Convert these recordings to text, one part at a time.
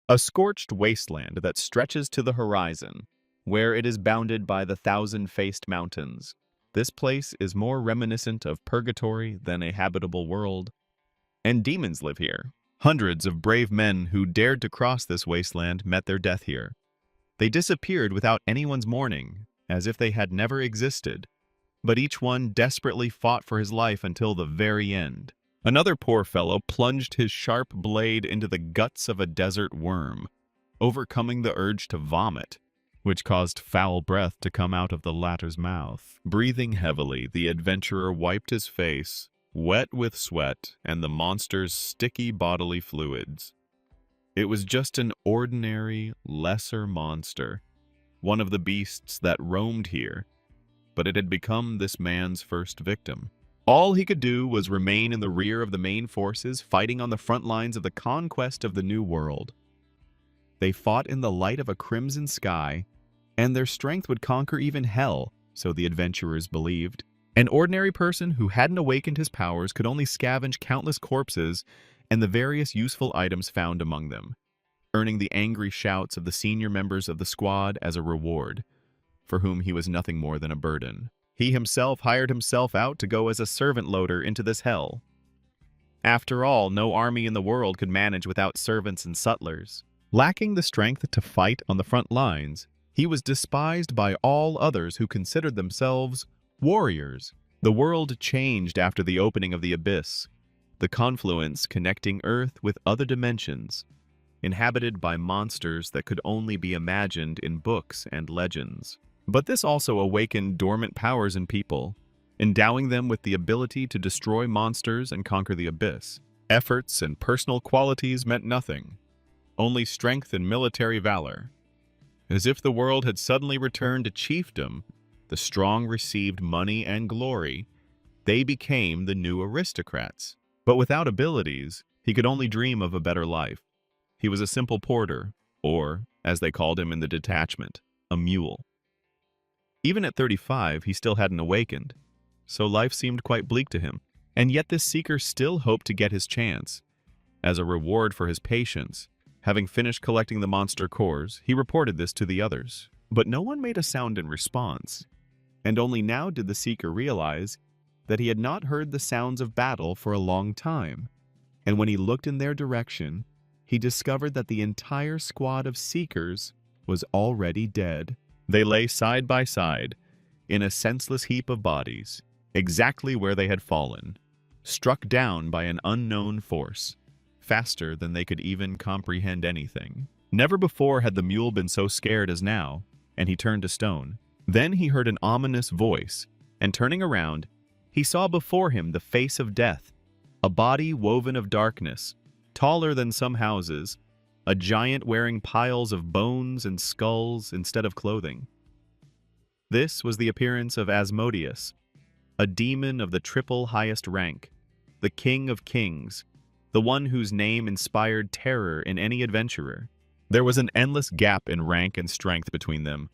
A scorched wasteland that stretches to the horizon, where it is bounded by the thousand-faced mountains. This place is more reminiscent of purgatory than a habitable world, and demons live here. Hundreds of brave men who dared to cross this wasteland met their death here. They disappeared without anyone's mourning, as if they had never existed, but each one desperately fought for his life until the very end. Another poor fellow plunged his sharp blade into the guts of a desert worm, overcoming the urge to vomit, which caused foul breath to come out of the latter's mouth. Breathing heavily, the adventurer wiped his face, wet with sweat and the monster's sticky bodily fluids. It was just an ordinary, lesser monster, one of the beasts that roamed here, but it had become this man's first victim. All he could do was remain in the rear of the main forces, fighting on the front lines of the conquest of the New World. They fought in the light of a crimson sky, and their strength would conquer even hell, so the adventurers believed. An ordinary person who hadn't awakened his powers could only scavenge countless corpses and the various useful items found among them, earning the angry shouts of the senior members of the squad as a reward, for whom he was nothing more than a burden. He himself hired himself out to go as a servant loader into this hell. After all, no army in the world could manage without servants and sutlers. Lacking the strength to fight on the front lines, he was despised by all others who considered themselves warriors. The world changed after the opening of the abyss, the confluence connecting Earth with other dimensions, inhabited by monsters that could only be imagined in books and legends. But this also awakened dormant powers in people, endowing them with the ability to destroy monsters and conquer the abyss. Efforts and personal qualities meant nothing, only strength and military valor. As if the world had suddenly returned to chiefdom, the strong received money and glory. They became the new aristocrats. But without abilities, he could only dream of a better life. He was a simple porter, or, as they called him in the detachment, a mule. Even at 35, he still hadn't awakened, so life seemed quite bleak to him. And yet this seeker still hoped to get his chance. As a reward for his patience, having finished collecting the monster cores, he reported this to the others. But no one made a sound in response, and only now did the seeker realize that he had not heard the sounds of battle for a long time. And when he looked in their direction, he discovered that the entire squad of seekers was already dead. They lay side by side, in a senseless heap of bodies, exactly where they had fallen, struck down by an unknown force, faster than they could even comprehend anything. Never before had the mule been so scared as now, and he turned to stone. Then he heard an ominous voice, and turning around, he saw before him the face of death, a body woven of darkness, taller than some houses, a giant wearing piles of bones and skulls instead of clothing. This was the appearance of Asmodeus, a demon of the triple highest rank, the king of kings, the one whose name inspired terror in any adventurer. There was an endless gap in rank and strength between them,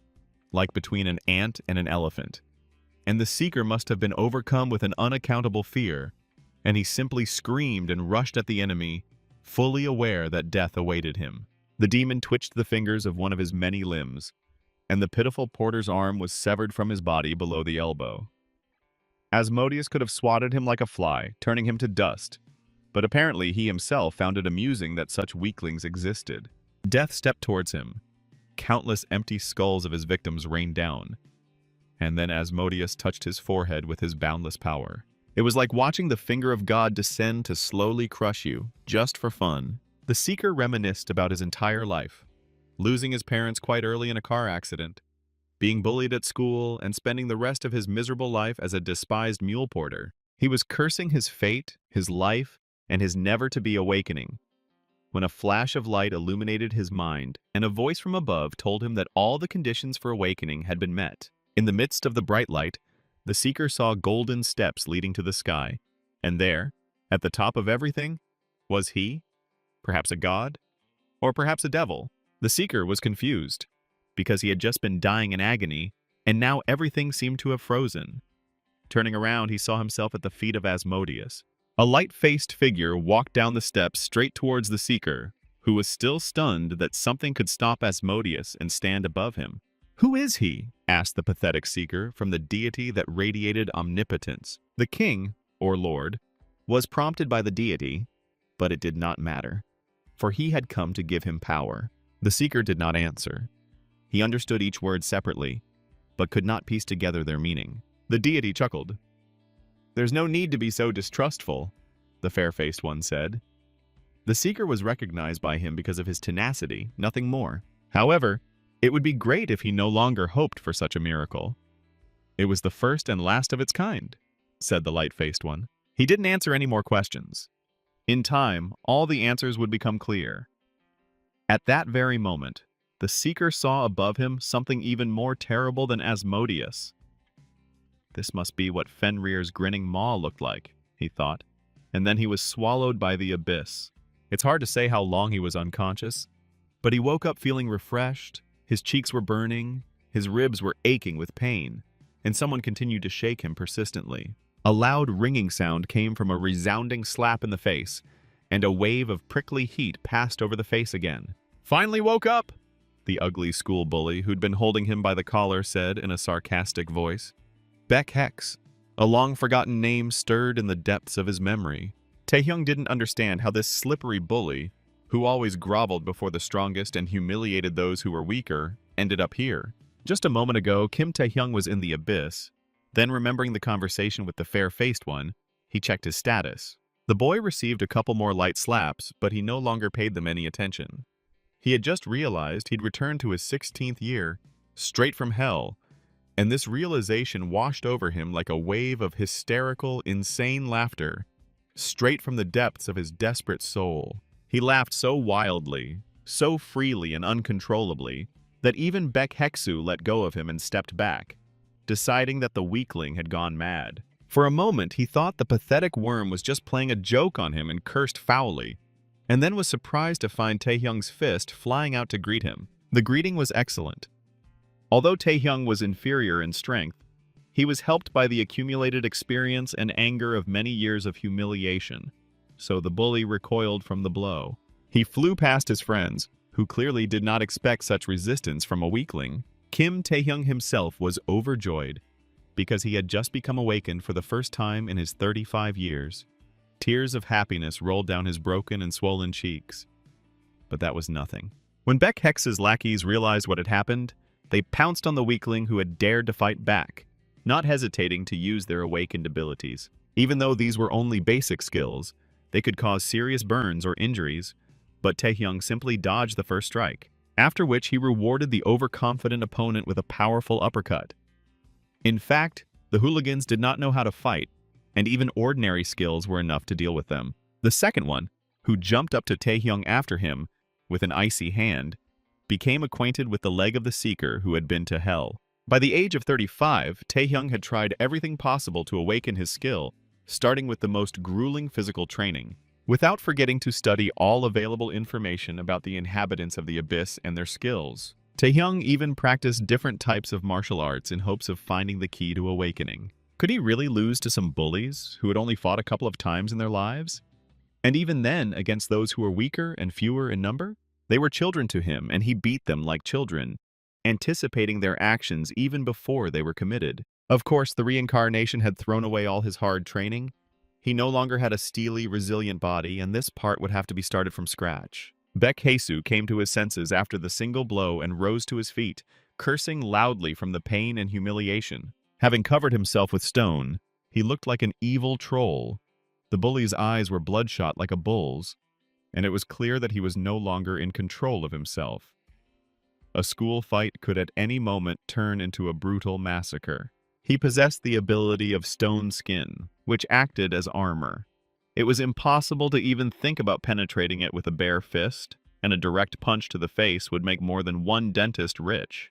like between an ant and an elephant. And the seeker must have been overcome with an unaccountable fear, and he simply screamed and rushed at the enemy, fully aware that death awaited him. The demon twitched the fingers of one of his many limbs, and the pitiful porter's arm was severed from his body below the elbow. Asmodeus could have swatted him like a fly, turning him to dust, but apparently he himself found it amusing that such weaklings existed. Death stepped towards him. Countless empty skulls of his victims rained down, and then Asmodeus touched his forehead with his boundless power. It was like watching the finger of God descend to slowly crush you, just for fun. The seeker reminisced about his entire life, losing his parents quite early in a car accident, being bullied at school, and spending the rest of his miserable life as a despised mule porter. He was cursing his fate, his life, and his never-to-be awakening, when a flash of light illuminated his mind, and a voice from above told him that all the conditions for awakening had been met. In the midst of the bright light, the seeker saw golden steps leading to the sky, and there, at the top of everything, was he? Perhaps a god? Or perhaps a devil? The seeker was confused, because he had just been dying in agony, and now everything seemed to have frozen. Turning around, he saw himself at the feet of Asmodeus. A light-faced figure walked down the steps straight towards the seeker, who was still stunned that something could stop Asmodeus and stand above him. "Who is he?" asked the pathetic seeker from the deity that radiated omnipotence. The king, or lord, was prompted by the deity, but it did not matter, for he had come to give him power. The seeker did not answer. He understood each word separately, but could not piece together their meaning. The deity chuckled. "There's no need to be so distrustful," the fair-faced one said. The seeker was recognized by him because of his tenacity, nothing more. However, it would be great if he no longer hoped for such a miracle. "It was the first and last of its kind," said the light-faced one. He didn't answer any more questions. In time, all the answers would become clear. At that very moment, the seeker saw above him something even more terrible than Asmodeus. This must be what Fenrir's grinning maw looked like, he thought, and then he was swallowed by the abyss. It's hard to say how long he was unconscious, but he woke up feeling refreshed, his cheeks were burning, his ribs were aching with pain, and someone continued to shake him persistently. A loud ringing sound came from a resounding slap in the face, and a wave of prickly heat passed over the face again. "Finally woke up!" the ugly school bully who'd been holding him by the collar said in a sarcastic voice. Beck Hex, a long-forgotten name stirred in the depths of his memory. Taehyung didn't understand how this slippery bully, who always groveled before the strongest and humiliated those who were weaker, ended up here. Just a moment ago, Kim Taehyung was in the abyss. Then, remembering the conversation with the fair-faced one, he checked his status. The boy received a couple more light slaps, but he no longer paid them any attention. He had just realized he'd returned to his 16th year, straight from hell, and this realization washed over him like a wave of hysterical, insane laughter, straight from the depths of his desperate soul. He laughed so wildly, so freely and uncontrollably, that even Beck Hexu let go of him and stepped back, deciding that the weakling had gone mad. For a moment, he thought the pathetic worm was just playing a joke on him and cursed foully, and then was surprised to find Taehyung's fist flying out to greet him. The greeting was excellent. Although Taehyung was inferior in strength, he was helped by the accumulated experience and anger of many years of humiliation, so the bully recoiled from the blow. He flew past his friends, who clearly did not expect such resistance from a weakling. Kim Taehyung himself was overjoyed, because he had just become awakened for the first time in his 35 years. Tears of happiness rolled down his broken and swollen cheeks. But that was nothing. When Beck Hex's lackeys realized what had happened, they pounced on the weakling who had dared to fight back, not hesitating to use their awakened abilities. Even though these were only basic skills, they could cause serious burns or injuries, but Taehyung simply dodged the first strike, after which he rewarded the overconfident opponent with a powerful uppercut. In fact, the hooligans did not know how to fight, and even ordinary skills were enough to deal with them. The second one, who jumped up to Taehyung after him with an icy hand, became acquainted with the leg of the seeker who had been to hell. By the age of 35, Taehyung had tried everything possible to awaken his skill, starting with the most grueling physical training, without forgetting to study all available information about the inhabitants of the abyss and their skills. Taehyung even practiced different types of martial arts in hopes of finding the key to awakening. Could he really lose to some bullies who had only fought a couple of times in their lives? And even then, against those who were weaker and fewer in number? They were children to him, and he beat them like children, anticipating their actions even before they were committed. Of course, the reincarnation had thrown away all his hard training. He no longer had a steely, resilient body, and this part would have to be started from scratch. Beck Hesu came to his senses after the single blow and rose to his feet, cursing loudly from the pain and humiliation. Having covered himself with stone, he looked like an evil troll. The bully's eyes were bloodshot like a bull's, and it was clear that he was no longer in control of himself. A school fight could at any moment turn into a brutal massacre. He possessed the ability of stone skin, which acted as armor. It was impossible to even think about penetrating it with a bare fist, and a direct punch to the face would make more than one dentist rich.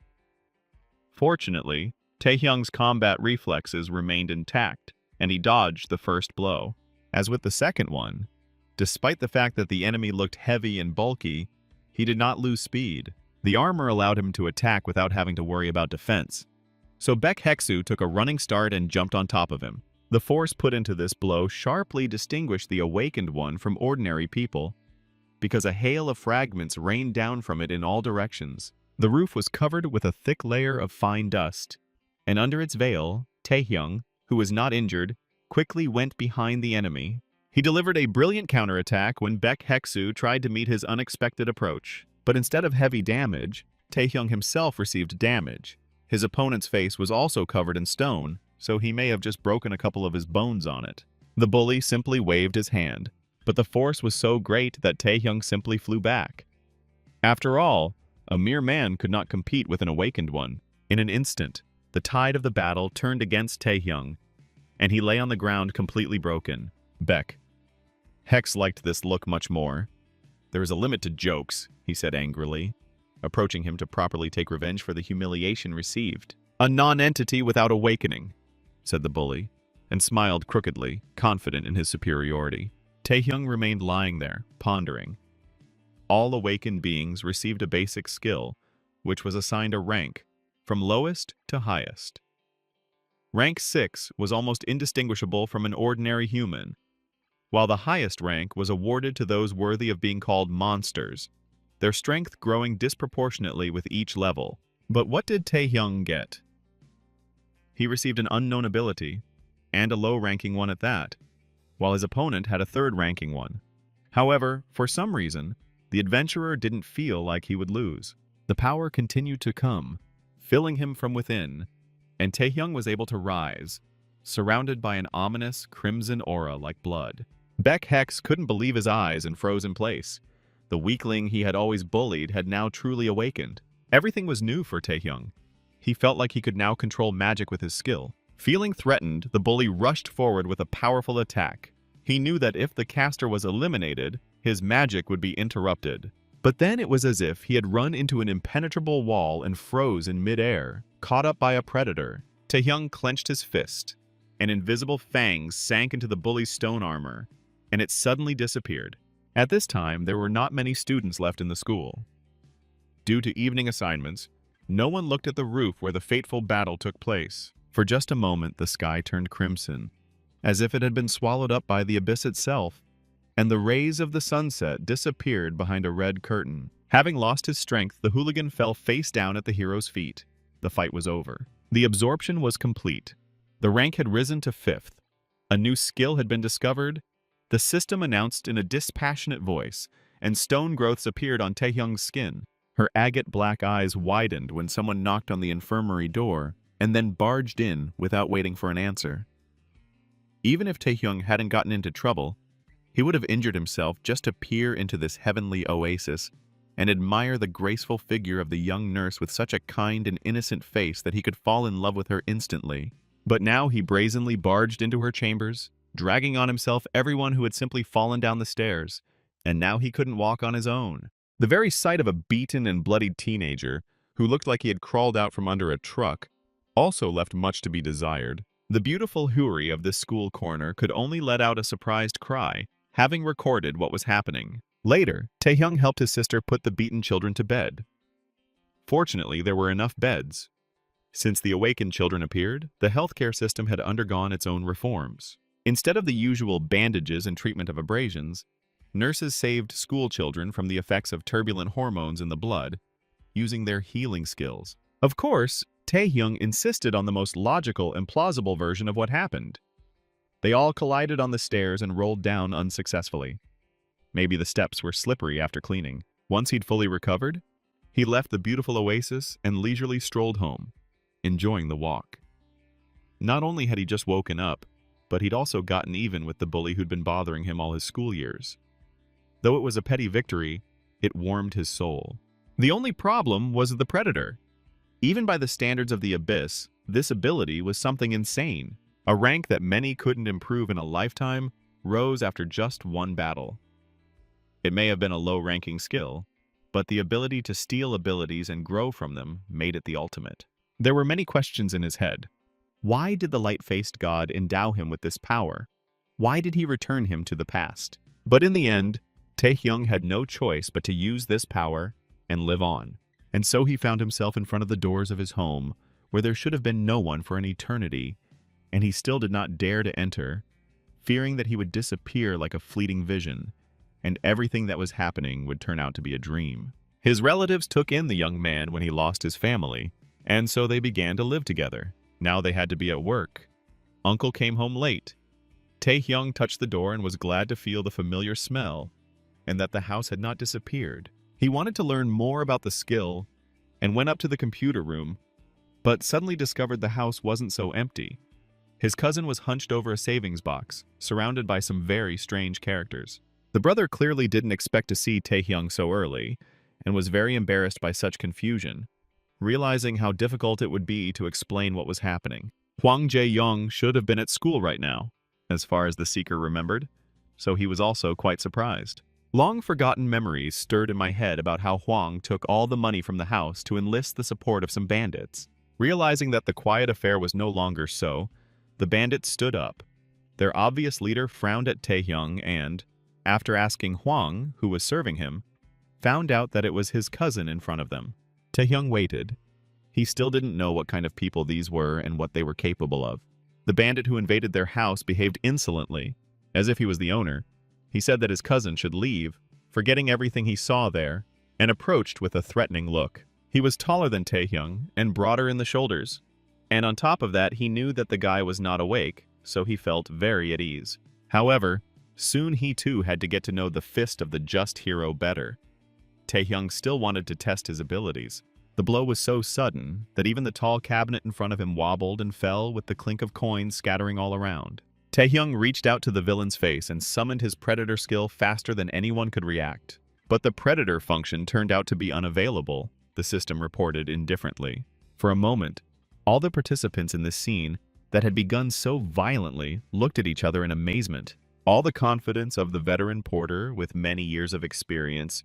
Fortunately, Taehyung's combat reflexes remained intact, and he dodged the first blow. As with the second one, despite the fact that the enemy looked heavy and bulky, he did not lose speed. The armor allowed him to attack without having to worry about defense. So Beck Hexu took a running start and jumped on top of him. The force put into this blow sharply distinguished the awakened one from ordinary people. because a hail of fragments rained down from it in all directions. The roof was covered with a thick layer of fine dust, and under its veil, Taehyung, who was not injured, quickly went behind the enemy. He delivered a brilliant counterattack when Baek Heksu tried to meet his unexpected approach. But instead of heavy damage, Taehyung himself received damage. His opponent's face was also covered in stone, so he may have just broken a couple of his bones on it. The bully simply waved his hand, but the force was so great that Taehyung simply flew back. After all, a mere man could not compete with an awakened one. In an instant, the tide of the battle turned against Taehyung, and he lay on the ground completely broken. Baek. Hex liked this look much more. "There is a limit to jokes," he said angrily, approaching him to properly take revenge for the humiliation received. "A non-entity without awakening," said the bully, and smiled crookedly, confident in his superiority. Taehyung remained lying there, pondering. All awakened beings received a basic skill, which was assigned a rank, from lowest to highest. Rank 6 was almost indistinguishable from an ordinary human, while the highest rank was awarded to those worthy of being called monsters, their strength growing disproportionately with each level. But what did Taehyung get? He received an unknown ability, and a low-ranking one at that, while his opponent had a third-ranking one. However, for some reason, the adventurer didn't feel like he would lose. The power continued to come, filling him from within, and Taehyung was able to rise, surrounded by an ominous crimson aura like blood. Baek Hex couldn't believe his eyes and froze in place. The weakling he had always bullied had now truly awakened. Everything was new for Taehyung. He felt like he could now control magic with his skill. Feeling threatened, the bully rushed forward with a powerful attack. He knew that if the caster was eliminated, his magic would be interrupted. But then it was as if he had run into an impenetrable wall and froze in midair, caught up by a predator. Taehyung clenched his fist, and invisible fangs sank into the bully's stone armor, and it suddenly disappeared. At this time, there were not many students left in the school. Due to evening assignments, no one looked at the roof where the fateful battle took place. For just a moment, the sky turned crimson, as if it had been swallowed up by the abyss itself, and the rays of the sunset disappeared behind a red curtain. Having lost his strength, the hooligan fell face down at the hero's feet. The fight was over. The absorption was complete. The rank had risen to 5th. A new skill had been discovered. The system announced in a dispassionate voice, and stone growths appeared on Taehyung's skin. Her agate black eyes widened when someone knocked on the infirmary door, and then barged in without waiting for an answer. Even if Taehyung hadn't gotten into trouble, he would have injured himself just to peer into this heavenly oasis and admire the graceful figure of the young nurse with such a kind and innocent face that he could fall in love with her instantly. But now he brazenly barged into her chambers, dragging on himself everyone who had simply fallen down the stairs, and now he couldn't walk on his own. The very sight of a beaten and bloodied teenager, who looked like he had crawled out from under a truck, also left much to be desired. The beautiful Huri of this school corner could only let out a surprised cry, having recorded what was happening. Later, Taehyung helped his sister put the beaten children to bed. Fortunately, there were enough beds. Since the awakened children appeared, the healthcare system had undergone its own reforms. Instead of the usual bandages and treatment of abrasions, nurses saved school children from the effects of turbulent hormones in the blood, using their healing skills. Of course, Taehyung insisted on the most logical and plausible version of what happened. They all collided on the stairs and rolled down unsuccessfully. Maybe the steps were slippery after cleaning. Once he'd fully recovered, he left the beautiful oasis and leisurely strolled home, enjoying the walk. Not only had he just woken up, but he'd also gotten even with the bully who'd been bothering him all his school years. Though it was a petty victory, it warmed his soul. The only problem was the predator. Even by the standards of the Abyss, this ability was something insane. A rank that many couldn't improve in a lifetime rose after just one battle. It may have been a low-ranking skill, but the ability to steal abilities and grow from them made it the ultimate. There were many questions in his head. Why did the light-faced god endow him with this power? Why did he return him to the past? But in the end, Taehyung had no choice but to use this power and live on. And so he found himself in front of the doors of his home, where there should have been no one for an eternity, and he still did not dare to enter, fearing that he would disappear like a fleeting vision. and everything that was happening would turn out to be a dream. His relatives took in the young man when he lost his family, and so they began to live together. Now they had to be at work. Uncle came home late. Taehyung touched the door and was glad to feel the familiar smell, and that the house had not disappeared. He wanted to learn more about the skill and went up to the computer room, but suddenly discovered the house wasn't so empty. His cousin was hunched over a savings box, surrounded by some very strange characters. The brother clearly didn't expect to see Taehyung so early, and was very embarrassed by such confusion, realizing how difficult it would be to explain what was happening. Hwang Jae-young should have been at school right now, as far as the seeker remembered, so he was also quite surprised. Long-forgotten memories stirred in my head about how Hwang took all the money from the house to enlist the support of some bandits. Realizing that the quiet affair was no longer so, the bandits stood up. Their obvious leader frowned at Taehyung and, after asking Hwang, who was serving him, found out that it was his cousin in front of them. Taehyung waited. He still didn't know what kind of people these were and what they were capable of. The bandit who invaded their house behaved insolently, as if he was the owner. He said that his cousin should leave, forgetting everything he saw there, and approached with a threatening look. He was taller than Taehyung and broader in the shoulders, and on top of that he knew that the guy was not awake, so he felt very at ease. However, soon he too had to get to know the fist of the just hero better. Taehyung still wanted to test his abilities. The blow was so sudden that even the tall cabinet in front of him wobbled and fell with the clink of coins scattering all around. Taehyung reached out to the villain's face and summoned his predator skill faster than anyone could react. But the predator function turned out to be unavailable, the system reported indifferently. For a moment, all the participants in this scene that had begun so violently looked at each other in amazement. All the confidence of the veteran porter with many years of experience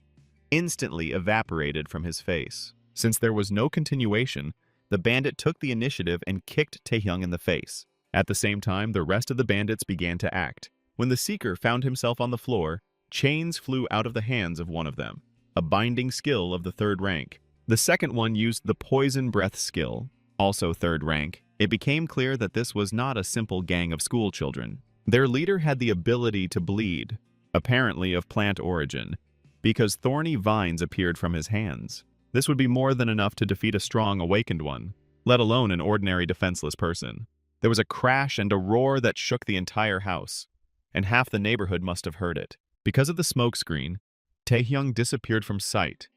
instantly evaporated from his face. Since there was no continuation, the bandit took the initiative and kicked Taehyung in the face. At the same time, the rest of the bandits began to act. When the seeker found himself on the floor, chains flew out of the hands of one of them, a binding skill of the 3rd rank. The second one used the poison breath skill, also 3rd rank. It became clear that this was not a simple gang of schoolchildren. Their leader had the ability to bleed, apparently of plant origin, because thorny vines appeared from his hands. This would be more than enough to defeat a strong awakened one, let alone an ordinary defenseless person. There was a crash and a roar that shook the entire house, and half the neighborhood must have heard it. Because of the smoke screen, Taehyung disappeared from sight,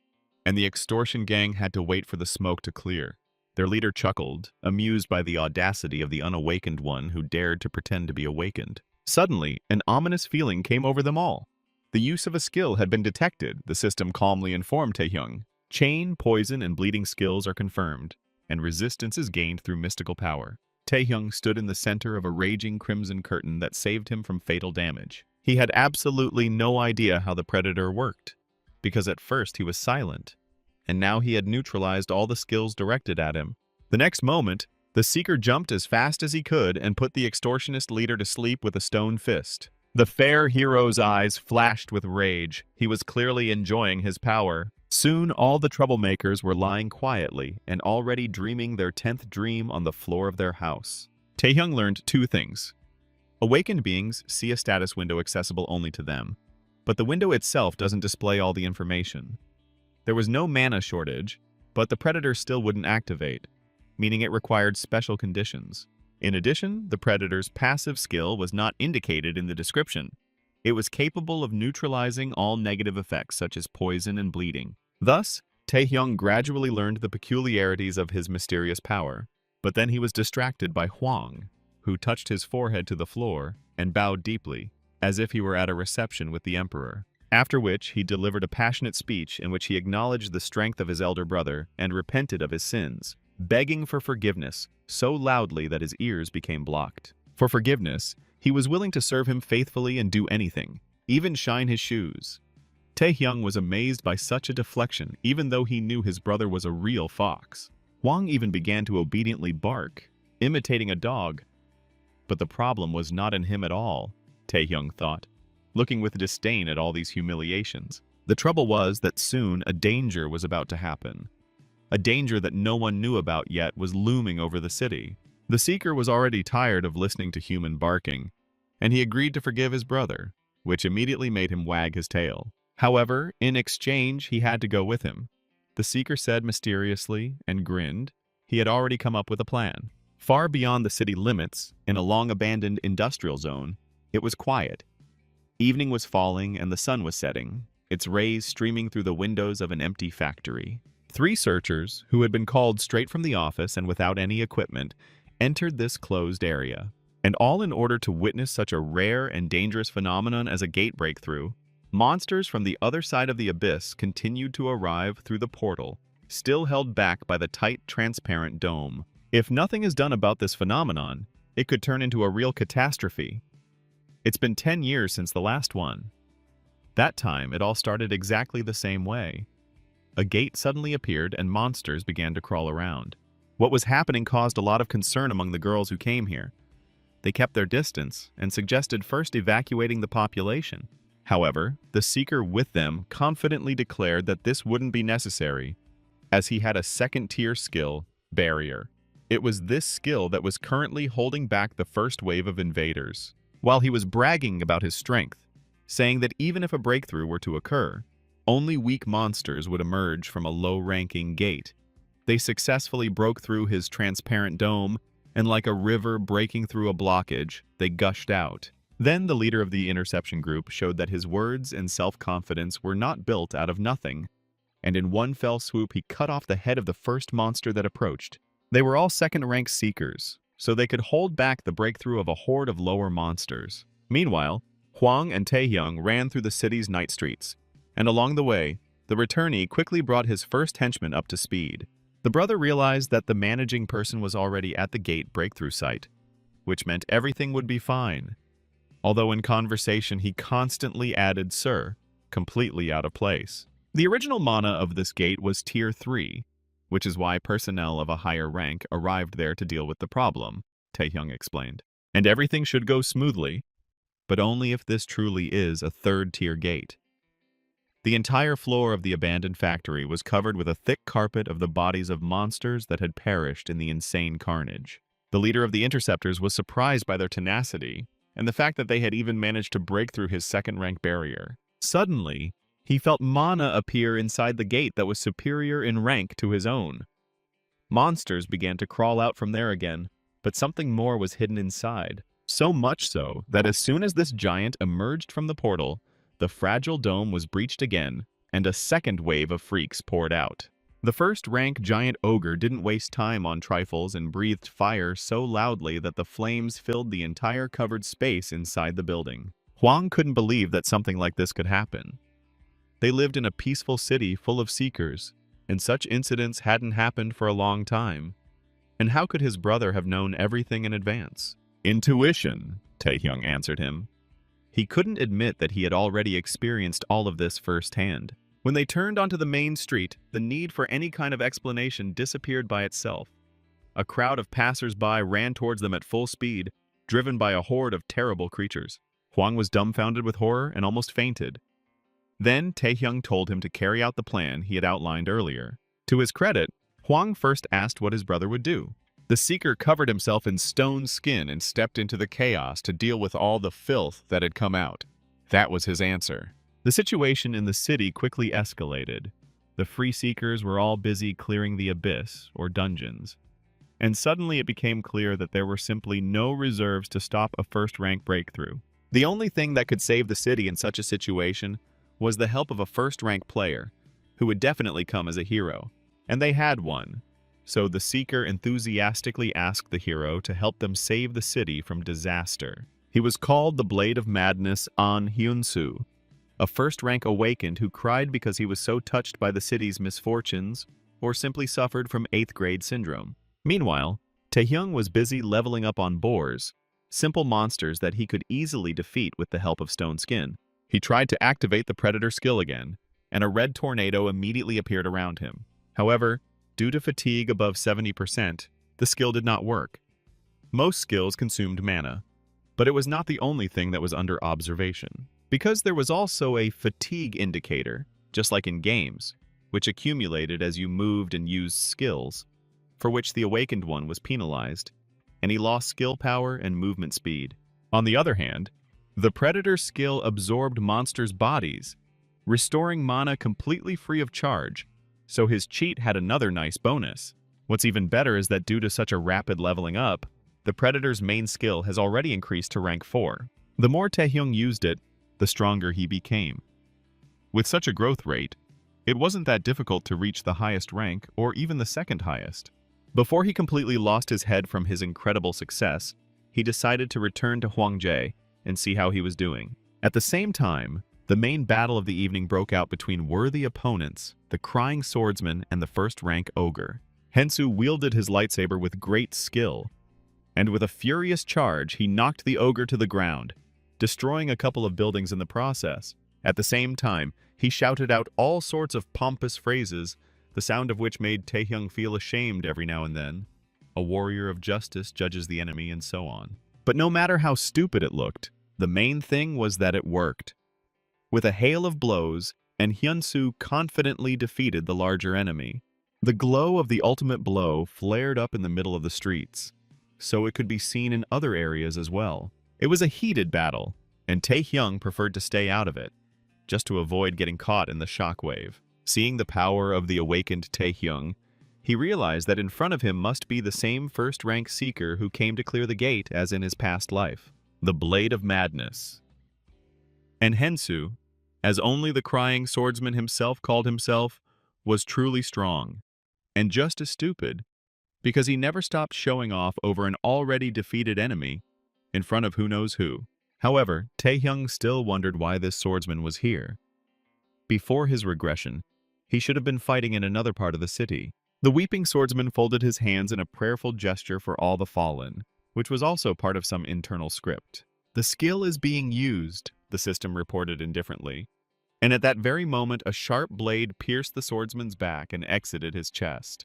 and the extortion gang had to wait for the smoke to clear. Their leader chuckled, amused by the audacity of the unawakened one who dared to pretend to be awakened. Suddenly, an ominous feeling came over them all. The use of a skill had been detected, the system calmly informed Taehyung. Chain, poison, and bleeding skills are confirmed, and resistance is gained through mystical power. Taehyung stood in the center of a raging crimson curtain that saved him from fatal damage. He had absolutely no idea how the predator worked, because at first he was silent, and now he had neutralized all the skills directed at him. The next moment, the seeker jumped as fast as he could and put the extortionist leader to sleep with a stone fist. The fair hero's eyes flashed with rage. He was clearly enjoying his power. Soon all the troublemakers were lying quietly and already dreaming their 10th dream on the floor of their house. Taehyung learned 2 things. Awakened beings see a status window accessible only to them, but the window itself doesn't display all the information. There was no mana shortage, but the predator still wouldn't activate, meaning it required special conditions. In addition, the predator's passive skill was not indicated in the description. It was capable of neutralizing all negative effects such as poison and bleeding. Thus, Taehyung gradually learned the peculiarities of his mysterious power, but then he was distracted by Hwang, who touched his forehead to the floor and bowed deeply, as if he were at a reception with the emperor. After which, he delivered a passionate speech in which he acknowledged the strength of his elder brother and repented of his sins, begging for forgiveness so loudly that his ears became blocked. For forgiveness, he was willing to serve him faithfully and do anything, even shine his shoes. Taehyung was amazed by such a deflection, even though he knew his brother was a real fox. Hwang even began to obediently bark, imitating a dog. But the problem was not in him at all, Taehyung thought, looking with disdain at all these humiliations. The trouble was that soon a danger was about to happen. A danger that no one knew about yet was looming over the city. The seeker was already tired of listening to human barking, and he agreed to forgive his brother, which immediately made him wag his tail. However, in exchange, he had to go with him. The seeker said mysteriously and grinned. He had already come up with a plan. Far beyond the city limits, in a long-abandoned industrial zone, it was quiet. Evening was falling and the sun was setting, its rays streaming through the windows of an empty factory. 3 searchers, who had been called straight from the office and without any equipment, entered this closed area. And all in order to witness such a rare and dangerous phenomenon as a gate breakthrough. Monsters from the other side of the abyss continued to arrive through the portal, still held back by the tight, transparent dome. If nothing is done about this phenomenon, it could turn into a real catastrophe. It's been 10 years since the last one. That time, it all started exactly the same way. A gate suddenly appeared and monsters began to crawl around. What was happening caused a lot of concern among the girls who came here. They kept their distance and suggested first evacuating the population. However, the seeker with them confidently declared that this wouldn't be necessary, as he had a second-tier skill, Barrier. It was this skill that was currently holding back the first wave of invaders. While he was bragging about his strength, saying that even if a breakthrough were to occur, only weak monsters would emerge from a low-ranking gate. They successfully broke through his transparent dome, and like a river breaking through a blockage, they gushed out. Then the leader of the interception group showed that his words and self-confidence were not built out of nothing, and in one fell swoop he cut off the head of the first monster that approached. They were all second-rank seekers, so they could hold back the breakthrough of a horde of lower monsters. Meanwhile, Huang and Taehyung ran through the city's night streets, and along the way, the returnee quickly brought his first henchman up to speed. The brother realized that the managing person was already at the gate breakthrough site, which meant everything would be fine. Although in conversation he constantly added "sir," completely out of place. The original mana of this gate was Tier 3, which is why personnel of a higher rank arrived there to deal with the problem, Taehyung explained. And everything should go smoothly, but only if this truly is a 3rd-tier gate. The entire floor of the abandoned factory was covered with a thick carpet of the bodies of monsters that had perished in the insane carnage. The leader of the interceptors was surprised by their tenacity, and the fact that they had even managed to break through his second-rank barrier. Suddenly, he felt mana appear inside the gate that was superior in rank to his own. Monsters began to crawl out from there again, but something more was hidden inside. So much so that as soon as this giant emerged from the portal, the fragile dome was breached again, and a second wave of freaks poured out. The first-rank giant ogre didn't waste time on trifles and breathed fire so loudly that the flames filled the entire covered space inside the building. Huang couldn't believe that something like this could happen. They lived in a peaceful city full of seekers, and such incidents hadn't happened for a long time. And how could his brother have known everything in advance? Intuition, Taehyung answered him. He couldn't admit that he had already experienced all of this firsthand. When they turned onto the main street, the need for any kind of explanation disappeared by itself. A crowd of passers-by ran towards them at full speed, driven by a horde of terrible creatures. Huang was dumbfounded with horror and almost fainted. Then Taehyung told him to carry out the plan he had outlined earlier. To his credit, Huang first asked what his brother would do. The seeker covered himself in stone skin and stepped into the chaos to deal with all the filth that had come out. That was his answer. The situation in the city quickly escalated. The free seekers were all busy clearing the abyss, or dungeons. And suddenly it became clear that there were simply no reserves to stop a first-rank breakthrough. The only thing that could save the city in such a situation was the help of a first-rank player, who would definitely come as a hero. And they had one. So the seeker enthusiastically asked the hero to help them save the city from disaster. He was called the Blade of Madness An Hyun-soo, a first-rank awakened who cried because he was so touched by the city's misfortunes or simply suffered from 8th-grade syndrome. Meanwhile, Taehyung was busy leveling up on boars, simple monsters that he could easily defeat with the help of stone skin. He tried to activate the predator skill again, and a red tornado immediately appeared around him. However, due to fatigue above 70%, the skill did not work. Most skills consumed mana, but it was not the only thing that was under observation, because there was also a fatigue indicator, just like in games, which accumulated as you moved and used skills, for which the awakened one was penalized, and he lost skill power and movement speed. On the other hand, The Predator's skill absorbed monsters' bodies, restoring mana completely free of charge, so his cheat had another nice bonus. What's even better is that due to such a rapid leveling up, the Predator's main skill has already increased to rank 4. The more Taehyung used it, the stronger he became. With such a growth rate, it wasn't that difficult to reach the highest rank or even the second highest. Before he completely lost his head from his incredible success, he decided to return to Hwangjae and see how he was doing. At the same time, the main battle of the evening broke out between worthy opponents, the Crying Swordsman and the first-rank Ogre. Hensu wielded his lightsaber with great skill, and with a furious charge, he knocked the Ogre to the ground, destroying a couple of buildings in the process. At the same time, he shouted out all sorts of pompous phrases, the sound of which made Taehyung feel ashamed every now and then. A warrior of justice judges the enemy, and so on. But no matter how stupid it looked, the main thing was that it worked. With a hail of blows, and Hyunsu confidently defeated the larger enemy. The glow of the ultimate blow flared up in the middle of the streets, so it could be seen in other areas as well. It was a heated battle, and Taehyung preferred to stay out of it, just to avoid getting caught in the shockwave. Seeing the power of the awakened Taehyung, he realized that in front of him must be the same first-rank seeker who came to clear the gate as in his past life, the Blade of Madness. And Hensu, as only the Crying Swordsman himself called himself, was truly strong, and just as stupid, because he never stopped showing off over an already defeated enemy in front of who knows who. However, Taehyung still wondered why this swordsman was here. Before his regression, he should have been fighting in another part of the city. The weeping swordsman folded his hands in a prayerful gesture for all the fallen, which was also part of some internal script. The skill is being used, the system reported indifferently, and at that very moment a sharp blade pierced the swordsman's back and exited his chest.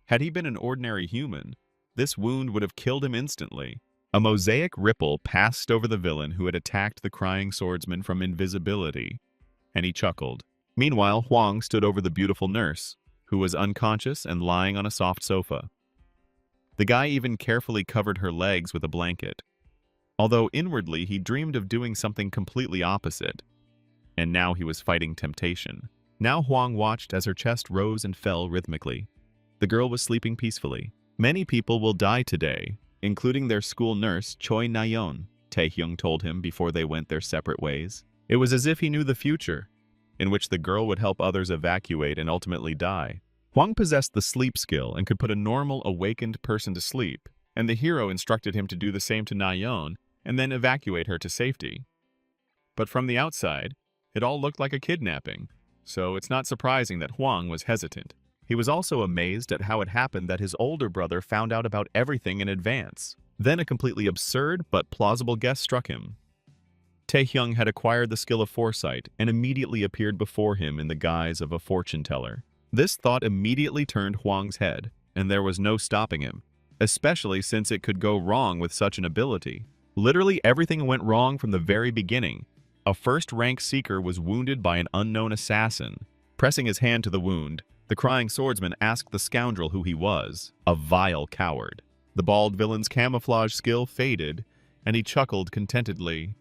Had he been an ordinary human, this wound would have killed him instantly. A mosaic ripple passed over the villain who had attacked the Crying Swordsman from invisibility, and he chuckled. Meanwhile, Hwang stood over the beautiful nurse, who was unconscious and lying on a soft sofa. The guy even carefully covered her legs with a blanket, although inwardly he dreamed of doing something completely opposite. And now he was fighting temptation. Now Hwang watched as her chest rose and fell rhythmically. The girl was sleeping peacefully. Many people will die today, including their school nurse Choi Nayeon, Taehyung told him before they went their separate ways. It was as if he knew the future, in which the girl would help others evacuate and ultimately die. Hwang possessed the sleep skill and could put a normal, awakened person to sleep, and the hero instructed him to do the same to Nayeon and then evacuate her to safety. But from the outside, it all looked like a kidnapping, so it's not surprising that Hwang was hesitant. He was also amazed at how it happened that his older brother found out about everything in advance. Then a completely absurd but plausible guess struck him. Taehyung had acquired the skill of foresight and immediately appeared before him in the guise of a fortune teller. This thought immediately turned Hwang's head, and there was no stopping him, especially since it could go wrong with such an ability. Literally everything went wrong from the very beginning. A first-rank seeker was wounded by an unknown assassin. Pressing his hand to the wound, the Crying Swordsman asked the scoundrel who he was, a vile coward. The bald villain's camouflage skill faded, and he chuckled contentedly.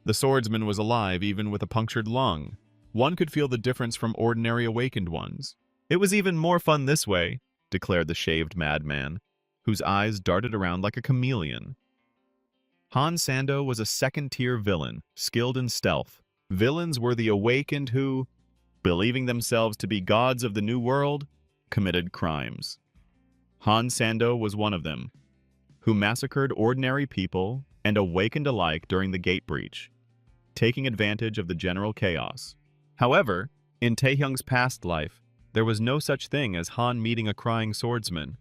The swordsman was alive even with a punctured lung. One could feel the difference from ordinary awakened ones. It was even more fun this way, declared the shaved madman, whose eyes darted around like a chameleon. Han Sando was a second-tier villain, skilled in stealth. Villains were the awakened who, believing themselves to be gods of the new world, committed crimes. Han Sando was one of them, who massacred ordinary people and awakened alike during the gate breach, taking advantage of the general chaos. However, in Taehyung's past life, there was no such thing as Han meeting a Crying Swordsman.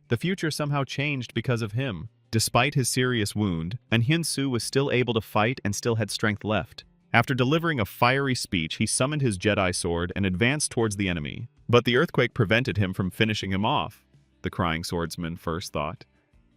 The future somehow changed because of him. Despite his serious wound, and Hyunsu was still able to fight and still had strength left. After delivering a fiery speech, he summoned his Jedi sword and advanced towards the enemy. But the earthquake prevented him from finishing him off, the Crying Swordsman first thought,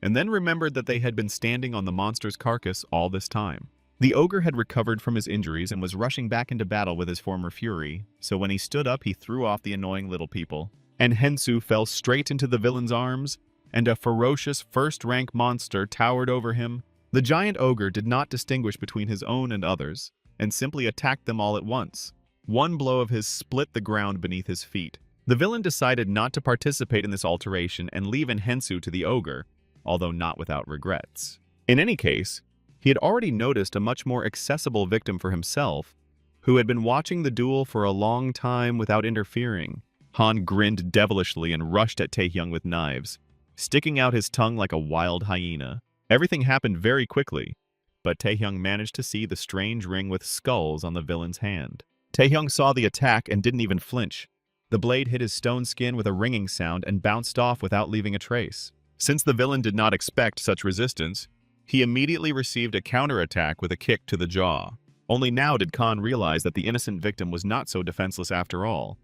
and then remembered that they had been standing on the monster's carcass all this time. The ogre had recovered from his injuries and was rushing back into battle with his former fury, so when he stood up he threw off the annoying little people. And Hensu fell straight into the villain's arms, and a ferocious first-rank monster towered over him, The giant ogre did not distinguish between his own and others, and simply attacked them all at once. One blow of his split the ground beneath his feet. The villain decided not to participate in this alteration and leave Enhensu to the ogre, although not without regrets. In any case, he had already noticed a much more accessible victim for himself, who had been watching the duel for a long time without interfering. Han grinned devilishly and rushed at Taehyung with knives, sticking out his tongue like a wild hyena. Everything happened very quickly, but Taehyung managed to see the strange ring with skulls on the villain's hand. Taehyung saw the attack and didn't even flinch. The blade hit his stone skin with a ringing sound and bounced off without leaving a trace. Since the villain did not expect such resistance, he immediately received a counterattack with a kick to the jaw. Only now did Khan realize that the innocent victim was not so defenseless after all,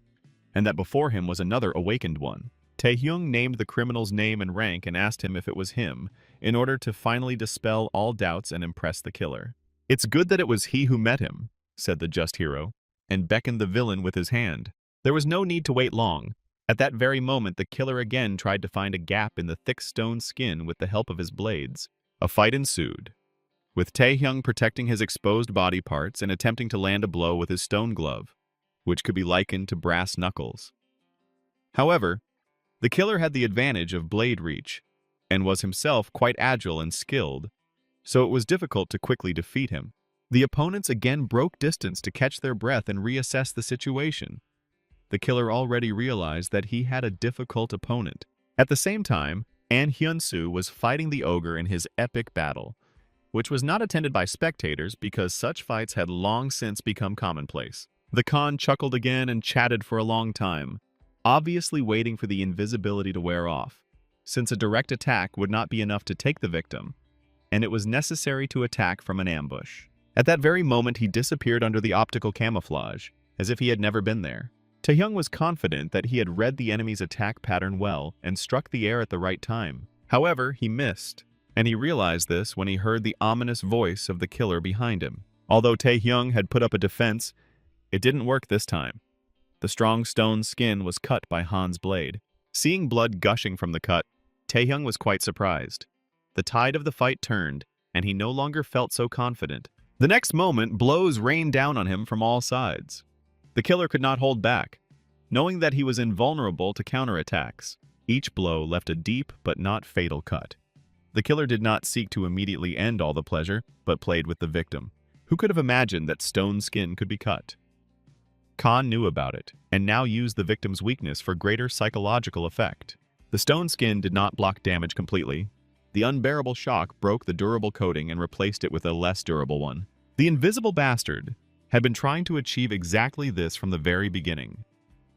and that before him was another awakened one. Taehyung named the criminal's name and rank and asked him if it was him, in order to finally dispel all doubts and impress the killer. "It's good that it was he who met him," said the just hero, and beckoned the villain with his hand. There was no need to wait long. At that very moment, the killer again tried to find a gap in the thick stone skin with the help of his blades. A fight ensued, with Taehyung protecting his exposed body parts and attempting to land a blow with his stone glove, which could be likened to brass knuckles. However, the killer had the advantage of blade reach, and was himself quite agile and skilled, so it was difficult to quickly defeat him. The opponents again broke distance to catch their breath and reassess the situation. The killer already realized that he had a difficult opponent. At the same time, An Hyun-soo was fighting the ogre in his epic battle, which was not attended by spectators because such fights had long since become commonplace. The Khan chuckled again and chatted for a long time, obviously waiting for the invisibility to wear off, since a direct attack would not be enough to take the victim, and it was necessary to attack from an ambush. At that very moment, he disappeared under the optical camouflage, as if he had never been there. Taehyung was confident that he had read the enemy's attack pattern well and struck the air at the right time. However, he missed, and he realized this when he heard the ominous voice of the killer behind him. Although Taehyung had put up a defense, it didn't work this time. The strong stone skin was cut by Han's blade. Seeing blood gushing from the cut, Taehyung was quite surprised. The tide of the fight turned, and he no longer felt so confident. The next moment, blows rained down on him from all sides. The killer could not hold back, knowing that he was invulnerable to counterattacks. Each blow left a deep but not fatal cut. The killer did not seek to immediately end all the pleasure, but played with the victim. Who could have imagined that stone skin could be cut? Khan knew about it, and now used the victim's weakness for greater psychological effect. The stone skin did not block damage completely. The unbearable shock broke the durable coating and replaced it with a less durable one. The invisible bastard had been trying to achieve exactly this from the very beginning,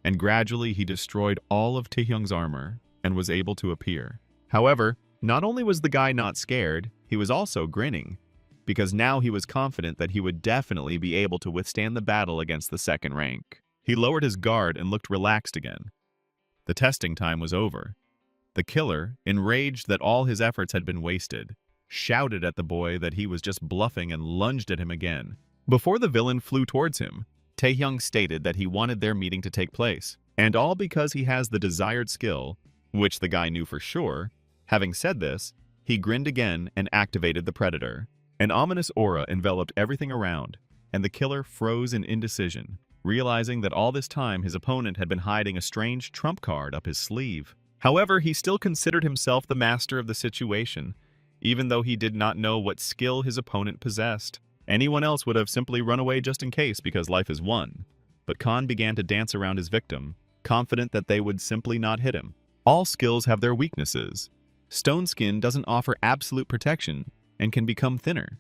and gradually he destroyed all of Taehyung's armor and was able to appear. However, not only was the guy not scared, he was also grinning, because now he was confident that he would definitely be able to withstand the battle against the second rank. He lowered his guard and looked relaxed again. The testing time was over. The killer, enraged that all his efforts had been wasted, shouted at the boy that he was just bluffing and lunged at him again. Before the villain flew towards him, Taehyung stated that he wanted their meeting to take place, and all because he has the desired skill, which the guy knew for sure. Having said this, he grinned again and activated the predator. An ominous aura enveloped everything around, and the killer froze in indecision, realizing that all this time his opponent had been hiding a strange trump card up his sleeve. However, he still considered himself the master of the situation, even though he did not know what skill his opponent possessed. Anyone else would have simply run away just in case because life is one. But Khan began to dance around his victim, confident that they would simply not hit him. All skills have their weaknesses. Stone skin doesn't offer absolute protection and can become thinner.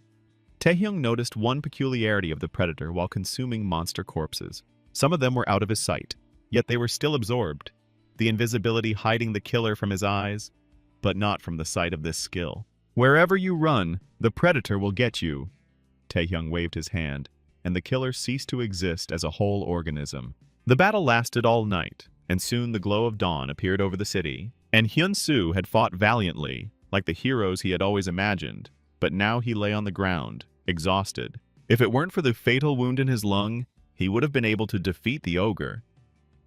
Taehyung noticed one peculiarity of the predator while consuming monster corpses. Some of them were out of his sight, yet they were still absorbed, the invisibility hiding the killer from his eyes, but not from the sight of this skill. "Wherever you run, the predator will get you." Taehyung waved his hand, and the killer ceased to exist as a whole organism. The battle lasted all night, and soon the glow of dawn appeared over the city, and Hyun-soo had fought valiantly, like the heroes he had always imagined, but now he lay on the ground, exhausted. If it weren't for the fatal wound in his lung, he would have been able to defeat the ogre.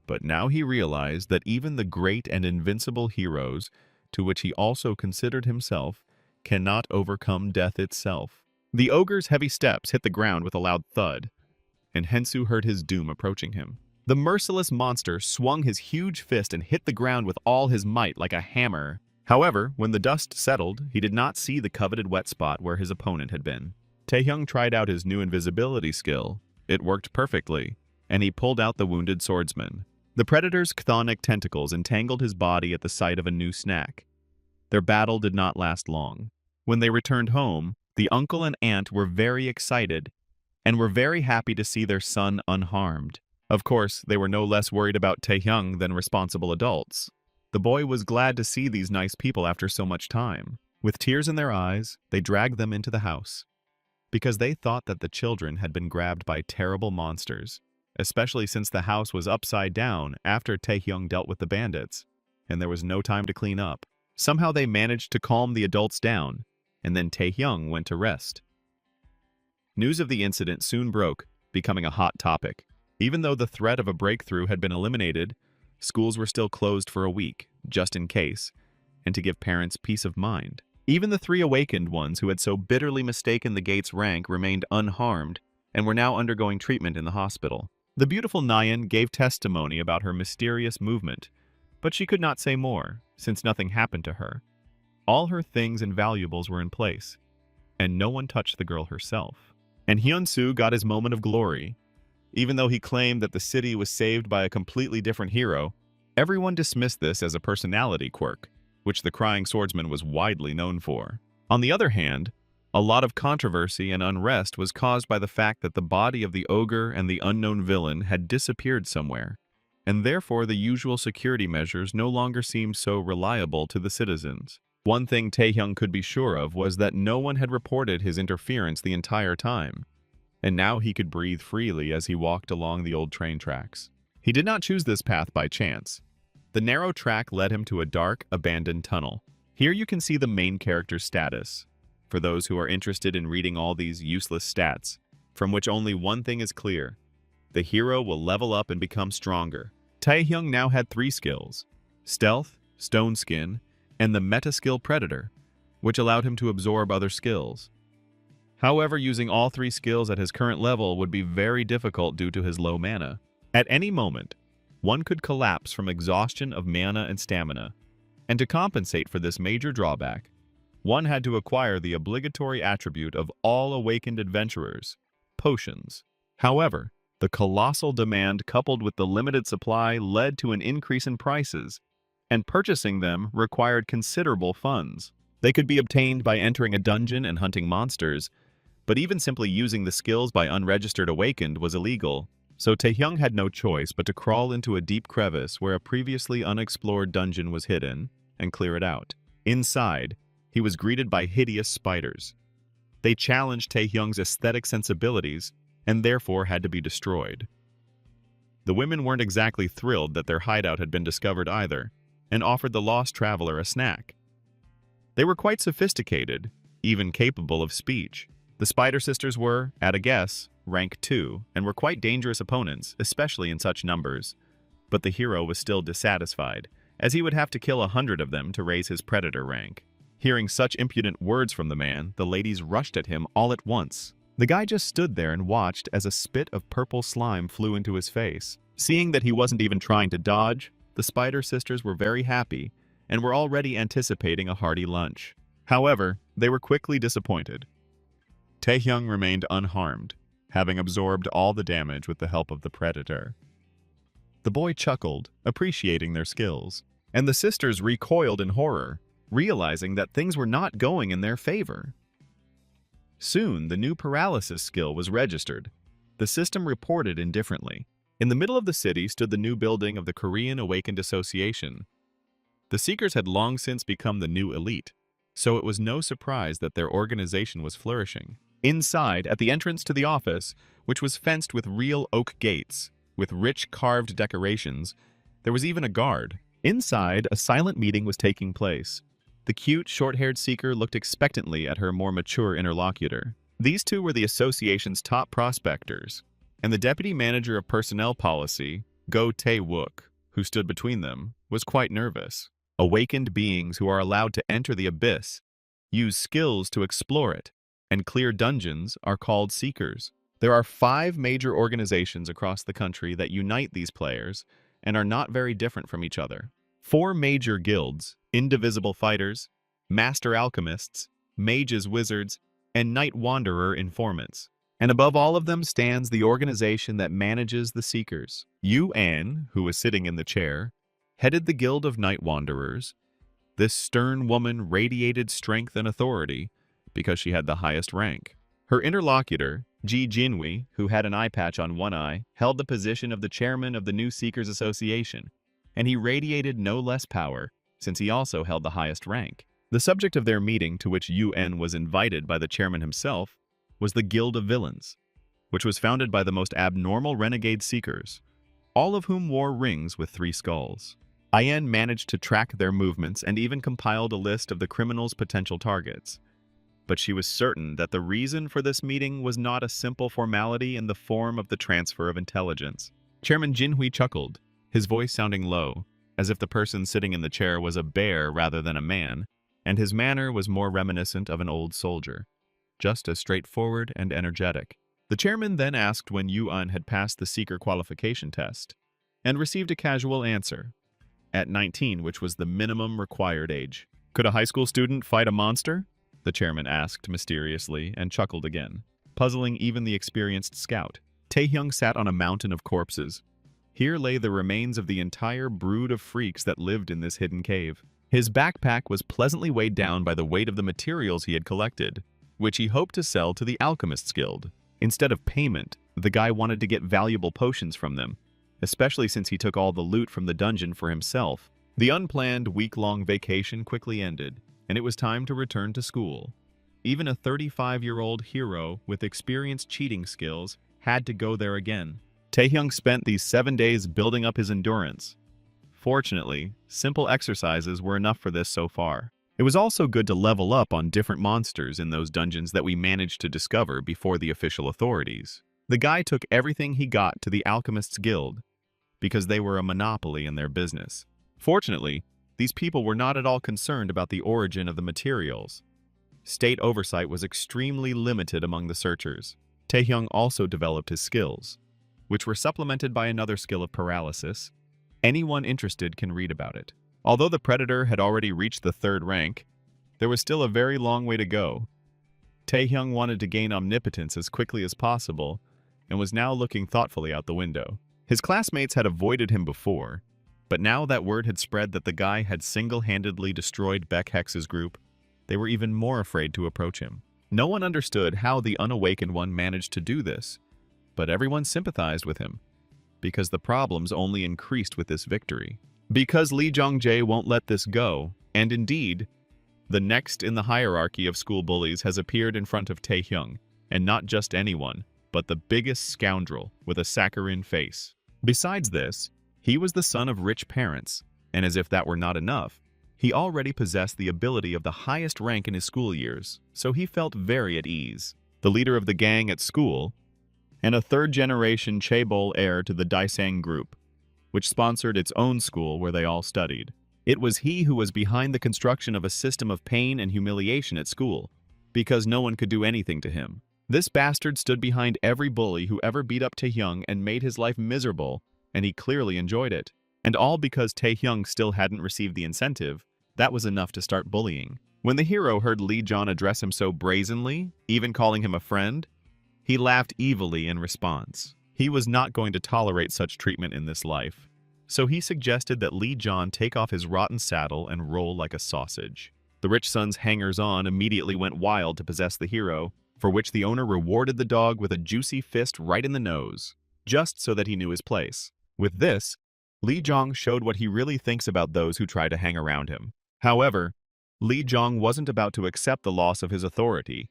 But now he realized that even the great and invincible heroes, to which he also considered himself, cannot overcome death itself. The ogre's heavy steps hit the ground with a loud thud, and Hensu heard his doom approaching him. The merciless monster swung his huge fist and hit the ground with all his might like a hammer. However, when the dust settled, he did not see the coveted wet spot where his opponent had been. Taehyung tried out his new invisibility skill. It worked perfectly, and he pulled out the wounded swordsman. The predator's chthonic tentacles entangled his body at the sight of a new snack. Their battle did not last long. When they returned home, the uncle and aunt were very excited and were very happy to see their son unharmed. Of course, they were no less worried about Taehyung than responsible adults. The boy was glad to see these nice people after so much time. With tears in their eyes, they dragged them into the house, because they thought that the children had been grabbed by terrible monsters, especially since the house was upside down after Taehyung dealt with the bandits, and there was no time to clean up. Somehow they managed to calm the adults down, and then Taehyung went to rest. News of the incident soon broke, becoming a hot topic. Even though the threat of a breakthrough had been eliminated, schools were still closed for a week, just in case, and to give parents peace of mind. Even the 3 awakened ones who had so bitterly mistaken the gate's rank remained unharmed and were now undergoing treatment in the hospital. The beautiful Nyan gave testimony about her mysterious movement, but she could not say more, since nothing happened to her. All her things and valuables were in place, and no one touched the girl herself. And Hyun-soo got his moment of glory. Even though he claimed that the city was saved by a completely different hero, everyone dismissed this as a personality quirk, which the crying swordsman was widely known for. On the other hand, a lot of controversy and unrest was caused by the fact that the body of the ogre and the unknown villain had disappeared somewhere, and therefore the usual security measures no longer seemed so reliable to the citizens. One thing Taehyung could be sure of was that no one had reported his interference the entire time, and now he could breathe freely as he walked along the old train tracks. He did not choose this path by chance. The narrow track led him to a dark, abandoned tunnel. Here you can see the main character's status, for those who are interested in reading all these useless stats, from which only one thing is clear. The hero will level up and become stronger. Taehyung now had 3 skills: Stealth, Stone Skin, and the meta-skill Predator, which allowed him to absorb other skills. However, using all 3 skills at his current level would be very difficult due to his low mana. At any moment, one could collapse from exhaustion of mana and stamina, and to compensate for this major drawback, one had to acquire the obligatory attribute of all awakened adventurers, potions. However, the colossal demand coupled with the limited supply led to an increase in prices, and purchasing them required considerable funds. They could be obtained by entering a dungeon and hunting monsters, but even simply using the skills by unregistered awakened was illegal, so Taehyung had no choice but to crawl into a deep crevice where a previously unexplored dungeon was hidden and clear it out. Inside, he was greeted by hideous spiders. They challenged Taehyung's aesthetic sensibilities and therefore had to be destroyed. The women weren't exactly thrilled that their hideout had been discovered either, and offered the lost traveler a snack. They were quite sophisticated, even capable of speech. The Spider Sisters were, at a guess, rank 2, and were quite dangerous opponents, especially in such numbers. But the hero was still dissatisfied, as he would have to kill 100 of them to raise his predator rank. Hearing such impudent words from the man, the ladies rushed at him all at once. The guy just stood there and watched as a spit of purple slime flew into his face. Seeing that he wasn't even trying to dodge, the Spider Sisters were very happy and were already anticipating a hearty lunch. However, they were quickly disappointed. Taehyung remained unharmed, having absorbed all the damage with the help of the predator. The boy chuckled, appreciating their skills, and the sisters recoiled in horror, realizing that things were not going in their favor. Soon, the new paralysis skill was registered. The system reported indifferently. In the middle of the city stood the new building of the Korean Awakened Association. The Seekers had long since become the new elite, so it was no surprise that their organization was flourishing. Inside, at the entrance to the office, which was fenced with real oak gates, with rich carved decorations, there was even a guard. Inside, a silent meeting was taking place. The cute, short-haired Seeker looked expectantly at her more mature interlocutor. These two were the association's top prospectors, and the deputy manager of personnel policy, Go Tae-wook, who stood between them, was quite nervous. Awakened beings who are allowed to enter the abyss use skills to explore it, and clear dungeons are called seekers. There are 5 major organizations across the country that unite these players and are not very different from each other. 4 major guilds: Indivisible Fighters, Master Alchemists, Mages Wizards, and Night Wanderer Informants. And above all of them stands the organization that manages the Seekers. Yuan, who was sitting in the chair, headed the Guild of Night Wanderers. This stern woman radiated strength and authority because she had the highest rank. Her interlocutor, Ji Jinhui, who had an eye patch on one eye, held the position of the chairman of the New Seekers Association, and he radiated no less power since he also held the highest rank. The subject of their meeting, to which Yuan was invited by the chairman himself, was the Guild of Villains, which was founded by the most abnormal renegade seekers, all of whom wore rings with 3 skulls. Ayan managed to track their movements and even compiled a list of the criminals' potential targets. But she was certain that the reason for this meeting was not a simple formality in the form of the transfer of intelligence. Chairman Jinhui chuckled, his voice sounding low, as if the person sitting in the chair was a bear rather than a man, and his manner was more reminiscent of an old soldier, just as straightforward and energetic. The chairman then asked when Yuan had passed the seeker qualification test, and received a casual answer. At 19, which was the minimum required age. Could a high school student fight a monster? The chairman asked mysteriously and chuckled again, puzzling even the experienced scout. Taehyung sat on a mountain of corpses. Here lay the remains of the entire brood of freaks that lived in this hidden cave. His backpack was pleasantly weighed down by the weight of the materials he had collected, which he hoped to sell to the Alchemists Guild. Instead of payment, the guy wanted to get valuable potions from them, especially since he took all the loot from the dungeon for himself. The unplanned week-long vacation quickly ended, and it was time to return to school. Even a 35-year-old hero with experienced cheating skills had to go there again. Taehyung spent these 7 days building up his endurance. Fortunately, simple exercises were enough for this so far. It was also good to level up on different monsters in those dungeons that we managed to discover before the official authorities. The guy took everything he got to the Alchemists Guild because they were a monopoly in their business. Fortunately, these people were not at all concerned about the origin of the materials. State oversight was extremely limited among the searchers. Taehyung also developed his skills, which were supplemented by another skill of paralysis. Anyone interested can read about it. Although the Predator had already reached the 3rd rank, there was still a very long way to go. Taehyung wanted to gain omnipotence as quickly as possible and was now looking thoughtfully out the window. His classmates had avoided him before, but now that word had spread that the guy had single-handedly destroyed Beck Hex's group, they were even more afraid to approach him. No one understood how the unawakened one managed to do this, but everyone sympathized with him, because the problems only increased with this victory. Because Lee Jong-jae won't let this go, and indeed, the next in the hierarchy of school bullies has appeared in front of Taehyung, and not just anyone, but the biggest scoundrel with a saccharine face. Besides this, he was the son of rich parents, and as if that were not enough, he already possessed the ability of the highest rank in his school years, so he felt very at ease. The leader of the gang at school, and a 3rd-generation chaebol heir to the Daesang group, which sponsored its own school where they all studied. It was he who was behind the construction of a system of pain and humiliation at school, because no one could do anything to him. This bastard stood behind every bully who ever beat up Taehyung and made his life miserable, and he clearly enjoyed it. And all because Taehyung still hadn't received the incentive. That was enough to start bullying. When the hero heard Lee John address him so brazenly, even calling him a friend, he laughed evilly in response. He was not going to tolerate such treatment in this life. So he suggested that Lee John take off his rotten saddle and roll like a sausage. The rich son's hangers-on immediately went wild to possess the hero, for which the owner rewarded the dog with a juicy fist right in the nose, just so that he knew his place. With this, Lee Jong showed what he really thinks about those who try to hang around him. However, Lee Jong wasn't about to accept the loss of his authority,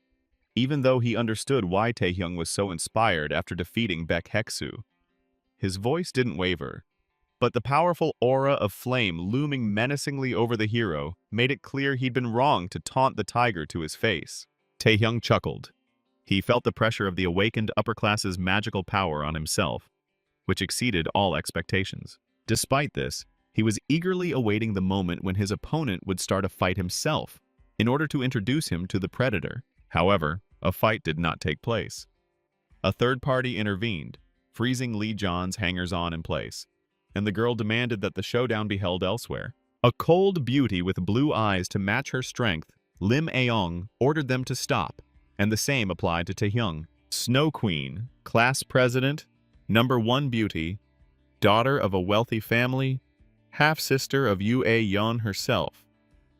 even though he understood why Taehyung was so inspired after defeating Beck Hexu. His voice didn't waver, but the powerful aura of flame looming menacingly over the hero made it clear he'd been wrong to taunt the tiger to his face. Taehyung chuckled. He felt the pressure of the awakened upper class's magical power on himself, which exceeded all expectations. Despite this, he was eagerly awaiting the moment when his opponent would start a fight himself, in order to introduce him to the predator. However, a fight did not take place. A third party intervened, freezing Lee John's hangers-on in place, and the girl demanded that the showdown be held elsewhere. A cold beauty with blue eyes to match her strength, Lim Aeong ordered them to stop, and the same applied to Taehyung. Snow Queen, class president, #1 beauty, daughter of a wealthy family, half-sister of Yu A-yeon herself,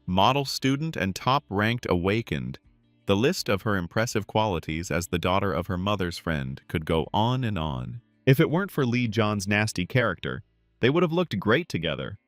model student and top-ranked Awakened. The list of her impressive qualities as the daughter of her mother's friend could go on and on. If it weren't for Lee John's nasty character, they would have looked great together.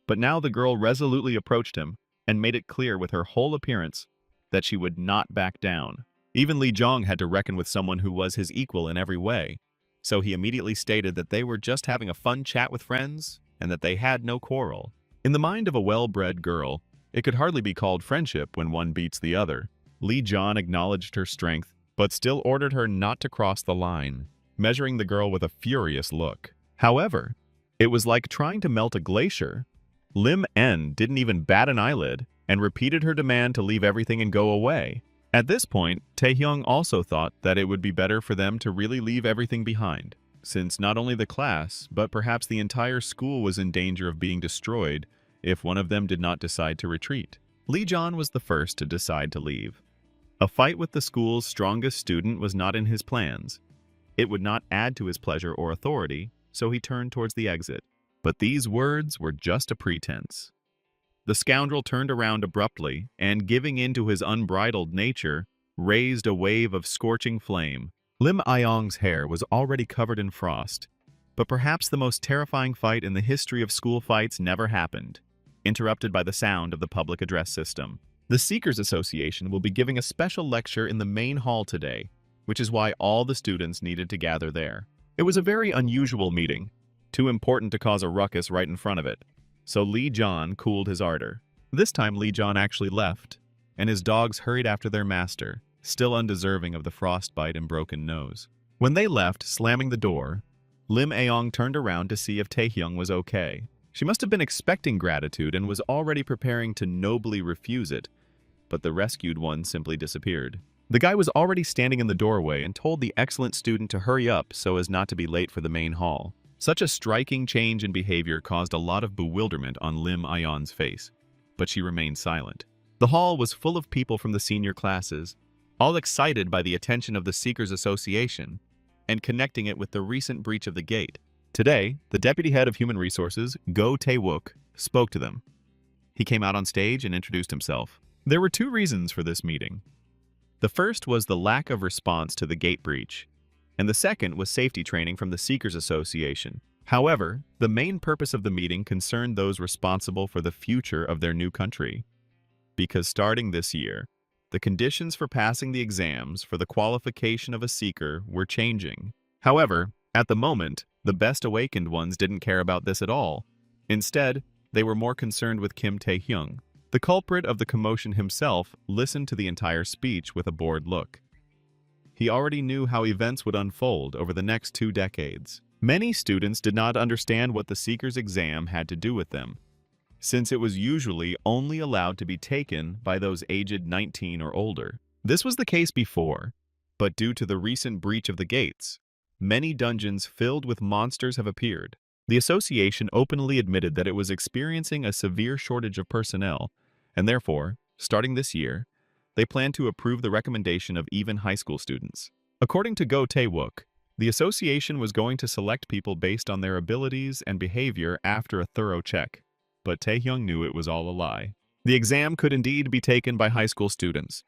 But now the girl resolutely approached him and made it clear with her whole appearance that she would not back down. Even Lee Jong had to reckon with someone who was his equal in every way, so he immediately stated that they were just having a fun chat with friends and that they had no quarrel. In the mind of a well-bred girl, it could hardly be called friendship when one beats the other. Lee John acknowledged her strength, but still ordered her not to cross the line, measuring the girl with a furious look. However, it was like trying to melt a glacier. Lim En didn't even bat an eyelid and repeated her demand to leave everything and go away. At this point, Taehyung also thought that it would be better for them to really leave everything behind, since not only the class, but perhaps the entire school was in danger of being destroyed if one of them did not decide to retreat. Lee John was the first to decide to leave. A fight with the school's strongest student was not in his plans. It would not add to his pleasure or authority, so he turned towards the exit. But these words were just a pretense. The scoundrel turned around abruptly and, giving in to his unbridled nature, raised a wave of scorching flame. Lim Aeong's hair was already covered in frost, but perhaps the most terrifying fight in the history of school fights never happened, interrupted by the sound of the public address system. The Seekers Association will be giving a special lecture in the main hall today, which is why all the students needed to gather there. It was a very unusual meeting, too important to cause a ruckus right in front of it, so Lee John cooled his ardor. This time Lee John actually left, and his dogs hurried after their master, still undeserving of the frostbite and broken nose. When they left, slamming the door, Lim Aeong turned around to see if Taehyung was okay. She must have been expecting gratitude and was already preparing to nobly refuse it, but the rescued one simply disappeared. The guy was already standing in the doorway and told the excellent student to hurry up so as not to be late for the main hall. Such a striking change in behavior caused a lot of bewilderment on Lim Aeon's face, but she remained silent. The hall was full of people from the senior classes, all excited by the attention of the Seekers Association and connecting it with the recent breach of the gate. Today, the deputy head of human resources, Go Tae-wook, spoke to them. He came out on stage and introduced himself. There were two reasons for this meeting. The first was the lack of response to the gate breach, and the second was safety training from the Seekers Association. However, the main purpose of the meeting concerned those responsible for the future of their new country, because starting this year, the conditions for passing the exams for the qualification of a Seeker were changing. However, at the moment, the best awakened ones didn't care about this at all. Instead, they were more concerned with Kim Tae-hyung. The culprit of the commotion himself listened to the entire speech with a bored look. He already knew how events would unfold over the next 2 decades. Many students did not understand what the Seeker's exam had to do with them, since it was usually only allowed to be taken by those aged 19 or older. This was the case before, but due to the recent breach of the gates, many dungeons filled with monsters have appeared. The association openly admitted that it was experiencing a severe shortage of personnel, and therefore, starting this year, they plan to approve the recommendation of even high school students. According to Go Tae-wook, the association was going to select people based on their abilities and behavior after a thorough check, but Taehyung knew it was all a lie. The exam could indeed be taken by high school students,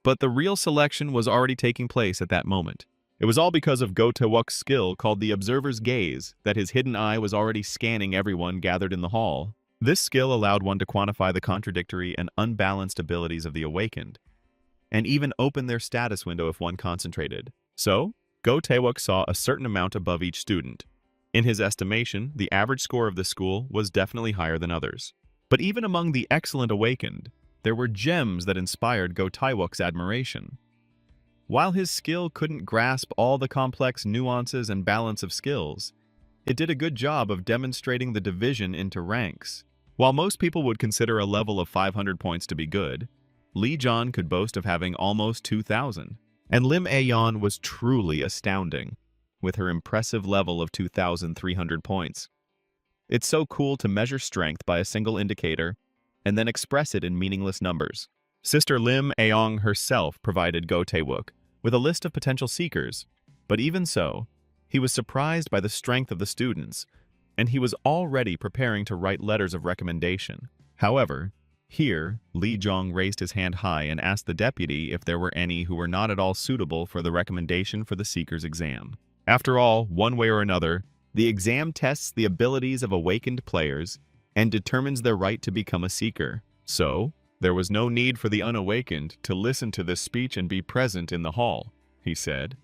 but the real selection was already taking place at that moment. It was all because of Go Tae-wook's skill called the Observer's Gaze that his hidden eye was already scanning everyone gathered in the hall. This skill allowed one to quantify the contradictory and unbalanced abilities of the awakened, and even open their status window if one concentrated. So, Go Tae-wook saw a certain amount above each student. In his estimation, the average score of the school was definitely higher than others. But even among the excellent awakened, there were gems that inspired Go Tae-wook's admiration. While his skill couldn't grasp all the complex nuances and balance of skills, it did a good job of demonstrating the division into ranks. While most people would consider a level of 500 points to be good, Lee John could boast of having almost 2,000. And Lim Aeon was truly astounding, with her impressive level of 2,300 points. It's so cool to measure strength by a single indicator and then express it in meaningless numbers. Sister Lim Aeong herself provided Go Tae-wook with a list of potential seekers, but even so, he was surprised by the strength of the students, and he was already preparing to write letters of recommendation. However, here, Lee Jong raised his hand high and asked the deputy if there were any who were not at all suitable for the recommendation for the Seeker's exam. After all, one way or another, the exam tests the abilities of awakened players and determines their right to become a Seeker. So, there was no need for the unawakened to listen to this speech and be present in the hall, he said,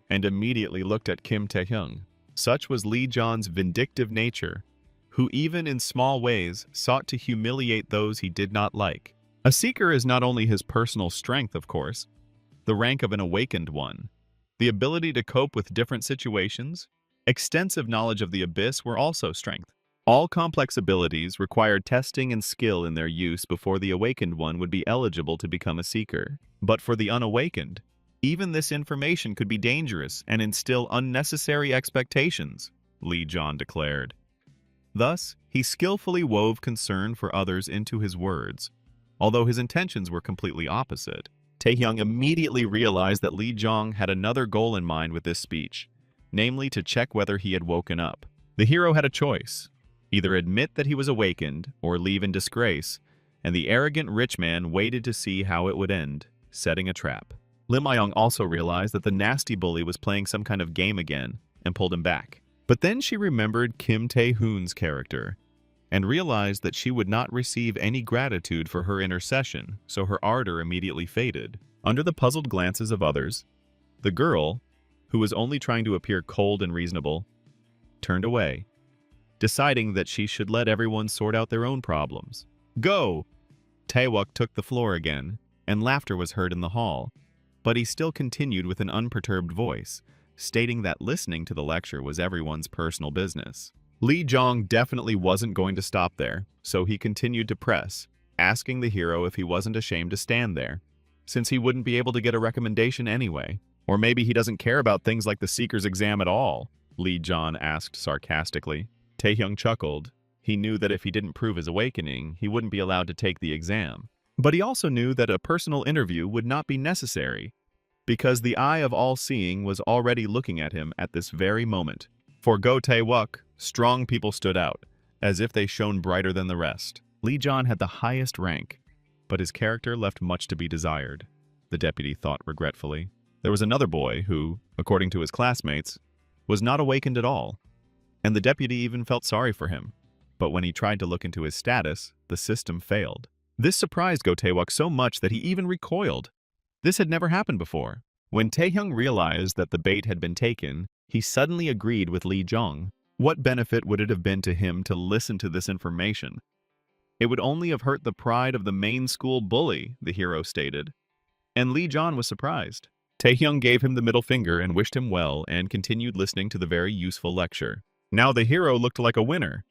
and immediately looked at Kim Tae-hyung. Such was Lee John's vindictive nature, who even in small ways sought to humiliate those he did not like. A Seeker is not only his personal strength, of course, the rank of an awakened one. The ability to cope with different situations, extensive knowledge of the abyss were also strength. All complex abilities required testing and skill in their use before the awakened one would be eligible to become a Seeker. But for the unawakened, even this information could be dangerous and instill unnecessary expectations, Lee John declared. Thus, he skillfully wove concern for others into his words, although his intentions were completely opposite. Taehyung immediately realized that Lee Jong had another goal in mind with this speech, namely to check whether he had woken up. The hero had a choice: either admit that he was awakened or leave in disgrace, and the arrogant rich man waited to see how it would end, setting a trap. Lim Ayong also realized that the nasty bully was playing some kind of game again and pulled him back. But then she remembered Kim Tae-hoon's character and realized that she would not receive any gratitude for her intercession, so her ardor immediately faded. Under the puzzled glances of others, the girl, who was only trying to appear cold and reasonable, turned away, deciding that she should let everyone sort out their own problems. Go! Tae-wook took the floor again, and laughter was heard in the hall, but he still continued with an unperturbed voice, stating that listening to the lecture was everyone's personal business. Lee Jong definitely wasn't going to stop there, so he continued to press, asking the hero if he wasn't ashamed to stand there, since he wouldn't be able to get a recommendation anyway. Or maybe he doesn't care about things like the Seeker's exam at all, Lee Jong asked sarcastically. Taehyung chuckled. He knew that if he didn't prove his awakening, he wouldn't be allowed to take the exam. But he also knew that a personal interview would not be necessary, because the eye of all-seeing was already looking at him at this very moment. For Go Tae-wook, strong people stood out, as if they shone brighter than the rest. Lee John had the highest rank, but his character left much to be desired, the deputy thought regretfully. There was another boy who, according to his classmates, was not awakened at all, and the deputy even felt sorry for him. But when he tried to look into his status, the system failed. This surprised Go Tae-wook so much that he even recoiled. This had never happened before. When Taehyung realized that the bait had been taken, he suddenly agreed with Lee Jong. What benefit would it have been to him to listen to this information? It would only have hurt the pride of the main school bully, the hero stated. And Lee Jong was surprised. Taehyung gave him the middle finger and wished him well and continued listening to the very useful lecture. Now the hero looked like a winner,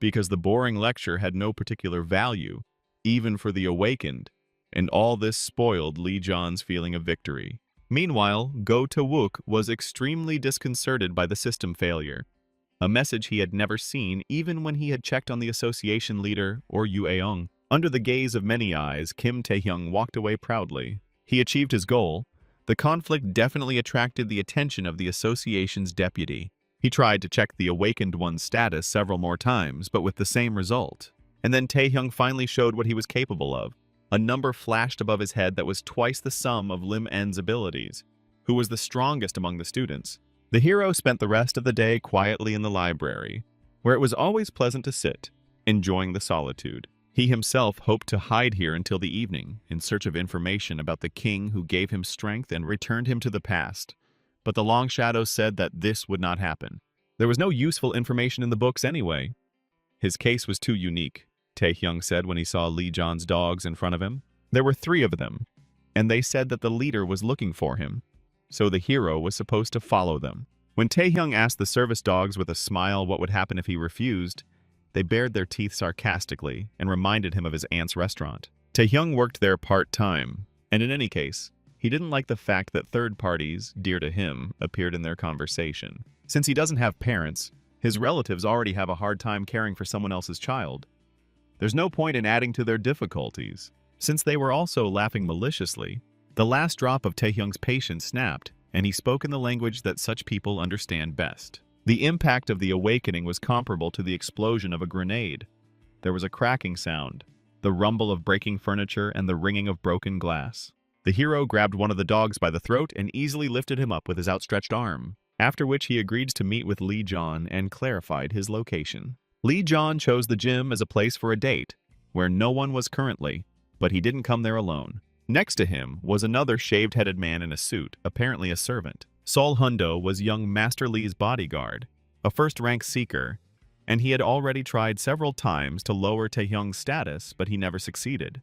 because the boring lecture had no particular value, even for the awakened, and all this spoiled Lee Jong's feeling of victory. Meanwhile, Go Tae-wook was extremely disconcerted by the system failure, a message he had never seen even when he had checked on the association leader or Yu Aeong. Under the gaze of many eyes, Kim Tae-hyung walked away proudly. He achieved his goal. The conflict definitely attracted the attention of the association's deputy. He tried to check the awakened one's status several more times, but with the same result. And then Taehyung finally showed what he was capable of. A number flashed above his head that was twice the sum of Lim N's abilities, who was the strongest among the students. The hero spent the rest of the day quietly in the library, where it was always pleasant to sit, enjoying the solitude. He himself hoped to hide here until the evening, in search of information about the king who gave him strength and returned him to the past. But the Long Shadow said that this would not happen. There was no useful information in the books anyway. His case was too unique, Taehyung said when he saw Lee John's dogs in front of him. There were 3 of them, and they said that the leader was looking for him, so the hero was supposed to follow them. When Taehyung asked the service dogs with a smile what would happen if he refused, they bared their teeth sarcastically and reminded him of his aunt's restaurant. Taehyung worked there part-time, and in any case, he didn't like the fact that third parties, dear to him, appeared in their conversation. Since he doesn't have parents, his relatives already have a hard time caring for someone else's child. There's no point in adding to their difficulties. Since they were also laughing maliciously, the last drop of Taehyung's patience snapped, and he spoke in the language that such people understand best. The impact of the awakening was comparable to the explosion of a grenade. There was a cracking sound, the rumble of breaking furniture and the ringing of broken glass. The hero grabbed one of the dogs by the throat and easily lifted him up with his outstretched arm, after which he agreed to meet with Lee John and clarified his location. Lee John chose the gym as a place for a date, where no one was currently, but he didn't come there alone. Next to him was another shaved-headed man in a suit, apparently a servant. Sol Hundo was young Master Lee's bodyguard, a first-rank seeker, and he had already tried several times to lower Taehyung's status, but he never succeeded.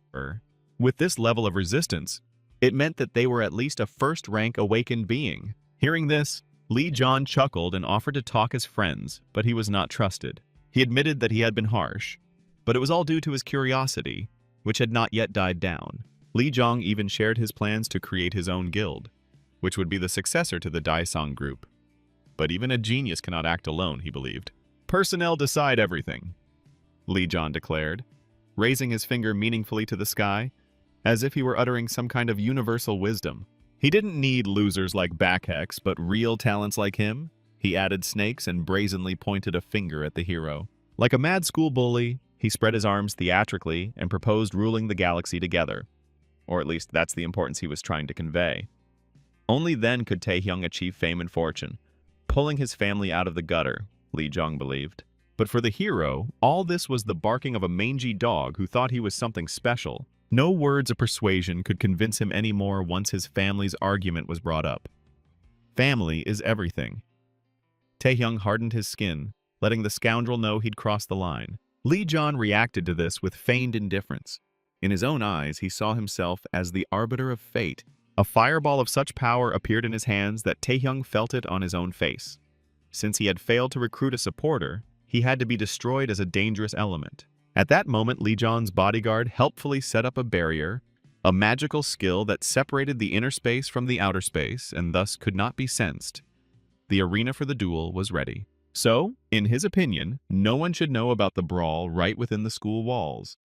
With this level of resistance, it meant that they were at least a first-rank awakened being. Hearing this, Lee John chuckled and offered to talk as friends, but he was not trusted. He admitted that he had been harsh, but it was all due to his curiosity, which had not yet died down. Lee Jong even shared his plans to create his own guild, which would be the successor to the Daesung group. But even a genius cannot act alone, he believed. Personnel decide everything, Lee John declared, raising his finger meaningfully to the sky, as if he were uttering some kind of universal wisdom. He didn't need losers like Backhex, but real talents like him. He added snakes and brazenly pointed a finger at the hero. Like a mad school bully, he spread his arms theatrically and proposed ruling the galaxy together. Or at least that's the importance he was trying to convey. Only then could Taehyung achieve fame and fortune, pulling his family out of the gutter, Lee Jong believed. But for the hero, all this was the barking of a mangy dog who thought he was something special. No words of persuasion could convince him anymore once his family's argument was brought up. Family is everything. Taehyung hardened his skin, letting the scoundrel know he'd crossed the line. Lee John reacted to this with feigned indifference. In his own eyes, he saw himself as the arbiter of fate. A fireball of such power appeared in his hands that Taehyung felt it on his own face. Since he had failed to recruit a supporter, he had to be destroyed as a dangerous element. At that moment, Lee John's bodyguard helpfully set up a barrier, a magical skill that separated the inner space from the outer space and thus could not be sensed. The arena for the duel was ready. So, in his opinion, no one should know about the brawl right within the school walls,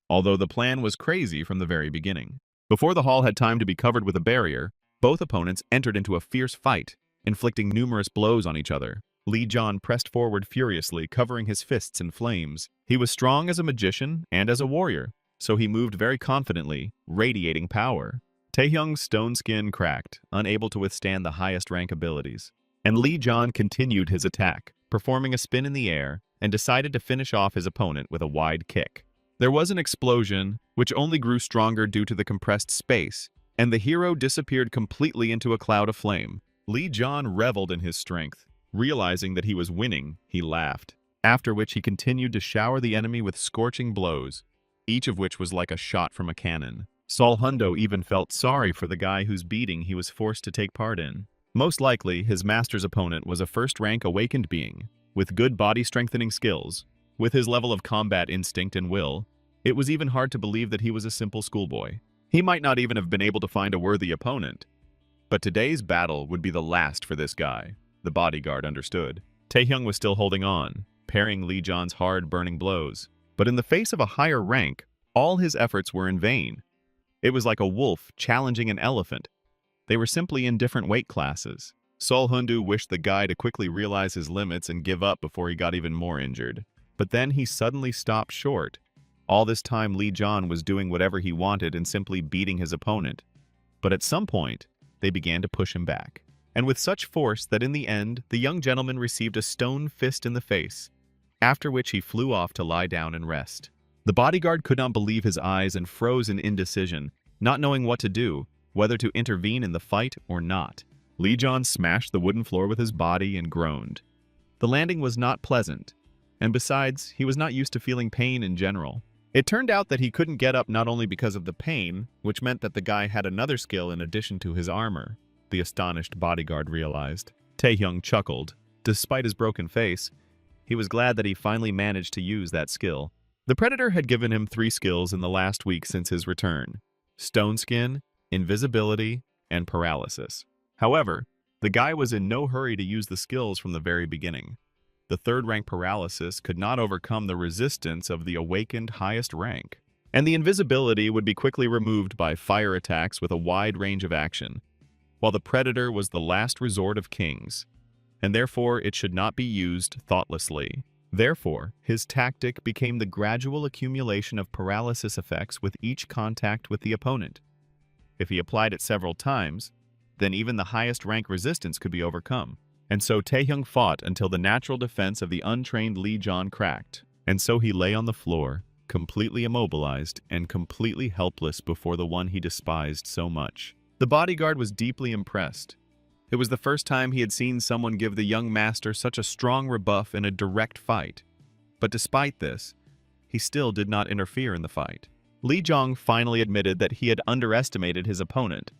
although the plan was crazy from the very beginning. Before the hall had time to be covered with a barrier, both opponents entered into a fierce fight, inflicting numerous blows on each other. Lee John pressed forward furiously, covering his fists in flames. He was strong as a magician and as a warrior, so he moved very confidently, radiating power. Taehyung's stone skin cracked, unable to withstand the highest rank abilities. And Lee John continued his attack, performing a spin in the air, and decided to finish off his opponent with a wide kick. There was an explosion, which only grew stronger due to the compressed space, and the hero disappeared completely into a cloud of flame. Lee John reveled in his strength. Realizing that he was winning, he laughed, after which he continued to shower the enemy with scorching blows, each of which was like a shot from a cannon. Sol Hundo even felt sorry for the guy whose beating he was forced to take part in. Most likely, his master's opponent was a first-rank awakened being, with good body-strengthening skills. With his level of combat instinct and will, it was even hard to believe that he was a simple schoolboy. He might not even have been able to find a worthy opponent. But today's battle would be the last for this guy. The bodyguard understood. Taehyung was still holding on, parrying Lee John's hard, burning blows. But in the face of a higher rank, all his efforts were in vain. It was like a wolf challenging an elephant. They were simply in different weight classes. Sol Hundu wished the guy to quickly realize his limits and give up before he got even more injured. But then he suddenly stopped short. All this time, Lee John was doing whatever he wanted and simply beating his opponent. But at some point, they began to push him back. And with such force that in the end, the young gentleman received a stone fist in the face, after which he flew off to lie down and rest. The bodyguard could not believe his eyes and froze in indecision, not knowing what to do, whether to intervene in the fight or not. Lee John smashed the wooden floor with his body and groaned. The landing was not pleasant, and besides, he was not used to feeling pain in general. It turned out that he couldn't get up not only because of the pain, which meant that the guy had another skill in addition to his armor, the astonished bodyguard realized. Taehyung chuckled. Despite his broken face, he was glad that he finally managed to use that skill. The Predator had given him 3 skills in the last week since his return: Stone Skin, Invisibility, and Paralysis. However, the guy was in no hurry to use the skills from the very beginning. The 3rd rank Paralysis could not overcome the resistance of the awakened highest rank, and the Invisibility would be quickly removed by fire attacks with a wide range of action, while the Predator was the last resort of kings, and therefore it should not be used thoughtlessly. Therefore, his tactic became the gradual accumulation of paralysis effects with each contact with the opponent. If he applied it several times, then even the highest rank resistance could be overcome. And so Taehyung fought until the natural defense of the untrained Lee John cracked. And so he lay on the floor, completely immobilized and completely helpless before the one he despised so much. The bodyguard was deeply impressed. It was the first time he had seen someone give the young master such a strong rebuff in a direct fight. But despite this, he still did not interfere in the fight. Lee Jong finally admitted that he had underestimated his opponent.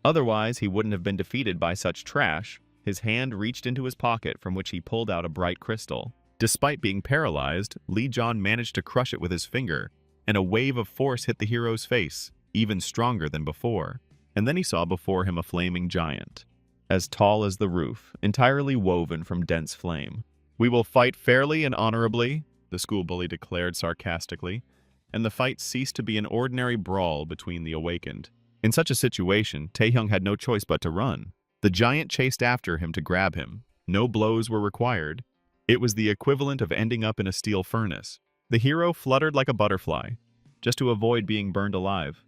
Otherwise, he wouldn't have been defeated by such trash. His hand reached into his pocket from which he pulled out a bright crystal. Despite being paralyzed, Lee Jong managed to crush it with his finger, and a wave of force hit the hero's face, even stronger than before. And then he saw before him a flaming giant, as tall as the roof, entirely woven from dense flame. "We will fight fairly and honorably," the school bully declared sarcastically, and the fight ceased to be an ordinary brawl between the awakened. In such a situation, Taehyung had no choice but to run. The giant chased after him to grab him. No blows were required. It was the equivalent of ending up in a steel furnace. The hero fluttered like a butterfly, just to avoid being burned alive.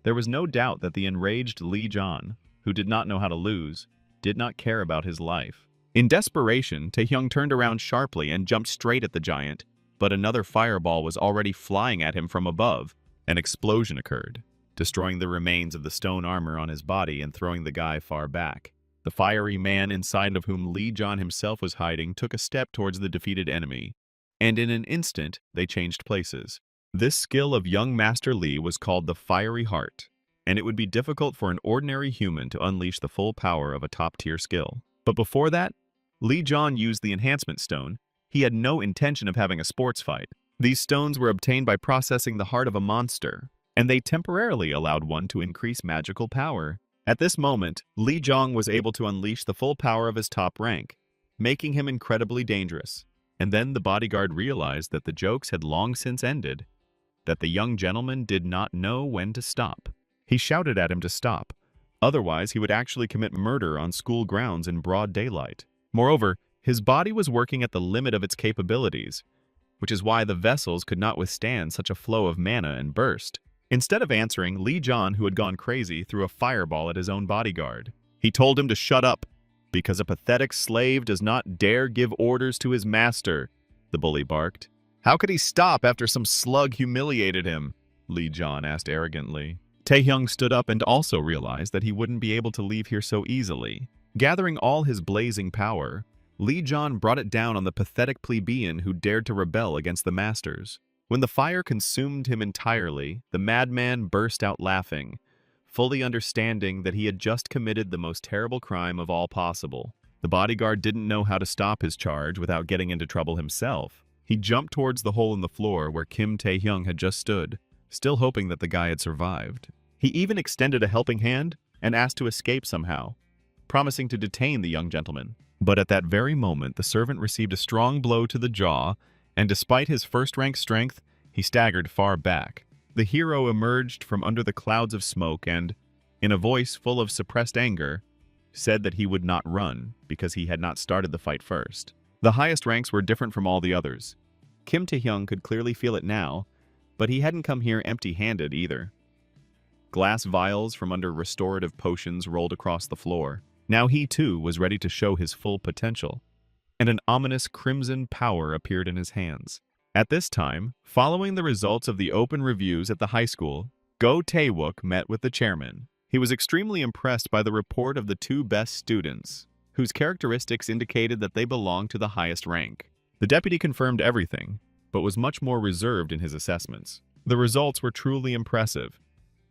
There was no doubt that the enraged Lee John, who did not know how to lose, did not care about his life. In desperation, Taehyung turned around sharply and jumped straight at the giant, but another fireball was already flying at him from above. An explosion occurred, destroying the remains of the stone armor on his body and throwing the guy far back. The fiery man inside of whom Lee John himself was hiding took a step towards the defeated enemy, and in an instant they changed places. This skill of young Master Lee was called the Fiery Heart, and it would be difficult for an ordinary human to unleash the full power of a top-tier skill. But before that, Lee John used the enhancement stone. He had no intention of having a sports fight. These stones were obtained by processing the heart of a monster, and they temporarily allowed one to increase magical power. At this moment, Lee Jong was able to unleash the full power of his top rank, making him incredibly dangerous. And then the bodyguard realized that the jokes had long since ended, that the young gentleman did not know when to stop. He shouted at him to stop. Otherwise, he would actually commit murder on school grounds in broad daylight. Moreover, his body was working at the limit of its capabilities, which is why the vessels could not withstand such a flow of mana and burst. Instead of answering, Lee John, who had gone crazy, threw a fireball at his own bodyguard. He told him to shut up, because a pathetic slave does not dare give orders to his master, the bully barked. How could he stop after some slug humiliated him? Lee John asked arrogantly. Taehyung stood up and also realized that he wouldn't be able to leave here so easily. Gathering all his blazing power, Lee John brought it down on the pathetic plebeian who dared to rebel against the masters. When the fire consumed him entirely, the madman burst out laughing, fully understanding that he had just committed the most terrible crime of all possible. The bodyguard didn't know how to stop his charge without getting into trouble himself. He jumped towards the hole in the floor where Kim Taehyung had just stood, still hoping that the guy had survived. He even extended a helping hand and asked to escape somehow, promising to detain the young gentleman. But at that very moment, the servant received a strong blow to the jaw, and despite his first-rank strength, he staggered far back. The hero emerged from under the clouds of smoke and, in a voice full of suppressed anger, said that he would not run because he had not started the fight first. The highest ranks were different from all the others. Kim Taehyung could clearly feel it now, but he hadn't come here empty-handed either. Glass vials from under restorative potions rolled across the floor. Now he, too, was ready to show his full potential, and an ominous crimson power appeared in his hands. At this time, following the results of the open reviews at the high school, Go Tae-wook met with the chairman. He was extremely impressed by the report of the 2 best students, whose characteristics indicated that they belonged to the highest rank. The deputy confirmed everything, but was much more reserved in his assessments. The results were truly impressive.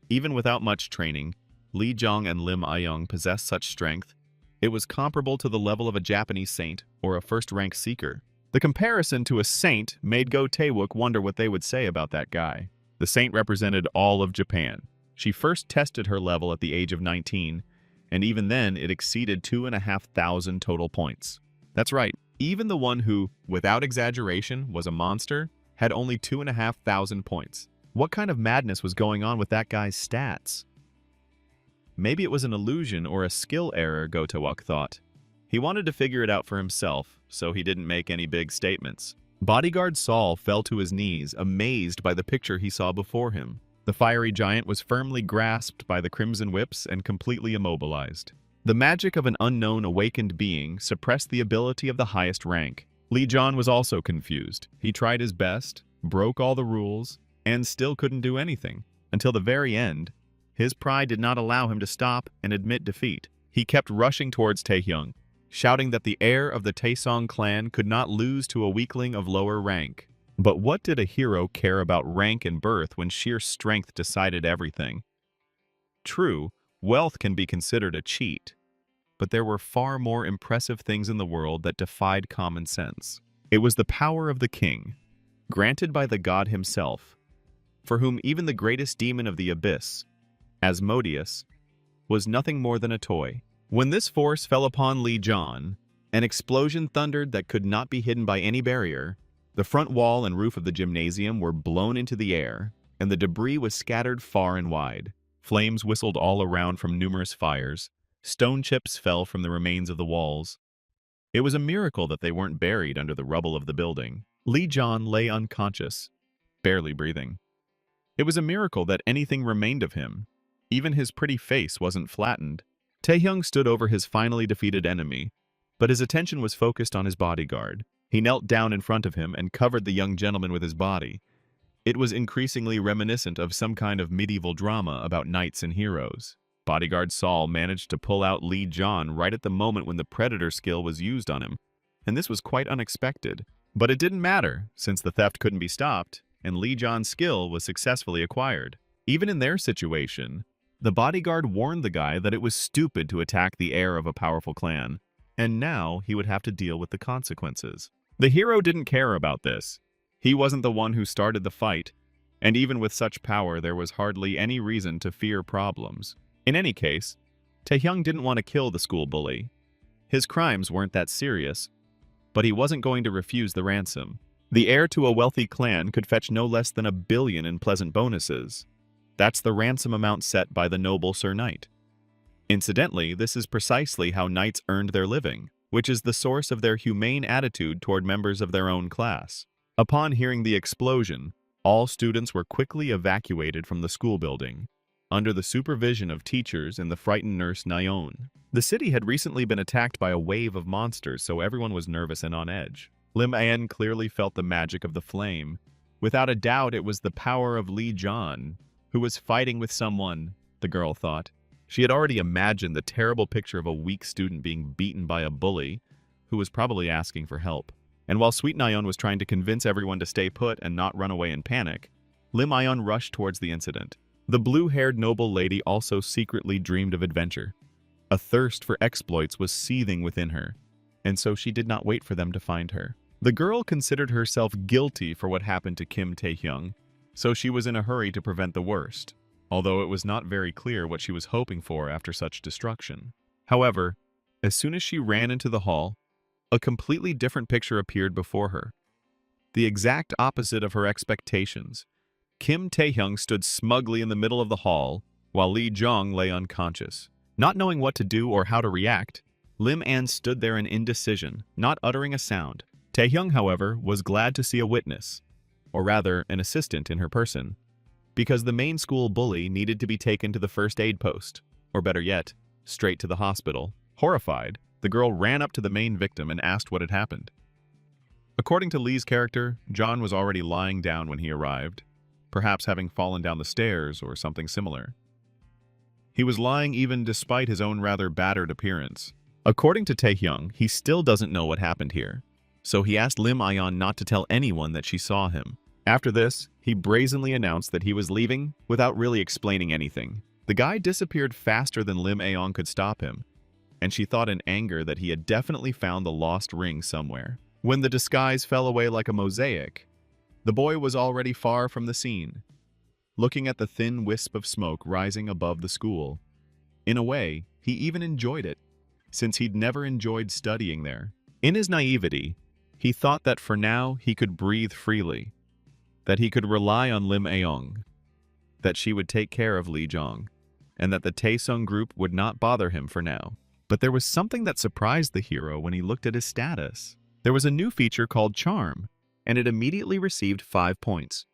Even without much training, Lee Jong and Lim Ayung possessed such strength, it was comparable to the level of a Japanese saint or a first-rank seeker. The comparison to a saint made Go Taewook wonder what they would say about that guy. The saint represented all of Japan. She first tested her level at the age of 19, and even then it exceeded 2,500 total points. That's right, even the one who, without exaggeration, was a monster, had only 2,500 points. What kind of madness was going on with that guy's stats? Maybe it was an illusion or a skill error, Go Taewook thought. He wanted to figure it out for himself, so he didn't make any big statements. Bodyguard Saul fell to his knees, amazed by the picture he saw before him. The fiery giant was firmly grasped by the crimson whips and completely immobilized. The magic of an unknown awakened being suppressed the ability of the highest rank. Lee John was also confused. He tried his best, broke all the rules, and still couldn't do anything. Until the very end, his pride did not allow him to stop and admit defeat. He kept rushing towards Taehyung, shouting that the heir of the Taesong clan could not lose to a weakling of lower rank. But what did a hero care about rank and birth when sheer strength decided everything? True, wealth can be considered a cheat, but there were far more impressive things in the world that defied common sense. It was the power of the king, granted by the god himself, for whom even the greatest demon of the abyss, Asmodeus, was nothing more than a toy. When this force fell upon Lee John, an explosion thundered that could not be hidden by any barrier. The front wall and roof of the gymnasium were blown into the air, and the debris was scattered far and wide. Flames whistled all around from numerous fires. Stone chips fell from the remains of the walls. It was a miracle that they weren't buried under the rubble of the building. Lee John lay unconscious, barely breathing. It was a miracle that anything remained of him. Even his pretty face wasn't flattened. Taehyung stood over his finally defeated enemy, but his attention was focused on his bodyguard. He knelt down in front of him and covered the young gentleman with his body. It was increasingly reminiscent of some kind of medieval drama about knights and heroes. Bodyguard Saul managed to pull out Lee John right at the moment when the predator skill was used on him, and this was quite unexpected. But it didn't matter, since the theft couldn't be stopped, and Lee John's skill was successfully acquired. Even in their situation, the bodyguard warned the guy that it was stupid to attack the heir of a powerful clan, and now he would have to deal with the consequences. The hero didn't care about this. He wasn't the one who started the fight, and even with such power there was hardly any reason to fear problems. In any case, Taehyung didn't want to kill the school bully. His crimes weren't that serious, but he wasn't going to refuse the ransom. The heir to a wealthy clan could fetch no less than 1 billion in pleasant bonuses. That's the ransom amount set by the noble Sir Knight. Incidentally, this is precisely how knights earned their living, which is the source of their humane attitude toward members of their own class. Upon hearing the explosion, all students were quickly evacuated from the school building, under the supervision of teachers and the frightened nurse Nyeon. The city had recently been attacked by a wave of monsters, so everyone was nervous and on edge. Lim Ayan clearly felt the magic of the flame. Without a doubt, it was the power of Lee John, who was fighting with someone, the girl thought. She had already imagined the terrible picture of a weak student being beaten by a bully, who was probably asking for help. And while Sweet Nyeon was trying to convince everyone to stay put and not run away in panic, Lim Ayan rushed towards the incident. The blue-haired noble lady also secretly dreamed of adventure. A thirst for exploits was seething within her, and so she did not wait for them to find her. The girl considered herself guilty for what happened to Kim Taehyung, so she was in a hurry to prevent the worst, although it was not very clear what she was hoping for after such destruction. However, as soon as she ran into the hall, a completely different picture appeared before her. The exact opposite of her expectations. Kim Taehyung stood smugly in the middle of the hall, while Lee Jong lay unconscious. Not knowing what to do or how to react, Lim An stood there in indecision, not uttering a sound. Taehyung, however, was glad to see a witness, or rather, an assistant in her person, because the main school bully needed to be taken to the first aid post, or better yet, straight to the hospital. Horrified, the girl ran up to the main victim and asked what had happened. According to Lee's character, John was already lying down when he arrived, perhaps having fallen down the stairs or something similar. He was lying even despite his own rather battered appearance. According to Taehyung, he still doesn't know what happened here, so he asked Lim Ayan not to tell anyone that she saw him. After this, he brazenly announced that he was leaving without really explaining anything. The guy disappeared faster than Lim Ayan could stop him, and she thought in anger that he had definitely found the lost ring somewhere. When the disguise fell away like a mosaic, the boy was already far from the scene, looking at the thin wisp of smoke rising above the school. In a way, he even enjoyed it, since he'd never enjoyed studying there. In his naivety, he thought that for now he could breathe freely, that he could rely on Lim Aong, that she would take care of Li Zhong, and that the Taesung group would not bother him for now. But there was something that surprised the hero when he looked at his status. There was a new feature called Charm, and it immediately received 5 points.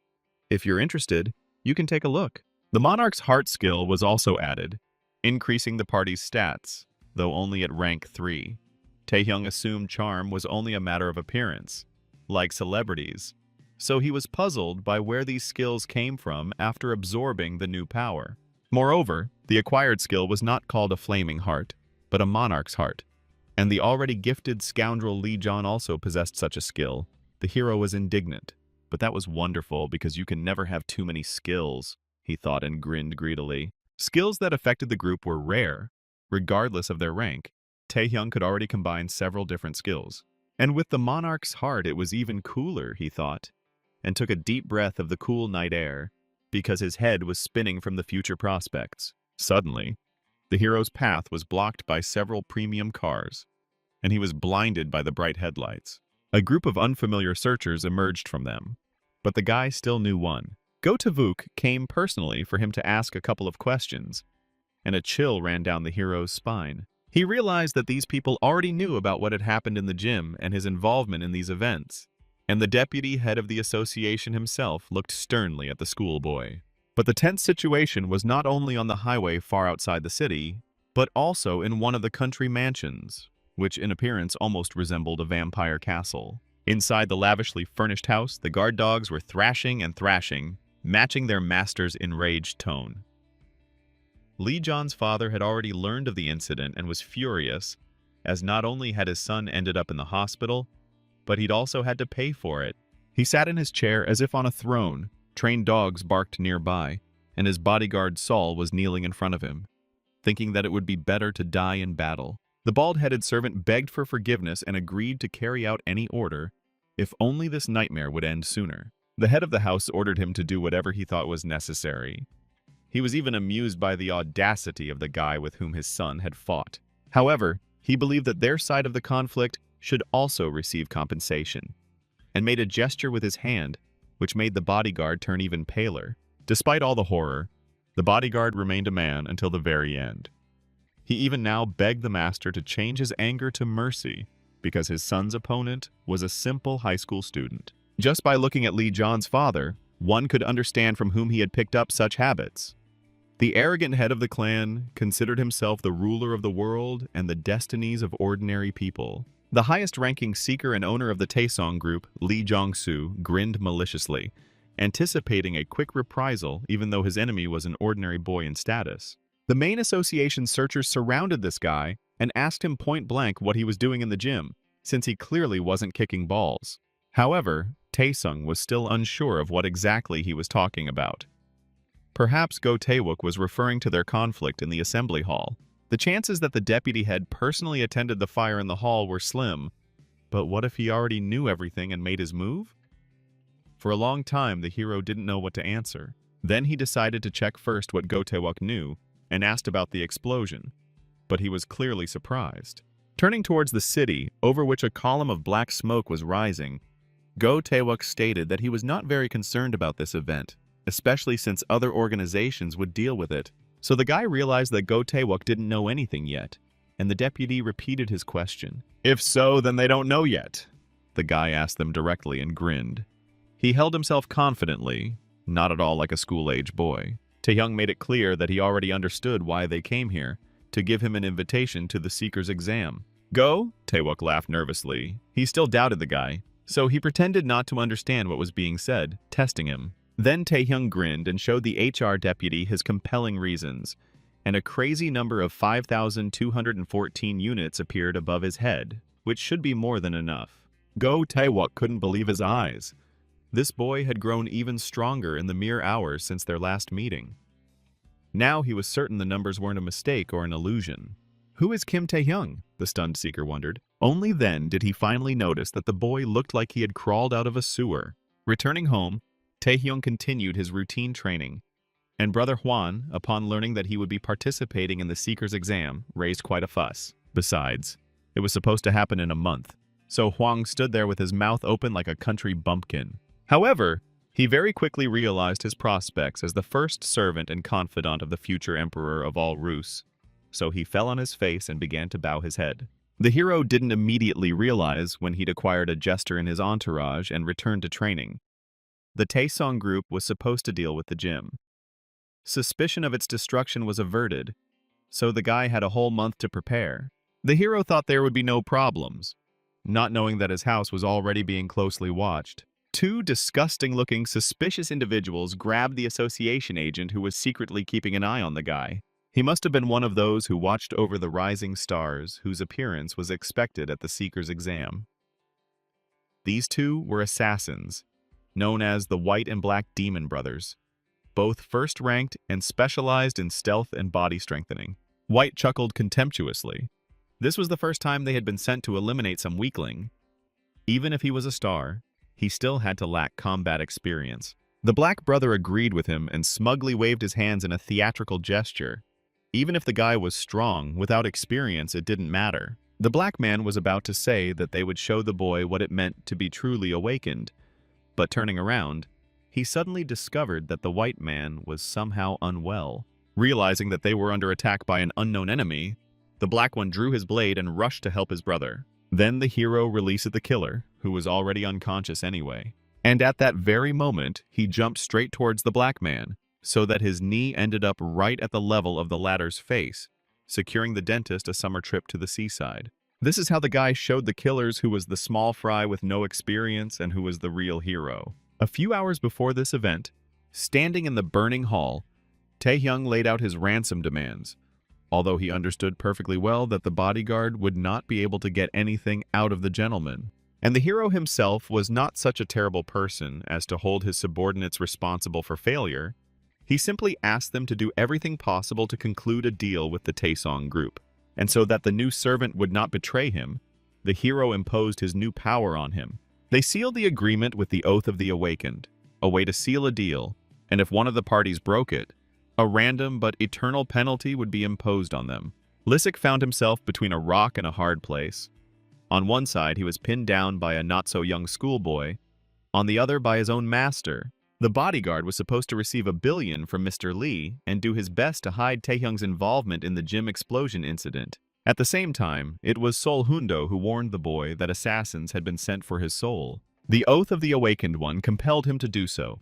If you're interested, you can take a look. The Monarch's Heart skill was also added, increasing the party's stats, though only at rank 3. Taehyung assumed Charm was only a matter of appearance, like celebrities, so he was puzzled by where these skills came from after absorbing the new power. Moreover, the acquired skill was not called a Flaming Heart, but a Monarch's Heart, and the already gifted scoundrel Li Zhong also possessed such a skill. The hero was indignant, but that was wonderful because you can never have too many skills, he thought and grinned greedily. Skills that affected the group were rare, regardless of their rank. Taehyung could already combine several different skills. And with the Monarch's Heart it was even cooler, he thought, and took a deep breath of the cool night air, because his head was spinning from the future prospects. Suddenly, the hero's path was blocked by several premium cars, and he was blinded by the bright headlights. A group of unfamiliar searchers emerged from them, but the guy still knew one. Go Tavuk came personally for him to ask a couple of questions, and a chill ran down the hero's spine. He realized that these people already knew about what had happened in the gym and his involvement in these events, and the deputy head of the association himself looked sternly at the schoolboy. But the tense situation was not only on the highway far outside the city, but also in one of the country mansions, which in appearance almost resembled a vampire castle. Inside the lavishly furnished house, the guard dogs were thrashing and thrashing, matching their master's enraged tone. Li Zhong's father had already learned of the incident and was furious, as not only had his son ended up in the hospital, but he'd also had to pay for it. He sat in his chair as if on a throne, trained dogs barked nearby, and his bodyguard Saul was kneeling in front of him, thinking that it would be better to die in battle. The bald-headed servant begged for forgiveness and agreed to carry out any order, if only this nightmare would end sooner. The head of the house ordered him to do whatever he thought was necessary. He was even amused by the audacity of the guy with whom his son had fought. However, he believed that their side of the conflict should also receive compensation, and made a gesture with his hand, which made the bodyguard turn even paler. Despite all the horror, the bodyguard remained a man until the very end. He even now begged the master to change his anger to mercy, because his son's opponent was a simple high school student. Just by looking at Li Zhong's father, one could understand from whom he had picked up such habits. The arrogant head of the clan considered himself the ruler of the world and the destinies of ordinary people. The highest-ranking seeker and owner of the Taesung group, Li Zhongsu, grinned maliciously, anticipating a quick reprisal even though his enemy was an ordinary boy in status. The main association searchers surrounded this guy and asked him point-blank what he was doing in the gym, since he clearly wasn't kicking balls. However, Taesung was still unsure of what exactly he was talking about. Perhaps Go Taewook was referring to their conflict in the assembly hall. The chances that the deputy head personally attended the fire in the hall were slim, but what if he already knew everything and made his move? For a long time, the hero didn't know what to answer. Then he decided to check first what Go Taewook knew and asked about the explosion, but he was clearly surprised. Turning towards the city, over which a column of black smoke was rising, Go Taewook stated that he was not very concerned about this event, especially since other organizations would deal with it. So the guy realized that Go Taewook didn't know anything yet, and the deputy repeated his question. If so, then they don't know yet, the guy asked them directly and grinned. He held himself confidently, not at all like a school-age boy. Taehyung made it clear that he already understood why they came here, to give him an invitation to the Seeker's exam. Go? Taewook laughed nervously. He still doubted the guy, so he pretended not to understand what was being said, testing him. Then Taehyung grinned and showed the HR deputy his compelling reasons, and a crazy number of 5,214 units appeared above his head, which should be more than enough. Go Taewook couldn't believe his eyes. This boy had grown even stronger in the mere hours since their last meeting. Now he was certain the numbers weren't a mistake or an illusion. Who is Kim Taehyung? The stunned seeker wondered. Only then did he finally notice that the boy looked like he had crawled out of a sewer. Returning home, Taehyung continued his routine training, and Brother Hwan, upon learning that he would be participating in the Seeker's exam, raised quite a fuss. Besides, it was supposed to happen in a month, so Hwang stood there with his mouth open like a country bumpkin. However, he very quickly realized his prospects as the first servant and confidant of the future emperor of all Rus, so he fell on his face and began to bow his head. The hero didn't immediately realize when he'd acquired a jester in his entourage and returned to training. The Taesong group was supposed to deal with the gym. Suspicion of its destruction was averted, so the guy had a whole month to prepare. The hero thought there would be no problems, not knowing that his house was already being closely watched. Two disgusting-looking, suspicious individuals grabbed the association agent who was secretly keeping an eye on the guy. He must have been one of those who watched over the rising stars whose appearance was expected at the Seeker's exam. These two were assassins, known as the White and Black Demon Brothers, both first-ranked and specialized in stealth and body strengthening. White chuckled contemptuously. This was the first time they had been sent to eliminate some weakling. Even if he was a star, he still had to lack combat experience. The Black Brother agreed with him and smugly waved his hands in a theatrical gesture. Even if the guy was strong, without experience, it didn't matter. The black man was about to say that they would show the boy what it meant to be truly awakened, but turning around, he suddenly discovered that the white man was somehow unwell. Realizing that they were under attack by an unknown enemy, the black one drew his blade and rushed to help his brother. Then the hero released the killer, who was already unconscious anyway. And at that very moment, he jumped straight towards the black man, so that his knee ended up right at the level of the latter's face, securing the dentist a summer trip to the seaside. This is how the guy showed the killers who was the small fry with no experience and who was the real hero. A few hours before this event, standing in the burning hall, Taehyung laid out his ransom demands, although he understood perfectly well that the bodyguard would not be able to get anything out of the gentleman. And the hero himself was not such a terrible person as to hold his subordinates responsible for failure. He simply asked them to do everything possible to conclude a deal with the Taesong group. And so that the new servant would not betray him, the hero imposed his new power on him. They sealed the agreement with the Oath of the Awakened, a way to seal a deal, and if one of the parties broke it, a random but eternal penalty would be imposed on them. Lisic found himself between a rock and a hard place. On one side, he was pinned down by a not-so-young schoolboy, on the other by his own master. The bodyguard was supposed to receive $1 billion from Mr. Lee and do his best to hide Taehyung's involvement in the gym explosion incident. At the same time, it was Sol Hundo who warned the boy that assassins had been sent for his soul. The Oath of the Awakened One compelled him to do so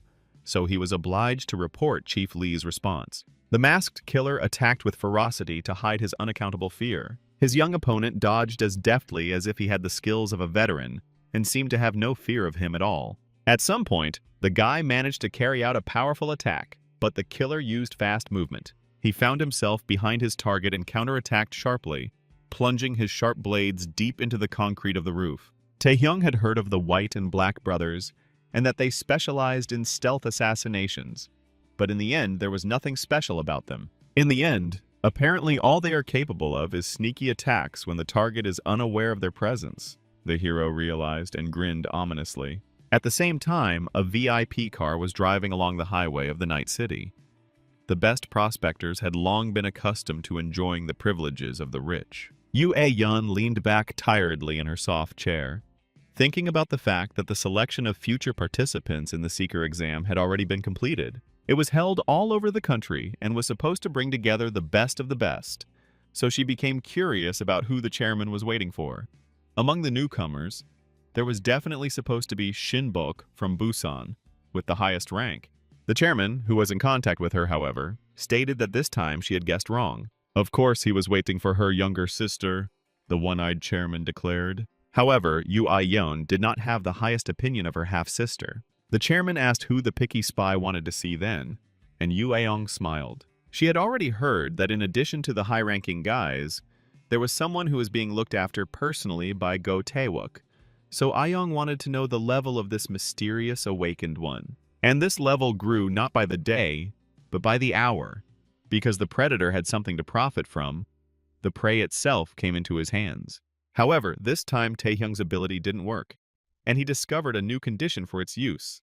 he was obliged to report Chief Lee's response. The masked killer attacked with ferocity to hide his unaccountable fear. His young opponent dodged as deftly as if he had the skills of a veteran and seemed to have no fear of him at all. At some point, the guy managed to carry out a powerful attack, but the killer used fast movement. He found himself behind his target and counterattacked sharply, plunging his sharp blades deep into the concrete of the roof. Taehyung had heard of the White and Black Brothers, and that they specialized in stealth assassinations, but in the end there was nothing special about them. In the end, apparently all they are capable of is sneaky attacks when the target is unaware of their presence, the hero realized and grinned ominously. At the same time, a VIP car was driving along the highway of the night city. The best prospectors had long been accustomed to enjoying the privileges of the rich. Yu A-Yun leaned back tiredly in her soft chair, thinking about the fact that the selection of future participants in the Seeker exam had already been completed. It was held all over the country and was supposed to bring together the best of the best, so she became curious about who the chairman was waiting for. Among the newcomers, there was definitely supposed to be Shinbok from Busan, with the highest rank. The chairman, who was in contact with her, however, stated that this time she had guessed wrong. Of course he was waiting for her younger sister, the one-eyed chairman declared. However, Yu Ai-yeon did not have the highest opinion of her half-sister. The chairman asked who the picky spy wanted to see then, and Yu Aeong smiled. She had already heard that in addition to the high-ranking guys, there was someone who was being looked after personally by Go Taewook, so Aeong wanted to know the level of this mysterious awakened one. And this level grew not by the day, but by the hour. Because the predator had something to profit from, the prey itself came into his hands. However, this time Taehyung's ability didn't work, and he discovered a new condition for its use: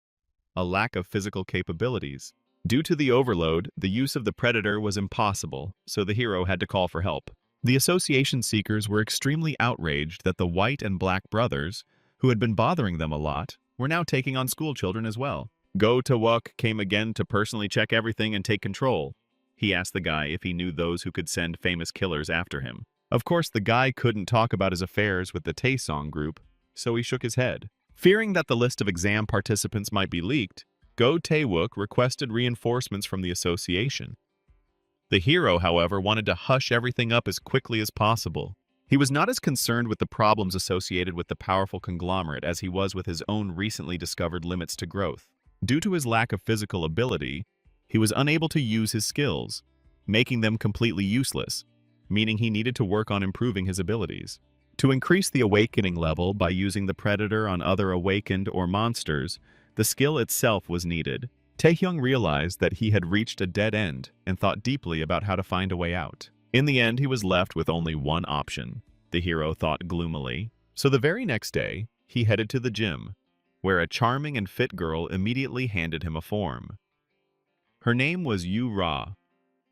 a lack of physical capabilities. Due to the overload, the use of the predator was impossible, so the hero had to call for help. The association seekers were extremely outraged that the white and black brothers, who had been bothering them a lot, were now taking on school children as well. Go Tawuk came again to personally check everything and take control. He asked the guy if he knew those who could send famous killers after him. Of course, the guy couldn't talk about his affairs with the Taesong group, so he shook his head. Fearing that the list of exam participants might be leaked, Go Taewuk requested reinforcements from the association. The hero, however, wanted to hush everything up as quickly as possible. He was not as concerned with the problems associated with the powerful conglomerate as he was with his own recently discovered limits to growth. Due to his lack of physical ability, he was unable to use his skills, making them completely useless, meaning he needed to work on improving his abilities. To increase the awakening level by using the predator on other awakened or monsters, the skill itself was needed. Taehyung realized that he had reached a dead end and thought deeply about how to find a way out. In the end, he was left with only one option, the hero thought gloomily. So the very next day, he headed to the gym, where a charming and fit girl immediately handed him a form. Her name was Yu Ra,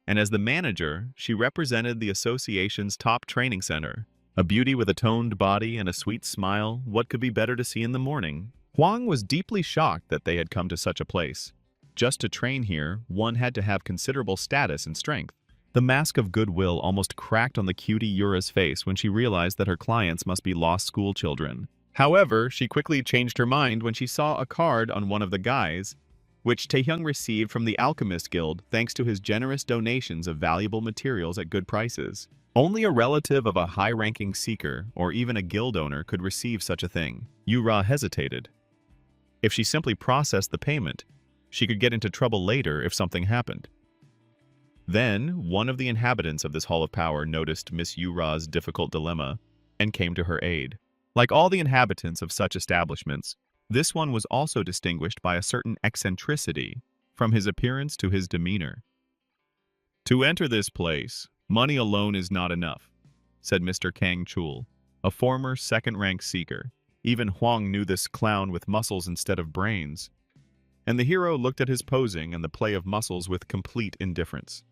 and as the manager, she represented the association's top training center. A beauty with a toned body and a sweet smile, what could be better to see in the morning? Hwang was deeply shocked that they had come to such a place. Just to train here, one had to have considerable status and strength. The mask of goodwill almost cracked on the cutie Yura's face when she realized that her clients must be lost school children. However, she quickly changed her mind when she saw a card on one of the guys, which Taehyung received from the Alchemist Guild thanks to his generous donations of valuable materials at good prices. Only a relative of a high-ranking seeker or even a guild owner could receive such a thing. Yura hesitated. If she simply processed the payment, she could get into trouble later if something happened. Then, one of the inhabitants of this Hall of Power noticed Miss Yura's difficult dilemma and came to her aid. Like all the inhabitants of such establishments, this one was also distinguished by a certain eccentricity, from his appearance to his demeanor. "To enter this place, money alone is not enough," said Mr. Kang Chul, a former second-rank seeker. Even Hwang knew this clown with muscles instead of brains, and the hero looked at his posing and the play of muscles with complete indifference.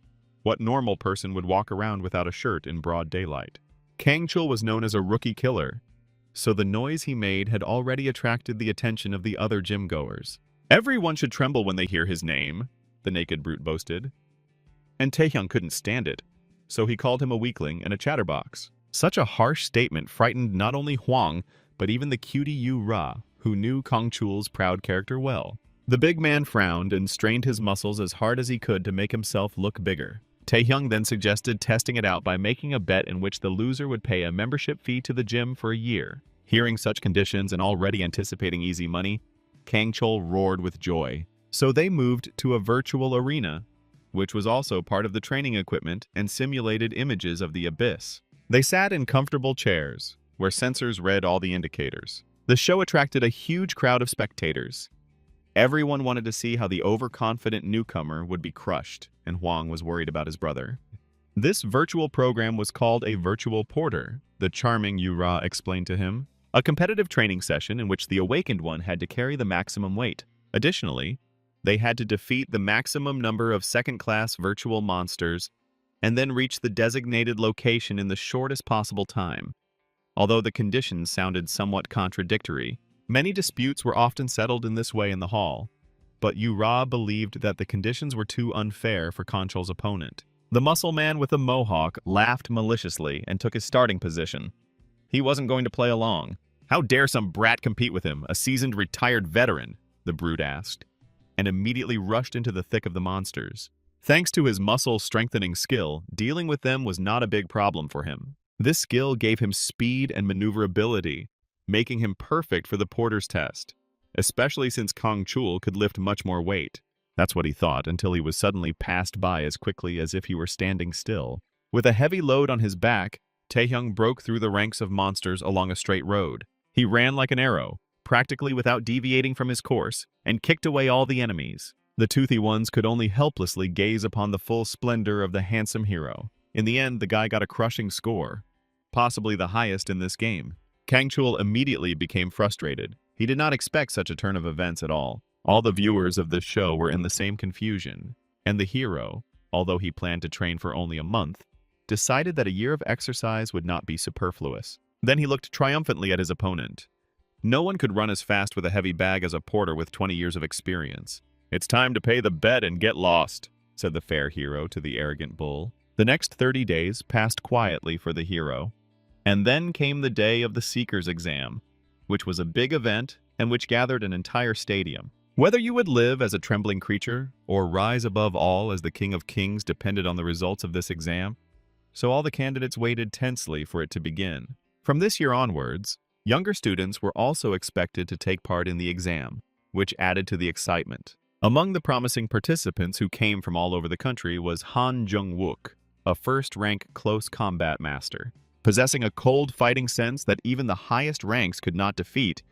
What normal person would walk around without a shirt in broad daylight? Kang Chul was known as a rookie killer, so the noise he made had already attracted the attention of the other gym-goers. "Everyone should tremble when they hear his name," the naked brute boasted. And Taehyung couldn't stand it, so he called him a weakling and a chatterbox. Such a harsh statement frightened not only Hwang, but even the cutie Yu Ra, who knew Kang Chul's proud character well. The big man frowned and strained his muscles as hard as he could to make himself look bigger. Taehyung then suggested testing it out by making a bet in which the loser would pay a membership fee to the gym for a year. Hearing such conditions and already anticipating easy money, Kang Chul roared with joy. So they moved to a virtual arena, which was also part of the training equipment and simulated images of the abyss. They sat in comfortable chairs, where sensors read all the indicators. The show attracted a huge crowd of spectators. Everyone wanted to see how the overconfident newcomer would be crushed, and Hwang was worried about his brother. This virtual program was called a virtual porter, the charming Yura explained to him. A competitive training session in which the awakened one had to carry the maximum weight. Additionally, they had to defeat the maximum number of second-class virtual monsters and then reach the designated location in the shortest possible time. Although the conditions sounded somewhat contradictory, many disputes were often settled in this way in the hall, but Yura believed that the conditions were too unfair for Kanchol's opponent. The muscle man with the mohawk laughed maliciously and took his starting position. He wasn't going to play along. "How dare some brat compete with him, a seasoned retired veteran?" the brute asked, and immediately rushed into the thick of the monsters. Thanks to his muscle-strengthening skill, dealing with them was not a big problem for him. This skill gave him speed and maneuverability, making him perfect for the porter's test, especially since Kang Chul could lift much more weight. That's what he thought, until he was suddenly passed by as quickly as if he were standing still. With a heavy load on his back, Taehyung broke through the ranks of monsters along a straight road. He ran like an arrow, practically without deviating from his course, and kicked away all the enemies. The toothy ones could only helplessly gaze upon the full splendor of the handsome hero. In the end, the guy got a crushing score, possibly the highest in this game. Kangchul immediately became frustrated. He did not expect such a turn of events at all. All the viewers of this show were in the same confusion, and the hero, although he planned to train for only a month, decided that a year of exercise would not be superfluous. Then he looked triumphantly at his opponent. No one could run as fast with a heavy bag as a porter with 20 years of experience. "It's time to pay the bet and get lost," said the fair hero to the arrogant bull. The next 30 days passed quietly for the hero, and then came the day of the Seeker's exam, which was a big event and which gathered an entire stadium. Whether you would live as a trembling creature or rise above all as the King of Kings depended on the results of this exam, so all the candidates waited tensely for it to begin. From this year onwards, younger students were also expected to take part in the exam, which added to the excitement. Among the promising participants who came from all over the country was Han Jung-wook, a first-rank close combat master. Possessing a cold fighting sense that even the highest ranks could not defeat,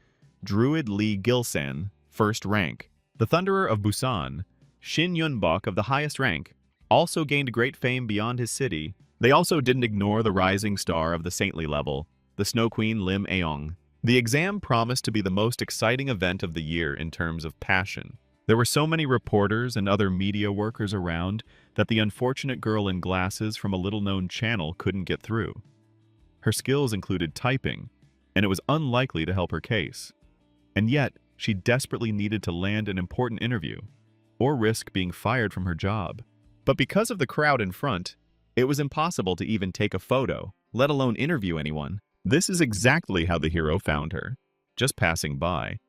Druid Lee Gilsan, first rank. The Thunderer of Busan, Shin Yunbok of the highest rank, also gained great fame beyond his city. They also didn't ignore the rising star of the saintly level, the Snow Queen Lim Aeong. The exam promised to be the most exciting event of the year in terms of passion. There were so many reporters and other media workers around that the unfortunate girl in glasses from a little-known channel couldn't get through. Her skills included typing, and it was unlikely to help her case. And yet, she desperately needed to land an important interview, or risk being fired from her job. But because of the crowd in front, it was impossible to even take a photo, let alone interview anyone. This is exactly how the hero found her, just passing by.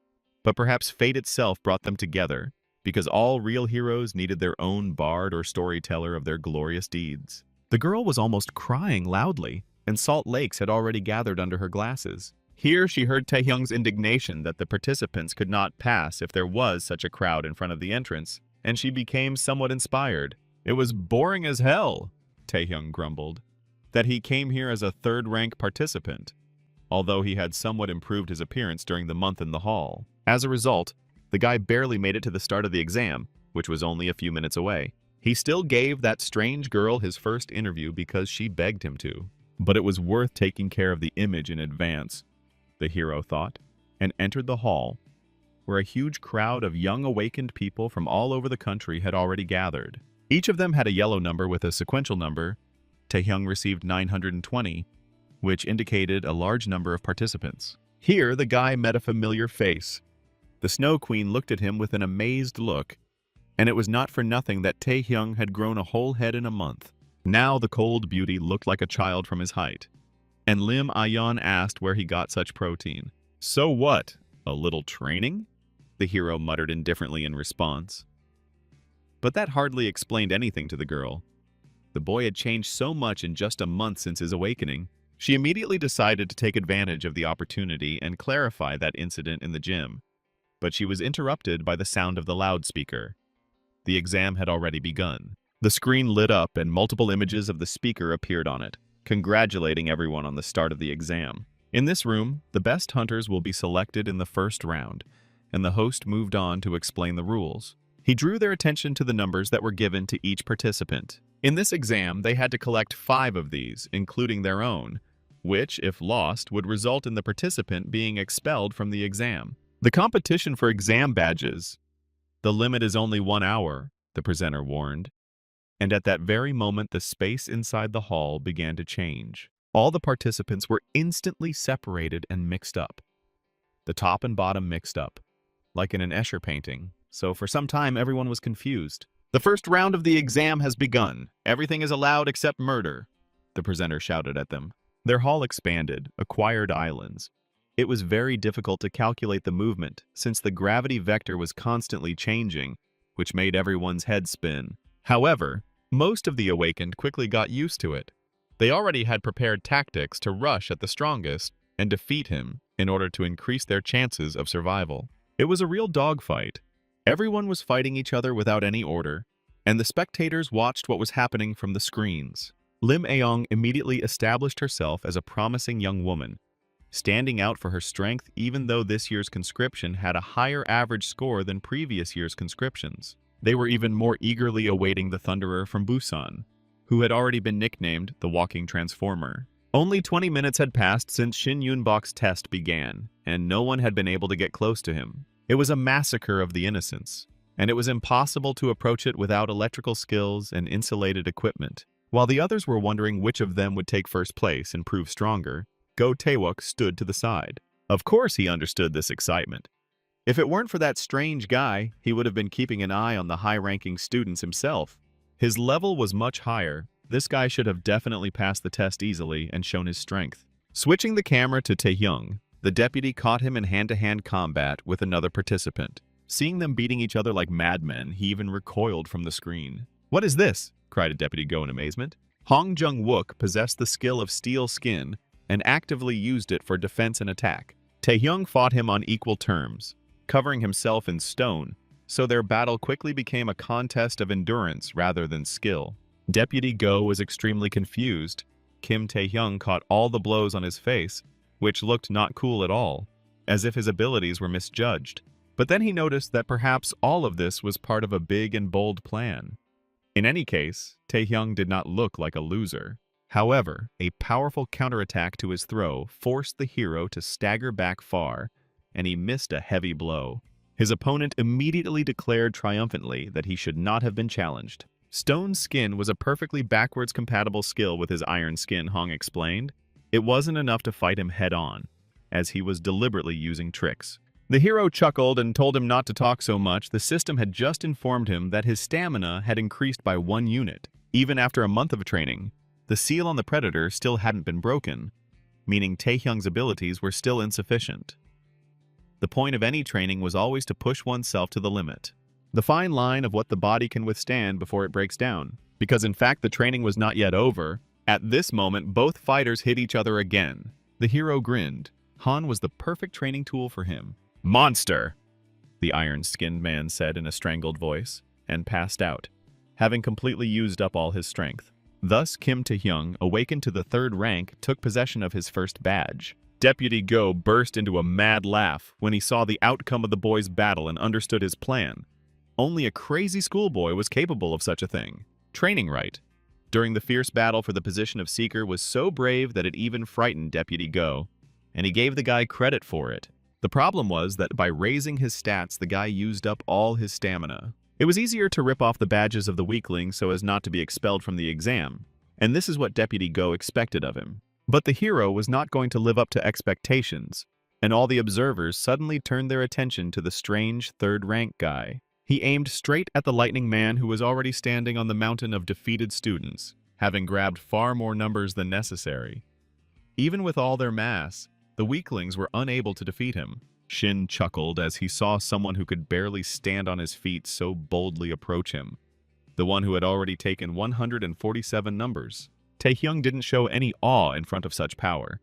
But perhaps fate itself brought them together, because all real heroes needed their own bard or storyteller of their glorious deeds. The girl was almost crying loudly, and salt lakes had already gathered under her glasses. Here she heard Taehyung's indignation that the participants could not pass if there was such a crowd in front of the entrance, and she became somewhat inspired. "It was boring as hell," Taehyung grumbled, "that he came here as a third-rank participant, although he had somewhat improved his appearance during the month in the hall." As a result, the guy barely made it to the start of the exam, which was only a few minutes away. He still gave that strange girl his first interview because she begged him to. But it was worth taking care of the image in advance, the hero thought, and entered the hall, where a huge crowd of young awakened people from all over the country had already gathered. Each of them had a yellow number with a sequential number. Taehyung received 920, which indicated a large number of participants. Here, the guy met a familiar face. The Snow Queen looked at him with an amazed look, and it was not for nothing that Taehyung had grown a whole head in a month. Now the cold beauty looked like a child from his height, and Lim Ayon asked where he got such protein. "So what? A little training?" the hero muttered indifferently in response. But that hardly explained anything to the girl. The boy had changed so much in just a month since his awakening. She immediately decided to take advantage of the opportunity and clarify that incident in the gym. But she was interrupted by the sound of the loudspeaker. The exam had already begun. The screen lit up and multiple images of the speaker appeared on it, congratulating everyone on the start of the exam. In this room, the best hunters will be selected in the first round, and the host moved on to explain the rules. He drew their attention to the numbers that were given to each participant. In this exam, they had to collect 5 of these, including their own, which, if lost, would result in the participant being expelled from the exam. The competition for exam badges. The limit is only 1 hour, the presenter warned. And at that very moment, the space inside the hall began to change. All the participants were instantly separated and mixed up. The top and bottom mixed up, like in an Escher painting, so for some time everyone was confused. "The first round of the exam has begun. Everything is allowed except murder," the presenter shouted at them. Their hall expanded, acquired islands. It was very difficult to calculate the movement, since the gravity vector was constantly changing, which made everyone's head spin. However, most of the awakened quickly got used to it. They already had prepared tactics to rush at the strongest and defeat him in order to increase their chances of survival. It was a real dogfight. Everyone was fighting each other without any order, and the spectators watched what was happening from the screens. Lim Aeong immediately established herself as a promising young woman, standing out for her strength even though this year's conscription had a higher average score than previous year's conscriptions. They were even more eagerly awaiting the Thunderer from Busan, who had already been nicknamed the Walking Transformer. Only 20 minutes had passed since Shin Yunbok's test began, and no one had been able to get close to him. It was a massacre of the innocents, and it was impossible to approach it without electrical skills and insulated equipment. While the others were wondering which of them would take first place and prove stronger, Go Taewok stood to the side. Of course he understood this excitement. If it weren't for that strange guy, he would have been keeping an eye on the high-ranking students himself. His level was much higher. This guy should have definitely passed the test easily and shown his strength. Switching the camera to Taehyung, the deputy caught him in hand-to-hand combat with another participant. Seeing them beating each other like madmen, he even recoiled from the screen. "What is this?" cried a deputy Go in amazement. Hong Jung-wook possessed the skill of steel skin and actively used it for defense and attack. Taehyung fought him on equal terms, covering himself in stone, so their battle quickly became a contest of endurance rather than skill. Deputy Go was extremely confused. Kim Taehyung caught all the blows on his face, which looked not cool at all, as if his abilities were misjudged. But then he noticed that perhaps all of this was part of a big and bold plan. In any case, Taehyung did not look like a loser. However, a powerful counterattack to his throw forced the hero to stagger back far, and he missed a heavy blow. His opponent immediately declared triumphantly that he should not have been challenged. Stone skin was a perfectly backwards compatible skill with his iron skin, Hong explained. It wasn't enough to fight him head-on, as he was deliberately using tricks. The hero chuckled and told him not to talk so much. The system had just informed him that his stamina had increased by 1 unit. Even after a month of training, the seal on the Predator still hadn't been broken, meaning Taehyung's abilities were still insufficient. The point of any training was always to push oneself to the limit. The fine line of what the body can withstand before it breaks down. Because in fact the training was not yet over, at this moment both fighters hit each other again. The hero grinned. Han was the perfect training tool for him. "Monster!" the iron-skinned man said in a strangled voice, and passed out, having completely used up all his strength. Thus Kim Taehyung, awakened to the 3rd rank, took possession of his first badge. Deputy Go burst into a mad laugh when he saw the outcome of the boys' battle and understood his plan. Only a crazy schoolboy was capable of such a thing. Training right during the fierce battle for the position of Seeker was so brave that it even frightened Deputy Go, and he gave the guy credit for it. The problem was that by raising his stats, the guy used up all his stamina. It was easier to rip off the badges of the weakling so as not to be expelled from the exam, and this is what Deputy Go expected of him. But the hero was not going to live up to expectations, and all the observers suddenly turned their attention to the strange 3rd rank guy. He aimed straight at the lightning man who was already standing on the mountain of defeated students, having grabbed far more numbers than necessary. Even with all their mass, the weaklings were unable to defeat him. Shin chuckled as he saw someone who could barely stand on his feet so boldly approach him, the one who had already taken 147 numbers. Taehyung didn't show any awe in front of such power,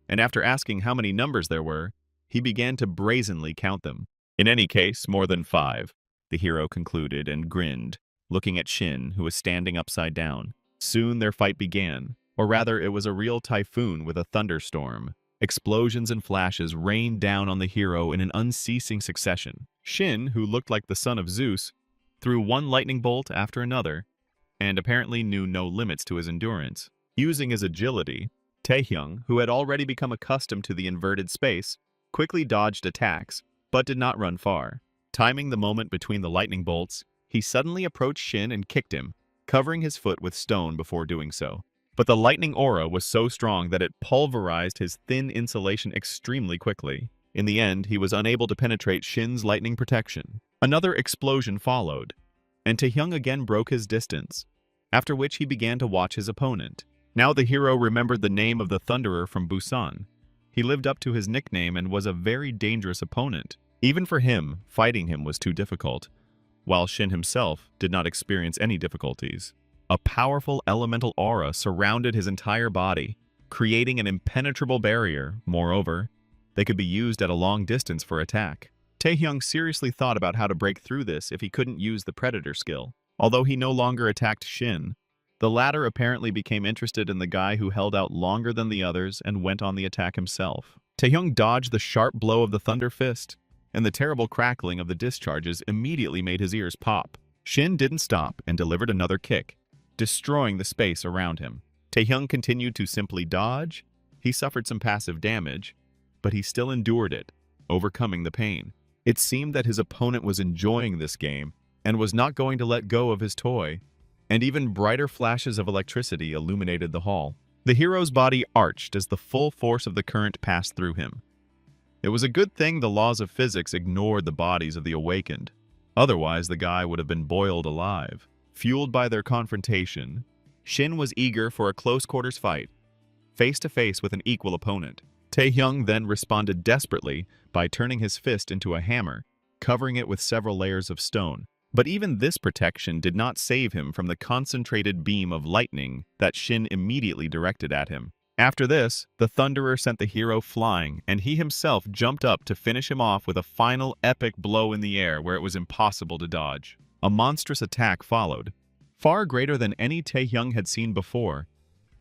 and after asking how many numbers there were, he began to brazenly count them. "In any case, more than 5, the hero concluded and grinned, looking at Shin, who was standing upside down. Soon their fight began, or rather it was a real typhoon with a thunderstorm. Explosions and flashes rained down on the hero in an unceasing succession. Shin, who looked like the son of Zeus, threw one lightning bolt after another, and apparently knew no limits to his endurance. Using his agility, Taehyung, who had already become accustomed to the inverted space, quickly dodged attacks, but did not run far. Timing the moment between the lightning bolts, he suddenly approached Shin and kicked him, covering his foot with stone before doing so. But the lightning aura was so strong that it pulverized his thin insulation extremely quickly. In the end, he was unable to penetrate Shin's lightning protection. Another explosion followed, and Taehyung again broke his distance, after which he began to watch his opponent. Now the hero remembered the name of the Thunderer from Busan. He lived up to his nickname and was a very dangerous opponent. Even for him, fighting him was too difficult, while Shin himself did not experience any difficulties. A powerful elemental aura surrounded his entire body, creating an impenetrable barrier. Moreover, they could be used at a long distance for attack. Taehyung seriously thought about how to break through this if he couldn't use the Predator skill. Although he no longer attacked Shin, the latter apparently became interested in the guy who held out longer than the others and went on the attack himself. Taehyung dodged the sharp blow of the Thunder Fist, and the terrible crackling of the discharges immediately made his ears pop. Shin didn't stop and delivered another kick, destroying the space around him. Taehyung continued to simply dodge. He suffered some passive damage, but he still endured it, overcoming the pain. It seemed that his opponent was enjoying this game and was not going to let go of his toy, and even brighter flashes of electricity illuminated the hall. The hero's body arched as the full force of the current passed through him. It was a good thing the laws of physics ignored the bodies of the awakened. Otherwise, the guy would have been boiled alive. Fueled by their confrontation, Shin was eager for a close-quarters fight, face-to-face with an equal opponent. Taehyung then responded desperately by turning his fist into a hammer, covering it with several layers of stone. But even this protection did not save him from the concentrated beam of lightning that Shin immediately directed at him. After this, the Thunderer sent the hero flying, and he himself jumped up to finish him off with a final epic blow in the air where it was impossible to dodge. A monstrous attack followed, far greater than any Taehyung had seen before.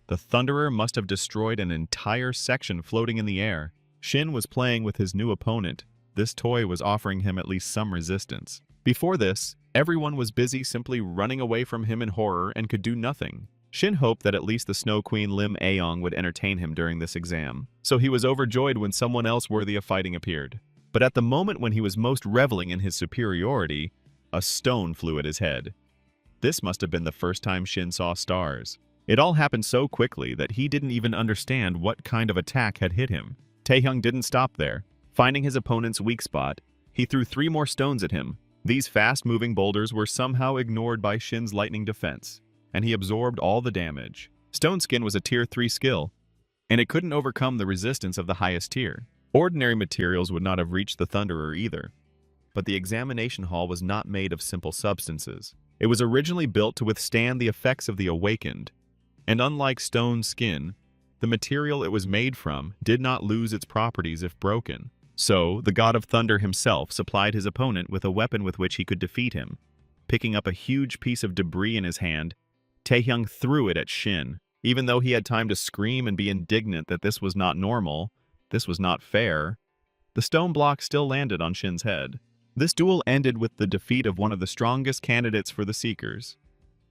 The Thunderer must have destroyed an entire section floating in the air. Shin was playing with his new opponent. This toy was offering him at least some resistance. Before this, everyone was busy simply running away from him in horror and could do nothing. Shin hoped that at least the Snow Queen Lim Aeong would entertain him during this exam, so he was overjoyed when someone else worthy of fighting appeared. But at the moment when he was most reveling in his superiority, a stone flew at his head. This must have been the first time Shin saw stars. It all happened so quickly that he didn't even understand what kind of attack had hit him. Taehyung didn't stop there. Finding his opponent's weak spot, he threw 3 more stones at him. These fast-moving boulders were somehow ignored by Shin's lightning defense, and he absorbed all the damage. Stone Skin was a Tier 3 skill, and it couldn't overcome the resistance of the highest tier. Ordinary materials would not have reached the Thunderer either. But the examination hall was not made of simple substances. It was originally built to withstand the effects of the awakened, and unlike Stone Skin, the material it was made from did not lose its properties if broken. So, the God of Thunder himself supplied his opponent with a weapon with which he could defeat him. Picking up a huge piece of debris in his hand, Taehyung threw it at Shin. Even though he had time to scream and be indignant that this was not normal, this was not fair, the stone block still landed on Shin's head. This duel ended with the defeat of one of the strongest candidates for the Seekers.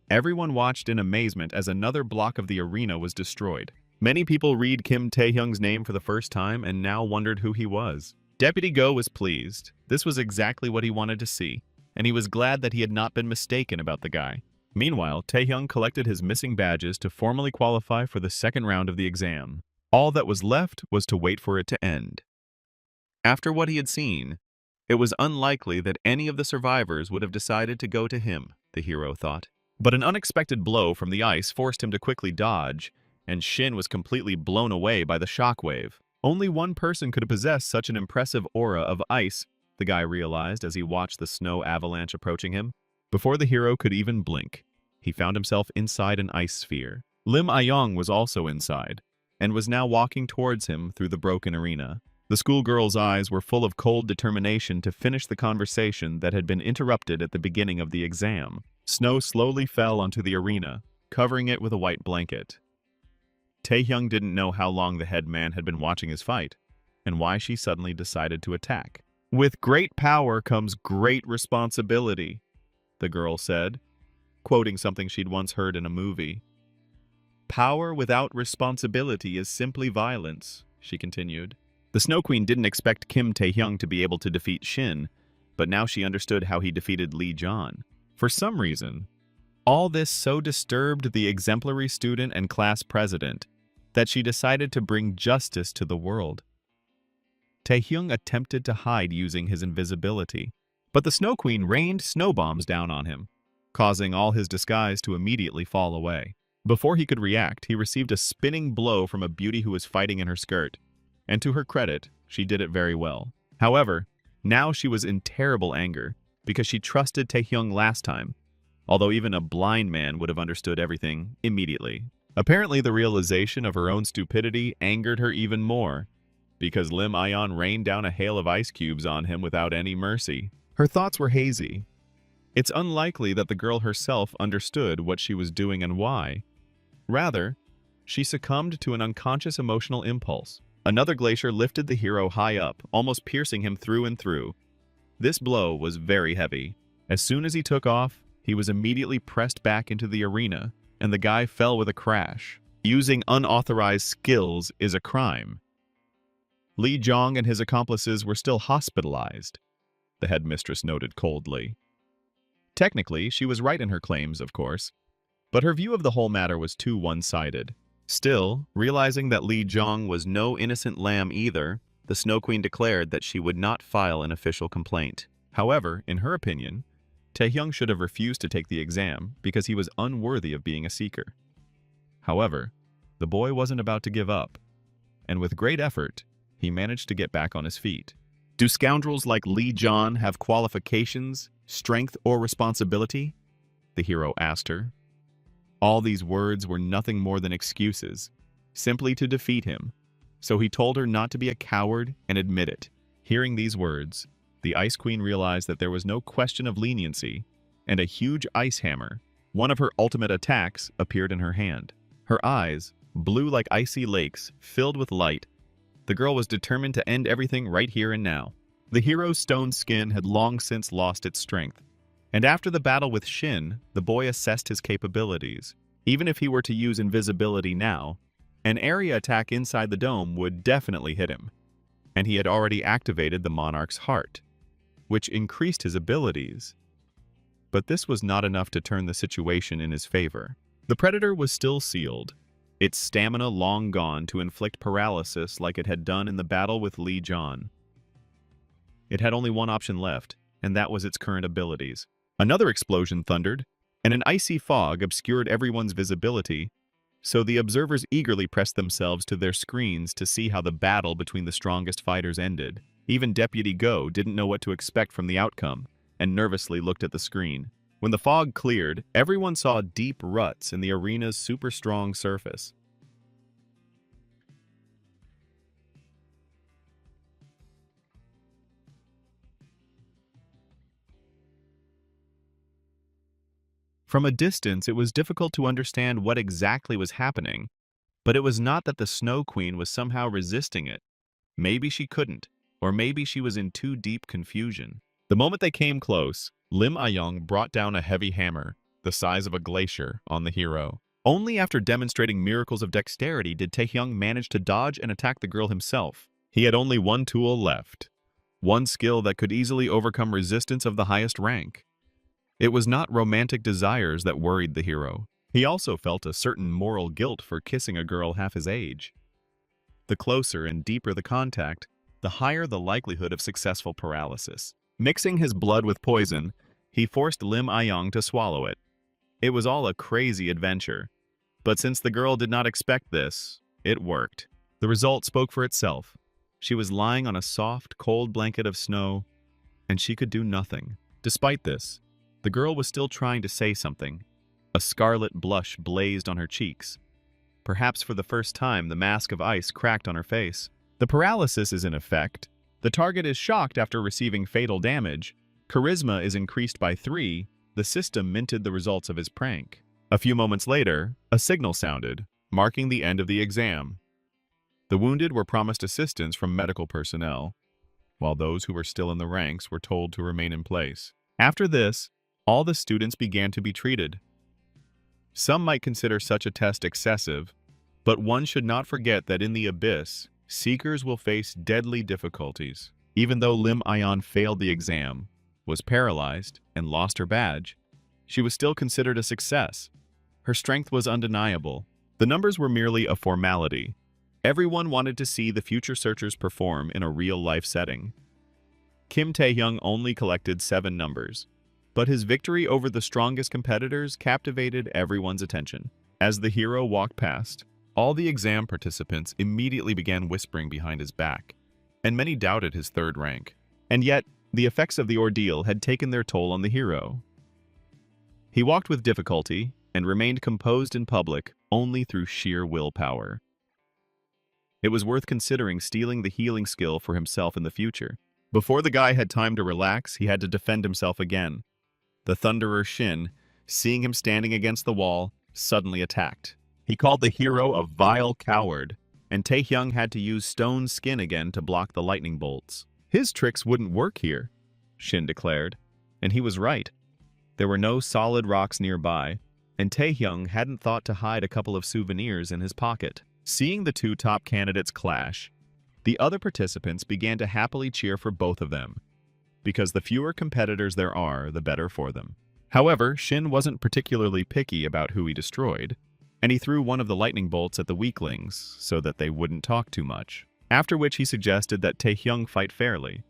Everyone watched in amazement as another block of the arena was destroyed. Many people read Kim Taehyung's name for the first time and now wondered who he was. Deputy Go was pleased. This was exactly what he wanted to see, and he was glad that he had not been mistaken about the guy. Meanwhile, Taehyung collected his missing badges to formally qualify for the second round of the exam. All that was left was to wait for it to end. After what he had seen, it was unlikely that any of the survivors would have decided to go to him, the hero thought. But an unexpected blow from the ice forced him to quickly dodge, and Shin was completely blown away by the shockwave. Only one person could possess such an impressive aura of ice, the guy realized as he watched the snow avalanche approaching him. Before the hero could even blink, he found himself inside an ice sphere. Lim Aeong was also inside, and was now walking towards him through the broken arena. The schoolgirl's eyes were full of cold determination to finish the conversation that had been interrupted at the beginning of the exam. Snow slowly fell onto the arena, covering it with a white blanket. Taehyung didn't know how long the head man had been watching his fight, and why she suddenly decided to attack. "With great power comes great responsibility," the girl said, quoting something she'd once heard in a movie. "Power without responsibility is simply violence," she continued. The Snow Queen didn't expect Kim Taehyung to be able to defeat Shin, but now she understood how he defeated Lee John. For some reason, all this so disturbed the exemplary student and class president that she decided to bring justice to the world. Taehyung attempted to hide using his invisibility, but the Snow Queen rained snow bombs down on him, causing all his disguise to immediately fall away. Before he could react, he received a spinning blow from a beauty who was fighting in her skirt, and to her credit, she did it very well. However, now she was in terrible anger, because she trusted Taehyung last time, although even a blind man would have understood everything immediately. Apparently, the realization of her own stupidity angered her even more, because Lim Aeong rained down a hail of ice cubes on him without any mercy. Her thoughts were hazy. It's unlikely that the girl herself understood what she was doing and why. Rather, she succumbed to an unconscious emotional impulse. Another glacier lifted the hero high up, almost piercing him through and through. This blow was very heavy. As soon as he took off, he was immediately pressed back into the arena, and the guy fell with a crash. Using unauthorized skills is a crime. Li Zhong and his accomplices were still hospitalized, the headmistress noted coldly. Technically, she was right in her claims, of course, but her view of the whole matter was too one-sided. Still, realizing that Li Zhong was no innocent lamb either, the Snow Queen declared that she would not file an official complaint. However, in her opinion, Taehyung should have refused to take the exam because he was unworthy of being a seeker. However, the boy wasn't about to give up, and with great effort, he managed to get back on his feet. Do scoundrels like Li Zhong have qualifications, strength, or responsibility? The hero asked her. All these words were nothing more than excuses, simply to defeat him, so he told her not to be a coward and admit it. Hearing these words, the Ice Queen realized that there was no question of leniency, and a huge ice hammer, one of her ultimate attacks, appeared in her hand. Her eyes, blue like icy lakes, filled with light. The girl was determined to end everything right here and now. The hero's stone skin had long since lost its strength, and after the battle with Shin, the boy assessed his capabilities. Even if he were to use invisibility now, an area attack inside the dome would definitely hit him, and he had already activated the monarch's heart, which increased his abilities. But this was not enough to turn the situation in his favor. The predator was still sealed, its stamina long gone to inflict paralysis like it had done in the battle with Li Zhong. It had only one option left, and that was its current abilities. Another explosion thundered, and an icy fog obscured everyone's visibility, so the observers eagerly pressed themselves to their screens to see how the battle between the strongest fighters ended. Even Deputy Go didn't know what to expect from the outcome, and nervously looked at the screen. When the fog cleared, everyone saw deep ruts in the arena's super strong surface. From a distance, it was difficult to understand what exactly was happening, but it was not that the Snow Queen was somehow resisting it. Maybe she couldn't, or maybe she was in too deep confusion. The moment they came close, Lim Ayong brought down a heavy hammer, the size of a glacier, on the hero. Only after demonstrating miracles of dexterity did Taehyung manage to dodge and attack the girl himself. He had only one tool left, one skill that could easily overcome resistance of the highest rank. It was not romantic desires that worried the hero. He also felt a certain moral guilt for kissing a girl half his age. The closer and deeper the contact, the higher the likelihood of successful paralysis. Mixing his blood with poison, he forced Lim Ayong to swallow it. It was all a crazy adventure, but since the girl did not expect this, it worked. The result spoke for itself. She was lying on a soft, cold blanket of snow, and she could do nothing. Despite this, the girl was still trying to say something. A scarlet blush blazed on her cheeks. Perhaps for the first time, the mask of ice cracked on her face. The paralysis is in effect. The target is shocked after receiving fatal damage. Charisma is increased by 3. The system minted the results of his prank. A few moments later, a signal sounded, marking the end of the exam. The wounded were promised assistance from medical personnel, while those who were still in the ranks were told to remain in place. After this, all the students began to be treated. Some might consider such a test excessive, but one should not forget that in the abyss, seekers will face deadly difficulties. Even though Lim Ayan failed the exam, was paralyzed, and lost her badge, she was still considered a success. Her strength was undeniable. The numbers were merely a formality. Everyone wanted to see the future searchers perform in a real-life setting. Kim Taehyung only collected 7 numbers, but his victory over the strongest competitors captivated everyone's attention. As the hero walked past, all the exam participants immediately began whispering behind his back, and many doubted his 3rd rank. And yet, the effects of the ordeal had taken their toll on the hero. He walked with difficulty and remained composed in public only through sheer willpower. It was worth considering stealing the healing skill for himself in the future. Before the guy had time to relax, he had to defend himself again. The Thunderer Shin, seeing him standing against the wall, suddenly attacked. He called the hero a vile coward, and Taehyung had to use stone skin again to block the lightning bolts. His tricks wouldn't work here, Shin declared, and he was right. There were no solid rocks nearby, and Taehyung hadn't thought to hide a couple of souvenirs in his pocket. Seeing the two top candidates clash, the other participants began to happily cheer for both of them, because the fewer competitors there are, the better for them. However, Shin wasn't particularly picky about who he destroyed, and he threw one of the lightning bolts at the weaklings so that they wouldn't talk too much. After which he suggested that Taehyung fight fairly,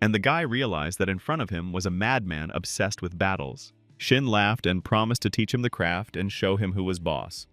and the guy realized that in front of him was a madman obsessed with battles. Shin laughed and promised to teach him the craft and show him who was boss.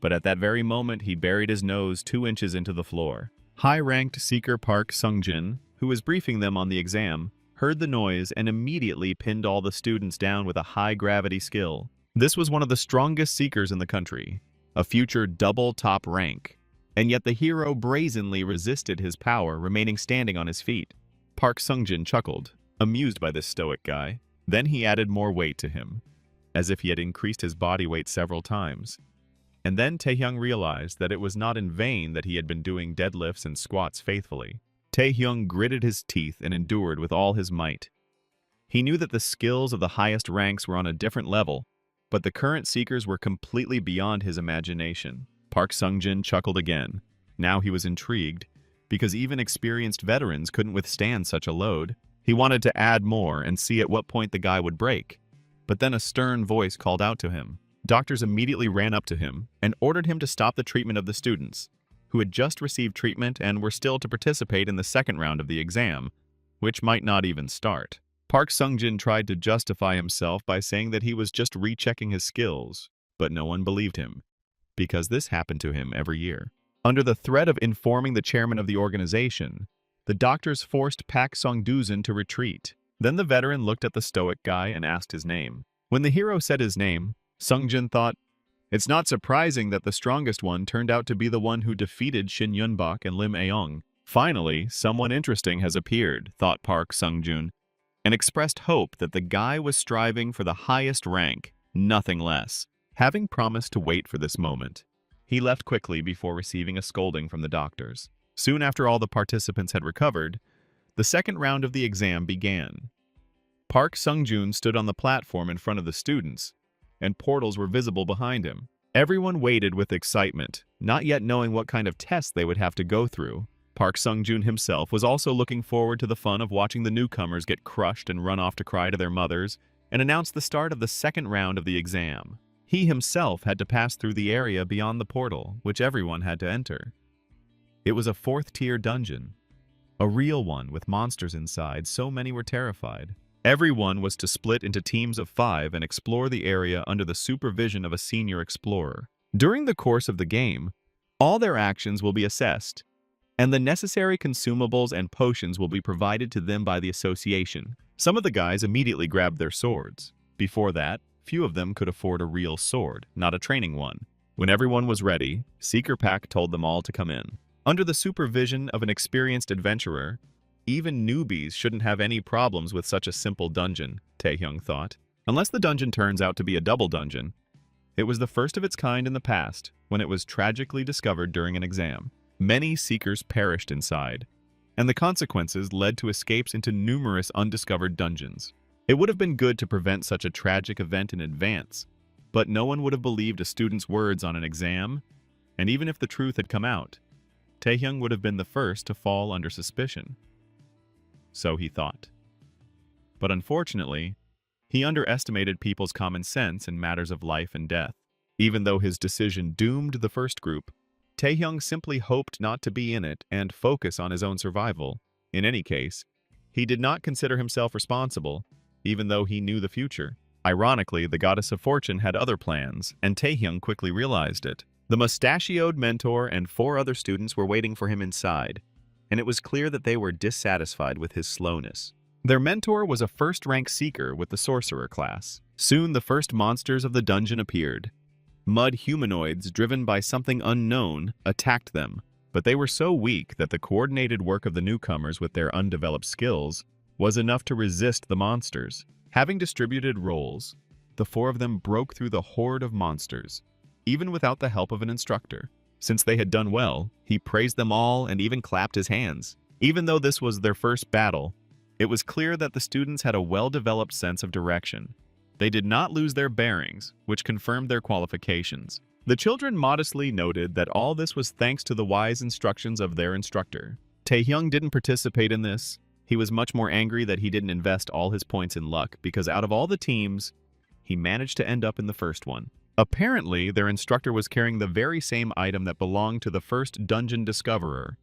But at that very moment, he buried his nose 2 inches into the floor. High-ranked Seeker Park Sungjin, who was briefing them on the exam, heard the noise and immediately pinned all the students down with a high-gravity skill. This was one of the strongest Seekers in the country, a future double top rank, and yet the hero brazenly resisted his power, remaining standing on his feet. Park Sungjin chuckled, amused by this stoic guy. Then he added more weight to him, as if he had increased his body weight several times. And then Taehyung realized that it was not in vain that he had been doing deadlifts and squats faithfully. Taehyung gritted his teeth and endured with all his might. He knew that the skills of the highest ranks were on a different level, but the current Seekers were completely beyond his imagination. Park Sungjin chuckled again. Now he was intrigued, because even experienced veterans couldn't withstand such a load. He wanted to add more and see at what point the guy would break. But then a stern voice called out to him. Doctors immediately ran up to him and ordered him to stop the treatment of the students, who had just received treatment and were still to participate in the second round of the exam, which might not even start. Park Sungjin tried to justify himself by saying that he was just rechecking his skills, but no one believed him, because this happened to him every year. Under the threat of informing the chairman of the organization, the doctors forced Pak Songduzin to retreat. Then the veteran looked at the stoic guy and asked his name. When the hero said his name, Sungjin thought, "It's not surprising that the strongest one turned out to be the one who defeated Shin Yunbak and Lim Aeong. Finally, someone interesting has appeared," thought Park Sungjun, and expressed hope that the guy was striving for the highest rank, nothing less. Having promised to wait for this moment, he left quickly before receiving a scolding from the doctors. Soon after all the participants had recovered, the second round of the exam began. Park Sungjun stood on the platform in front of the students, and portals were visible behind him. Everyone waited with excitement, not yet knowing what kind of tests they would have to go through. Park Sungjun himself was also looking forward to the fun of watching the newcomers get crushed and run off to cry to their mothers, and announce the start of the second round of the exam. He himself had to pass through the area beyond the portal, which everyone had to enter. It was a 4th-tier dungeon, a real one with monsters inside, so many were terrified. Everyone was to split into teams of 5 and explore the area under the supervision of a senior explorer. During the course of the game, all their actions will be assessed, and the necessary consumables and potions will be provided to them by the association. Some of the guys immediately grabbed their swords. Before that, few of them could afford a real sword, not a training one. When everyone was ready, Seeker Pack told them all to come in. Under the supervision of an experienced adventurer, even newbies shouldn't have any problems with such a simple dungeon, Taehyung thought. Unless the dungeon turns out to be a double dungeon. It was the first of its kind in the past, when it was tragically discovered during an exam. Many seekers perished inside, and the consequences led to escapes into numerous undiscovered dungeons. It would have been good to prevent such a tragic event in advance, but no one would have believed a student's words on an exam, and even if the truth had come out, Taehyung would have been the first to fall under suspicion. So he thought. But unfortunately, he underestimated people's common sense in matters of life and death. Even though his decision doomed the first group, Taehyung simply hoped not to be in it and focus on his own survival. In any case, he did not consider himself responsible, even though he knew the future. Ironically, the goddess of fortune had other plans, and Taehyung quickly realized it. The mustachioed mentor and 4 other students were waiting for him inside, and it was clear that they were dissatisfied with his slowness. Their mentor was a first-rank seeker with the sorcerer class. Soon the first monsters of the dungeon appeared. Mud humanoids driven by something unknown attacked them, but they were so weak that the coordinated work of the newcomers with their undeveloped skills was enough to resist the monsters. Having distributed roles, the 4 of them broke through the horde of monsters, even without the help of an instructor. Since they had done well, he praised them all and even clapped his hands. Even though this was their first battle, it was clear that the students had a well-developed sense of direction. They did not lose their bearings, which confirmed their qualifications. The children modestly noted that all this was thanks to the wise instructions of their instructor. Taehyung didn't participate in this. He was much more angry that he didn't invest all his points in luck because out of all the teams, he managed to end up in the first one. Apparently, their instructor was carrying the very same item that belonged to the first dungeon discoverer,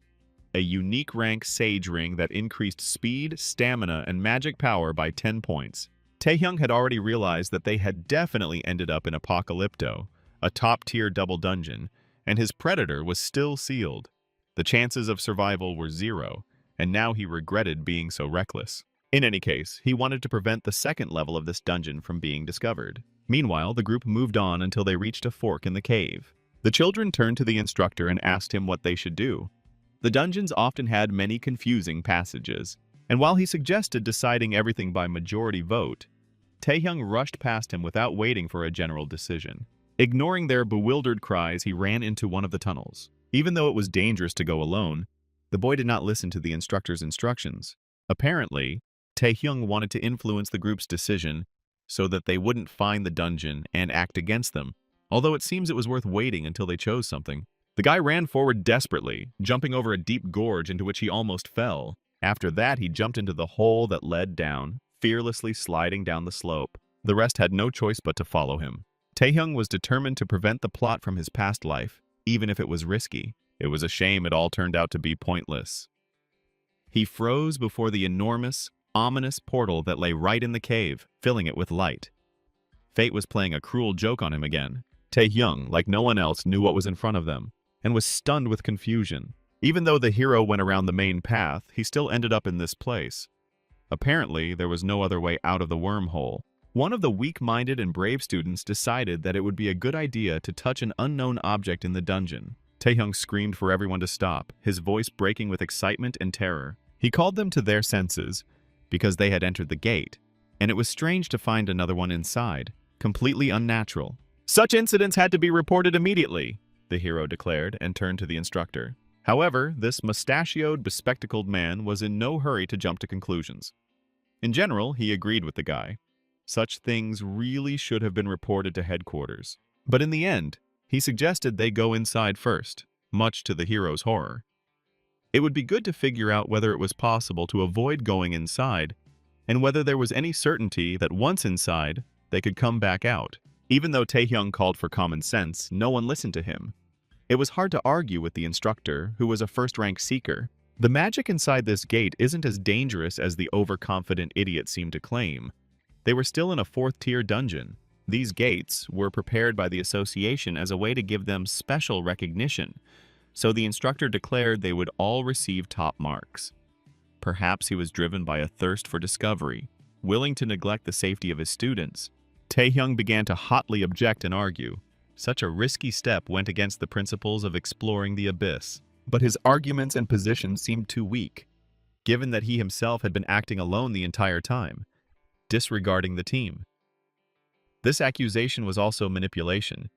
a unique rank sage ring that increased speed, stamina, and magic power by 10 points. Taehyung had already realized that they had definitely ended up in Apocalypto, a top-tier double dungeon, and his predator was still sealed. The chances of survival were 0, and now he regretted being so reckless. In any case, he wanted to prevent the second level of this dungeon from being discovered. Meanwhile, the group moved on until they reached a fork in the cave. The children turned to the instructor and asked him what they should do. The dungeons often had many confusing passages, and while he suggested deciding everything by majority vote, Taehyung rushed past him without waiting for a general decision. Ignoring their bewildered cries, he ran into one of the tunnels. Even though it was dangerous to go alone, the boy did not listen to the instructor's instructions. Apparently, Taehyung wanted to influence the group's decision so that they wouldn't find the dungeon and act against them, although it seems it was worth waiting until they chose something. The guy ran forward desperately, jumping over a deep gorge into which he almost fell. After that, he jumped into the hole that led down, fearlessly sliding down the slope. The rest had no choice but to follow him. Taehyung was determined to prevent the plot from his past life, even if it was risky. It was a shame it all turned out to be pointless. He froze before the enormous, ominous portal that lay right in the cave, filling it with light. Fate was playing a cruel joke on him again. Taehyung, like no one else, knew what was in front of them, and was stunned with confusion. Even though the hero went around the main path, he still ended up in this place. Apparently, there was no other way out of the wormhole. One of the weak-minded and brave students decided that it would be a good idea to touch an unknown object in the dungeon. Taehyung screamed for everyone to stop, his voice breaking with excitement and terror. He called them to their senses, because they had entered the gate, and it was strange to find another one inside, completely unnatural. Such incidents had to be reported immediately, the hero declared and turned to the instructor. However, this mustachioed, bespectacled man was in no hurry to jump to conclusions. In general, he agreed with the guy. Such things really should have been reported to headquarters. But in the end, he suggested they go inside first, much to the hero's horror. It would be good to figure out whether it was possible to avoid going inside, and whether there was any certainty that once inside, they could come back out. Even though Taehyung called for common sense, no one listened to him. It was hard to argue with the instructor, who was a first-rank seeker. The magic inside this gate isn't as dangerous as the overconfident idiot seemed to claim. They were still in a 4th-tier dungeon. These gates were prepared by the association as a way to give them special recognition, so the instructor declared they would all receive top marks. Perhaps he was driven by a thirst for discovery, willing to neglect the safety of his students. Taehyung began to hotly object and argue. Such a risky step went against the principles of exploring the abyss. But his arguments and positions seemed too weak, given that he himself had been acting alone the entire time, disregarding the team. This accusation was also manipulation,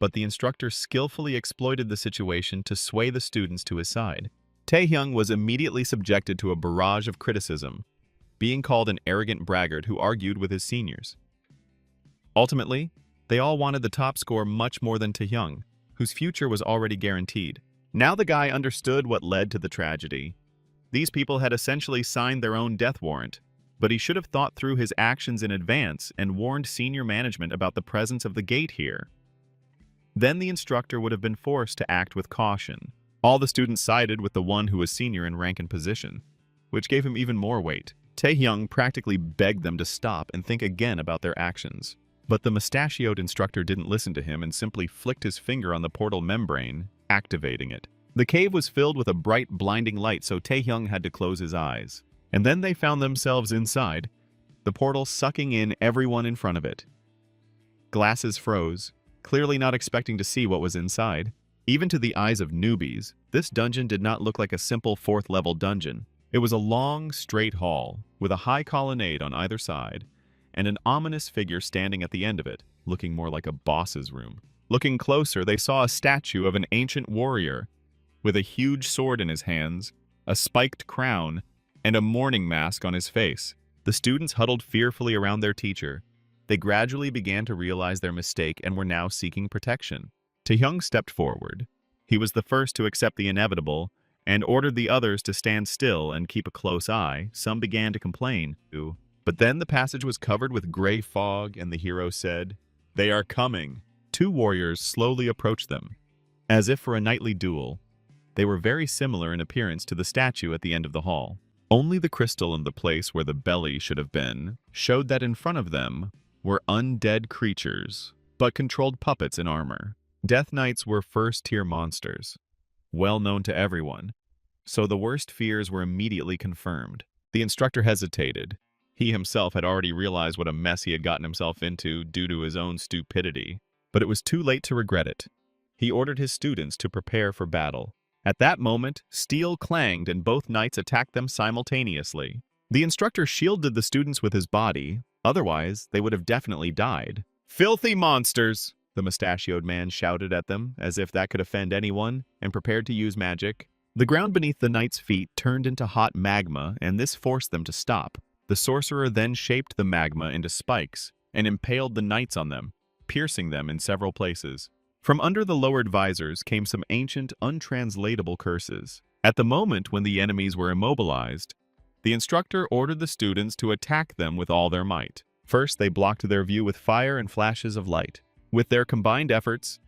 but the instructor skillfully exploited the situation to sway the students to his side. Taehyung was immediately subjected to a barrage of criticism, being called an arrogant braggart who argued with his seniors. Ultimately, they all wanted the top score much more than Taehyung, whose future was already guaranteed. Now the guy understood what led to the tragedy. These people had essentially signed their own death warrant, but he should have thought through his actions in advance and warned senior management about the presence of the gate here. Then the instructor would have been forced to act with caution. All the students sided with the one who was senior in rank and position, which gave him even more weight. Taehyung practically begged them to stop and think again about their actions. But the mustachioed instructor didn't listen to him and simply flicked his finger on the portal membrane, activating it. The cave was filled with a bright, blinding light, so Taehyung had to close his eyes. And then they found themselves inside, the portal sucking in everyone in front of it. Glasses froze, clearly not expecting to see what was inside. Even to the eyes of newbies, this dungeon did not look like a simple 4th-level dungeon. It was a long, straight hall, with a high colonnade on either side, and an ominous figure standing at the end of it, looking more like a boss's room. Looking closer, they saw a statue of an ancient warrior, with a huge sword in his hands, a spiked crown, and a mourning mask on his face. The students huddled fearfully around their teacher. They gradually began to realize their mistake and were now seeking protection. Taehyung stepped forward. He was the first to accept the inevitable and ordered the others to stand still and keep a close eye. Some began to complain, too. But then the passage was covered with gray fog, and the hero said, "They are coming." 2 warriors slowly approached them. As if for a knightly duel, they were very similar in appearance to the statue at the end of the hall. Only the crystal in the place where the belly should have been showed that in front of them were undead creatures, but controlled puppets in armor. Death Knights were first-tier monsters, well known to everyone, so the worst fears were immediately confirmed. The instructor hesitated. He himself had already realized what a mess he had gotten himself into due to his own stupidity, but it was too late to regret it. He ordered his students to prepare for battle. At that moment, steel clanged and both knights attacked them simultaneously. The instructor shielded the students with his body, otherwise they would have definitely died. "Filthy monsters!" the mustachioed man shouted at them, as if that could offend anyone, and prepared to use magic. The ground beneath the knights' feet turned into hot magma, and this forced them to stop. The sorcerer then shaped the magma into spikes and impaled the knights on them, piercing them in several places. From under the lowered visors came some ancient, untranslatable curses. At the moment when the enemies were immobilized, the instructor ordered the students to attack them with all their might. First, they blocked their view with fire and flashes of light. With their combined efforts,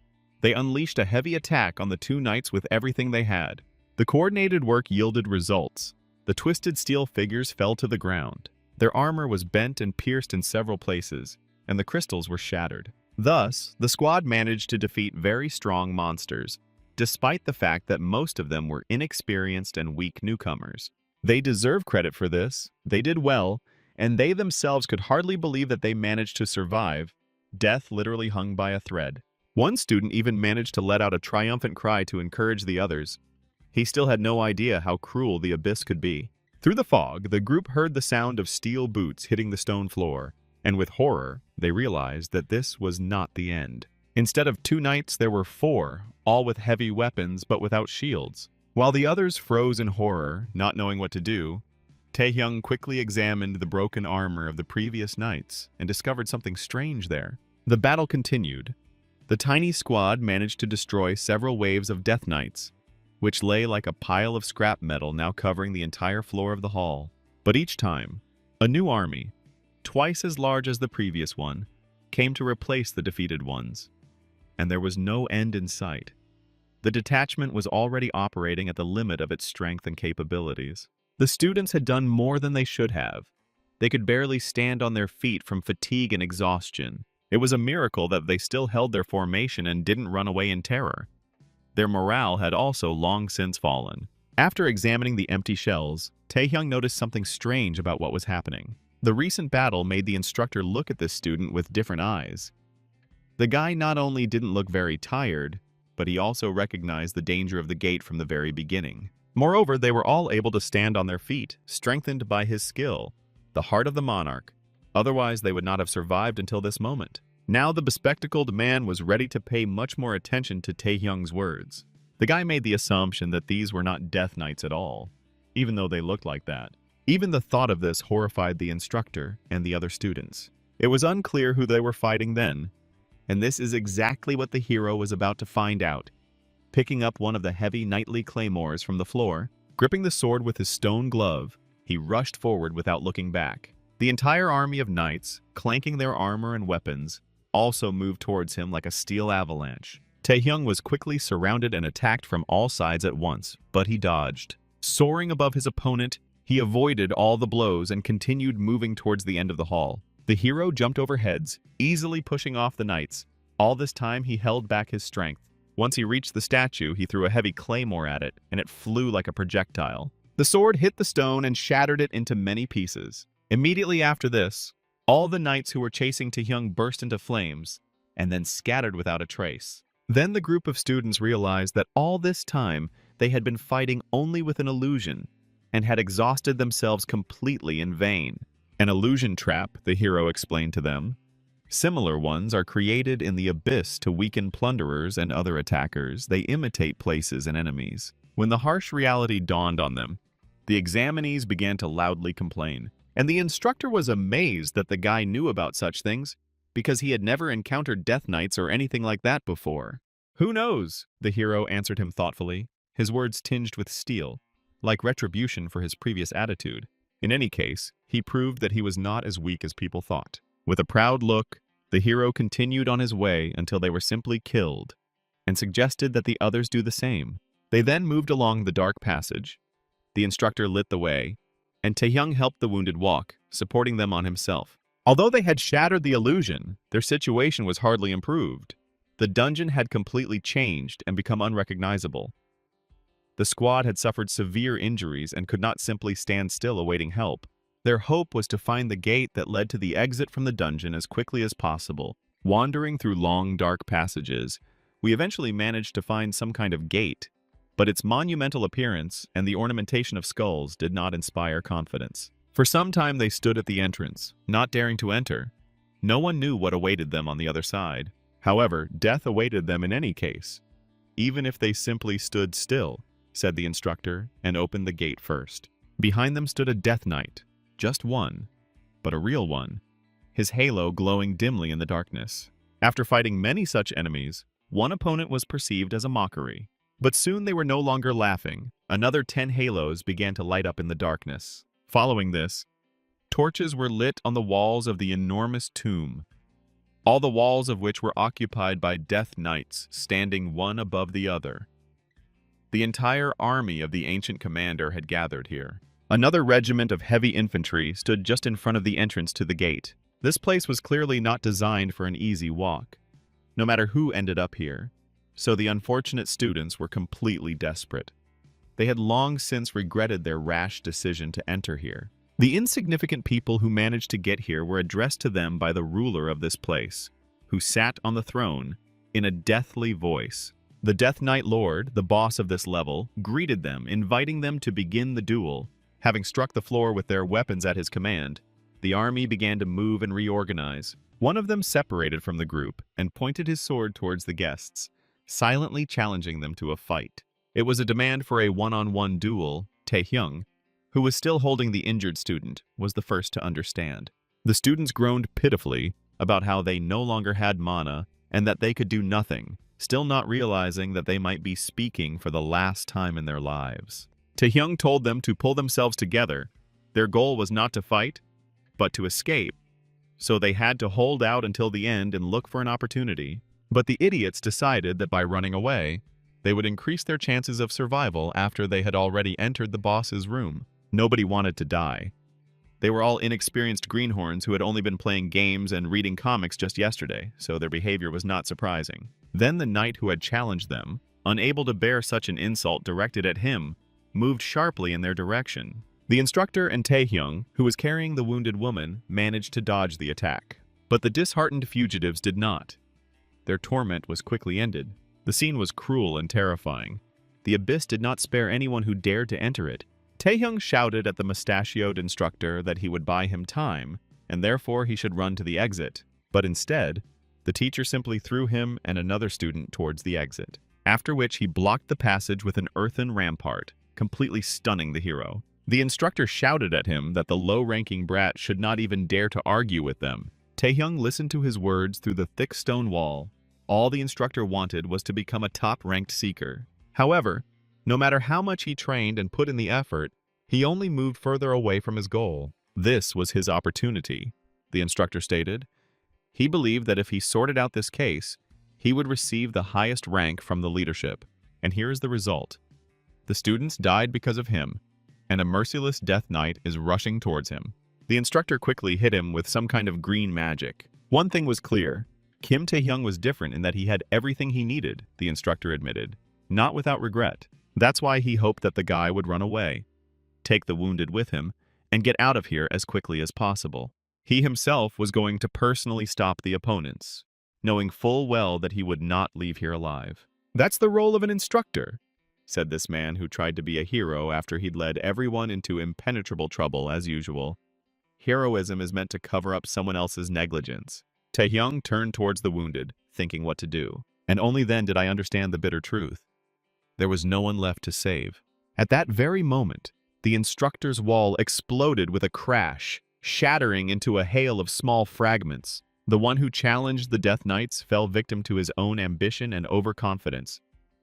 they unleashed a heavy attack on the 2 knights with everything they had. The coordinated work yielded results. The twisted steel figures fell to the ground. Their armor was bent and pierced in several places, and the crystals were shattered. Thus, the squad managed to defeat very strong monsters, despite the fact that most of them were inexperienced and weak newcomers. They deserve credit for this. They did well, and they themselves could hardly believe that they managed to survive. Death literally hung by a thread. One student even managed to let out a triumphant cry to encourage the others. He still had no idea how cruel the abyss could be. Through the fog, the group heard the sound of steel boots hitting the stone floor, and with horror, they realized that this was not the end. Instead of 2 knights, there were 4, all with heavy weapons but without shields. While the others froze in horror, not knowing what to do, Taehyung quickly examined the broken armor of the previous knights and discovered something strange there. The battle continued. The tiny squad managed to destroy several waves of Death Knights, which lay like a pile of scrap metal now covering the entire floor of the hall. But each time, a new army, twice as large as the previous one, came to replace the defeated ones. And there was no end in sight. The detachment was already operating at the limit of its strength and capabilities. The students had done more than they should have. They could barely stand on their feet from fatigue and exhaustion. It was a miracle that they still held their formation and didn't run away in terror. Their morale had also long since fallen. After examining the empty shells, Taehyung noticed something strange about what was happening. The recent battle made the instructor look at this student with different eyes. The guy not only didn't look very tired, but he also recognized the danger of the gate from the very beginning. Moreover, they were all able to stand on their feet, strengthened by his skill, the heart of the monarch. Otherwise, they would not have survived until this moment. Now the bespectacled man was ready to pay much more attention to Taehyung's words. The guy made the assumption that these were not Death Knights at all, even though they looked like that. Even the thought of this horrified the instructor and the other students. It was unclear who they were fighting then, and this is exactly what the hero was about to find out. Picking up one of the heavy knightly claymores from the floor, gripping the sword with his stone glove, he rushed forward without looking back. The entire army of knights, clanking their armor and weapons, also moved towards him like a steel avalanche. Taehyung was quickly surrounded and attacked from all sides at once, but he dodged. Soaring above his opponent, he avoided all the blows and continued moving towards the end of the hall. The hero jumped over heads, easily pushing off the knights. All this time, he held back his strength. Once he reached the statue, he threw a heavy claymore at it, and it flew like a projectile. The sword hit the stone and shattered it into many pieces. Immediately after this, all the knights who were chasing Taehyung burst into flames, and then scattered without a trace. Then the group of students realized that all this time they had been fighting only with an illusion, and had exhausted themselves completely in vain. An illusion trap, the hero explained to them. Similar ones are created in the abyss to weaken plunderers and other attackers. They imitate places and enemies. When the harsh reality dawned on them, the examinees began to loudly complain. And the instructor was amazed that the guy knew about such things. because he had never encountered death knights or anything like that before. "Who knows?" the hero answered him thoughtfully, his words tinged with steel, like retribution for his previous attitude. In any case, he proved that he was not as weak as people thought. With a proud look, the hero continued on his way until they were simply killed, and suggested that the others do the same. They then moved along the dark passage. The instructor lit the way, and Taehyung helped the wounded walk, supporting them on himself. Although they had shattered the illusion, their situation was hardly improved. The dungeon had completely changed and become unrecognizable. The squad had suffered severe injuries and could not simply stand still awaiting help. Their hope was to find the gate that led to the exit from the dungeon as quickly as possible. Wandering through long, dark passages, we eventually managed to find some kind of gate, but its monumental appearance and the ornamentation of skulls did not inspire confidence. For some time they stood at the entrance, not daring to enter. No one knew what awaited them on the other side. However, death awaited them in any case, even if they simply stood still, said the instructor, and opened the gate first. Behind them stood a death knight, just one, but a real one, his halo glowing dimly in the darkness. After fighting many such enemies, one opponent was perceived as a mockery. But soon they were no longer laughing. Another 10 halos began to light up in the darkness. Following this, torches were lit on the walls of the enormous tomb, all the walls of which were occupied by death knights, standing one above the other. The entire army of the ancient commander had gathered here. Another regiment of heavy infantry stood just in front of the entrance to the gate. This place was clearly not designed for an easy walk, no matter who ended up here, so the unfortunate students were completely desperate. They had long since regretted their rash decision to enter here. The insignificant people who managed to get here were addressed to them by the ruler of this place, who sat on the throne in a deathly voice. The Death Knight Lord, the boss of this level, greeted them, inviting them to begin the duel. Having struck the floor with their weapons at his command, the army began to move and reorganize. One of them separated from the group and pointed his sword towards the guests, silently challenging them to a fight. It was a demand for a one-on-one duel. Taehyung, who was still holding the injured student, was the first to understand. The students groaned pitifully about how they no longer had mana and that they could do nothing, still not realizing that they might be speaking for the last time in their lives. Taehyung told them to pull themselves together. Their goal was not to fight, but to escape, so they had to hold out until the end and look for an opportunity. But the idiots decided that by running away, they would increase their chances of survival after they had already entered the boss's room. Nobody wanted to die. They were all inexperienced greenhorns who had only been playing games and reading comics just yesterday, so their behavior was not surprising. Then the knight who had challenged them, unable to bear such an insult directed at him, moved sharply in their direction. The instructor and Taehyung, who was carrying the wounded woman, managed to dodge the attack. But the disheartened fugitives did not. Their torment was quickly ended. The scene was cruel and terrifying. The abyss did not spare anyone who dared to enter it. Taehyung shouted at the mustachioed instructor that he would buy him time, and therefore he should run to the exit. But instead, the teacher simply threw him and another student towards the exit, after which he blocked the passage with an earthen rampart, completely stunning the hero. The instructor shouted at him that the low-ranking brat should not even dare to argue with them. Taehyung listened to his words through the thick stone wall. All the instructor wanted was to become a top-ranked seeker. However, no matter how much he trained and put in the effort, he only moved further away from his goal. This was his opportunity, the instructor stated. He believed that if he sorted out this case, he would receive the highest rank from the leadership. And here is the result. The students died because of him, and a merciless death knight is rushing towards him. The instructor quickly hit him with some kind of green magic. One thing was clear. Kim Taehyung was different in that he had everything he needed, the instructor admitted, not without regret. That's why he hoped that the guy would run away, take the wounded with him, and get out of here as quickly as possible. He himself was going to personally stop the opponents, knowing full well that he would not leave here alive. That's the role of an instructor, said this man who tried to be a hero after he'd led everyone into impenetrable trouble as usual. Heroism is meant to cover up someone else's negligence. Taehyung turned towards the wounded, thinking what to do. And only then did I understand the bitter truth. There was no one left to save. At that very moment, the instructor's wall exploded with a crash, shattering into a hail of small fragments. The one who challenged the Death Knights fell victim to his own ambition and overconfidence,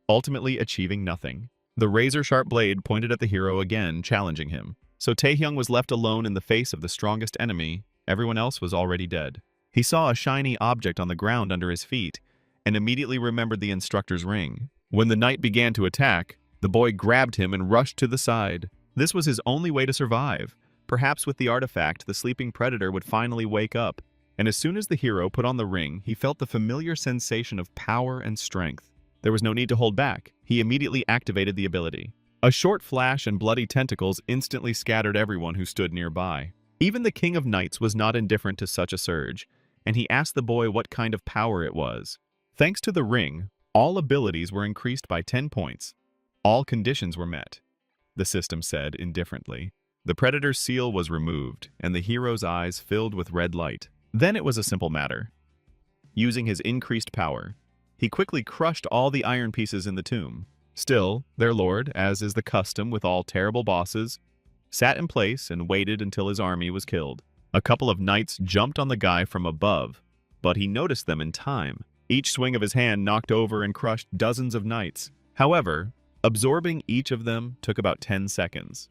ultimately achieving nothing. The razor-sharp blade pointed at the hero again, challenging him. So Taehyung was left alone in the face of the strongest enemy. Everyone else was already dead. He saw a shiny object on the ground under his feet and immediately remembered the instructor's ring. When the knight began to attack, the boy grabbed him and rushed to the side. This was his only way to survive. Perhaps with the artifact, the sleeping predator would finally wake up. And as soon as the hero put on the ring, he felt the familiar sensation of power and strength. There was no need to hold back. He immediately activated the ability. A short flash and bloody tentacles instantly scattered everyone who stood nearby. Even the King of Knights was not indifferent to such a surge, and he asked the boy what kind of power it was. Thanks to the ring, all abilities were increased by 10 points. All conditions were met, the system said indifferently. The predator's seal was removed, and the hero's eyes filled with red light. Then it was a simple matter. Using his increased power, he quickly crushed all the iron pieces in the tomb. Still, their lord, as is the custom with all terrible bosses, sat in place and waited until his army was killed. A couple of knights jumped on the guy from above, but he noticed them in time. Each swing of his hand knocked over and crushed dozens of knights. However, absorbing each of them took about 10 seconds.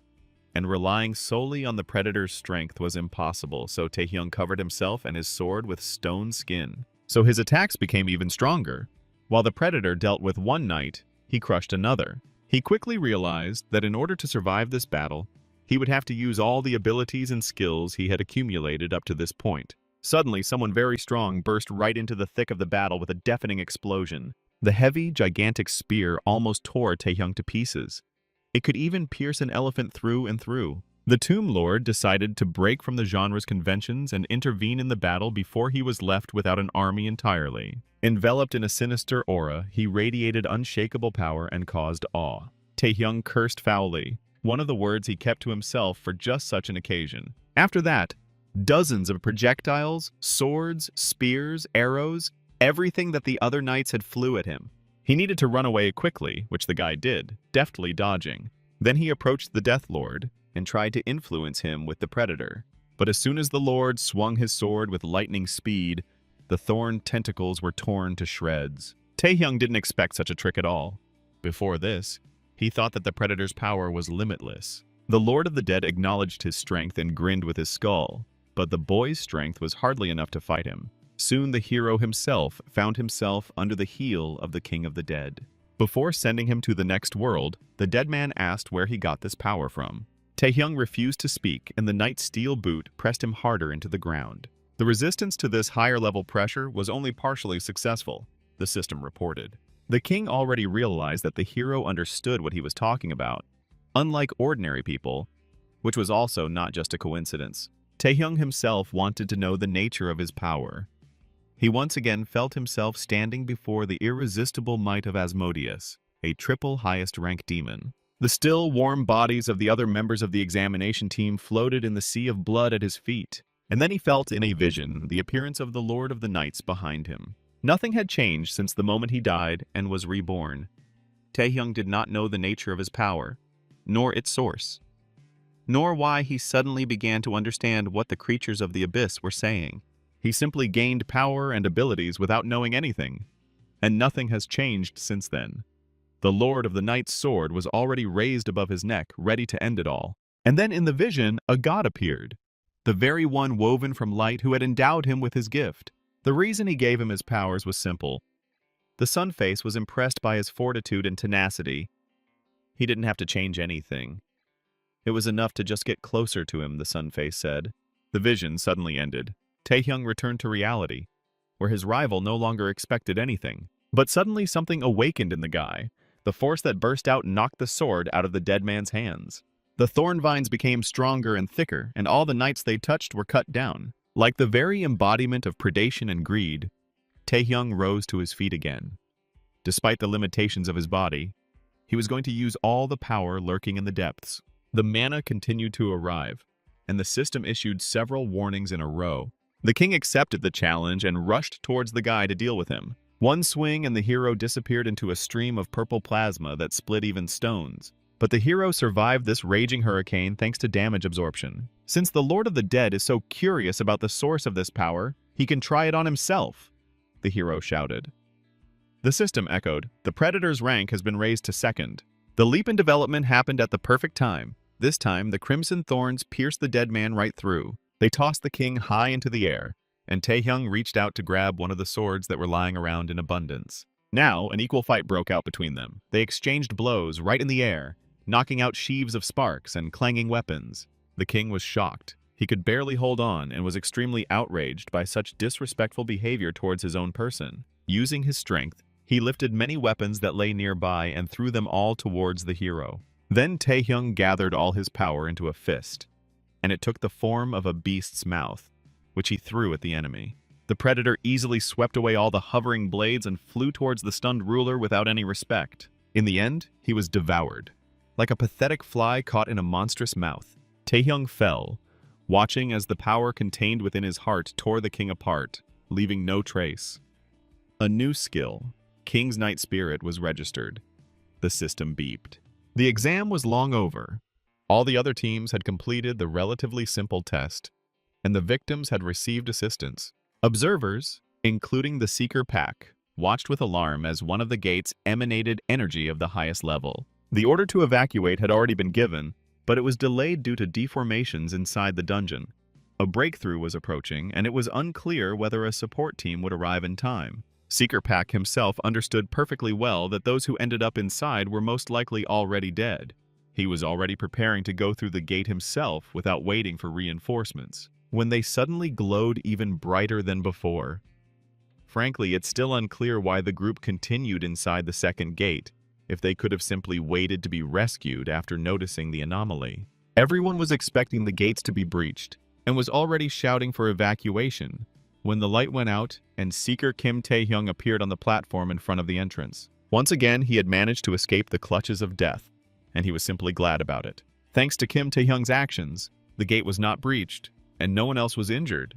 And relying solely on the predator's strength was impossible, so Taehyung covered himself and his sword with stone skin. So his attacks became even stronger. While the predator dealt with one knight, he crushed another. He quickly realized that in order to survive this battle, he would have to use all the abilities and skills he had accumulated up to this point. Suddenly, someone very strong burst right into the thick of the battle with a deafening explosion. The heavy, gigantic spear almost tore Taehyung to pieces. It could even pierce an elephant through and through. The Tomb Lord decided to break from the genre's conventions and intervene in the battle before he was left without an army entirely. Enveloped in a sinister aura, he radiated unshakable power and caused awe. Taehyung cursed foully, one of the words he kept to himself for just such an occasion. After that, dozens of projectiles, swords, spears, arrows, everything that the other knights had flew at him. He needed to run away quickly, which the guy did, deftly dodging. Then he approached the Death Lord and tried to influence him with the predator. But as soon as the Lord swung his sword with lightning speed, the thorn tentacles were torn to shreds. Taehyung didn't expect such a trick at all. Before this, he thought that the predator's power was limitless. The Lord of the Dead acknowledged his strength and grinned with his skull, but the boy's strength was hardly enough to fight him. Soon the hero himself found himself under the heel of the King of the Dead. Before sending him to the next world, the dead man asked where he got this power from. Taehyung refused to speak, and the knight's steel boot pressed him harder into the ground. The resistance to this higher-level pressure was only partially successful, the system reported. The king already realized that the hero understood what he was talking about, unlike ordinary people, which was also not just a coincidence. Taehyung himself wanted to know the nature of his power. He once again felt himself standing before the irresistible might of Asmodeus, a triple highest-ranked demon. The still, warm bodies of the other members of the examination team floated in the sea of blood at his feet, and then he felt in a vision the appearance of the Lord of the Knights behind him. Nothing had changed since the moment he died and was reborn. Taehyung did not know the nature of his power, nor its source, nor why he suddenly began to understand what the creatures of the abyss were saying. He simply gained power and abilities without knowing anything, and nothing has changed since then. The Lord of the Knight's sword was already raised above his neck, ready to end it all. And then in the vision, a god appeared, the very one woven from light who had endowed him with his gift. The reason he gave him his powers was simple. The Sun Face was impressed by his fortitude and tenacity. He didn't have to change anything. It was enough to just get closer to him, the Sun Face said. The vision suddenly ended. Taehyung returned to reality, where his rival no longer expected anything. But suddenly something awakened in the guy. The force that burst out knocked the sword out of the dead man's hands. The thorn vines became stronger and thicker, and all the knights they touched were cut down. Like the very embodiment of predation and greed, Taehyung rose to his feet again. Despite the limitations of his body, he was going to use all the power lurking in the depths. The mana continued to arrive, and the system issued several warnings in a row. The king accepted the challenge and rushed towards the guy to deal with him. One swing and the hero disappeared into a stream of purple plasma that split even stones. But the hero survived this raging hurricane thanks to damage absorption. Since the Lord of the Dead is so curious about the source of this power, he can try it on himself, the hero shouted. The system echoed, the Predator's rank has been raised to second. The leap in development happened at the perfect time. This time, the crimson thorns pierced the dead man right through. They tossed the king high into the air, and Taehyung reached out to grab one of the swords that were lying around in abundance. Now, an equal fight broke out between them. They exchanged blows right in the air, knocking out sheaves of sparks and clanging weapons. The king was shocked. He could barely hold on and was extremely outraged by such disrespectful behavior towards his own person. Using his strength, he lifted many weapons that lay nearby and threw them all towards the hero. Then Taehyung gathered all his power into a fist, and it took the form of a beast's mouth, which he threw at the enemy. The predator easily swept away all the hovering blades and flew towards the stunned ruler without any respect. In the end, he was devoured. Like a pathetic fly caught in a monstrous mouth, Taehyung fell, watching as the power contained within his heart tore the king apart, leaving no trace. A new skill, King's Night Spirit, was registered. The system beeped. The exam was long over. All the other teams had completed the relatively simple test, and the victims had received assistance. Observers, including the Seeker Pack, watched with alarm as one of the gates emanated energy of the highest level. The order to evacuate had already been given, but it was delayed due to deformations inside the dungeon. A breakthrough was approaching, and it was unclear whether a support team would arrive in time. Seeker Pack himself understood perfectly well that those who ended up inside were most likely already dead. He was already preparing to go through the gate himself without waiting for reinforcements, when they suddenly glowed even brighter than before. Frankly, it's still unclear why the group continued inside the second gate, if they could have simply waited to be rescued after noticing the anomaly. Everyone was expecting the gates to be breached, and was already shouting for evacuation, when the light went out and Seeker Kim Taehyung appeared on the platform in front of the entrance. Once again, he had managed to escape the clutches of death, and he was simply glad about it. Thanks to Kim Taehyung's actions, the gate was not breached, and no one else was injured.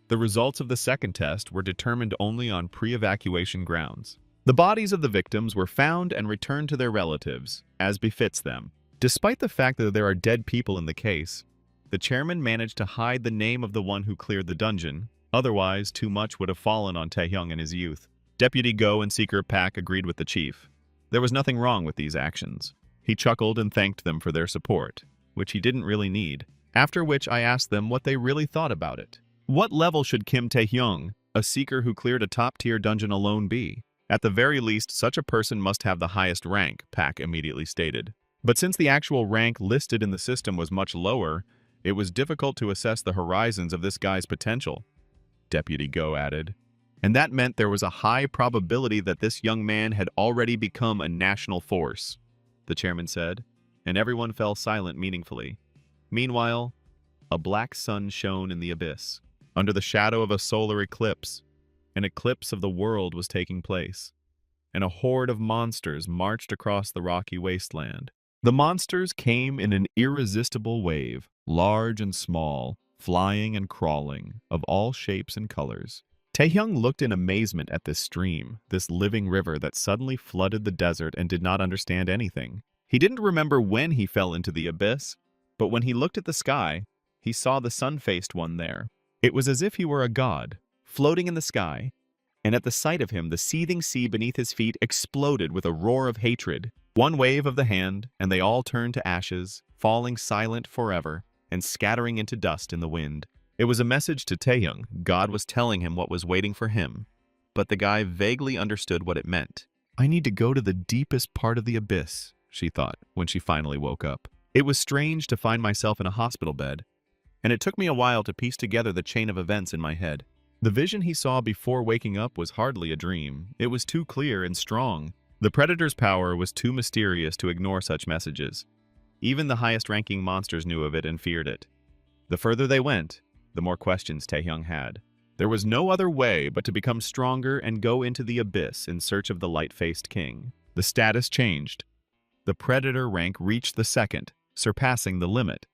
The results of the second test were determined only on pre-evacuation grounds. The bodies of the victims were found and returned to their relatives, as befits them. Despite the fact that there are dead people in the case, the chairman managed to hide the name of the one who cleared the dungeon. Otherwise, too much would have fallen on Taehyung in his youth. Deputy Go and Seeker Pack agreed with the chief. There was nothing wrong with these actions. He chuckled and thanked them for their support, which he didn't really need, after which I asked them what they really thought about it. What level should Kim Taehyung, a seeker who cleared a top-tier dungeon alone, be? At the very least, such a person must have the highest rank, Pack immediately stated. But since the actual rank listed in the system was much lower, it was difficult to assess the horizons of this guy's potential, Deputy Go added. And that meant there was a high probability that this young man had already become a national force, the chairman said, and everyone fell silent meaningfully. Meanwhile, a black sun shone in the abyss. Under the shadow of a solar eclipse, an eclipse of the world was taking place, and a horde of monsters marched across the rocky wasteland. The monsters came in an irresistible wave, large and small, flying and crawling, of all shapes and colors. Taehyung looked in amazement at this stream, this living river that suddenly flooded the desert, and did not understand anything. He didn't remember when he fell into the abyss, but when he looked at the sky, he saw the sun-faced one there. It was as if he were a god, floating in the sky, and at the sight of him, the seething sea beneath his feet exploded with a roar of hatred. One wave of the hand, and they all turned to ashes, falling silent forever, and scattering into dust in the wind. It was a message to Taehyung. God was telling him what was waiting for him, but the guy vaguely understood what it meant. I need to go to the deepest part of the abyss, she thought, when she finally woke up. It was strange to find myself in a hospital bed, and it took me a while to piece together the chain of events in my head. The vision he saw before waking up was hardly a dream. It was too clear and strong. The Predator's power was too mysterious to ignore such messages. Even the highest-ranking monsters knew of it and feared it. The further they went, the more questions Taehyung had. There was no other way but to become stronger and go into the abyss in search of the light-faced king. The status changed. The Predator rank reached the second, surpassing the limit.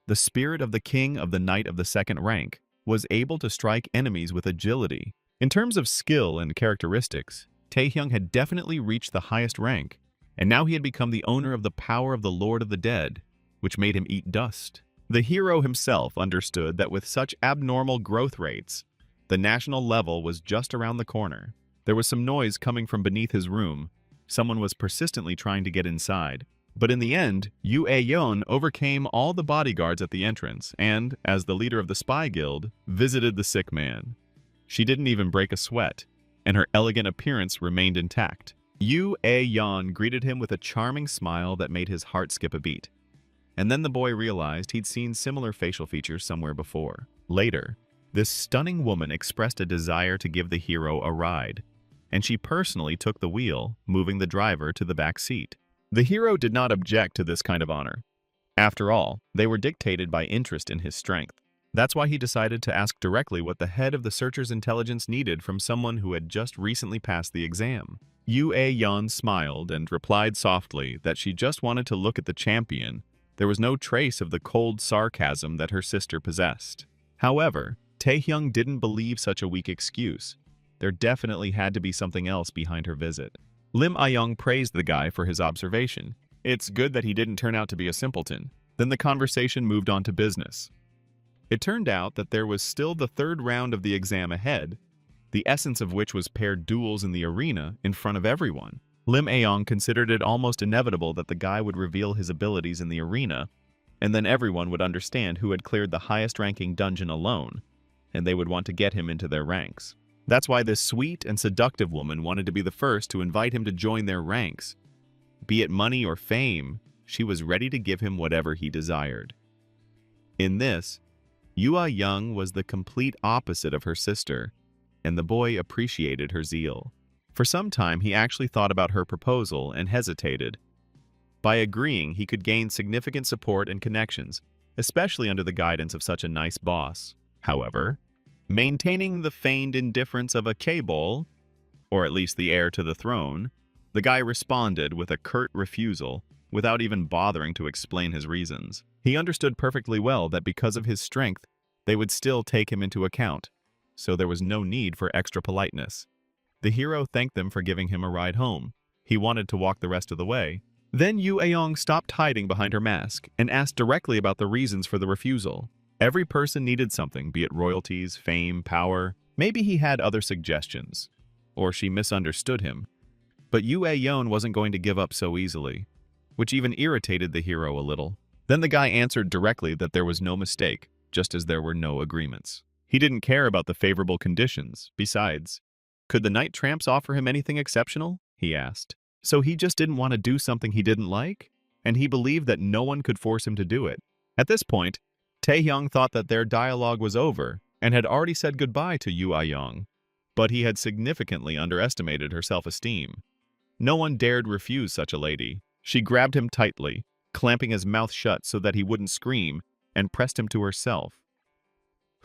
The spirit of the king of the night of the second rank was able to strike enemies with agility. In terms of skill and characteristics, Taehyung had definitely reached the highest rank, and now he had become the owner of the power of the Lord of the Dead, which made him eat dust. The hero himself understood that with such abnormal growth rates, the national level was just around the corner. There was some noise coming from beneath his room. Someone was persistently trying to get inside. But in the end, Yu Aeon overcame all the bodyguards at the entrance and, as the leader of the spy guild, visited the sick man. She didn't even break a sweat, and her elegant appearance remained intact. Yu Aeon greeted him with a charming smile that made his heart skip a beat. And then the boy realized he'd seen similar facial features somewhere before. Later, this stunning woman expressed a desire to give the hero a ride, and she personally took the wheel, moving the driver to the back seat. The hero did not object to this kind of honor. After all, they were dictated by interest in his strength. That's why he decided to ask directly what the head of the Searcher's intelligence needed from someone who had just recently passed the exam. Yu Aeon smiled and replied softly that she just wanted to look at the champion. There was no trace of the cold sarcasm that her sister possessed. However, Taehyung didn't believe such a weak excuse. There definitely had to be something else behind her visit. Lim Ayong praised the guy for his observation. It's good that he didn't turn out to be a simpleton. Then the conversation moved on to business. It turned out that there was still the third round of the exam ahead, the essence of which was paired duels in the arena in front of everyone. Lim Ayong considered it almost inevitable that the guy would reveal his abilities in the arena, and then everyone would understand who had cleared the highest-ranking dungeon alone, and they would want to get him into their ranks. That's why this sweet and seductive woman wanted to be the first to invite him to join their ranks. Be it money or fame, she was ready to give him whatever he desired. In this, Yua Young was the complete opposite of her sister, and the boy appreciated her zeal. For some time, he actually thought about her proposal and hesitated. By agreeing, he could gain significant support and connections, especially under the guidance of such a nice boss. However, maintaining the feigned indifference of a K-Bol, or at least the heir to the throne, the guy responded with a curt refusal without even bothering to explain his reasons. He understood perfectly well that because of his strength, they would still take him into account, so there was no need for extra politeness. The hero thanked them for giving him a ride home. He wanted to walk the rest of the way. Then Yu Aeong stopped hiding behind her mask and asked directly about the reasons for the refusal. Every person needed something, be it royalties, fame, power. Maybe he had other suggestions, or she misunderstood him. But Yu Aeon wasn't going to give up so easily, which even irritated the hero a little. Then the guy answered directly that there was no mistake, just as there were no agreements. He didn't care about the favorable conditions. Besides, could the Night Tramps offer him anything exceptional? He asked. So he just didn't want to do something he didn't like? And he believed that no one could force him to do it. At this point, Taehyung thought that their dialogue was over and had already said goodbye to Yu Aeong, but he had significantly underestimated her self-esteem. No one dared refuse such a lady. She grabbed him tightly, clamping his mouth shut so that he wouldn't scream, and pressed him to herself.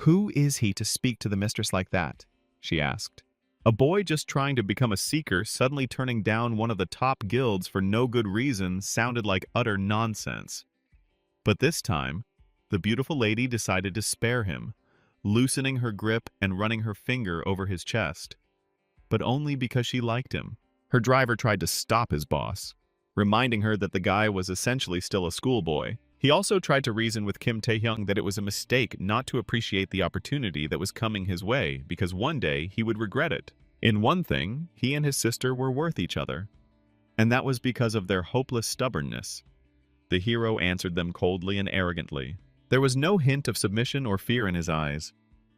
"Who is he to speak to the mistress like that?" she asked. A boy just trying to become a seeker suddenly turning down one of the top guilds for no good reason sounded like utter nonsense. But this time, the beautiful lady decided to spare him, loosening her grip and running her finger over his chest. But only because she liked him. Her driver tried to stop his boss, reminding her that the guy was essentially still a schoolboy. He also tried to reason with Kim Taehyung that it was a mistake not to appreciate the opportunity that was coming his way, because one day he would regret it. In one thing, he and his sister were worth each other, and that was because of their hopeless stubbornness. The hero answered them coldly and arrogantly. There was no hint of submission or fear in his eyes.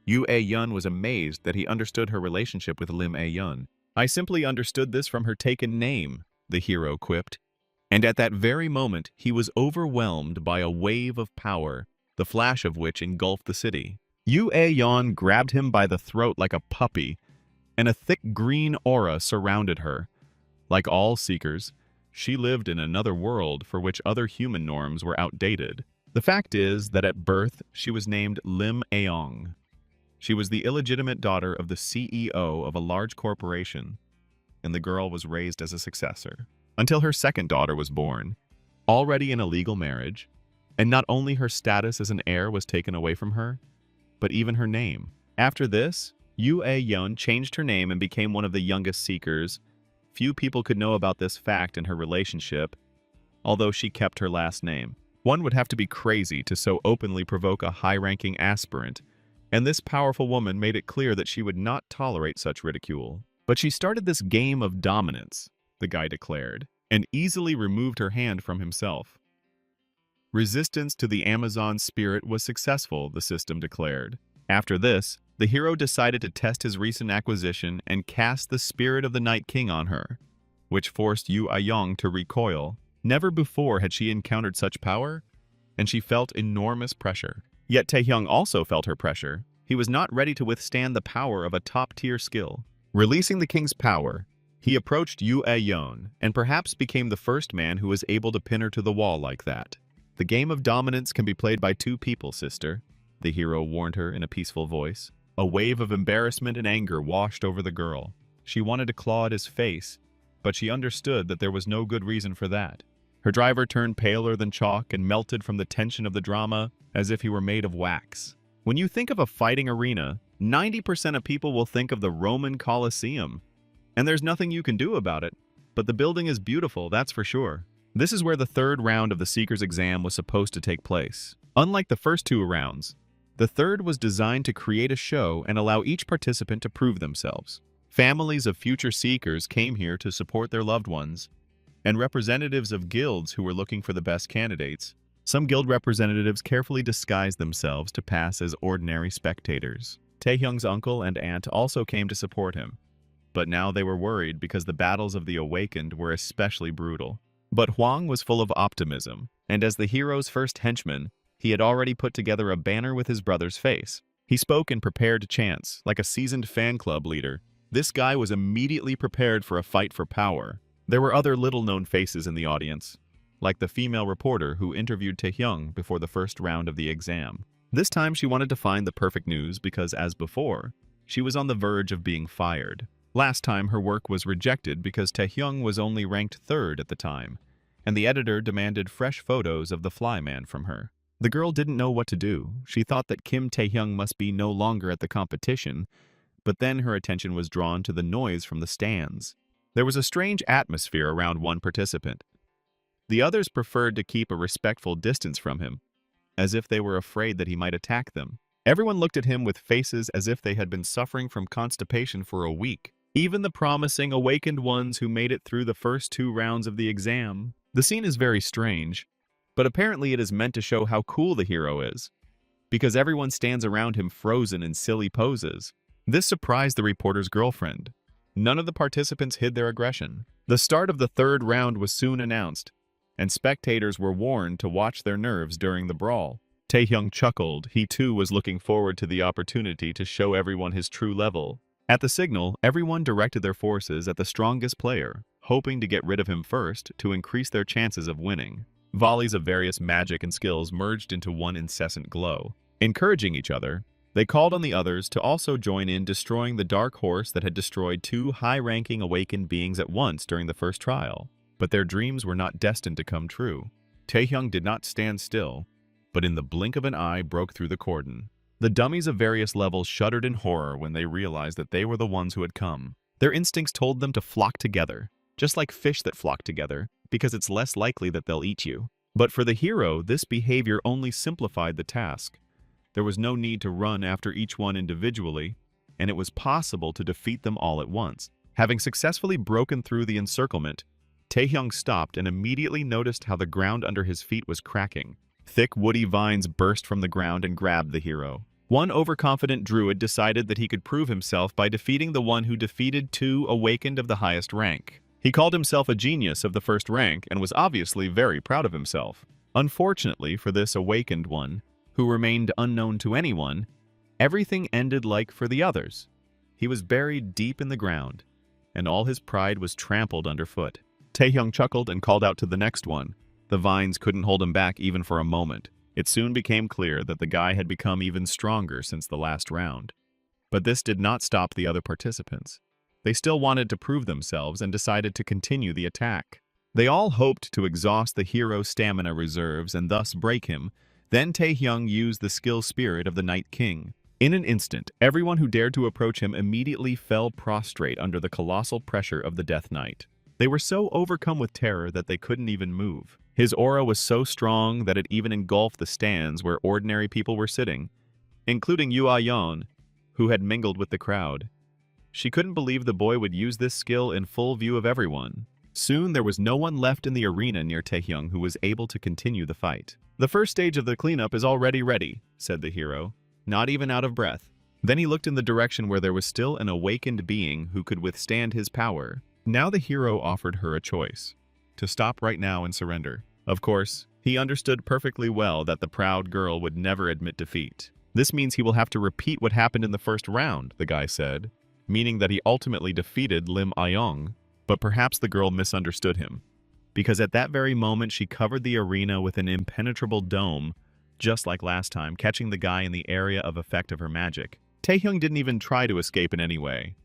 Yu Aeon was amazed that he understood her relationship with Lim Aeon. "I simply understood this from her taken name," the hero quipped. And at that very moment, he was overwhelmed by a wave of power, the flash of which engulfed the city. Yu Aeon grabbed him by the throat like a puppy, and a thick green aura surrounded her. Like all seekers, she lived in another world for which other human norms were outdated. The fact is that at birth, she was named Lim Aeong. She was the illegitimate daughter of the CEO of a large corporation, and the girl was raised as a successor, until her second daughter was born, already in a legal marriage, and not only her status as an heir was taken away from her, but even her name. After this, Yu Aeon changed her name and became one of the youngest seekers, few people could know about this fact in her relationship, although she kept her last name. One would have to be crazy to so openly provoke a high-ranking aspirant, and this powerful woman made it clear that she would not tolerate such ridicule. But she started this game of dominance, the guy declared, and easily removed her hand from himself. Resistance to the Amazon spirit was successful, the system declared. After this, the hero decided to test his recent acquisition and cast the spirit of the Night King on her, which forced Yu Ayong to recoil. Never before had she encountered such power, and she felt enormous pressure. Yet Taehyung also felt her pressure. He was not ready to withstand the power of a top-tier skill. Releasing the king's power, he approached Yu Ayong and perhaps became the first man who was able to pin her to the wall like that. The game of dominance can be played by two people, sister, the hero warned her in a peaceful voice. A wave of embarrassment and anger washed over the girl. She wanted to claw at his face, but she understood that there was no good reason for that. Her driver turned paler than chalk and melted from the tension of the drama as if he were made of wax. When you think of a fighting arena, 90% of people will think of the Roman Colosseum. And there's nothing you can do about it, but the building is beautiful, that's for sure. This is where the third round of the Seeker's exam was supposed to take place. Unlike the first two rounds, the third was designed to create a show and allow each participant to prove themselves. Families of future Seekers came here to support their loved ones, and representatives of guilds who were looking for the best candidates. Some guild representatives carefully disguised themselves to pass as ordinary spectators. Taehyung's uncle and aunt also came to support him, but now they were worried because the battles of the Awakened were especially brutal. But Hwang was full of optimism, and as the hero's first henchman, he had already put together a banner with his brother's face. He spoke and prepared to chants, like a seasoned fan club leader. This guy was immediately prepared for a fight for power. There were other little-known faces in the audience, like the female reporter who interviewed Taehyung before the first round of the exam. This time she wanted to find the perfect news because, as before, she was on the verge of being fired. Last time her work was rejected because Taehyung was only ranked third at the time, and the editor demanded fresh photos of the flyman from her. The girl didn't know what to do. She thought that Kim Taehyung must be no longer at the competition, but then her attention was drawn to the noise from the stands. There was a strange atmosphere around one participant. The others preferred to keep a respectful distance from him, as if they were afraid that he might attack them. Everyone looked at him with faces as if they had been suffering from constipation for a week. Even the promising awakened ones who made it through the first two rounds of the exam. The scene is very strange, but apparently it is meant to show how cool the hero is, because everyone stands around him frozen in silly poses. This surprised the reporter's girlfriend. None of the participants hid their aggression. The start of the third round was soon announced, and spectators were warned to watch their nerves during the brawl. Taehyung chuckled. He too was looking forward to the opportunity to show everyone his true level. At the signal, everyone directed their forces at the strongest player, hoping to get rid of him first to increase their chances of winning. Volleys of various magic and skills merged into one incessant glow. Encouraging each other, they called on the others to also join in destroying the dark horse that had destroyed two high-ranking awakened beings at once during the first trial. But their dreams were not destined to come true. Taehyung did not stand still, but in the blink of an eye broke through the cordon. The dummies of various levels shuddered in horror when they realized that they were the ones who had come. Their instincts told them to flock together, just like fish that flock together, because it's less likely that they'll eat you. But for the hero, this behavior only simplified the task. There was no need to run after each one individually, and it was possible to defeat them all at once. Having successfully broken through the encirclement, Taehyung stopped and immediately noticed how the ground under his feet was cracking. Thick, woody vines burst from the ground and grabbed the hero. One overconfident druid decided that he could prove himself by defeating the one who defeated two awakened of the highest rank. He called himself a genius of the first rank and was obviously very proud of himself. Unfortunately for this awakened one, who remained unknown to anyone, everything ended like for the others. He was buried deep in the ground, and all his pride was trampled underfoot. Taehyung chuckled and called out to the next one. The vines couldn't hold him back even for a moment. It soon became clear that the guy had become even stronger since the last round. But this did not stop the other participants. They still wanted to prove themselves and decided to continue the attack. They all hoped to exhaust the hero's stamina reserves and thus break him. Then Taehyung used the skill spirit of the Night King. In an instant, everyone who dared to approach him immediately fell prostrate under the colossal pressure of the Death Knight. They were so overcome with terror that they couldn't even move. His aura was so strong that it even engulfed the stands where ordinary people were sitting, including Yu Ayon, who had mingled with the crowd. She couldn't believe the boy would use this skill in full view of everyone. Soon there was no one left in the arena near Taehyung who was able to continue the fight. "The first stage of the cleanup is already ready," said the hero, not even out of breath. Then he looked in the direction where there was still an awakened being who could withstand his power. Now the hero offered her a choice: to stop right now and surrender. Of course, he understood perfectly well that the proud girl would never admit defeat. "This means he will have to repeat what happened in the first round," the guy said, meaning that he ultimately defeated Lim Ayong. But perhaps the girl misunderstood him, because at that very moment she covered the arena with an impenetrable dome, just like last time, catching the guy in the area of effect of her magic. Taehyung didn't even try to escape in any way.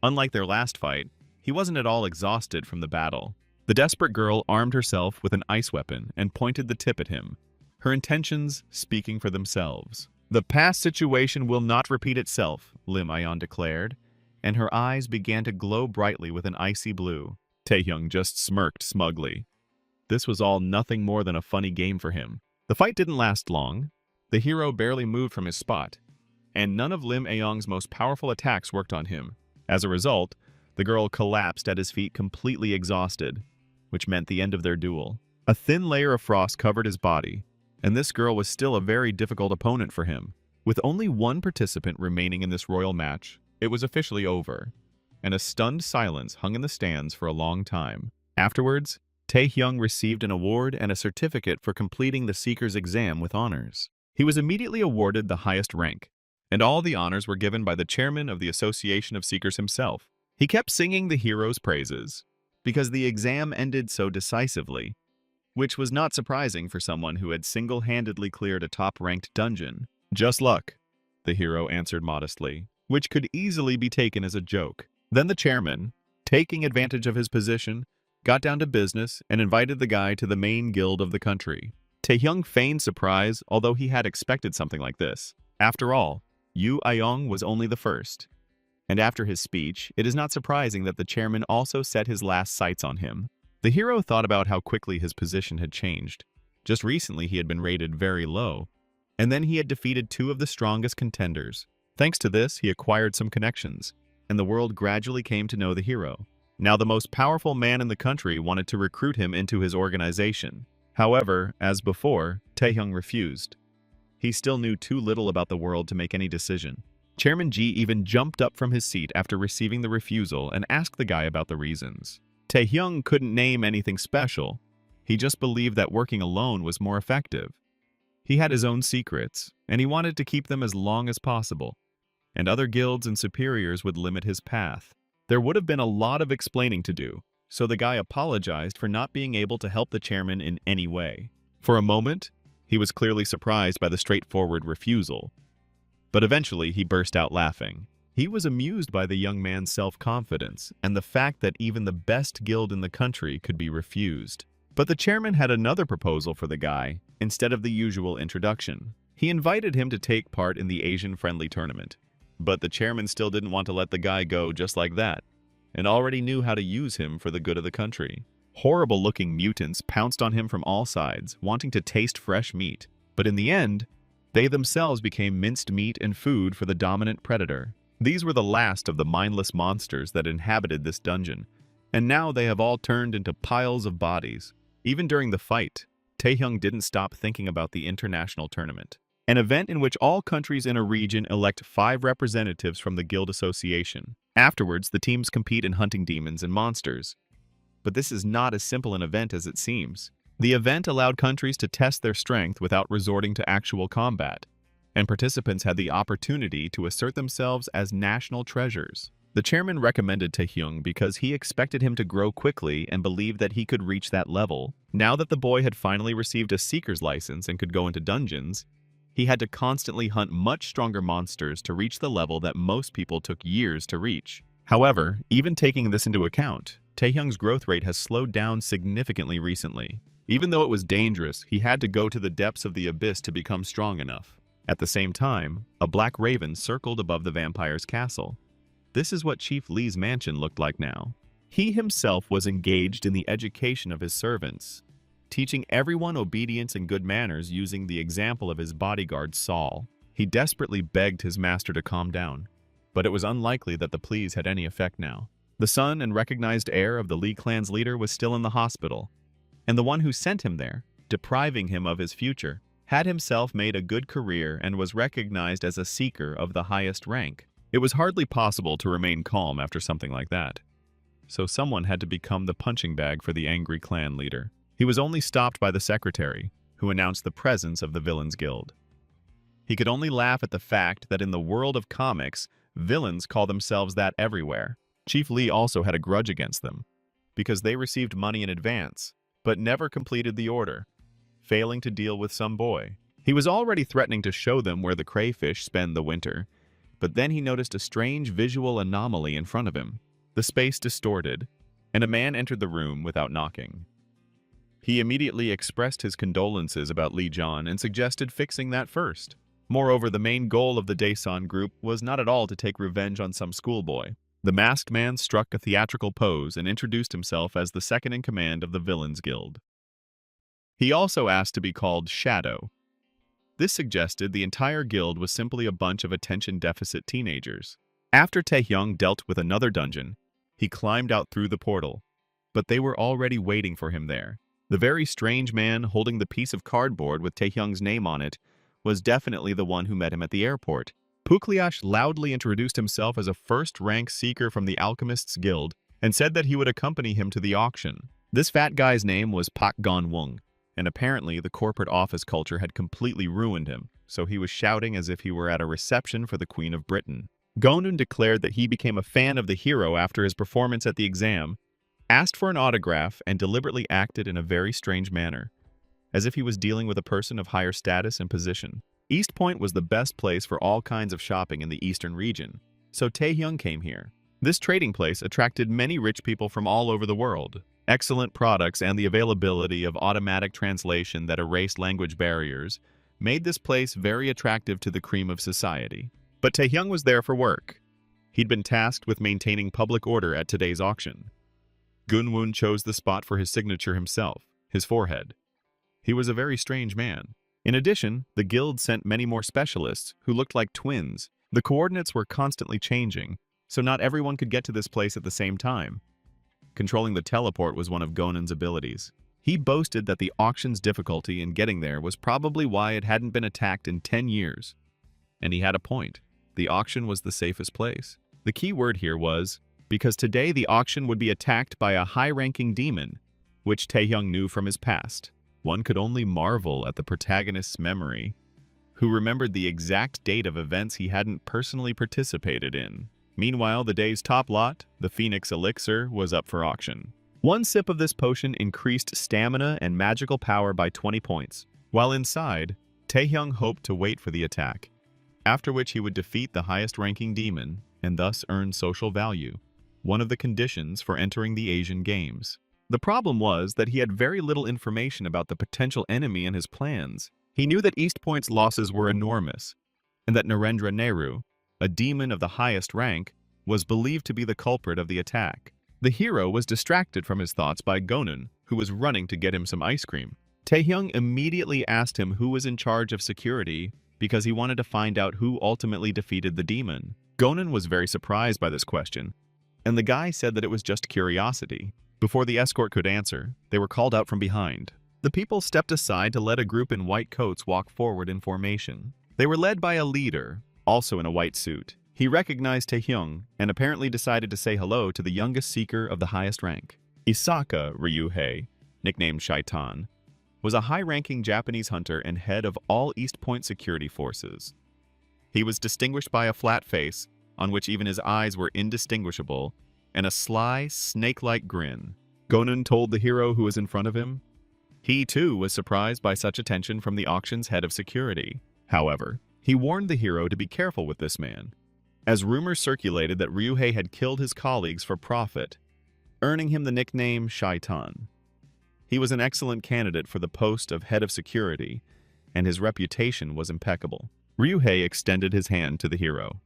Unlike their last fight, he wasn't at all exhausted from the battle. The desperate girl armed herself with an ice weapon and pointed the tip at him, her intentions speaking for themselves. "The past situation will not repeat itself," Lim Ayon declared, and her eyes began to glow brightly with an icy blue. Taehyung just smirked smugly. This was all nothing more than a funny game for him. The fight didn't last long. The hero barely moved from his spot, and none of Lim Ayong's most powerful attacks worked on him. As a result, the girl collapsed at his feet completely exhausted, which meant the end of their duel. A thin layer of frost covered his body, and this girl was still a very difficult opponent for him. With only one participant remaining in this royal match, it was officially over, and a stunned silence hung in the stands for a long time. Afterwards, Taehyung received an award and a certificate for completing the Seeker's exam with honors. He was immediately awarded the highest rank, and all the honors were given by the chairman of the Association of Seekers himself. He kept singing the hero's praises, because the exam ended so decisively, which was not surprising for someone who had single-handedly cleared a top-ranked dungeon. "Just luck," the hero answered modestly, which could easily be taken as a joke. Then the chairman, taking advantage of his position, got down to business and invited the guy to the main guild of the country. Taehyung feigned surprise, although he had expected something like this. After all, Yu Ayong was only the first. And after his speech, it is not surprising that the chairman also set his last sights on him. The hero thought about how quickly his position had changed. Just recently he had been rated very low, and then he had defeated two of the strongest contenders. Thanks to this, he acquired some connections, and the world gradually came to know the hero. Now the most powerful man in the country wanted to recruit him into his organization. However, as before, Taehyung refused. He still knew too little about the world to make any decision. Chairman Ji even jumped up from his seat after receiving the refusal and asked the guy about the reasons. Taehyung couldn't name anything special. He just believed that working alone was more effective. He had his own secrets, and he wanted to keep them as long as possible, and other guilds and superiors would limit his path. There would have been a lot of explaining to do, so the guy apologized for not being able to help the chairman in any way. For a moment, he was clearly surprised by the straightforward refusal, but eventually he burst out laughing. He was amused by the young man's self-confidence and the fact that even the best guild in the country could be refused. But the chairman had another proposal for the guy, instead of the usual introduction. He invited him to take part in the Asian-friendly tournament. But the chairman still didn't want to let the guy go just like that, and already knew how to use him for the good of the country. Horrible-looking mutants pounced on him from all sides, wanting to taste fresh meat. But in the end, they themselves became minced meat and food for the dominant predator. These were the last of the mindless monsters that inhabited this dungeon, and now they have all turned into piles of bodies. Even during the fight, Taehyung didn't stop thinking about the international tournament, an event in which all countries in a region elect 5 representatives from the guild association. Afterwards, the teams compete in hunting demons and monsters. But this is not as simple an event as it seems. The event allowed countries to test their strength without resorting to actual combat, and participants had the opportunity to assert themselves as national treasures. The chairman recommended Taehyung because he expected him to grow quickly and believed that he could reach that level. Now that the boy had finally received a seeker's license and could go into dungeons, he had to constantly hunt much stronger monsters to reach the level that most people took years to reach. However, even taking this into account, Taehyung's growth rate has slowed down significantly recently. Even though it was dangerous, he had to go to the depths of the abyss to become strong enough. At the same time, a black raven circled above the vampire's castle. This is what Chief Li's mansion looked like now. He himself was engaged in the education of his servants, teaching everyone obedience and good manners using the example of his bodyguard Saul. He desperately begged his master to calm down, but it was unlikely that the pleas had any effect now. The son and recognized heir of the Li clan's leader was still in the hospital, and the one who sent him there, depriving him of his future, had himself made a good career and was recognized as a seeker of the highest rank. It was hardly possible to remain calm after something like that. So someone had to become the punching bag for the angry clan leader. He was only stopped by the secretary, who announced the presence of the Villains Guild. He could only laugh at the fact that in the world of comics, villains call themselves that everywhere. Chief Li also had a grudge against them, because they received money in advance, but never completed the order, failing to deal with some boy. He was already threatening to show them where the crayfish spend the winter, but then he noticed a strange visual anomaly in front of him. The space distorted, and a man entered the room without knocking. He immediately expressed his condolences about Li John and suggested fixing that first. Moreover, the main goal of the Daesan group was not at all to take revenge on some schoolboy. The masked man struck a theatrical pose and introduced himself as the second-in-command of the Villains Guild. He also asked to be called Shadow. This suggested the entire guild was simply a bunch of attention-deficit teenagers. After Taehyung dealt with another dungeon, he climbed out through the portal, but they were already waiting for him there. The very strange man holding the piece of cardboard with Taehyung's name on it was definitely the one who met him at the airport. Pukliash loudly introduced himself as a first-rank seeker from the Alchemists Guild and said that he would accompany him to the auction. This fat guy's name was Pak Gon Wung, and apparently the corporate office culture had completely ruined him, so he was shouting as if he were at a reception for the Queen of Britain. Gonun declared that he became a fan of the hero after his performance at the exam, asked for an autograph, and deliberately acted in a very strange manner, as if he was dealing with a person of higher status and position. East Point was the best place for all kinds of shopping in the eastern region, so Taehyung came here. This trading place attracted many rich people from all over the world. Excellent products and the availability of automatic translation that erased language barriers made this place very attractive to the cream of society. But Taehyung was there for work. He'd been tasked with maintaining public order at today's auction. Gunwon chose the spot for his signature himself, his forehead. He was a very strange man. In addition, the guild sent many more specialists who looked like twins. The coordinates were constantly changing, so not everyone could get to this place at the same time. Controlling the teleport was one of Gonun's abilities. He boasted that the auction's difficulty in getting there was probably why it hadn't been attacked in 10 years. And he had a point. The auction was the safest place. The key word here was, because today the auction would be attacked by a high-ranking demon, which Taehyung knew from his past. One could only marvel at the protagonist's memory, who remembered the exact date of events he hadn't personally participated in. Meanwhile, the day's top lot, the Phoenix Elixir, was up for auction. One sip of this potion increased stamina and magical power by 20 points. While inside, Taehyung hoped to wait for the attack, after which he would defeat the highest-ranking demon and thus earn social value, one of the conditions for entering the Asian Games. The problem was that he had very little information about the potential enemy and his plans. He knew that East Point's losses were enormous, and that Narendra Nehru, a demon of the highest rank, was believed to be the culprit of the attack. The hero was distracted from his thoughts by Gonun, who was running to get him some ice cream. Taehyung immediately asked him who was in charge of security because he wanted to find out who ultimately defeated the demon. Gonun was very surprised by this question, and the guy said that it was just curiosity. Before the escort could answer, they were called out from behind. The people stepped aside to let a group in white coats walk forward in formation. They were led by a leader, also in a white suit. He recognized Taehyung and apparently decided to say hello to the youngest seeker of the highest rank. Isaka Ryuhei, nicknamed Shaitan, was a high-ranking Japanese hunter and head of all East Point security forces. He was distinguished by a flat face, on which even his eyes were indistinguishable, and a sly, snake-like grin. Gonun told the hero who was in front of him. He, too, was surprised by such attention from the auction's head of security. However, he warned the hero to be careful with this man, as rumors circulated that Ryuhei had killed his colleagues for profit, earning him the nickname Shaitan. He was an excellent candidate for the post of head of security, and his reputation was impeccable. Ryuhei extended his hand to the hero.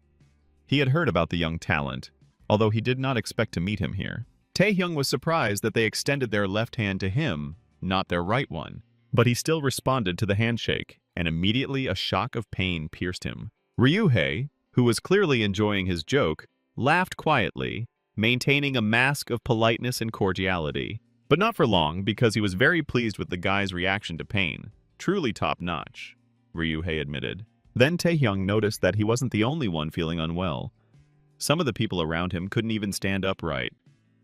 He had heard about the young talent, although he did not expect to meet him here. Taehyung was surprised that they extended their left hand to him, not their right one. But he still responded to the handshake, and immediately a shock of pain pierced him. Ryuhei, who was clearly enjoying his joke, laughed quietly, maintaining a mask of politeness and cordiality. But not for long, because he was very pleased with the guy's reaction to pain. Truly top-notch, Ryuhei admitted. Then Taehyung noticed that he wasn't the only one feeling unwell. Some of the people around him couldn't even stand upright.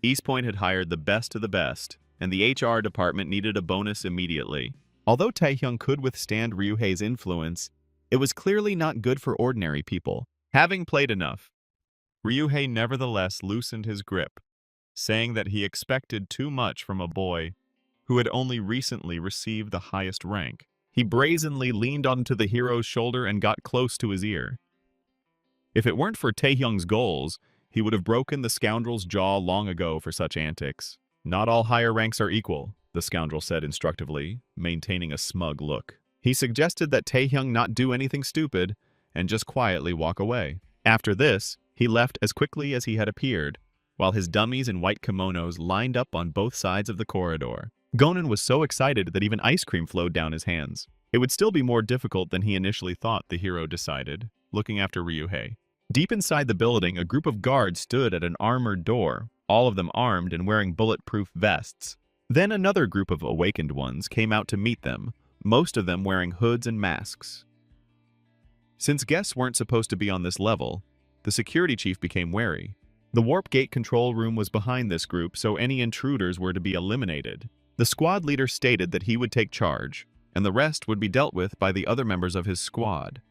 East Point had hired the best of the best, and the HR department needed a bonus immediately. Although Taehyung could withstand Ryuhei's influence, it was clearly not good for ordinary people. Having played enough, Ryuhei nevertheless loosened his grip, saying that he expected too much from a boy who had only recently received the highest rank. He brazenly leaned onto the hero's shoulder and got close to his ear. If it weren't for Taehyung's goals, he would have broken the scoundrel's jaw long ago for such antics. Not all higher ranks are equal, the scoundrel said instructively, maintaining a smug look. He suggested that Taehyung not do anything stupid and just quietly walk away. After this, he left as quickly as he had appeared, while his dummies in white kimonos lined up on both sides of the corridor. Gonan was so excited that even ice cream flowed down his hands. It would still be more difficult than he initially thought, the hero decided, looking after Ryuhei. Deep inside the building, a group of guards stood at an armored door, all of them armed and wearing bulletproof vests. Then another group of awakened ones came out to meet them, most of them wearing hoods and masks. Since guests weren't supposed to be on this level, the security chief became wary. The warp gate control room was behind this group, so any intruders were to be eliminated. The squad leader stated that he would take charge, and the rest would be dealt with by the other members of his squad.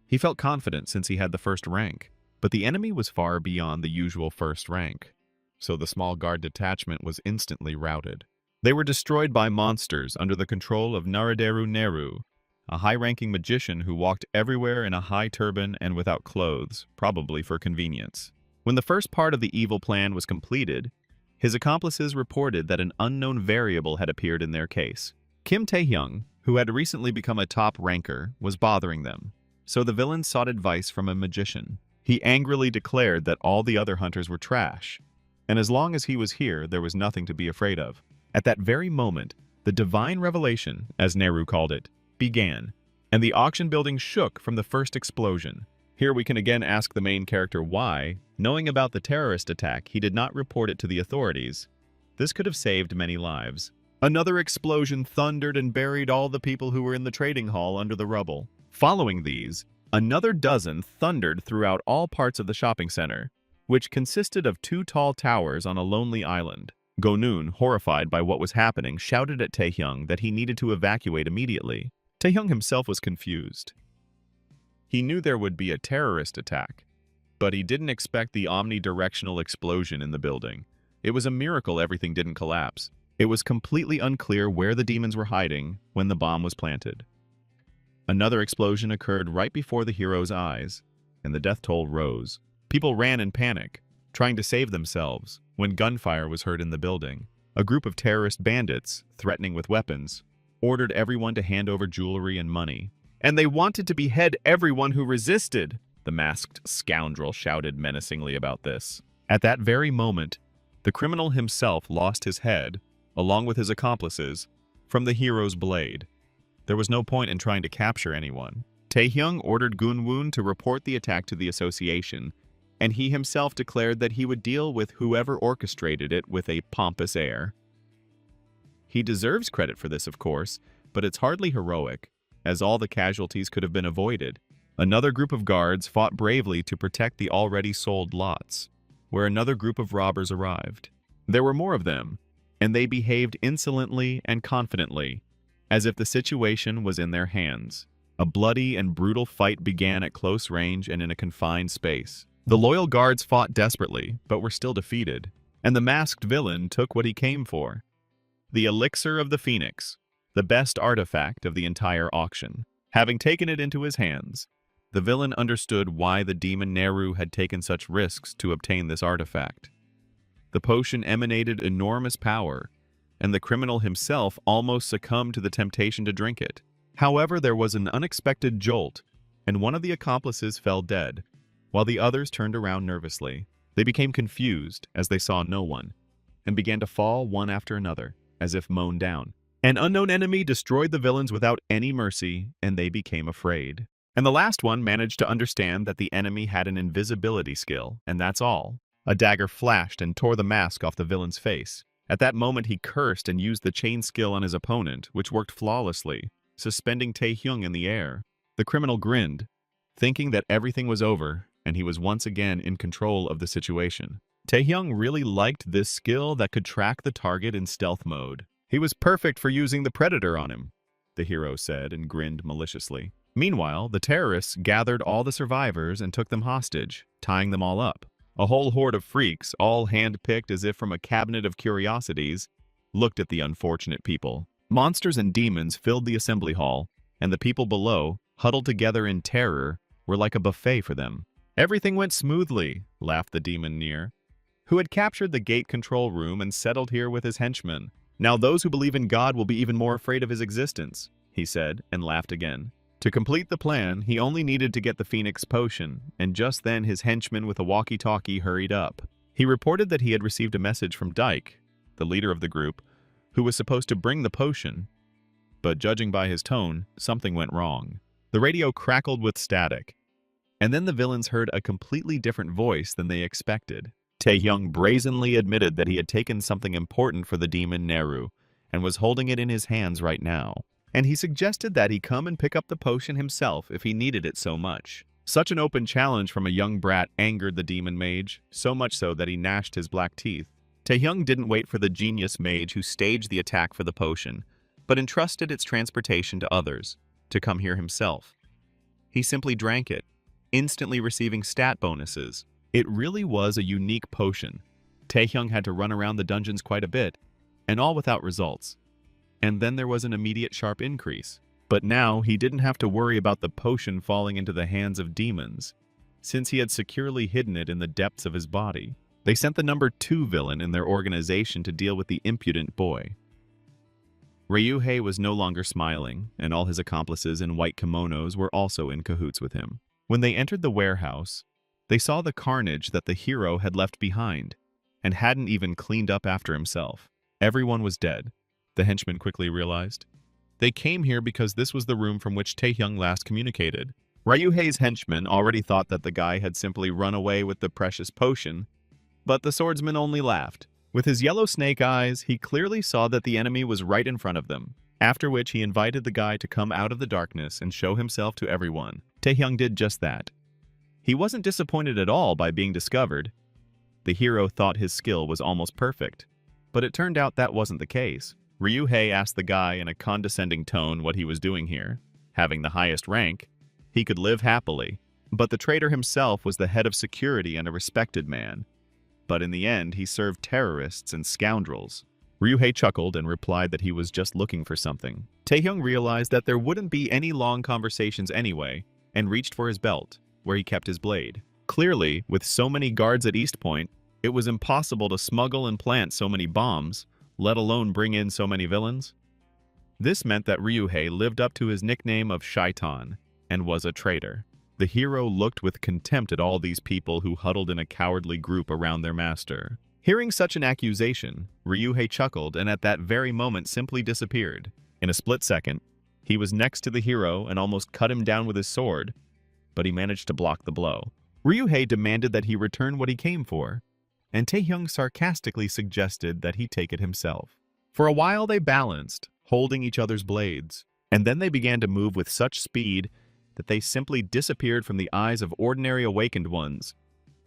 He felt confident since he had the first rank, but the enemy was far beyond the usual first rank, so the small guard detachment was instantly routed. They were destroyed by monsters under the control of Naraderu Neru, a high-ranking magician who walked everywhere in a high turban and without clothes, probably for convenience. When the first part of the evil plan was completed, his accomplices reported that an unknown variable had appeared in their case. Kim Taehyung, who had recently become a top ranker, was bothering them, so the villain sought advice from a magician. He angrily declared that all the other hunters were trash, and as long as he was here, there was nothing to be afraid of. At that very moment, the divine revelation, as Neru called it, began, and the auction building shook from the first explosion. Here we can again ask the main character why, knowing about the terrorist attack, he did not report it to the authorities. This could have saved many lives. Another explosion thundered and buried all the people who were in the trading hall under the rubble. Following these, another dozen thundered throughout all parts of the shopping center, which consisted of 2 tall towers on a lonely island. Gonun, horrified by what was happening, shouted at Taehyung that he needed to evacuate immediately. Taehyung himself was confused. He knew there would be a terrorist attack, but he didn't expect the omnidirectional explosion in the building. It was a miracle everything didn't collapse. It was completely unclear where the demons were hiding when the bomb was planted. Another explosion occurred right before the hero's eyes, and the death toll rose. People ran in panic, trying to save themselves, when gunfire was heard in the building. A group of terrorist bandits, threatening with weapons, ordered everyone to hand over jewelry and money. And they wanted to behead everyone who resisted, the masked scoundrel shouted menacingly about this. At that very moment, the criminal himself lost his head, along with his accomplices, from the hero's blade. There was no point in trying to capture anyone. Taehyung ordered Gunwoon to report the attack to the association, and he himself declared that he would deal with whoever orchestrated it with a pompous air. He deserves credit for this, of course, but it's hardly heroic, as all the casualties could have been avoided. Another group of guards fought bravely to protect the already sold lots, where another group of robbers arrived. There were more of them, and they behaved insolently and confidently, as if the situation was in their hands. A bloody and brutal fight began at close range and in a confined space. The loyal guards fought desperately, but were still defeated, and the masked villain took what he came for: the elixir of the Phoenix, the best artifact of the entire auction. Having taken it into his hands, the villain understood why the demon Neru had taken such risks to obtain this artifact. The potion emanated enormous power, and the criminal himself almost succumbed to the temptation to drink it. However, there was an unexpected jolt, and one of the accomplices fell dead, while the others turned around nervously. They became confused as they saw no one, and began to fall one after another, as if mown down. An unknown enemy destroyed the villains without any mercy, and they became afraid. And the last one managed to understand that the enemy had an invisibility skill, and that's all. A dagger flashed and tore the mask off the villain's face. At that moment, he cursed and used the chain skill on his opponent, which worked flawlessly, suspending Taehyung in the air. The criminal grinned, thinking that everything was over, and he was once again in control of the situation. Taehyung really liked this skill that could track the target in stealth mode. He was perfect for using the predator on him, the hero said and grinned maliciously. Meanwhile, the terrorists gathered all the survivors and took them hostage, tying them all up. A whole horde of freaks, all hand-picked as if from a cabinet of curiosities, looked at the unfortunate people. Monsters and demons filled the assembly hall, and the people below, huddled together in terror, were like a buffet for them. Everything went smoothly, laughed the demon near, who had captured the gate control room and settled here with his henchmen. Now those who believe in God will be even more afraid of his existence, he said, and laughed again. To complete the plan, he only needed to get the Phoenix potion, and just then his henchman with a walkie-talkie hurried up. He reported that he had received a message from Dyke, the leader of the group, who was supposed to bring the potion, but judging by his tone, something went wrong. The radio crackled with static, and then the villains heard a completely different voice than they expected. Taehyung brazenly admitted that he had taken something important for the demon Neru, and was holding it in his hands right now. And he suggested that he come and pick up the potion himself if he needed it so much. Such an open challenge from a young brat angered the demon mage, so much so that he gnashed his black teeth. Taehyung didn't wait for the genius mage who staged the attack for the potion, but entrusted its transportation to others, to come here himself. He simply drank it, instantly receiving stat bonuses. It really was a unique potion. Taehyung had to run around the dungeons quite a bit, and all without results. And then there was an immediate sharp increase. But now he didn't have to worry about the potion falling into the hands of demons, since he had securely hidden it in the depths of his body. They sent the number 2 villain in their organization to deal with the impudent boy. Ryuhei was no longer smiling, and all his accomplices in white kimonos were also in cahoots with him. When they entered the warehouse, they saw the carnage that the hero had left behind, and hadn't even cleaned up after himself. Everyone was dead, the henchman quickly realized. They came here because this was the room from which Taehyung last communicated. Ryuhei's henchman already thought that the guy had simply run away with the precious potion, but the swordsman only laughed. With his yellow snake eyes, he clearly saw that the enemy was right in front of them, after which he invited the guy to come out of the darkness and show himself to everyone. Taehyung did just that. He wasn't disappointed at all by being discovered. The hero thought his skill was almost perfect, but it turned out that wasn't the case. Ryuhei asked the guy in a condescending tone what he was doing here. Having the highest rank, he could live happily. But the traitor himself was the head of security and a respected man. But in the end, he served terrorists and scoundrels. Ryuhei chuckled and replied that he was just looking for something. Taehyung realized that there wouldn't be any long conversations anyway, and reached for his belt, where he kept his blade. Clearly, with so many guards at East Point, it was impossible to smuggle and plant so many bombs, let alone bring in so many villains. This meant that Ryuhei lived up to his nickname of Shaitan, and was a traitor. The hero looked with contempt at all these people who huddled in a cowardly group around their master. Hearing such an accusation, Ryuhei chuckled and at that very moment simply disappeared. In a split second, he was next to the hero and almost cut him down with his sword, but he managed to block the blow. Ryuhei demanded that he return what he came for, and Taehyung sarcastically suggested that he take it himself. For a while they balanced, holding each other's blades, and then they began to move with such speed that they simply disappeared from the eyes of ordinary awakened ones.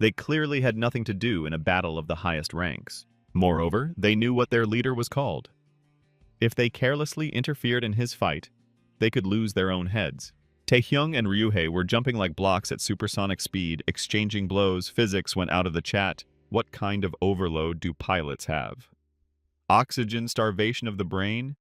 They clearly had nothing to do in a battle of the highest ranks. Moreover, they knew what their leader was called. If they carelessly interfered in his fight, they could lose their own heads. Taehyung and Ryuhei were jumping like blocks at supersonic speed, exchanging blows. Physics went out of the chat. What kind of overload do pilots have? Oxygen starvation of the brain?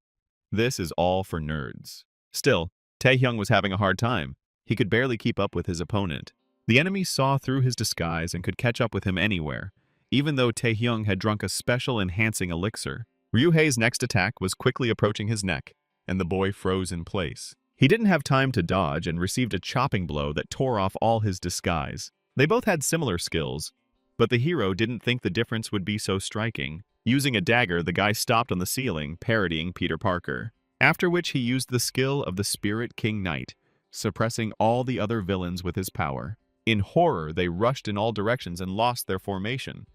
This is all for nerds. Still, Taehyung was having a hard time. He could barely keep up with his opponent. The enemy saw through his disguise and could catch up with him anywhere, even though Taehyung had drunk a special enhancing elixir. Ryuhei's next attack was quickly approaching his neck, and the boy froze in place. He didn't have time to dodge and received a chopping blow that tore off all his disguise. They both had similar skills, but the hero didn't think the difference would be so striking. Using a dagger, the guy stopped on the ceiling, parodying Peter Parker. After which he used the skill of the Spirit King Knight, suppressing all the other villains with his power. In horror, they rushed in all directions and lost their formation,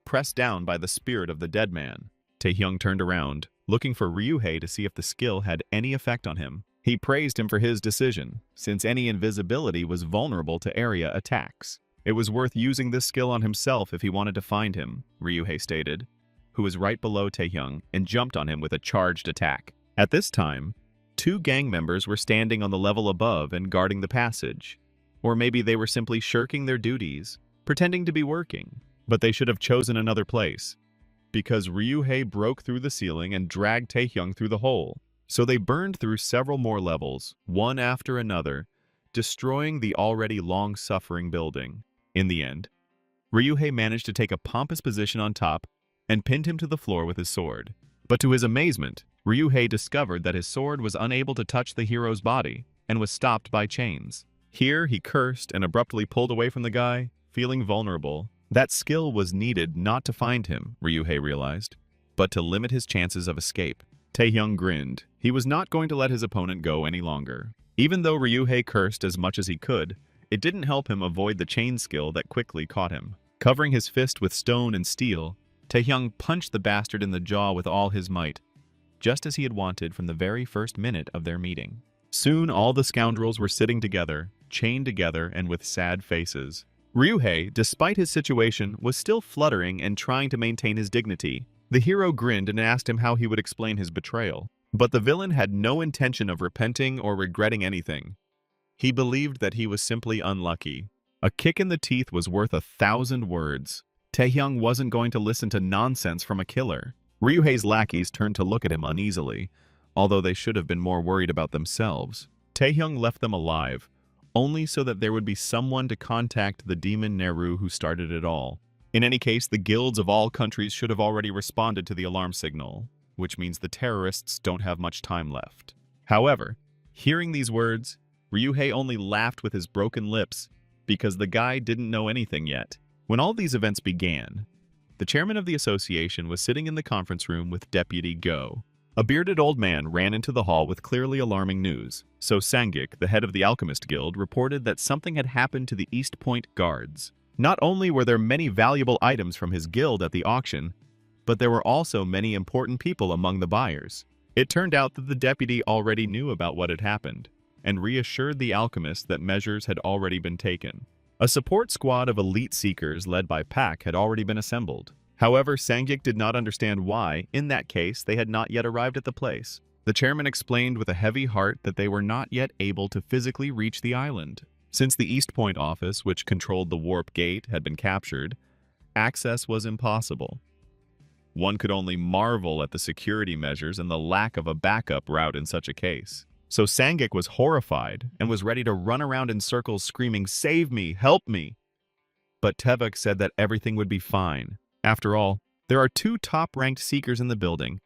pressed down by the spirit of the dead man. Taehyung turned around, looking for Ryuhei to see if the skill had any effect on him. He praised him for his decision, since any invisibility was vulnerable to area attacks. It was worth using this skill on himself if he wanted to find him, Ryuhei stated, who was right below Taehyung and jumped on him with a charged attack. At this time, 2 gang members were standing on the level above and guarding the passage. Or maybe they were simply shirking their duties, pretending to be working. But they should have chosen another place, because Ryuhei broke through the ceiling and dragged Taehyung through the hole. So they burned through several more levels, one after another, destroying the already long-suffering building. In the end, Ryuhei managed to take a pompous position on top and pinned him to the floor with his sword. But to his amazement, Ryuhei discovered that his sword was unable to touch the hero's body and was stopped by chains. Here, he cursed and abruptly pulled away from the guy, feeling vulnerable. That skill was needed not to find him, Ryuhei realized, but to limit his chances of escape. Taehyung grinned. He was not going to let his opponent go any longer. Even though Ryuhei cursed as much as he could, it didn't help him avoid the chain skill that quickly caught him. Covering his fist with stone and steel, Taehyung punched the bastard in the jaw with all his might, just as he had wanted from the very first minute of their meeting. Soon all the scoundrels were sitting together, chained together and with sad faces. Ryuhei, despite his situation, was still fluttering and trying to maintain his dignity. The hero grinned and asked him how he would explain his betrayal. But the villain had no intention of repenting or regretting anything. He believed that he was simply unlucky. A kick in the teeth was worth 1,000 words. Taehyung wasn't going to listen to nonsense from a killer. Ryuhei's lackeys turned to look at him uneasily, although they should have been more worried about themselves. Taehyung left them alive, only so that there would be someone to contact the demon Neru who started it all. In any case, the guilds of all countries should have already responded to the alarm signal, which means the terrorists don't have much time left. However, hearing these words, Ryuhei only laughed with his broken lips because the guy didn't know anything yet. When all these events began, the chairman of the association was sitting in the conference room with Deputy Go. A bearded old man ran into the hall with clearly alarming news. So Sangik, the head of the Alchemist Guild, reported that something had happened to the East Point guards. Not only were there many valuable items from his guild at the auction, but there were also many important people among the buyers. It turned out that the deputy already knew about what had happened, and reassured the alchemist that measures had already been taken. A support squad of elite seekers led by Pak had already been assembled. However, Sangik did not understand why, in that case, they had not yet arrived at the place. The chairman explained with a heavy heart that they were not yet able to physically reach the island. Since the East Point office, which controlled the warp gate, had been captured, access was impossible. One could only marvel at the security measures and the lack of a backup route in such a case. So Sangik was horrified and was ready to run around in circles screaming, "Save me! Help me!" But Tevuk said that everything would be fine. After all, there are 2 top-ranked seekers in the building,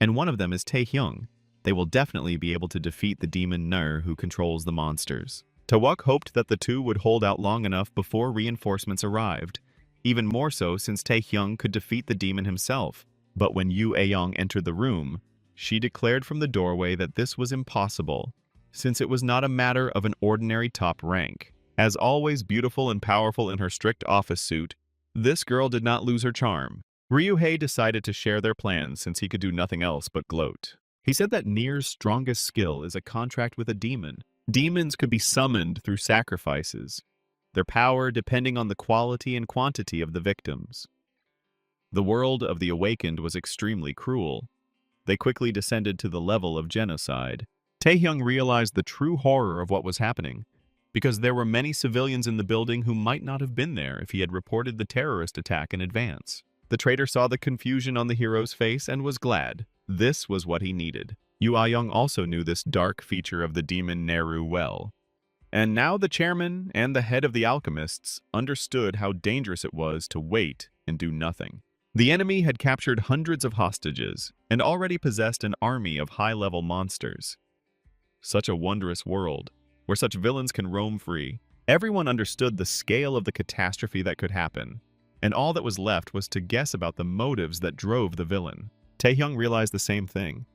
and one of them is Taehyung. They will definitely be able to defeat the demon Nur who controls the monsters. Tawuk hoped that the 2 would hold out long enough before reinforcements arrived, even more so since Taehyung could defeat the demon himself. But when Yu Aeyong entered the room, she declared from the doorway that this was impossible, since it was not a matter of an ordinary top rank. As always beautiful and powerful in her strict office suit, this girl did not lose her charm. Ryuhei decided to share their plans since he could do nothing else but gloat. He said that Nier's strongest skill is a contract with a demon. Demons could be summoned through sacrifices, their power depending on the quality and quantity of the victims. The world of the Awakened was extremely cruel. They quickly descended to the level of genocide. Taehyung realized the true horror of what was happening, because there were many civilians in the building who might not have been there if he had reported the terrorist attack in advance. The traitor saw the confusion on the hero's face and was glad. This was what he needed. Yu Aeyong also knew this dark feature of the demon Neru well. And now the chairman and the head of the alchemists understood how dangerous it was to wait and do nothing. The enemy had captured hundreds of hostages and already possessed an army of high-level monsters. such a wondrous world, where such villains can roam free. Everyone understood the scale of the catastrophe that could happen, and all that was left was to guess about the motives that drove the villain. Taehyung realized the same thing.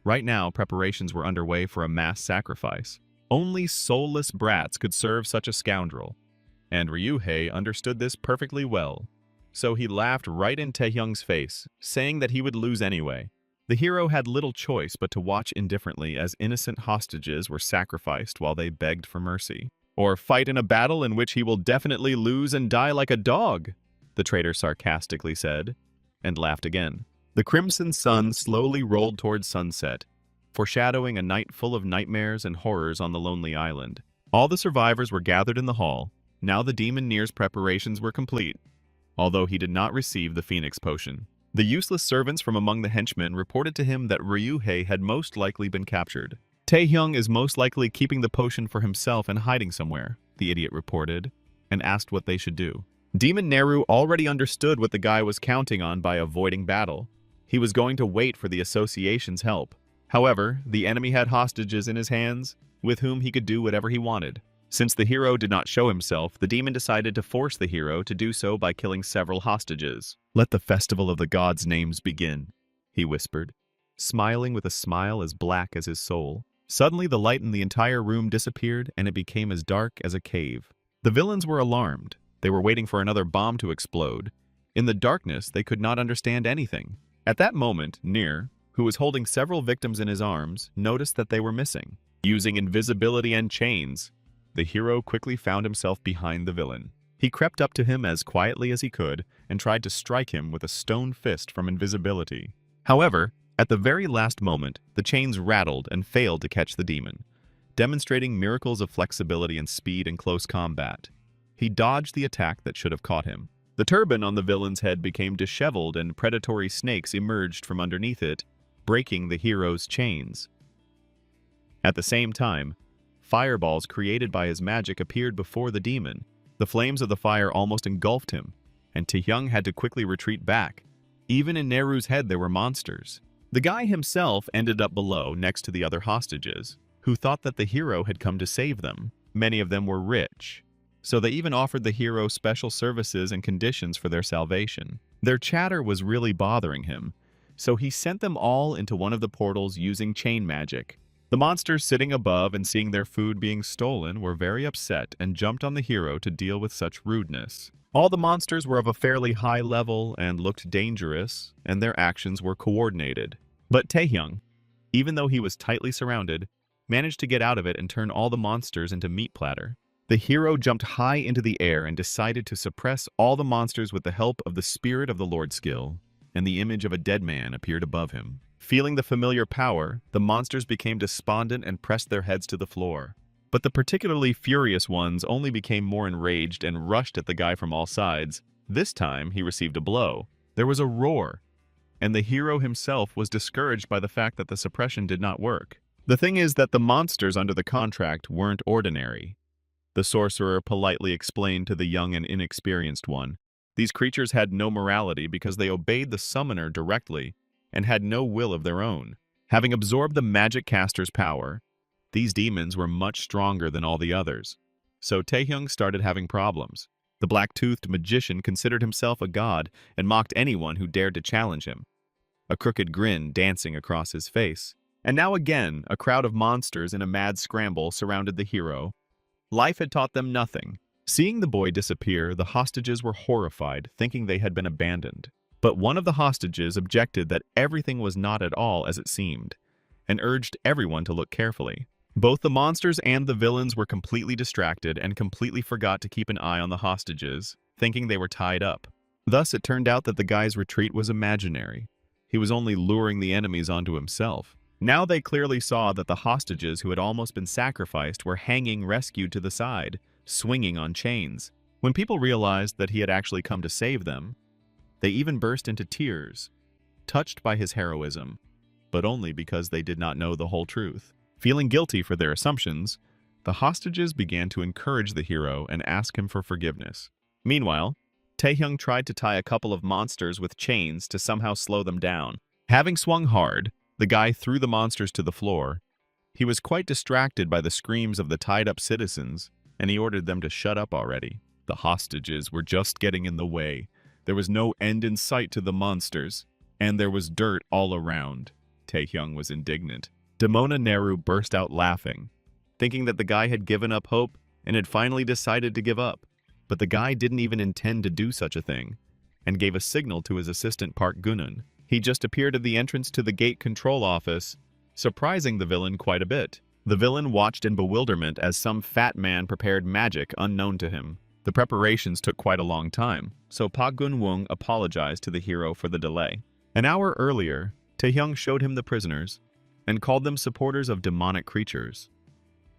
Right now, preparations were underway for a mass sacrifice. Only soulless brats could serve such a scoundrel, and Ryuhei understood this perfectly well. So he laughed right in Taehyung's face, saying that he would lose anyway. The hero had little choice but to watch indifferently as innocent hostages were sacrificed while they begged for mercy. Or fight in a battle in which he will definitely lose and die like a dog, the traitor sarcastically said, and laughed again. The crimson sun slowly rolled towards sunset, foreshadowing a night full of nightmares and horrors on the lonely island. All the survivors were gathered in the hall. Now the demon Nier's preparations were complete, although he did not receive the Phoenix potion. The useless servants from among the henchmen reported to him that Ryuhei had most likely been captured. Taehyung is most likely keeping the potion for himself and hiding somewhere, the idiot reported, and asked what they should do. Demon Neru already understood what the guy was counting on by avoiding battle. He was going to wait for the association's help. However, the enemy had hostages in his hands, with whom he could do whatever he wanted. Since the hero did not show himself, the demon decided to force the hero to do so by killing several hostages. "Let the festival of the gods' names begin," he whispered, smiling with a smile as black as his soul. Suddenly, the light in the entire room disappeared, and it became as dark as a cave. The villains were alarmed. They were waiting for another bomb to explode. In the darkness, they could not understand anything. At that moment, Nier, who was holding several victims in his arms, noticed that they were missing. Using invisibility and chains, the hero quickly found himself behind the villain. He crept up to him as quietly as he could and tried to strike him with a stone fist from invisibility. However, at the very last moment, the chains rattled and failed to catch the demon, demonstrating miracles of flexibility and speed in close combat. He dodged the attack that should have caught him. The turban on the villain's head became disheveled and predatory snakes emerged from underneath it, breaking the hero's chains. At the same time, fireballs created by his magic appeared before the demon. The flames of the fire almost engulfed him, and Taehyung had to quickly retreat back. Even in Neru's head there were monsters. The guy himself ended up below next to the other hostages, who thought that the hero had come to save them. Many of them were rich, so they even offered the hero special services and conditions for their salvation. Their chatter was really bothering him, so he sent them all into one of the portals using chain magic. The monsters sitting above and seeing their food being stolen were very upset and jumped on the hero to deal with such rudeness. All the monsters were of a fairly high level and looked dangerous, and their actions were coordinated. But Taehyung, even though he was tightly surrounded, managed to get out of it and turn all the monsters into meat platter. The hero jumped high into the air and decided to suppress all the monsters with the help of the spirit of the Lord skill, and the image of a dead man appeared above him. Feeling the familiar power, the monsters became despondent and pressed their heads to the floor. But the particularly furious ones only became more enraged and rushed at the guy from all sides. This time, he received a blow. There was a roar, and the hero himself was discouraged by the fact that the suppression did not work. The thing is that the monsters under the contract weren't ordinary. The sorcerer politely explained to the young and inexperienced one. These creatures had no morality because they obeyed the summoner directly and had no will of their own. Having absorbed the magic caster's power, these demons were much stronger than all the others. So Taehyung started having problems. The black-toothed magician considered himself a god and mocked anyone who dared to challenge him, a crooked grin dancing across his face. And now again, a crowd of monsters in a mad scramble surrounded the hero. Life had taught them nothing. Seeing the boy disappear, the hostages were horrified, thinking they had been abandoned. But one of the hostages objected that everything was not at all as it seemed, and urged everyone to look carefully. Both the monsters and the villains were completely distracted and completely forgot to keep an eye on the hostages, thinking they were tied up. Thus, it turned out that the guy's retreat was imaginary. He was only luring the enemies onto himself. Now they clearly saw that the hostages who had almost been sacrificed were hanging rescued to the side, swinging on chains. When people realized that he had actually come to save them, they even burst into tears, touched by his heroism, but only because they did not know the whole truth. Feeling guilty for their assumptions, the hostages began to encourage the hero and ask him for forgiveness. Meanwhile, Taehyung tried to tie a couple of monsters with chains to somehow slow them down. Having swung hard, the guy threw the monsters to the floor, He was quite distracted by the screams of the tied-up citizens, and he ordered them to shut up already. The hostages were just getting in the way. There was no end in sight to the monsters, and there was dirt all around. Taehyung was indignant. Demona Neru burst out laughing, thinking that the guy had given up hope and had finally decided to give up. But the guy didn't even intend to do such a thing, and gave a signal to his assistant Park Gunun. He just appeared at the entrance to the gate control office, surprising the villain quite a bit. The villain watched in bewilderment as some fat man prepared magic unknown to him. The preparations took quite a long time, so Park Gun-woong apologized to the hero for the delay. An hour earlier, Taehyung showed him the prisoners and called them supporters of demonic creatures.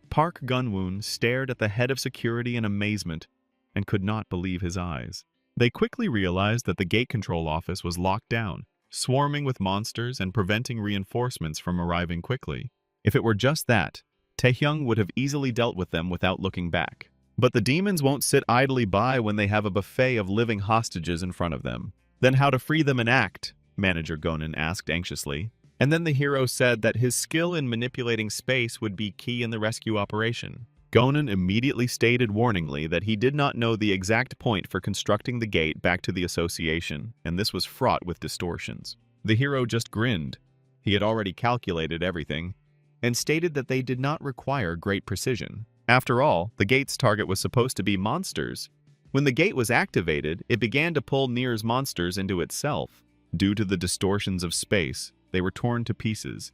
Park Gun-woon stared at the head of security in amazement and could not believe his eyes. They quickly realized that the gate control office was locked down, swarming with monsters and preventing reinforcements from arriving quickly. If it were just that, Taehyung would have easily dealt with them without looking back. But the demons won't sit idly by when they have a buffet of living hostages in front of them. Then how to free them in act? Manager Gonan asked anxiously. And then the hero said that his skill in manipulating space would be key in the rescue operation. Gonan immediately stated warningly that he did not know the exact point for constructing the gate back to the association, and this was fraught with distortions. The hero just grinned. He had already calculated everything, and stated that they did not require great precision. After all, the gate's target was supposed to be monsters. When the gate was activated, it began to pull Nier's monsters into itself. Due to the distortions of space, they were torn to pieces.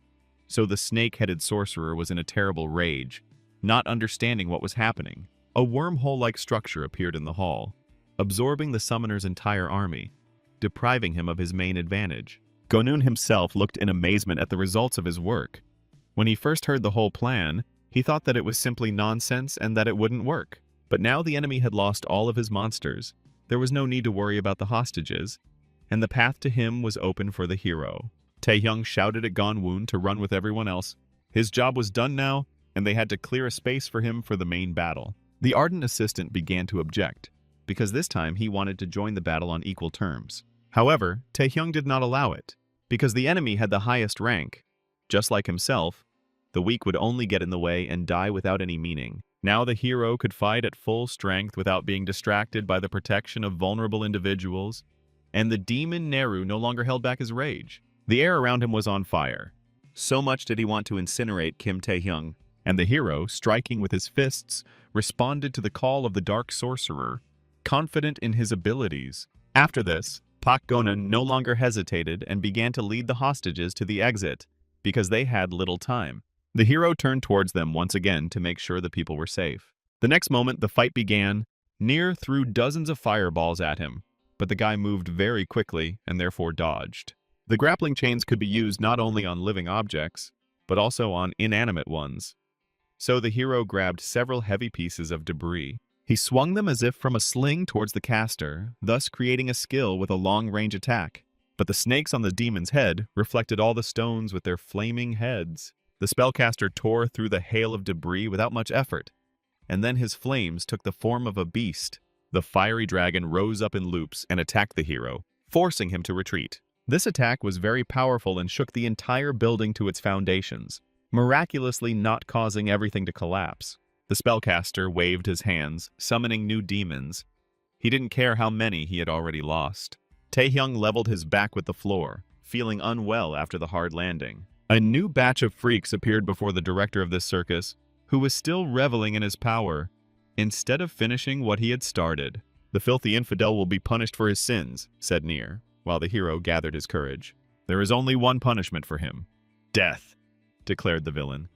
So the snake-headed sorcerer was in a terrible rage, not understanding what was happening. A wormhole-like structure appeared in the hall, absorbing the summoner's entire army, depriving him of his main advantage. Gonun himself looked in amazement at the results of his work. When he first heard the whole plan, he thought that it was simply nonsense and that it wouldn't work. But now the enemy had lost all of his monsters. There was no need to worry about the hostages, and the path to him was open for the hero. Taehyung shouted at Gonwoon to run with everyone else. His job was done now, and they had to clear a space for him for the main battle. The ardent assistant began to object, because this time he wanted to join the battle on equal terms. However, Taehyung did not allow it, because the enemy had the highest rank. Just like himself, the weak would only get in the way and die without any meaning. Now the hero could fight at full strength without being distracted by the protection of vulnerable individuals, and the demon Neru no longer held back his rage. The air around him was on fire. So much did he want to incinerate Kim Taehyung, and the hero, striking with his fists, responded to the call of the dark sorcerer, confident in his abilities. After this, Pak Gonan no longer hesitated and began to lead the hostages to the exit, because they had little time. The hero turned towards them once again to make sure the people were safe. The next moment, the fight began. Nier threw dozens of fireballs at him, but the guy moved very quickly and therefore dodged. The grappling chains could be used not only on living objects, but also on inanimate ones. So the hero grabbed several heavy pieces of debris. He swung them as if from a sling towards the caster, thus creating a skill with a long-range attack. But the snakes on the demon's head reflected all the stones with their flaming heads. The spellcaster tore through the hail of debris without much effort, and then his flames took the form of a beast. The fiery dragon rose up in loops and attacked the hero, forcing him to retreat. This attack was very powerful and shook the entire building to its foundations, miraculously not causing everything to collapse. The spellcaster waved his hands, summoning new demons. He didn't care how many he had already lost. Taehyung leveled his back with the floor, feeling unwell after the hard landing. A new batch of freaks appeared before the director of this circus, who was still reveling in his power, instead of finishing what he had started. "The filthy infidel will be punished for his sins," said Nier, while the hero gathered his courage. "There is only one punishment for him. Death," declared the villain,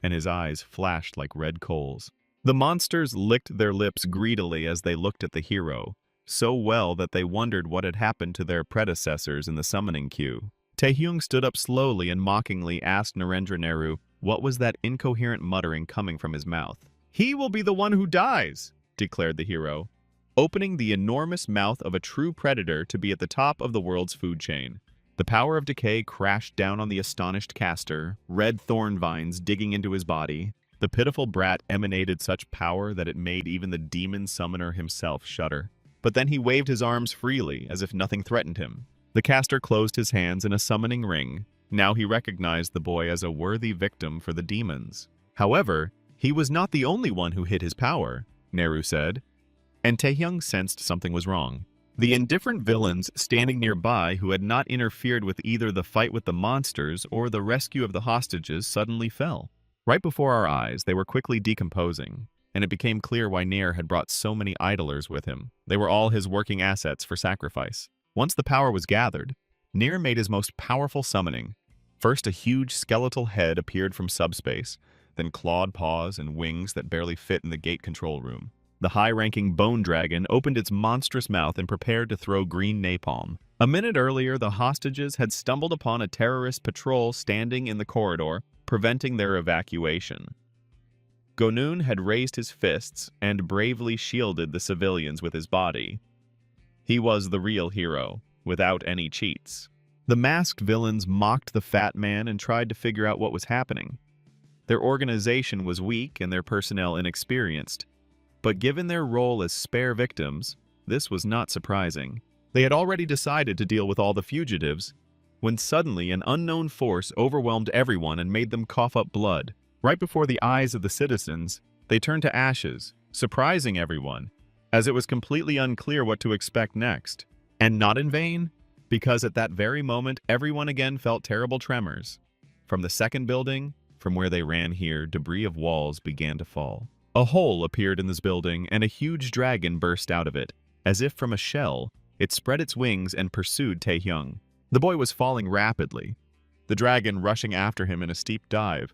and his eyes flashed like red coals. The monsters licked their lips greedily as they looked at the hero, so well that they wondered what had happened to their predecessors in the summoning queue. Taehyung stood up slowly and mockingly asked Narendra Neru what was that incoherent muttering coming from his mouth. "He will be the one who dies," declared the hero, opening the enormous mouth of a true predator to be at the top of the world's food chain. The power of decay crashed down on the astonished caster, red thorn vines digging into his body. The pitiful brat emanated such power that it made even the demon summoner himself shudder. But then he waved his arms freely, as if nothing threatened him. The caster closed his hands in a summoning ring, Now he recognized the boy as a worthy victim for the demons. However, he was not the only one who hid his power, Neru said, and Taehyung sensed something was wrong. The indifferent villains standing nearby who had not interfered with either the fight with the monsters or the rescue of the hostages suddenly fell. Right before our eyes, they were quickly decomposing, and it became clear why Nair had brought so many idlers with him. They were all his working assets for sacrifice. Once the power was gathered, Nair made his most powerful summoning. First, a huge skeletal head appeared from subspace, then clawed paws and wings that barely fit in the gate control room. The high-ranking bone dragon opened its monstrous mouth and prepared to throw green napalm. A minute earlier, the hostages had stumbled upon a terrorist patrol standing in the corridor, preventing their evacuation. Gonun had raised his fists and bravely shielded the civilians with his body. He was the real hero, without any cheats. The masked villains mocked the fat man and tried to figure out what was happening. Their organization was weak and their personnel inexperienced, but given their role as spare victims, this was not surprising. They had already decided to deal with all the fugitives, when suddenly an unknown force overwhelmed everyone and made them cough up blood. Right before the eyes of the citizens, they turned to ashes, surprising everyone, as it was completely unclear what to expect next. And not in vain, because at that very moment everyone again felt terrible tremors. From the second building, from where they ran here, debris of walls began to fall. A hole appeared in this building, and a huge dragon burst out of it. As if from a shell, it spread its wings and pursued Taehyung. The boy was falling rapidly, the dragon rushing after him in a steep dive,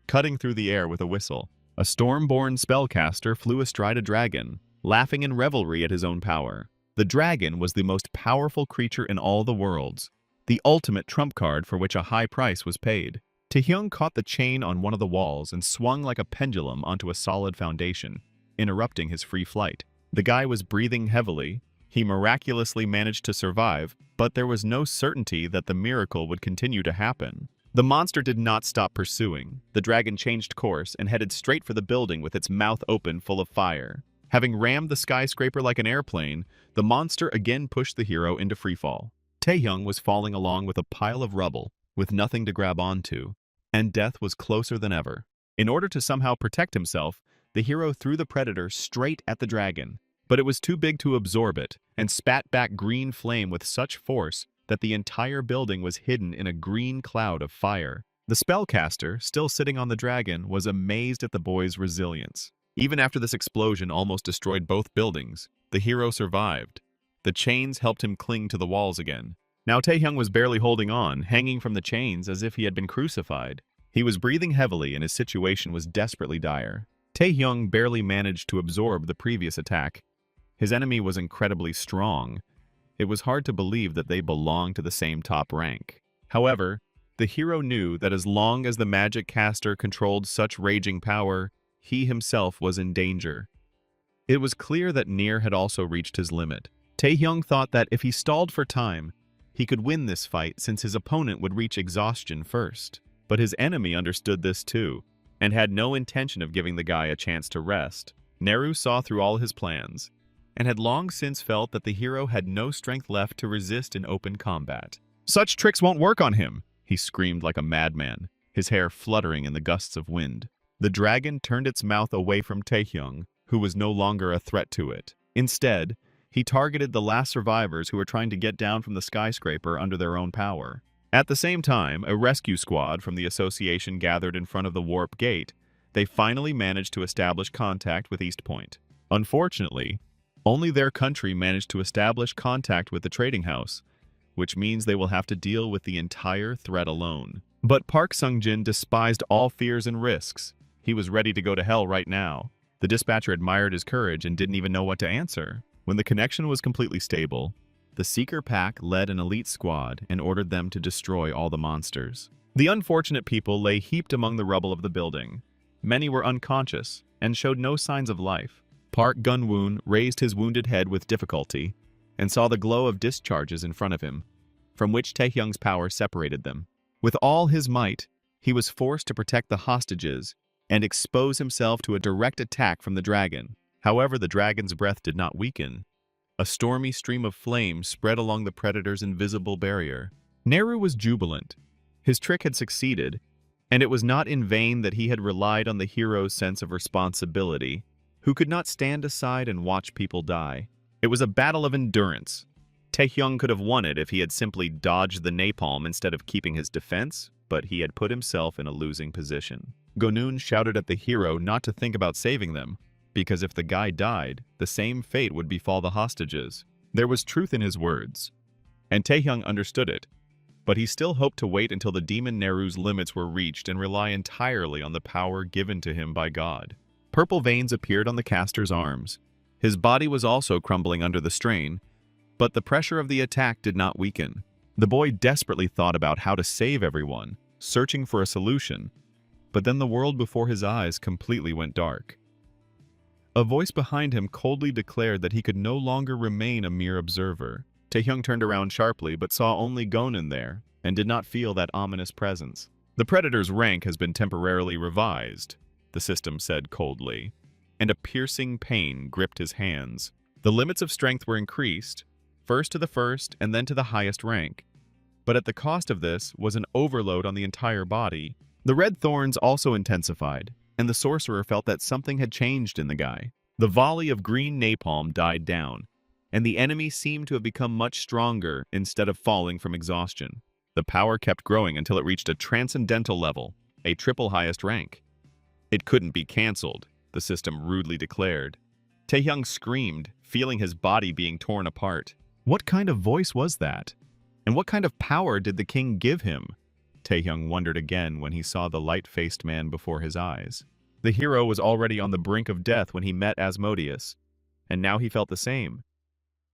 cutting through the air with a whistle. A storm-born spellcaster flew astride a dragon, laughing in revelry at his own power. The dragon was the most powerful creature in all the worlds, the ultimate trump card for which a high price was paid. Taehyung caught the chain on one of the walls and swung like a pendulum onto a solid foundation, interrupting his free flight. The guy was breathing heavily. He miraculously managed to survive, but there was no certainty that the miracle would continue to happen. The monster did not stop pursuing. The dragon changed course and headed straight for the building with its mouth open full of fire. Having rammed the skyscraper like an airplane, the monster again pushed the hero into freefall. Taehyung was falling along with a pile of rubble, with nothing to grab onto, and death was closer than ever. In order to somehow protect himself, the hero threw the predator straight at the dragon, but it was too big to absorb it, and spat back green flame with such force that the entire building was hidden in a green cloud of fire. The spellcaster, still sitting on the dragon, was amazed at the boy's resilience. Even after this explosion almost destroyed both buildings, the hero survived. The chains helped him cling to the walls again. Now Taehyung was barely holding on, hanging from the chains as if he had been crucified. He was breathing heavily and his situation was desperately dire. Taehyung barely managed to absorb the previous attack. His enemy was incredibly strong. It was hard to believe that they belonged to the same top rank. However, the hero knew that as long as the magic caster controlled such raging power, he himself was in danger. It was clear that Nier had also reached his limit. Taehyung thought that if he stalled for time, he could win this fight since his opponent would reach exhaustion first. But his enemy understood this too, and had no intention of giving the guy a chance to rest. Neru saw through all his plans, and had long since felt that the hero had no strength left to resist in open combat. "Such tricks won't work on him!" he screamed like a madman, his hair fluttering in the gusts of wind. The dragon turned its mouth away from Taehyung, who was no longer a threat to it. Instead, he targeted the last survivors who were trying to get down from the skyscraper under their own power. At the same time, a rescue squad from the association gathered in front of the warp gate. They finally managed to establish contact with East Point. Unfortunately, only their country managed to establish contact with the trading house, which means they will have to deal with the entire threat alone. But Park Sung-jin despised all fears and risks. He was ready to go to hell right now. The dispatcher admired his courage and didn't even know what to answer. When the connection was completely stable, the Seeker Pack led an elite squad and ordered them to destroy all the monsters. The unfortunate people lay heaped among the rubble of the building. Many were unconscious and showed no signs of life. Park Gun-woon raised his wounded head with difficulty and saw the glow of discharges in front of him, from which Taehyung's power separated them. With all his might, he was forced to protect the hostages and expose himself to a direct attack from the dragon. However, the dragon's breath did not weaken. A stormy stream of flame spread along the predator's invisible barrier. Neru was jubilant. His trick had succeeded, and it was not in vain that he had relied on the hero's sense of responsibility, who could not stand aside and watch people die. It was a battle of endurance. Taehyung could have won it if he had simply dodged the napalm instead of keeping his defense, but he had put himself in a losing position. Gonun shouted at the hero not to think about saving them, because if the guy died, the same fate would befall the hostages. There was truth in his words, and Taehyung understood it, but he still hoped to wait until the demon Neru's limits were reached and rely entirely on the power given to him by God. Purple veins appeared on the caster's arms. His body was also crumbling under the strain, but the pressure of the attack did not weaken. The boy desperately thought about how to save everyone, searching for a solution, but then the world before his eyes completely went dark. A voice behind him coldly declared that he could no longer remain a mere observer. Taehyung turned around sharply but saw only Gonun there, and did not feel that ominous presence. "The Predator's rank has been temporarily revised," the system said coldly, and a piercing pain gripped his hands. The limits of strength were increased, first to the first and then to the highest rank. But at the cost of this was an overload on the entire body. The red thorns also intensified, and the sorcerer felt that something had changed in the guy. The volley of green napalm died down, and the enemy seemed to have become much stronger instead of falling from exhaustion. The power kept growing until it reached a transcendental level, a triple highest rank. It couldn't be cancelled, the system rudely declared. Taehyung screamed, feeling his body being torn apart. What kind of voice was that? And what kind of power did the king give him? Taehyung wondered again when he saw the light-faced man before his eyes. The hero was already on the brink of death when he met Asmodeus, and now he felt the same.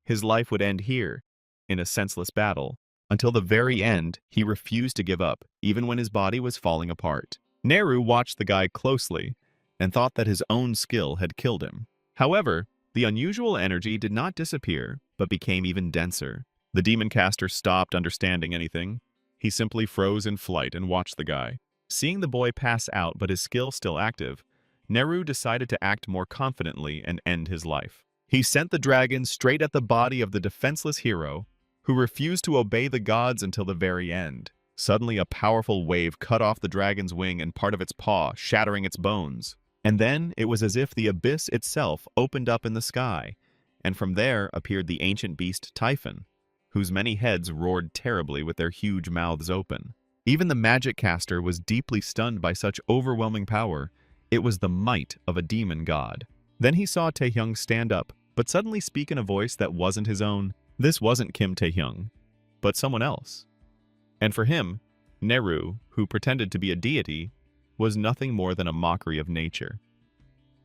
His life would end here, in a senseless battle. Until the very end, he refused to give up, even when his body was falling apart. Neru watched the guy closely, and thought that his own skill had killed him. However, the unusual energy did not disappear, but became even denser. The demon caster stopped understanding anything. He simply froze in flight and watched the guy. Seeing the boy pass out but his skill still active, Neru decided to act more confidently and end his life. He sent the dragon straight at the body of the defenseless hero, who refused to obey the gods until the very end. Suddenly, a powerful wave cut off the dragon's wing and part of its paw, shattering its bones. And then it was as if the abyss itself opened up in the sky, and from there appeared the ancient beast Typhon, whose many heads roared terribly with their huge mouths open. Even the magic caster was deeply stunned by such overwhelming power. It was the might of a demon god. Then he saw Taehyung stand up, but suddenly speak in a voice that wasn't his own. This wasn't Kim Taehyung, but someone else. And for him, Neru, who pretended to be a deity, was nothing more than a mockery of nature.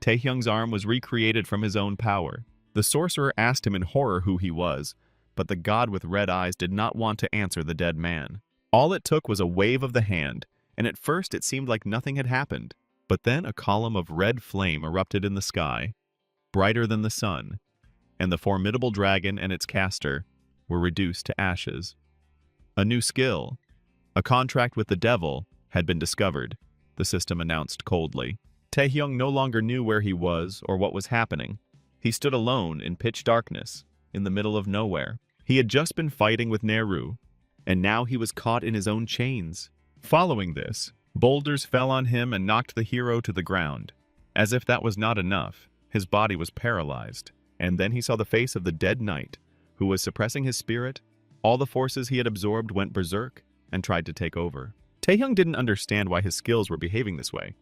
Taehyung's arm was recreated from his own power. The sorcerer asked him in horror who he was, but the god with red eyes did not want to answer the dead man. All it took was a wave of the hand, and at first it seemed like nothing had happened. But then a column of red flame erupted in the sky, brighter than the sun, and the formidable dragon and its caster were reduced to ashes. A new skill, a contract with the devil, had been discovered, the system announced coldly. Taehyung no longer knew where he was or what was happening. He stood alone in pitch darkness, in the middle of nowhere. He had just been fighting with Neru, and now he was caught in his own chains. Following this, boulders fell on him and knocked the hero to the ground. As if that was not enough, his body was paralyzed, and then he saw the face of the dead knight, who was suppressing his spirit. All the forces he had absorbed went berserk and tried to take over. Taehyung didn't understand why his skills were behaving this way.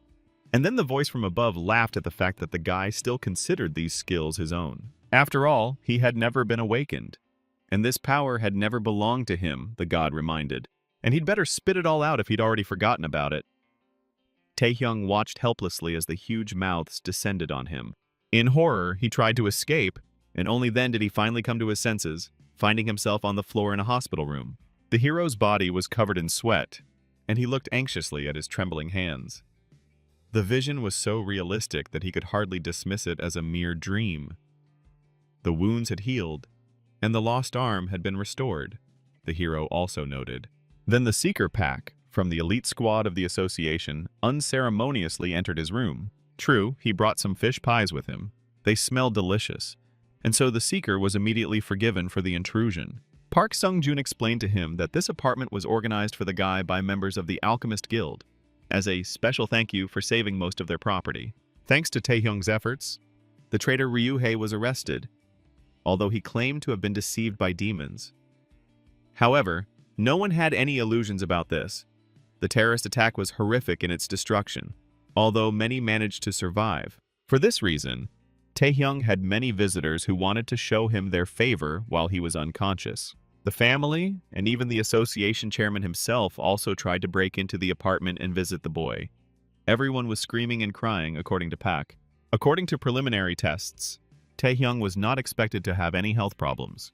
And then the voice from above laughed at the fact that the guy still considered these skills his own. After all, he had never been awakened, and this power had never belonged to him, the god reminded, and he'd better spit it all out if he'd already forgotten about it. Taehyung watched helplessly as the huge mouths descended on him. In horror, he tried to escape, and only then did he finally come to his senses, finding himself on the floor in a hospital room. The hero's body was covered in sweat, and he looked anxiously at his trembling hands. The vision was so realistic that he could hardly dismiss it as a mere dream. The wounds had healed, and the lost arm had been restored, the hero also noted. Then the Seeker Pack, from the elite squad of the association, unceremoniously entered his room. True, he brought some fish pies with him. They smelled delicious, and so the Seeker was immediately forgiven for the intrusion. Park Sung-joon explained to him that this apartment was organized for the guy by members of the Alchemist Guild, as a special thank you for saving most of their property. Thanks to Taehyung's efforts, the traitor Ryuhei was arrested, although he claimed to have been deceived by demons. However, no one had any illusions about this. The terrorist attack was horrific in its destruction, although many managed to survive. For this reason, Taehyung had many visitors who wanted to show him their favor while he was unconscious. The family, and even the association chairman himself, also tried to break into the apartment and visit the boy. Everyone was screaming and crying, according to Pak. According to preliminary tests, Taehyung was not expected to have any health problems,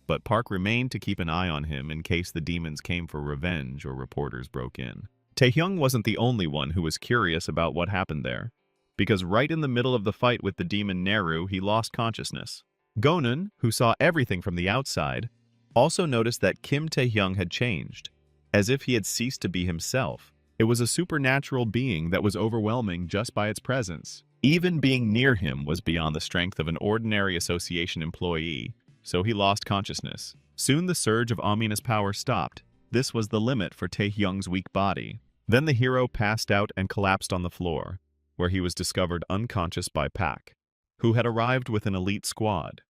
but Park remained to keep an eye on him in case the demons came for revenge or reporters broke in. Taehyung wasn't the only one who was curious about what happened there, because right in the middle of the fight with the demon Neru, he lost consciousness. Gonan, who saw everything from the outside, also noticed that Kim Taehyung had changed, as if he had ceased to be himself. It was a supernatural being that was overwhelming just by its presence. Even being near him was beyond the strength of an ordinary association employee, so he lost consciousness. Soon the surge of ominous power stopped. This was the limit for Taehyung's weak body. Then the hero passed out and collapsed on the floor, where he was discovered unconscious by Pak, who had arrived with an elite squad.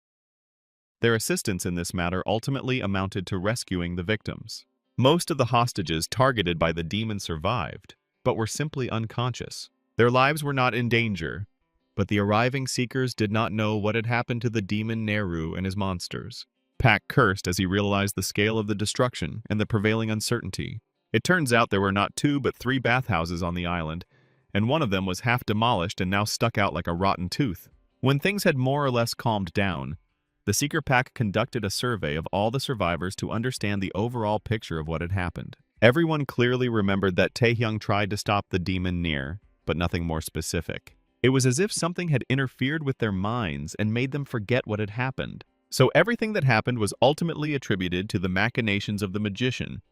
Their assistance in this matter ultimately amounted to rescuing the victims. Most of the hostages targeted by the demon survived, but were simply unconscious. Their lives were not in danger, but the arriving seekers did not know what had happened to the demon Neru and his monsters. Pak cursed as he realized the scale of the destruction and the prevailing uncertainty. It turns out there were not 2 but 3 bathhouses on the island, and one of them was half demolished and now stuck out like a rotten tooth. When things had more or less calmed down, the Seeker Pack conducted a survey of all the survivors to understand the overall picture of what had happened. Everyone clearly remembered that Taehyung tried to stop the demon near, but nothing more specific. It was as if something had interfered with their minds and made them forget what had happened. So everything that happened was ultimately attributed to the machinations of the magician,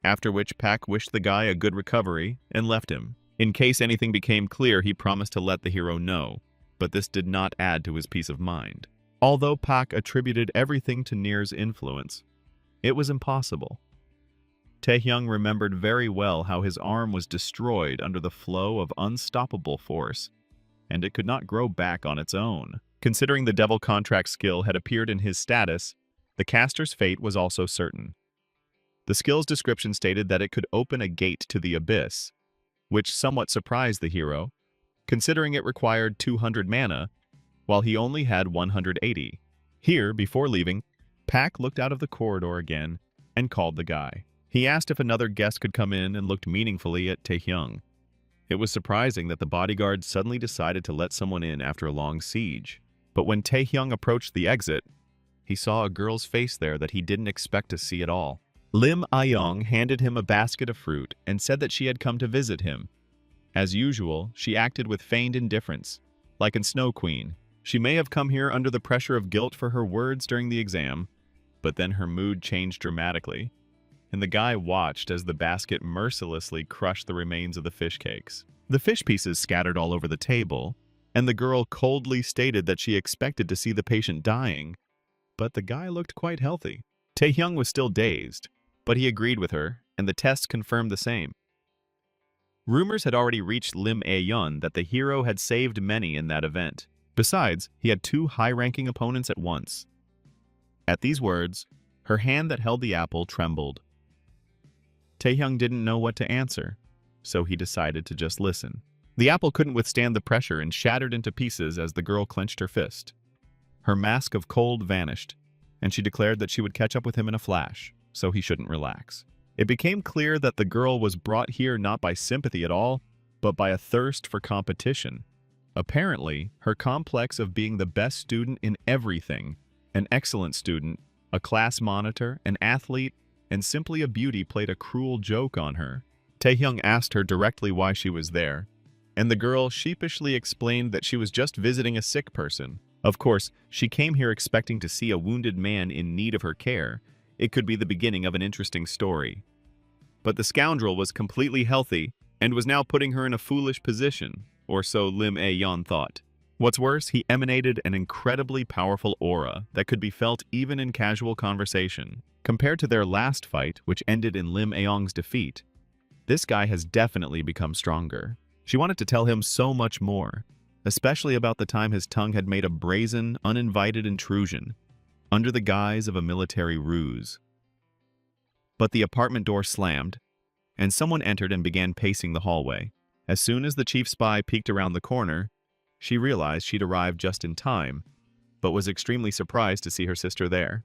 after which Pak wished the guy a good recovery and left him. In case anything became clear, he promised to let the hero know, but this did not add to his peace of mind. Although Pak attributed everything to Nir's influence, it was impossible. Taehyung remembered very well how his arm was destroyed under the flow of unstoppable force, and it could not grow back on its own. Considering the devil contract skill had appeared in his status, the caster's fate was also certain. The skill's description stated that it could open a gate to the abyss, which somewhat surprised the hero, considering it required 200 mana, while he only had 180. Here, before leaving, Pak looked out of the corridor again and called the guy. He asked if another guest could come in and looked meaningfully at Taehyung. It was surprising that the bodyguard suddenly decided to let someone in after a long siege. But when Taehyung approached the exit, he saw a girl's face there that he didn't expect to see at all. Lim Ayong handed him a basket of fruit and said that she had come to visit him. As usual, she acted with feigned indifference, like in Snow Queen. She may have come here under the pressure of guilt for her words during the exam, but then her mood changed dramatically, and the guy watched as the basket mercilessly crushed the remains of the fish cakes. The fish pieces scattered all over the table, and the girl coldly stated that she expected to see the patient dying, but the guy looked quite healthy. Taehyung was still dazed, but he agreed with her, and the tests confirmed the same. Rumors had already reached Lim Ae-yun that the hero had saved many in that event. Besides, he had 2 high-ranking opponents at once. At these words, her hand that held the apple trembled. Taehyung didn't know what to answer, so he decided to just listen. The apple couldn't withstand the pressure and shattered into pieces as the girl clenched her fist. Her mask of cold vanished, and she declared that she would catch up with him in a flash, so he shouldn't relax. It became clear that the girl was brought here not by sympathy at all, but by a thirst for competition. Apparently, her complex of being the best student in everything, an excellent student, a class monitor, an athlete, and simply a beauty played a cruel joke on her. Taehyung asked her directly why she was there, and the girl sheepishly explained that she was just visiting a sick person. Of course, she came here expecting to see a wounded man in need of her care. It could be the beginning of an interesting story. But the scoundrel was completely healthy and was now putting her in a foolish position, or so Lim Ae-yun thought. What's worse, he emanated an incredibly powerful aura that could be felt even in casual conversation. Compared to their last fight, which ended in Lim Aong's defeat, this guy has definitely become stronger. She wanted to tell him so much more, especially about the time his tongue had made a brazen, uninvited intrusion under the guise of a military ruse. But the apartment door slammed, and someone entered and began pacing the hallway. As soon as the chief spy peeked around the corner, she realized she'd arrived just in time, but was extremely surprised to see her sister there.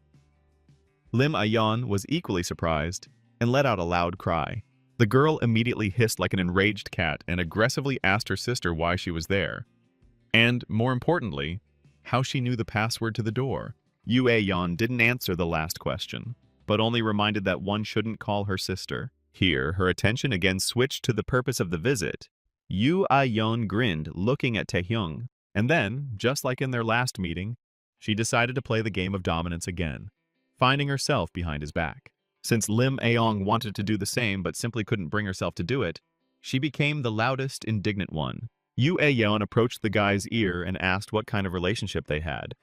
Lim Ayon was equally surprised and let out a loud cry. The girl immediately hissed like an enraged cat and aggressively asked her sister why she was there, and, more importantly, how she knew the password to the door. Yu Ayon didn't answer the last question, but only reminded that one shouldn't call her sister. Here, her attention again switched to the purpose of the visit. Yu Ayon grinned, looking at Taehyung, and then, just like in their last meeting, she decided to play the game of dominance again, finding herself behind his back. Since Lim Aong wanted to do the same but simply couldn't bring herself to do it, she became the loudest, indignant one. Yu Ayon approached the guy's ear and asked what kind of relationship they had,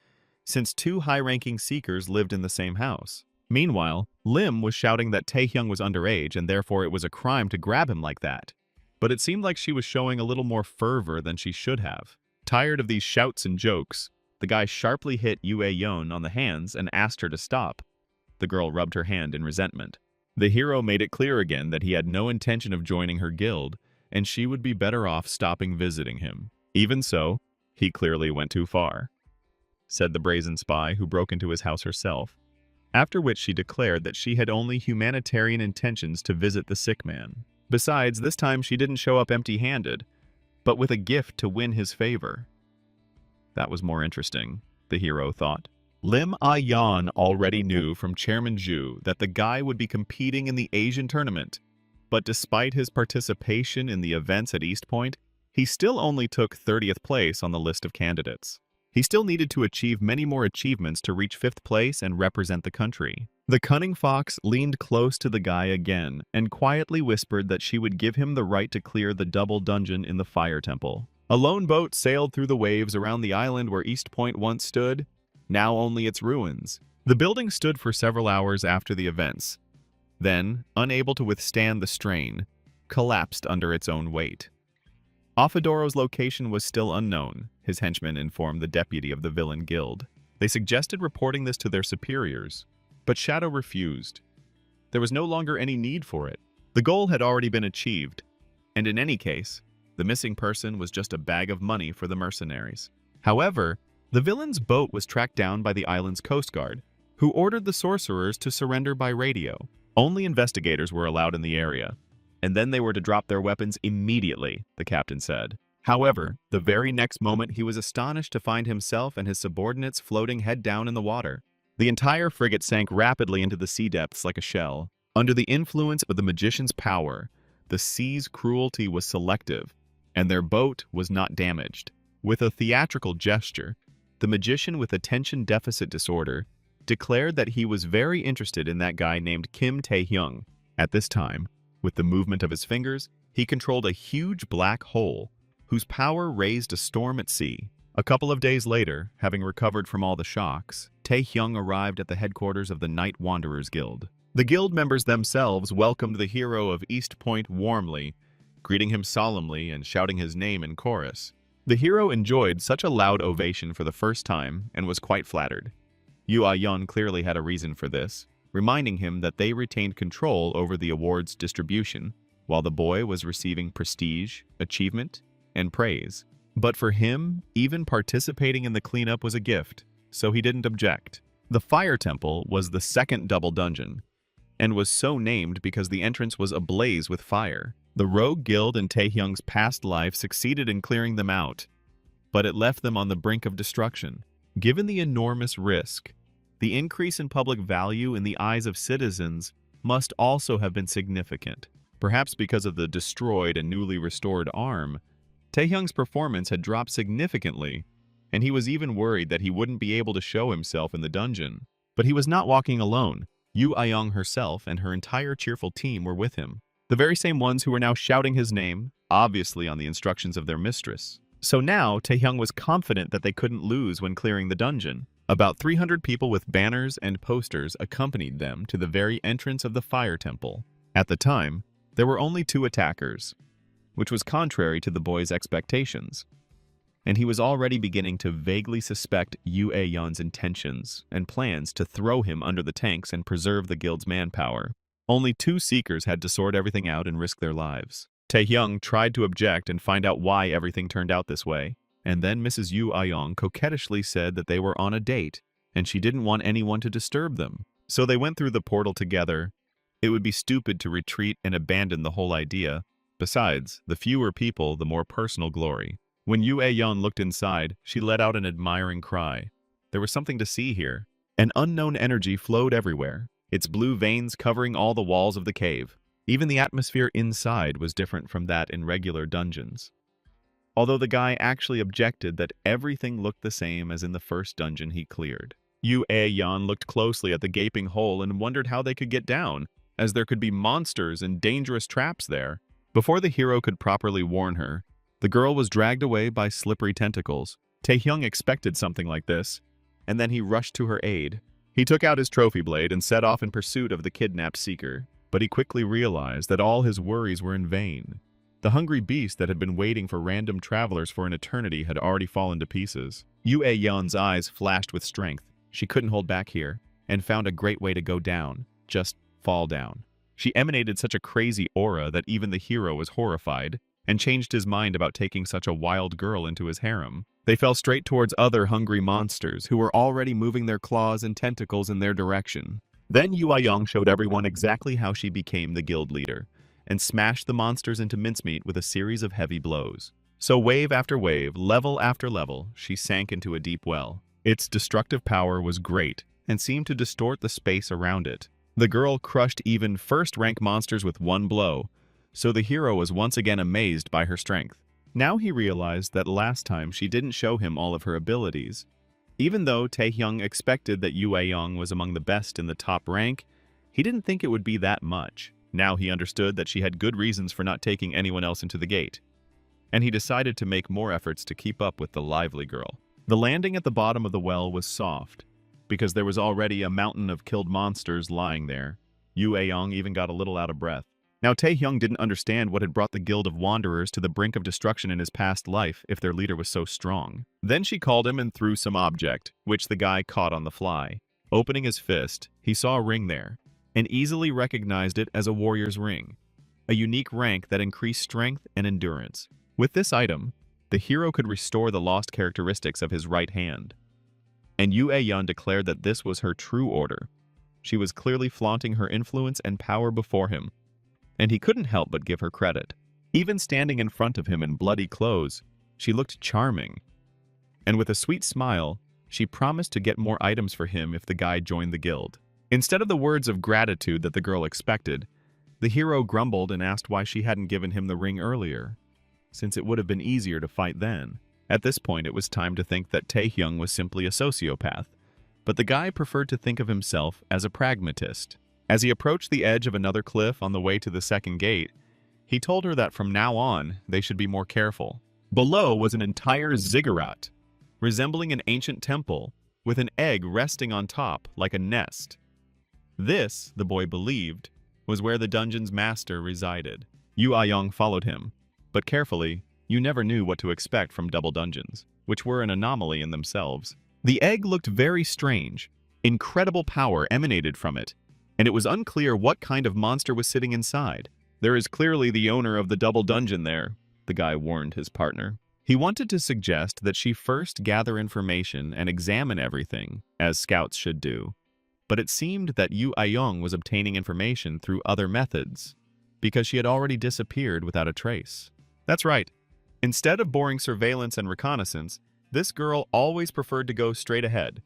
since two high-ranking seekers lived in the same house. Meanwhile, Lim was shouting that Taehyung was underage and therefore it was a crime to grab him like that. But it seemed like she was showing a little more fervor than she should have. Tired of these shouts and jokes, the guy sharply hit Yu Ayon on the hands and asked her to stop. The girl rubbed her hand in resentment. The hero made it clear again that he had no intention of joining her guild, and she would be better off stopping visiting him. Even so, he clearly went too far, said the brazen spy who broke into his house herself, after which she declared that she had only humanitarian intentions to visit the sick man. Besides, this time she didn't show up empty-handed, but with a gift to win his favor. That was more interesting, the hero thought. Lim Ayan already knew from Chairman Zhu that the guy would be competing in the Asian tournament, but despite his participation in the events at East Point, he still only took 30th place on the list of candidates. He still needed to achieve many more achievements to reach 5th place and represent the country. The cunning fox leaned close to the guy again and quietly whispered that she would give him the right to clear the double dungeon in the Fire Temple. A lone boat sailed through the waves around the island where East Point once stood, now only its ruins. The building stood for several hours after the events, then, unable to withstand the strain, collapsed under its own weight. Offadoro's location was still unknown, his henchmen informed the deputy of the villain guild. They suggested reporting this to their superiors, but Shadow refused. There was no longer any need for it. The goal had already been achieved, and in any case, the missing person was just a bag of money for the mercenaries. However, the villain's boat was tracked down by the island's coast guard, who ordered the sorcerers to surrender by radio. Only investigators were allowed in the area, and then they were to drop their weapons immediately, the captain said. However, the very next moment he was astonished to find himself and his subordinates floating head down in the water. The entire frigate sank rapidly into the sea depths like a shell. Under the influence of the magician's power, the sea's cruelty was selective, and their boat was not damaged. With a theatrical gesture, the magician with attention deficit disorder declared that he was very interested in that guy named Kim Taehyung. At this time, with the movement of his fingers, he controlled a huge black hole, whose power raised a storm at sea. A couple of days later, having recovered from all the shocks, Taehyung arrived at the headquarters of the Night Wanderers Guild. The guild members themselves welcomed the hero of East Point warmly, greeting him solemnly and shouting his name in chorus. The hero enjoyed such a loud ovation for the first time and was quite flattered. Yu Ayon clearly had a reason for this, reminding him that they retained control over the award's distribution, while the boy was receiving prestige, achievement, and praise. But for him, even participating in the cleanup was a gift, so he didn't object. The Fire Temple was the second double dungeon, and was so named because the entrance was ablaze with fire. The Rogue Guild in Taehyung's past life succeeded in clearing them out, but it left them on the brink of destruction. Given the enormous risk, the increase in public value in the eyes of citizens must also have been significant. Perhaps because of the destroyed and newly restored arm, Taehyung's performance had dropped significantly, and he was even worried that he wouldn't be able to show himself in the dungeon. But he was not walking alone. Yu Ayong herself and her entire cheerful team were with him. The very same ones who were now shouting his name, obviously on the instructions of their mistress. So now, Taehyung was confident that they couldn't lose when clearing the dungeon. About 300 people with banners and posters accompanied them to the very entrance of the fire temple. At the time, there were only 2 attackers, which was contrary to the boy's expectations. And he was already beginning to vaguely suspect Yu Aeon's intentions and plans to throw him under the tanks and preserve the guild's manpower. Only 2 seekers had to sort everything out and risk their lives. Taehyung tried to object and find out why everything turned out this way, and then Mrs. Yu Aeong coquettishly said that they were on a date, and she didn't want anyone to disturb them. So they went through the portal together. It would be stupid to retreat and abandon the whole idea. Besides, the fewer people, the more personal glory. When Yu Aeon looked inside, she let out an admiring cry. There was something to see here. An unknown energy flowed everywhere, its blue veins covering all the walls of the cave. Even the atmosphere inside was different from that in regular dungeons. Although the guy actually objected that everything looked the same as in the first dungeon he cleared. Yu Aeon looked closely at the gaping hole and wondered how they could get down, as there could be monsters and dangerous traps there. Before the hero could properly warn her, the girl was dragged away by slippery tentacles. Taehyung expected something like this, and then he rushed to her aid. He took out his trophy blade and set off in pursuit of the kidnapped seeker, but he quickly realized that all his worries were in vain. The hungry beast that had been waiting for random travelers for an eternity had already fallen to pieces. Yu Aeon's eyes flashed with strength. She couldn't hold back here, and found a great way to go down. Just fall down. She emanated such a crazy aura that even the hero was horrified, and changed his mind about taking such a wild girl into his harem. They fell straight towards other hungry monsters who were already moving their claws and tentacles in their direction. Then Yu Aeong showed everyone exactly how she became the guild leader, and smashed the monsters into mincemeat with a series of heavy blows. So wave after wave, level after level, she sank into a deep well. Its destructive power was great, and seemed to distort the space around it. The girl crushed even first-rank monsters with one blow, so the hero was once again amazed by her strength. Now he realized that last time she didn't show him all of her abilities. Even though Taehyung expected that Yu Aeong was among the best in the top rank, he didn't think it would be that much. Now he understood that she had good reasons for not taking anyone else into the gate, and he decided to make more efforts to keep up with the lively girl. The landing at the bottom of the well was soft, because there was already a mountain of killed monsters lying there. Yu Aeong even got a little out of breath. Now Taehyung didn't understand what had brought the Guild of Wanderers to the brink of destruction in his past life if their leader was so strong. Then she called him and threw some object, which the guy caught on the fly. Opening his fist, he saw a ring there, and easily recognized it as a warrior's ring, a unique rank that increased strength and endurance. With this item, the hero could restore the lost characteristics of his right hand. And Yu Aeon declared that this was her true order. She was clearly flaunting her influence and power before him, and he couldn't help but give her credit. Even standing in front of him in bloody clothes, she looked charming. And with a sweet smile, she promised to get more items for him if the guy joined the guild. Instead of the words of gratitude that the girl expected, the hero grumbled and asked why she hadn't given him the ring earlier, since it would have been easier to fight then. At this point, it was time to think that Taehyung was simply a sociopath, but the guy preferred to think of himself as a pragmatist. As he approached the edge of another cliff on the way to the second gate, he told her that from now on, they should be more careful. Below was an entire ziggurat, resembling an ancient temple, with an egg resting on top like a nest. This, the boy believed, was where the dungeon's master resided. Yu Aeong followed him, but carefully, you never knew what to expect from double dungeons, which were an anomaly in themselves. The egg looked very strange. Incredible power emanated from it, and it was unclear what kind of monster was sitting inside. There is clearly the owner of the double dungeon there, the guy warned his partner. He wanted to suggest that she first gather information and examine everything, as scouts should do. But it seemed that Yu Aeong was obtaining information through other methods, because she had already disappeared without a trace. That's right. Instead of boring surveillance and reconnaissance, this girl always preferred to go straight ahead,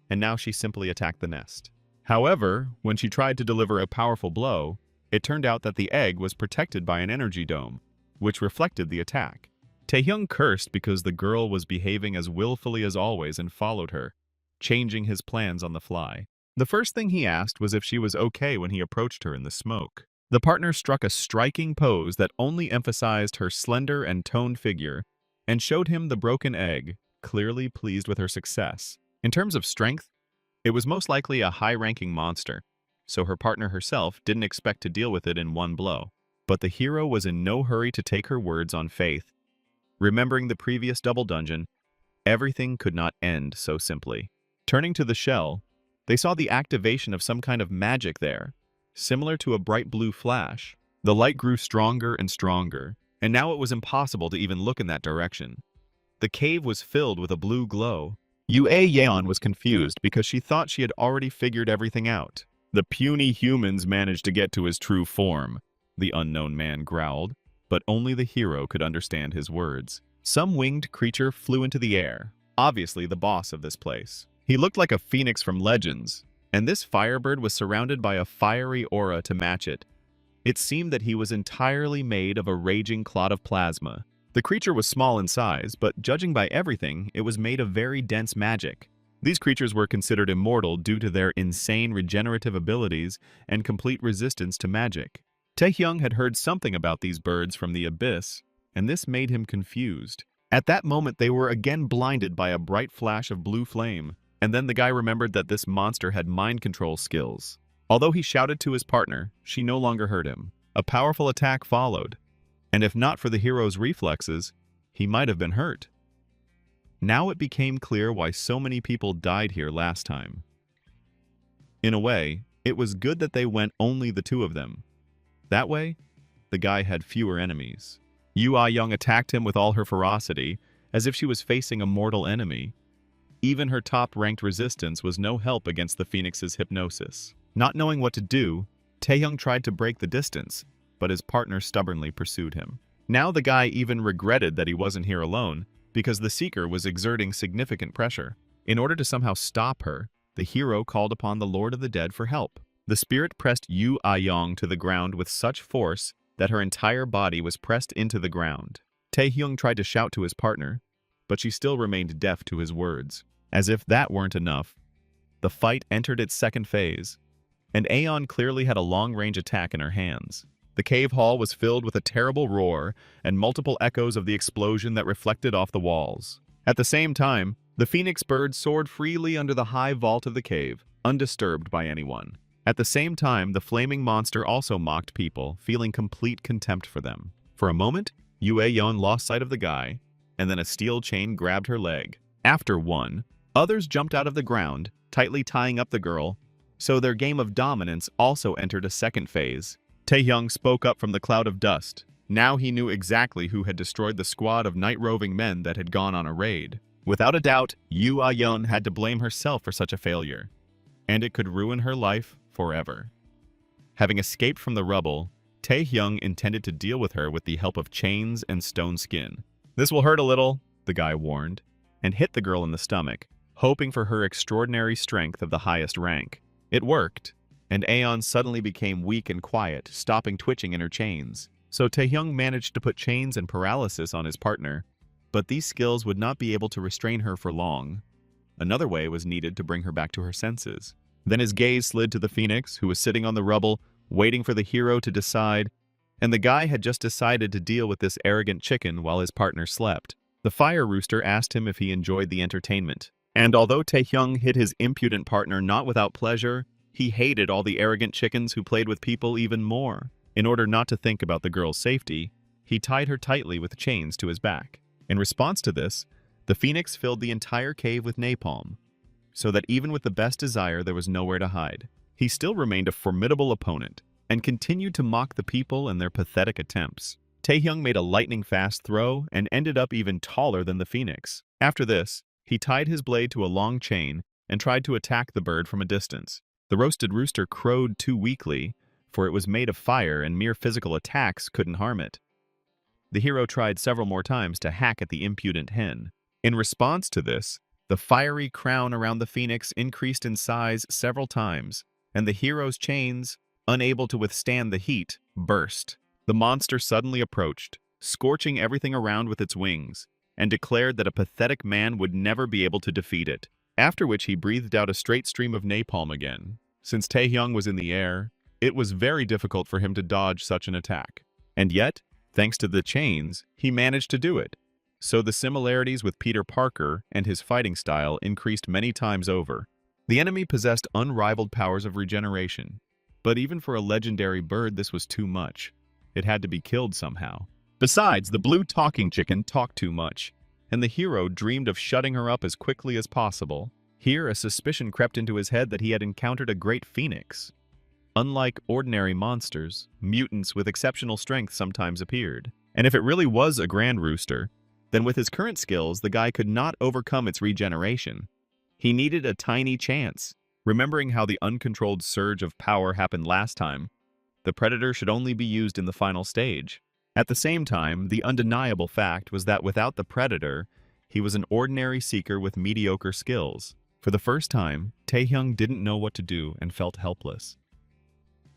and now she simply attacked the nest. However, when she tried to deliver a powerful blow, it turned out that the egg was protected by an energy dome, which reflected the attack. Taehyung cursed because the girl was behaving as willfully as always and followed her, changing his plans on the fly. The first thing he asked was if she was okay when he approached her in the smoke. The partner struck a striking pose that only emphasized her slender and toned figure, and showed him the broken egg, clearly pleased with her success. In terms of strength, it was most likely a high-ranking monster, so her partner herself didn't expect to deal with it in one blow. But the hero was in no hurry to take her words on faith. Remembering the previous double dungeon, everything could not end so simply. Turning to the shell, they saw the activation of some kind of magic there, similar to a bright blue flash. The light grew stronger and stronger, and now it was impossible to even look in that direction. The cave was filled with a blue glow. Yahello was confused because she thought she had already figured everything out. The puny humans managed to get to his true form, the unknown man growled, but only the hero could understand his words. Some winged creature flew into the air, obviously the boss of this place. He looked like a phoenix from Legends, and this firebird was surrounded by a fiery aura to match it. It seemed that he was entirely made of a raging clot of plasma. The creature was small in size, but judging by everything, it was made of very dense magic. These creatures were considered immortal due to their insane regenerative abilities and complete resistance to magic. Taehyung had heard something about these birds from the abyss, and this made him confused. At that moment, they were again blinded by a bright flash of blue flame, and then the guy remembered that this monster had mind control skills. Although he shouted to his partner, she no longer heard him. A powerful attack followed, and if not for the hero's reflexes, he might have been hurt. Now it became clear why so many people died here last time. In a way, it was good that they went only the two of them. That way, the guy had fewer enemies. Young attacked him with all her ferocity, as if she was facing a mortal enemy. Even her top-ranked resistance was no help against the Phoenix's hypnosis. Not knowing what to do, Taehyung tried to break the distance, but his partner stubbornly pursued him. Now the guy even regretted that he wasn't here alone, because the Seeker was exerting significant pressure. In order to somehow stop her, the hero called upon the Lord of the Dead for help. The spirit pressed Young to the ground with such force that her entire body was pressed into the ground. Taehyung tried to shout to his partner, but she still remained deaf to his words. As if that weren't enough, the fight entered its second phase, and Aeon clearly had a long-range attack in her hands. The cave hall was filled with a terrible roar and multiple echoes of the explosion that reflected off the walls. At the same time, the phoenix bird soared freely under the high vault of the cave, undisturbed by anyone. At the same time, the flaming monster also mocked people, feeling complete contempt for them. For a moment, Yeon lost sight of the guy, and then a steel chain grabbed her leg. After one, others jumped out of the ground, tightly tying up the girl, so their game of dominance also entered a second phase. Taehyung spoke up from the cloud of dust. Now he knew exactly who had destroyed the squad of night-roving men that had gone on a raid. Without a doubt, Yeon had to blame herself for such a failure, and it could ruin her life forever. Having escaped from the rubble, Taehyung intended to deal with her with the help of chains and stone skin. "This will hurt a little," the guy warned, and hit the girl in the stomach, hoping for her extraordinary strength of the highest rank. It worked, and Aeon suddenly became weak and quiet, stopping twitching in her chains. So Taehyung managed to put chains and paralysis on his partner, but these skills would not be able to restrain her for long. Another way was needed to bring her back to her senses. Then his gaze slid to the phoenix, who was sitting on the rubble, waiting for the hero to decide, and the guy had just decided to deal with this arrogant chicken while his partner slept. The fire rooster asked him if he enjoyed the entertainment. And although Taehyung hit his impudent partner not without pleasure, he hated all the arrogant chickens who played with people even more. In order not to think about the girl's safety, he tied her tightly with chains to his back. In response to this, the phoenix filled the entire cave with napalm, so that even with the best desire there was nowhere to hide. He still remained a formidable opponent, and continued to mock the people and their pathetic attempts. Taehyung made a lightning-fast throw and ended up even taller than the phoenix. After this, he tied his blade to a long chain and tried to attack the bird from a distance. The roasted rooster crowed too weakly, for it was made of fire and mere physical attacks couldn't harm it. The hero tried several more times to hack at the impudent hen. In response to this, the fiery crown around the phoenix increased in size several times, and the hero's chains, unable to withstand the heat, burst. The monster suddenly approached, scorching everything around with its wings, and declared that a pathetic man would never be able to defeat it, after which he breathed out a straight stream of napalm again. Since Taehyung was in the air, it was very difficult for him to dodge such an attack. And yet, thanks to the chains, he managed to do it. so the similarities with Peter Parker and his fighting style increased many times over. The enemy possessed unrivaled powers of regeneration, but even for a legendary bird this was too much. It had to be killed somehow. Besides, the blue talking chicken talked too much, and the hero dreamed of shutting her up as quickly as possible. Here, a suspicion crept into his head that he had encountered a great phoenix. Unlike ordinary monsters, mutants with exceptional strength sometimes appeared. And if it really was a grand rooster, then with his current skills, the guy could not overcome its regeneration. He needed a tiny chance. Remembering how the uncontrolled surge of power happened last time, the predator should only be used in the final stage. At the same time, the undeniable fact was that without the predator, he was an ordinary seeker with mediocre skills. For the first time, Taehyung didn't know what to do and felt helpless.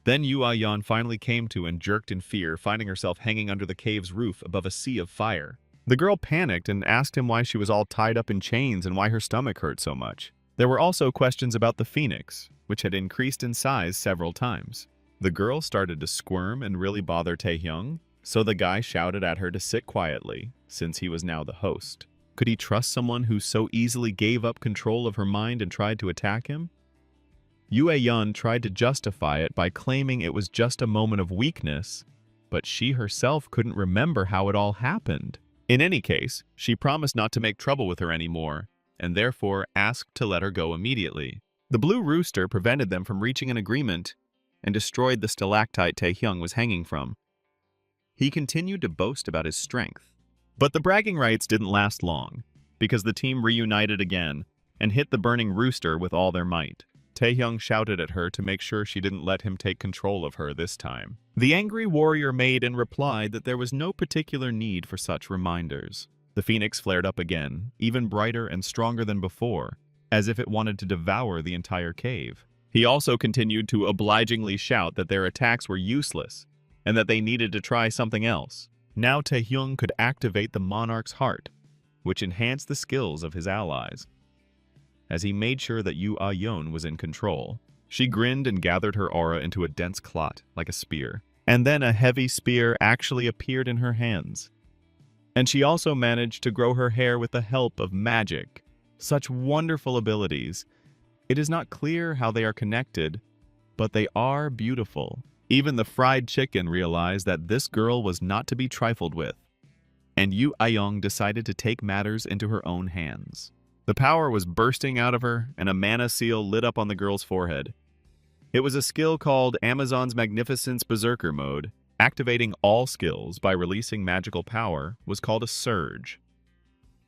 Then Yoo Ah-yeon finally came to and jerked in fear, finding herself hanging under the cave's roof above a sea of fire. The girl panicked and asked him why she was all tied up in chains and why her stomach hurt so much. There were also questions about the phoenix, which had increased in size several times. The girl started to squirm and really bother Taehyung, so the guy shouted at her to sit quietly, since he was now the host. Could he trust someone who so easily gave up control of her mind and tried to attack him? Yoo Ah-yeon tried to justify it by claiming it was just a moment of weakness, but she herself couldn't remember how it all happened. In any case, she promised not to make trouble with her anymore, and therefore asked to let her go immediately. The blue rooster prevented them from reaching an agreement and destroyed the stalactite Taehyung was hanging from. He continued to boast about his strength. But the bragging rights didn't last long, because the team reunited again and hit the burning rooster with all their might. Taehyung shouted at her to make sure she didn't let him take control of her this time. The angry warrior made and replied that there was no particular need for such reminders. The phoenix flared up again, even brighter and stronger than before, as if it wanted to devour the entire cave. He also continued to obligingly shout that their attacks were useless and that they needed to try something else. Now Taehyung could activate the monarch's heart, which enhanced the skills of his allies. As he made sure that Yoo Ah-yeon was in control, she grinned and gathered her aura into a dense clot, like a spear. And then a heavy spear actually appeared in her hands. And she also managed to grow her hair with the help of magic. Such wonderful abilities. It is not clear how they are connected, but they are beautiful. Even the fried chicken realized that this girl was not to be trifled with. And Yoo Ah-yeon decided to take matters into her own hands. The power was bursting out of her, and a mana seal lit up on the girl's forehead. It was a skill called Amazon's Magnificence Berserker Mode. Activating all skills by releasing magical power was called a surge.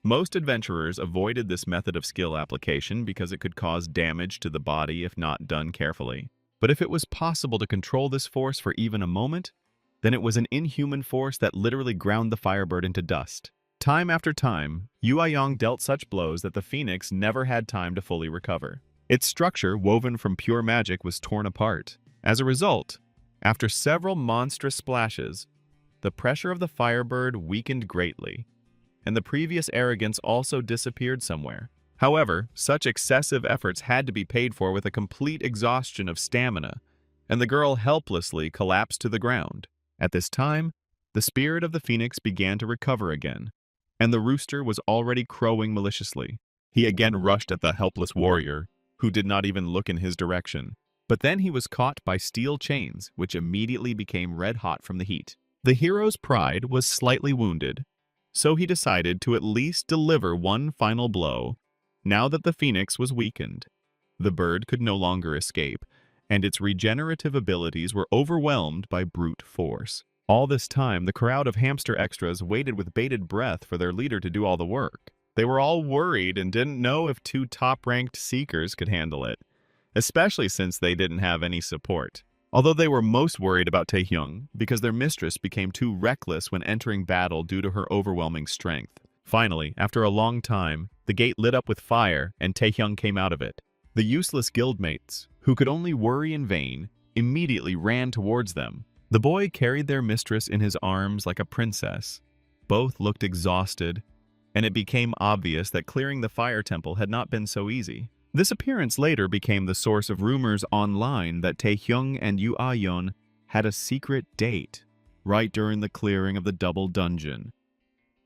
Most adventurers avoided this method of skill application because it could cause damage to the body if not done carefully. But if it was possible to control this force for even a moment, then it was an inhuman force that literally ground the Firebird into dust. Time after time, Yoo Ah-yeon dealt such blows that the phoenix never had time to fully recover. Its structure, woven from pure magic, was torn apart. As a result, after several monstrous splashes, the pressure of the Firebird weakened greatly, and the previous arrogance also disappeared somewhere. However, such excessive efforts had to be paid for with a complete exhaustion of stamina, and the girl helplessly collapsed to the ground. At this time, the spirit of the phoenix began to recover again, and the rooster was already crowing maliciously. He again rushed at the helpless warrior, who did not even look in his direction. But then he was caught by steel chains, which immediately became red-hot from the heat. The hero's pride was slightly wounded, so he decided to at least deliver one final blow. Now that the phoenix was weakened, the bird could no longer escape, and its regenerative abilities were overwhelmed by brute force. All this time, the crowd of hamster extras waited with bated breath for their leader to do all the work. They were all worried and didn't know if two top-ranked seekers could handle it, especially since they didn't have any support. Although they were most worried about Taehyung because their mistress became too reckless when entering battle due to her overwhelming strength. Finally, after a long time, the gate lit up with fire and Taehyung came out of it. The useless guildmates, who could only worry in vain, immediately ran towards them. The boy carried their mistress in his arms like a princess. Both looked exhausted, and it became obvious that clearing the fire temple had not been so easy. This appearance later became the source of rumors online that Taehyung and Yoo Ah-yeon had a secret date right during the clearing of the double dungeon.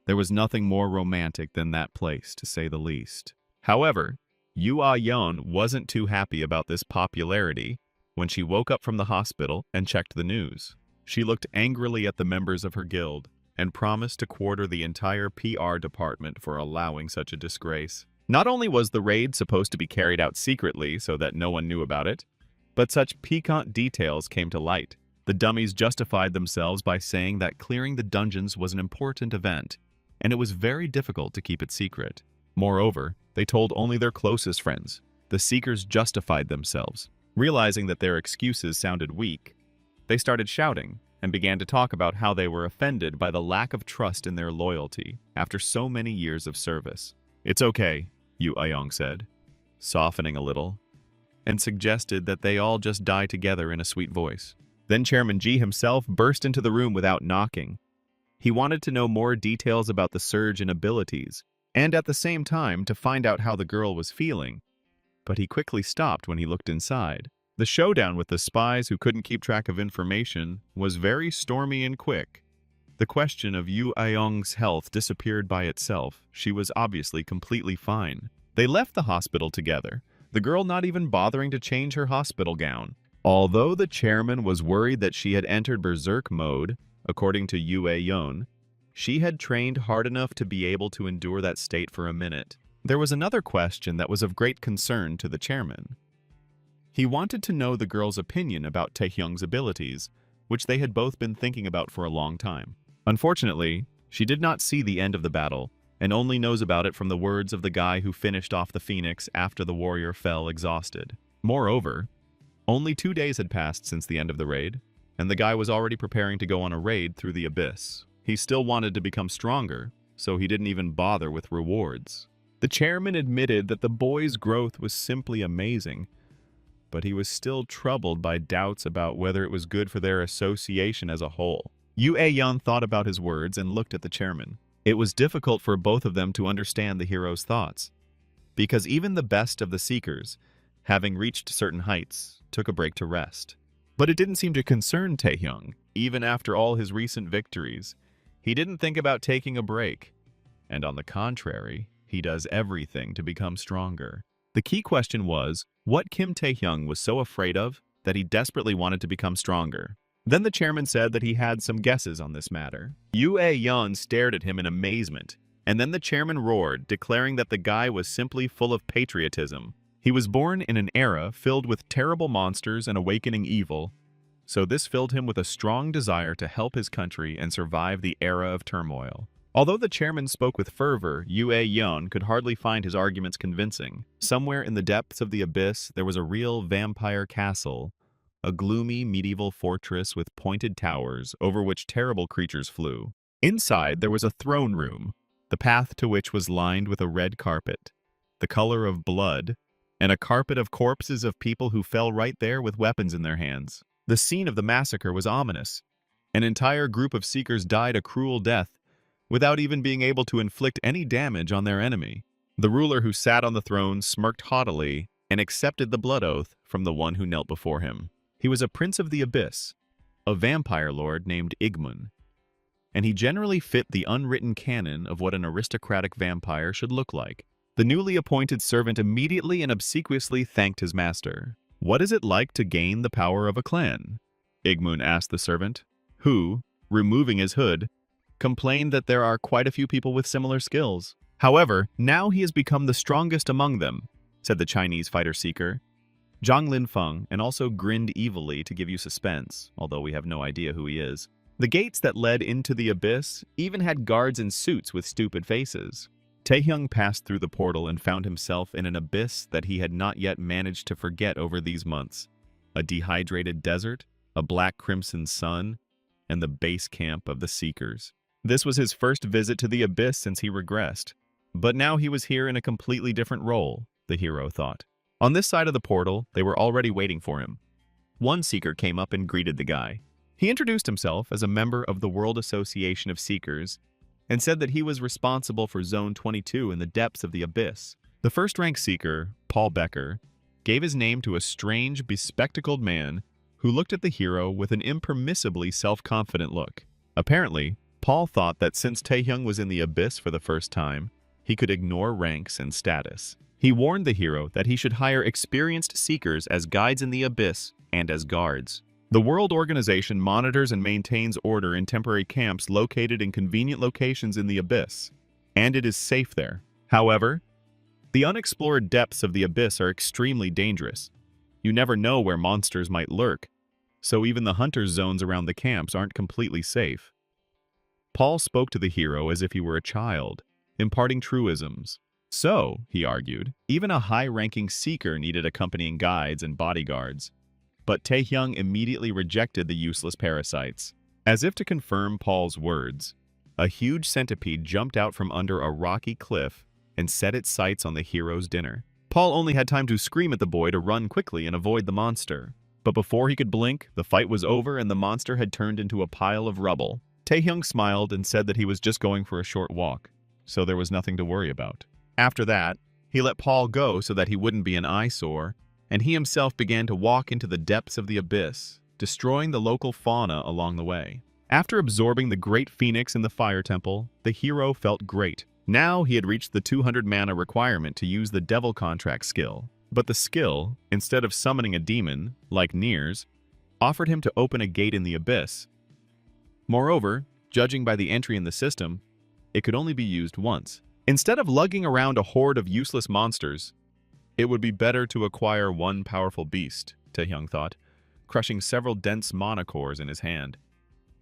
There was nothing more romantic than that place, to say the least. However, Yu Ah-yeon wasn't too happy about this popularity when she woke up from the hospital and checked the news. She looked angrily at the members of her guild and promised to quarter the entire PR department for allowing such a disgrace. Not only was the raid supposed to be carried out secretly so that no one knew about it, but such piquant details came to light. The dummies justified themselves by saying that clearing the dungeons was an important event, and it was very difficult to keep it secret. Moreover, they told only their closest friends. The Seekers justified themselves. Realizing that their excuses sounded weak, they started shouting and began to talk about how they were offended by the lack of trust in their loyalty after so many years of service. "It's okay," Yu Ah-yeon said, softening a little, and suggested that they all just die together in a sweet voice. Then Chairman Ji himself burst into the room without knocking. He wanted to know more details about the surge in abilities, and at the same time to find out how the girl was feeling. But he quickly stopped when he looked inside. The showdown with the spies who couldn't keep track of information was very stormy and quick. The question of Yu Ah-yeon's health disappeared by itself. She was obviously completely fine. They left the hospital together, the girl not even bothering to change her hospital gown. Although the chairman was worried that she had entered berserk mode, according to Yu Ah-yeon, she had trained hard enough to be able to endure that state for a minute. There was another question that was of great concern to the chairman. He wanted to know the girl's opinion about Taehyung's abilities, which they had both been thinking about for a long time. Unfortunately, she did not see the end of the battle, and only knows about it from the words of the guy who finished off the phoenix after the warrior fell exhausted. Moreover, only 2 days had passed since the end of the raid, and the guy was already preparing to go on a raid through the abyss. He still wanted to become stronger, so he didn't even bother with rewards. The chairman admitted that the boy's growth was simply amazing, but he was still troubled by doubts about whether it was good for their association as a whole. Yu Ah-yeon thought about his words and looked at the chairman. It was difficult for both of them to understand the hero's thoughts, because even the best of the Seekers, having reached certain heights, took a break to rest. But it didn't seem to concern Taehyung. Even after all his recent victories, he didn't think about taking a break. And on the contrary, he does everything to become stronger. The key question was, what Kim Taehyung was so afraid of that he desperately wanted to become stronger. Then the chairman said that he had some guesses on this matter. Yu Ah-yeon stared at him in amazement, and then the chairman roared, declaring that the guy was simply full of patriotism. He was born in an era filled with terrible monsters and awakening evil, so this filled him with a strong desire to help his country and survive the era of turmoil. Although the chairman spoke with fervor, Yu Ah-yeon could hardly find his arguments convincing. Somewhere in the depths of the abyss, there was a real vampire castle, a gloomy medieval fortress with pointed towers over which terrible creatures flew. Inside, there was a throne room, the path to which was lined with a red carpet, the color of blood, and a carpet of corpses of people who fell right there with weapons in their hands. The scene of the massacre was ominous. An entire group of Seekers died a cruel death, without even being able to inflict any damage on their enemy. The ruler who sat on the throne smirked haughtily and accepted the blood oath from the one who knelt before him. He was a prince of the abyss, a vampire lord named Igmun, and he generally fit the unwritten canon of what an aristocratic vampire should look like. The newly appointed servant immediately and obsequiously thanked his master. "What is it like to gain the power of a clan?" Igmun asked the servant, who, removing his hood, complained that there are quite a few people with similar skills. "However, now he has become the strongest among them," said the Chinese fighter seeker, Zhang Linfeng, and also grinned evilly to give you suspense, although we have no idea who he is. The gates that led into the abyss even had guards in suits with stupid faces. Taehyung passed through the portal and found himself in an abyss that he had not yet managed to forget over these months. A dehydrated desert, a black crimson sun, and the base camp of the Seekers. This was his first visit to the abyss since he regressed. But now he was here in a completely different role, the hero thought. On this side of the portal, they were already waiting for him. One Seeker came up and greeted the guy. He introduced himself as a member of the World Association of Seekers and said that he was responsible for Zone 22 in the depths of the abyss. The first-rank Seeker, Paul Becker, gave his name to a strange, bespectacled man who looked at the hero with an impermissibly self-confident look. Apparently, Paul thought that since Taehyung was in the abyss for the first time, he could ignore ranks and status. He warned the hero that he should hire experienced seekers as guides in the abyss and as guards. The World Organization monitors and maintains order in temporary camps located in convenient locations in the abyss, and it is safe there. However, the unexplored depths of the abyss are extremely dangerous. You never know where monsters might lurk, so even the hunter's zones around the camps aren't completely safe. Paul spoke to the hero as if he were a child, imparting truisms. So, he argued, even a high-ranking seeker needed accompanying guides and bodyguards. But Taehyung immediately rejected the useless parasites. As if to confirm Paul's words, a huge centipede jumped out from under a rocky cliff and set its sights on the hero's dinner. Paul only had time to scream at the boy to run quickly and avoid the monster. But before he could blink, the fight was over and the monster had turned into a pile of rubble. Taehyung smiled and said that he was just going for a short walk, so there was nothing to worry about. After that, he let Paul go so that he wouldn't be an eyesore, and he himself began to walk into the depths of the abyss, destroying the local fauna along the way. After absorbing the great phoenix in the fire temple, the hero felt great. Now he had reached the 200 mana requirement to use the devil contract skill. But the skill, instead of summoning a demon, like Nier's, offered him to open a gate in the abyss. Moreover, judging by the entry in the system, it could only be used once. Instead of lugging around a horde of useless monsters, it would be better to acquire one powerful beast, Taehyung thought, crushing several dense mana cores in his hand.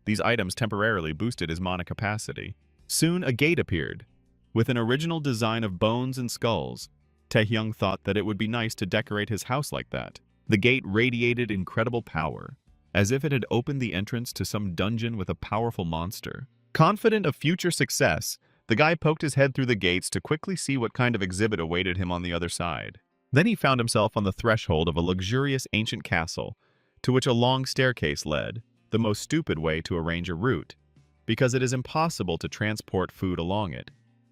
These items temporarily boosted his mana capacity. Soon a gate appeared, with an original design of bones and skulls. Taehyung thought that it would be nice to decorate his house like that. The gate radiated incredible power, as if it had opened the entrance to some dungeon with a powerful monster. Confident of future success, the guy poked his head through the gates to quickly see what kind of exhibit awaited him on the other side. Then he found himself on the threshold of a luxurious ancient castle, to which a long staircase led, the most stupid way to arrange a route, because it is impossible to transport food along it,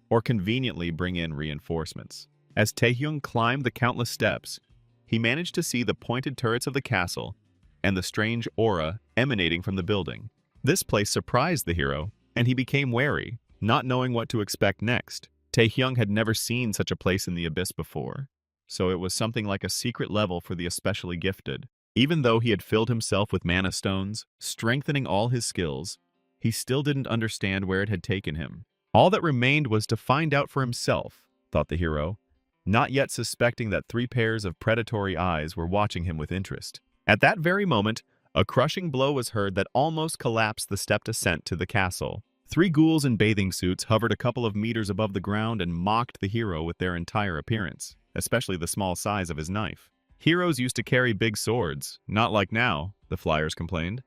or conveniently bring in reinforcements. As Taehyung climbed the countless steps, he managed to see the pointed turrets of the castle and the strange aura emanating from the building. This place surprised the hero, and he became wary, not knowing what to expect next. Taehyung had never seen such a place in the abyss before, so it was something like a secret level for the especially gifted. Even though he had filled himself with mana stones, strengthening all his skills, he still didn't understand where it had taken him. All that remained was to find out for himself, thought the hero, not yet suspecting that 3 pairs of predatory eyes were watching him with interest. At that very moment, a crushing blow was heard that almost collapsed the stepped ascent to the castle. 3 ghouls in bathing suits hovered a couple of meters above the ground and mocked the hero with their entire appearance, especially the small size of his knife. Heroes used to carry big swords, not like now, the flyers complained.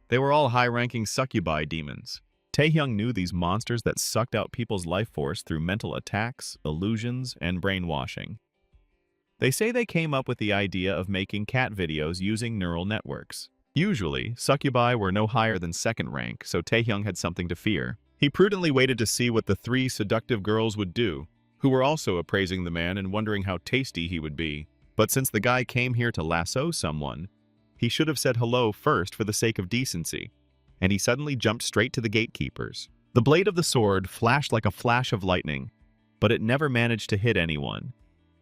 They were all high-ranking succubi demons. Taehyung knew these monsters that sucked out people's life force through mental attacks, illusions, and brainwashing. They say they came up with the idea of making cat videos using neural networks. Usually, succubi were no higher than second rank, so Taehyung had something to fear. He prudently waited to see what the 3 seductive girls would do, who were also appraising the man and wondering how tasty he would be. But since the guy came here to lasso someone, he should have said hello first for the sake of decency, and he suddenly jumped straight to the gatekeepers. The blade of the sword flashed like a flash of lightning, but it never managed to hit anyone.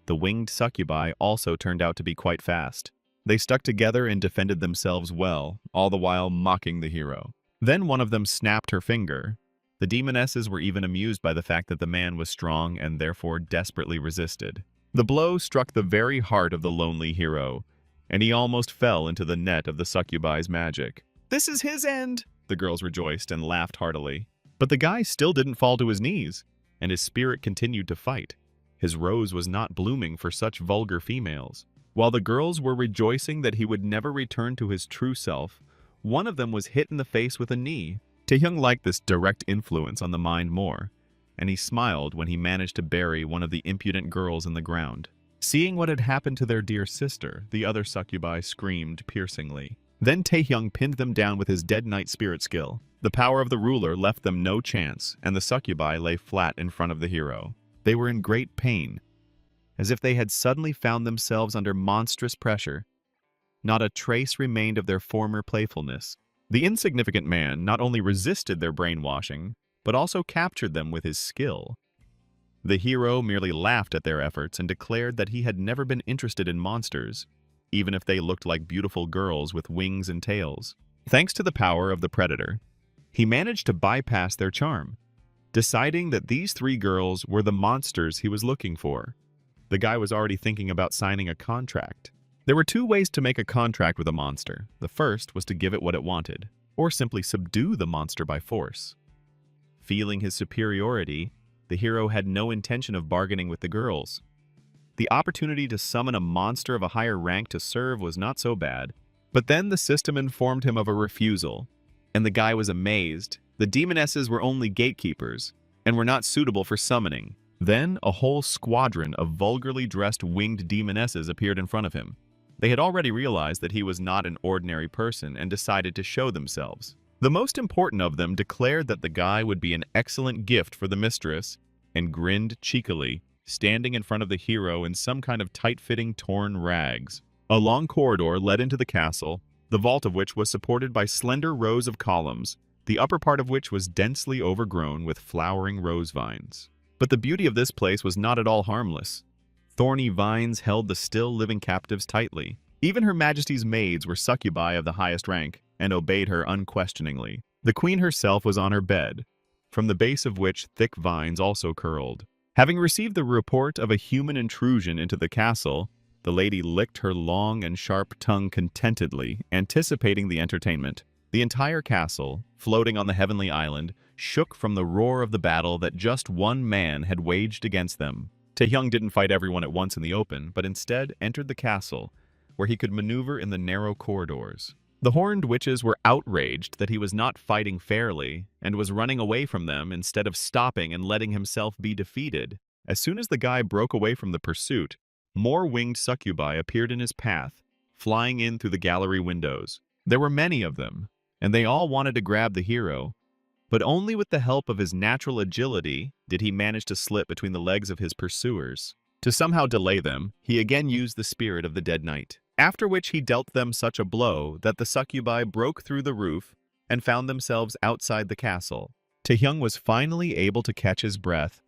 The winged succubi also turned out to be quite fast. They stuck together and defended themselves well, all the while mocking the hero. Then one of them snapped her finger. The demonesses were even amused by the fact that the man was strong and therefore desperately resisted. The blow struck the very heart of the lonely hero, and he almost fell into the net of the succubi's magic. "This is his end!" the girls rejoiced and laughed heartily. But the guy still didn't fall to his knees, and his spirit continued to fight. His rose was not blooming for such vulgar females. While the girls were rejoicing that he would never return to his true self, one of them was hit in the face with a knee. Taehyung liked this direct influence on the mind more, and he smiled when he managed to bury one of the impudent girls in the ground. Seeing what had happened to their dear sister, the other succubi screamed piercingly. Then Taehyung pinned them down with his Dead Knight spirit skill. The power of the ruler left them no chance, and the succubi lay flat in front of the hero. They were in great pain, as if they had suddenly found themselves under monstrous pressure. Not a trace remained of their former playfulness. The insignificant man not only resisted their brainwashing, but also captured them with his skill. The hero merely laughed at their efforts and declared that he had never been interested in monsters, even if they looked like beautiful girls with wings and tails. Thanks to the power of the predator, he managed to bypass their charm, deciding that these three girls were the monsters he was looking for. The guy was already thinking about signing a contract. There were two ways to make a contract with a monster. The first was to give it what it wanted, or simply subdue the monster by force. Feeling his superiority, the hero had no intention of bargaining with the girls. The opportunity to summon a monster of a higher rank to serve was not so bad, but then the system informed him of a refusal, and the guy was amazed. The demonesses were only gatekeepers, and were not suitable for summoning. Then a whole squadron of vulgarly dressed winged demonesses appeared in front of him. They had already realized that he was not an ordinary person and decided to show themselves. The most important of them declared that the guy would be an excellent gift for the mistress and grinned cheekily, standing in front of the hero in some kind of tight-fitting torn rags. A long corridor led into the castle, the vault of which was supported by slender rows of columns, the upper part of which was densely overgrown with flowering rose vines. But the beauty of this place was not at all harmless. Thorny vines held the still living captives tightly. Even Her Majesty's maids were succubi of the highest rank, and obeyed her unquestioningly. The queen herself was on her bed, from the base of which thick vines also curled. Having received the report of a human intrusion into the castle, the lady licked her long and sharp tongue contentedly, anticipating the entertainment. The entire castle, floating on the heavenly island, shook from the roar of the battle that just one man had waged against them. Taehyung didn't fight everyone at once in the open, but instead entered the castle, where he could maneuver in the narrow corridors. The horned witches were outraged that he was not fighting fairly and was running away from them instead of stopping and letting himself be defeated. As soon as the guy broke away from the pursuit, more winged succubi appeared in his path, flying in through the gallery windows. There were many of them, and they all wanted to grab the hero, but only with the help of his natural agility did he manage to slip between the legs of his pursuers. To somehow delay them, he again used the spirit of the dead knight, after which he dealt them such a blow that the succubi broke through the roof and found themselves outside the castle. Taehyung was finally able to catch his breath.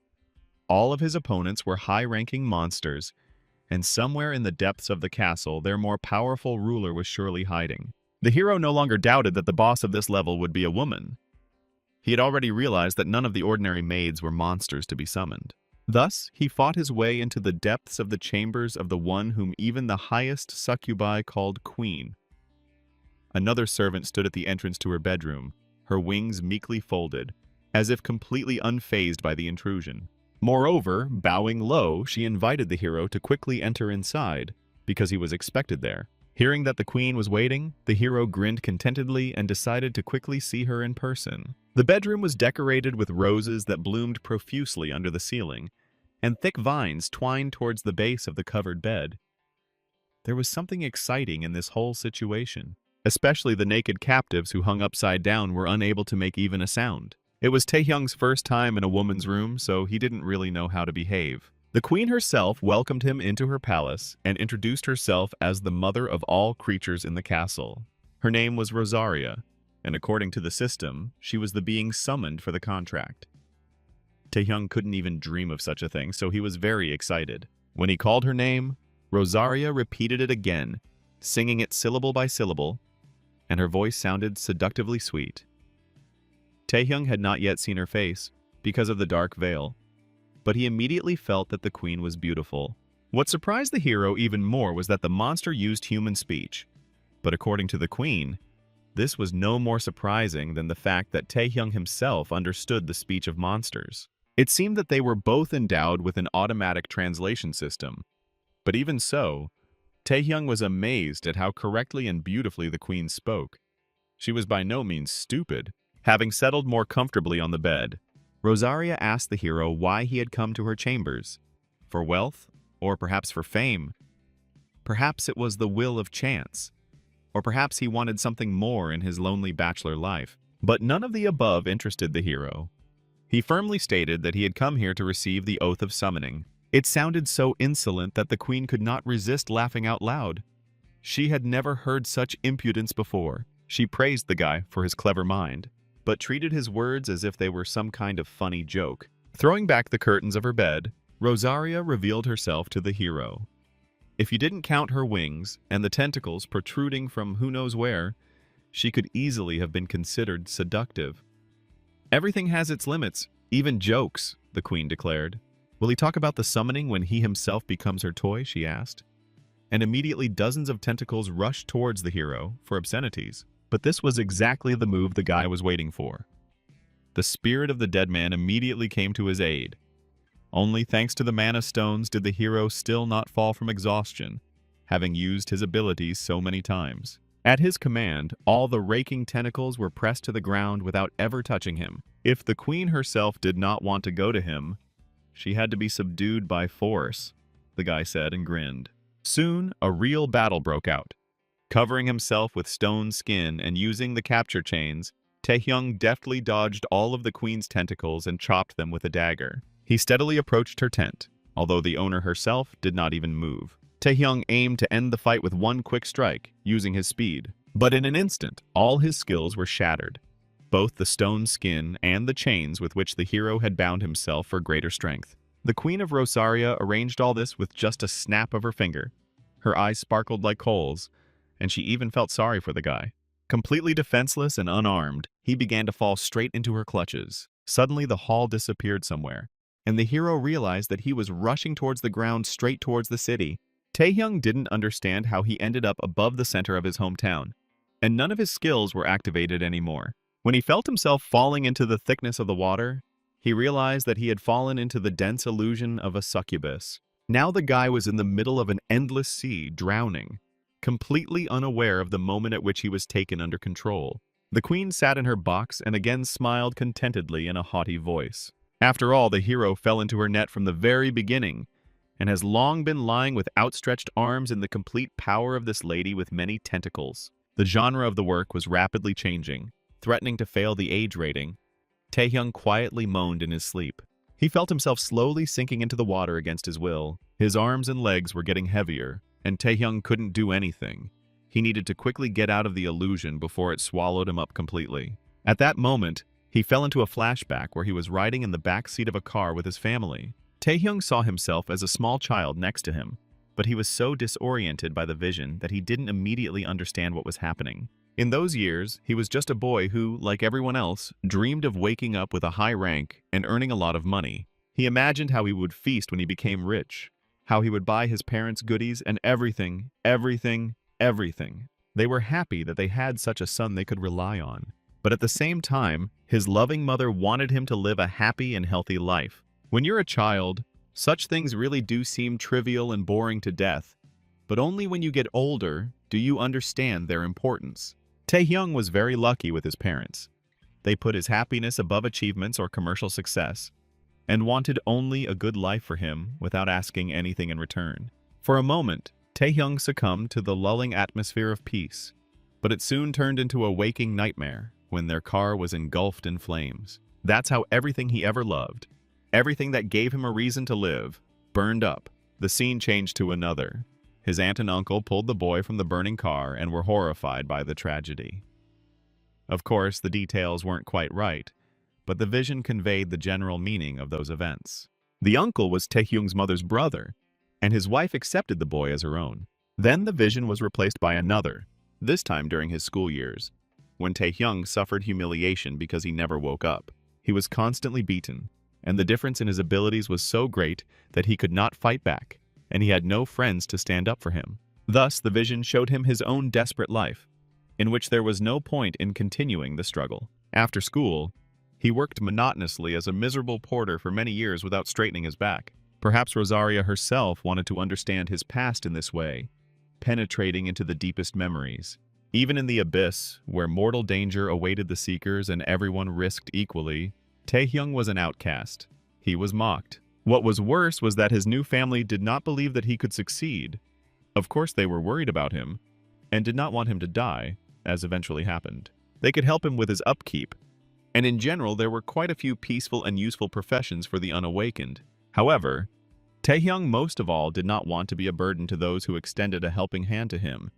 All of his opponents were high-ranking monsters, and somewhere in the depths of the castle their more powerful ruler was surely hiding. The hero no longer doubted that the boss of this level would be a woman. He had already realized that none of the ordinary maids were monsters to be summoned. Thus, he fought his way into the depths of the chambers of the one whom even the highest succubi called Queen. Another servant stood at the entrance to her bedroom, her wings meekly folded, as if completely unfazed by the intrusion. Moreover, bowing low, she invited the hero to quickly enter inside, because he was expected there. Hearing that the queen was waiting, the hero grinned contentedly and decided to quickly see her in person. The bedroom was decorated with roses that bloomed profusely under the ceiling, and thick vines twined towards the base of the covered bed. There was something exciting in this whole situation. Especially the naked captives who hung upside down were unable to make even a sound. It was Taehyung's first time in a woman's room, so he didn't really know how to behave. The queen herself welcomed him into her palace and introduced herself as the mother of all creatures in the castle. Her name was Rosaria, and according to the system, she was the being summoned for the contract. Taehyung couldn't even dream of such a thing, so he was very excited. When he called her name, Rosaria repeated it again, singing it syllable by syllable, and her voice sounded seductively sweet. Taehyung had not yet seen her face, because of the dark veil, but he immediately felt that the queen was beautiful. What surprised the hero even more was that the monster used human speech. But according to the queen, this was no more surprising than the fact that Taehyung himself understood the speech of monsters. It seemed that they were both endowed with an automatic translation system. But even so, Taehyung was amazed at how correctly and beautifully the queen spoke. She was by no means stupid. Having settled more comfortably on the bed, Rosaria asked the hero why he had come to her chambers. For wealth, or perhaps for fame. Perhaps it was the will of chance, or perhaps he wanted something more in his lonely bachelor life. But none of the above interested the hero. He firmly stated that he had come here to receive the oath of summoning. It sounded so insolent that the queen could not resist laughing out loud. She had never heard such impudence before. She praised the guy for his clever mind, but treated his words as if they were some kind of funny joke. Throwing back the curtains of her bed, Rosaria revealed herself to the hero. If you didn't count her wings and the tentacles protruding from who knows where, she could easily have been considered seductive. "Everything has its limits, even jokes," the queen declared. "Will he talk about the summoning when he himself becomes her toy?" she asked. And immediately dozens of tentacles rushed towards the hero for obscenities. But this was exactly the move the guy was waiting for. The spirit of the dead man immediately came to his aid. Only thanks to the mana stones did the hero still not fall from exhaustion, having used his abilities so many times. At his command, all the raking tentacles were pressed to the ground without ever touching him. If the queen herself did not want to go to him, she had to be subdued by force, the guy said and grinned. Soon, a real battle broke out. Covering himself with stone skin and using the capture chains, Taehyung deftly dodged all of the queen's tentacles and chopped them with a dagger. He steadily approached her tent, although the owner herself did not even move. Taehyung aimed to end the fight with one quick strike, using his speed. But in an instant, all his skills were shattered. Both the stone skin and the chains with which the hero had bound himself for greater strength. The Queen of Rosaria arranged all this with just a snap of her finger. Her eyes sparkled like coals, and she even felt sorry for the guy. Completely defenseless and unarmed, he began to fall straight into her clutches. Suddenly, the hall disappeared somewhere, and the hero realized that he was rushing towards the ground straight towards the city. Taehyung didn't understand how he ended up above the center of his hometown, and none of his skills were activated anymore. When he felt himself falling into the thickness of the water, he realized that he had fallen into the dense illusion of a succubus. Now the guy was in the middle of an endless sea, drowning, completely unaware of the moment at which he was taken under control. The queen sat in her box and again smiled contentedly in a haughty voice. After all, the hero fell into her net from the very beginning, and has long been lying with outstretched arms in the complete power of this lady with many tentacles. The genre of the work was rapidly changing, threatening to fail the age rating. Taehyung quietly moaned in his sleep. He felt himself slowly sinking into the water against his will. His arms and legs were getting heavier, and Taehyung couldn't do anything. He needed to quickly get out of the illusion before it swallowed him up completely. At that moment, he fell into a flashback where he was riding in the back seat of a car with his family. Taehyung saw himself as a small child next to him, but he was so disoriented by the vision that he didn't immediately understand what was happening. In those years, he was just a boy who, like everyone else, dreamed of waking up with a high rank and earning a lot of money. He imagined how he would feast when he became rich, how he would buy his parents goodies and everything. They were happy that they had such a son they could rely on. But at the same time, his loving mother wanted him to live a happy and healthy life. When you're a child, such things really do seem trivial and boring to death, but only when you get older do you understand their importance. Taehyung was very lucky with his parents. They put his happiness above achievements or commercial success, and wanted only a good life for him without asking anything in return. For a moment, Taehyung succumbed to the lulling atmosphere of peace, but it soon turned into a waking nightmare when their car was engulfed in flames. That's how everything he ever loved, everything that gave him a reason to live, burned up. The scene changed to another. His aunt and uncle pulled the boy from the burning car and were horrified by the tragedy. Of course, the details weren't quite right, but the vision conveyed the general meaning of those events. The uncle was Taehyung's mother's brother, and his wife accepted the boy as her own. Then the vision was replaced by another, this time during his school years, when Taehyung suffered humiliation because he never woke up. He was constantly beaten, and the difference in his abilities was so great that he could not fight back, and he had no friends to stand up for him. Thus, the vision showed him his own desperate life, in which there was no point in continuing the struggle. After school, he worked monotonously as a miserable porter for many years without straightening his back. Perhaps Rosaria herself wanted to understand his past in this way, penetrating into the deepest memories. Even in the abyss, where mortal danger awaited the seekers and everyone risked equally, Taehyung was an outcast. He was mocked. What was worse was that his new family did not believe that he could succeed. Of course, they were worried about him, and did not want him to die, as eventually happened. They could help him with his upkeep, and in general there were quite a few peaceful and useful professions for the unawakened. However, Taehyung most of all did not want to be a burden to those who extended a helping hand to him.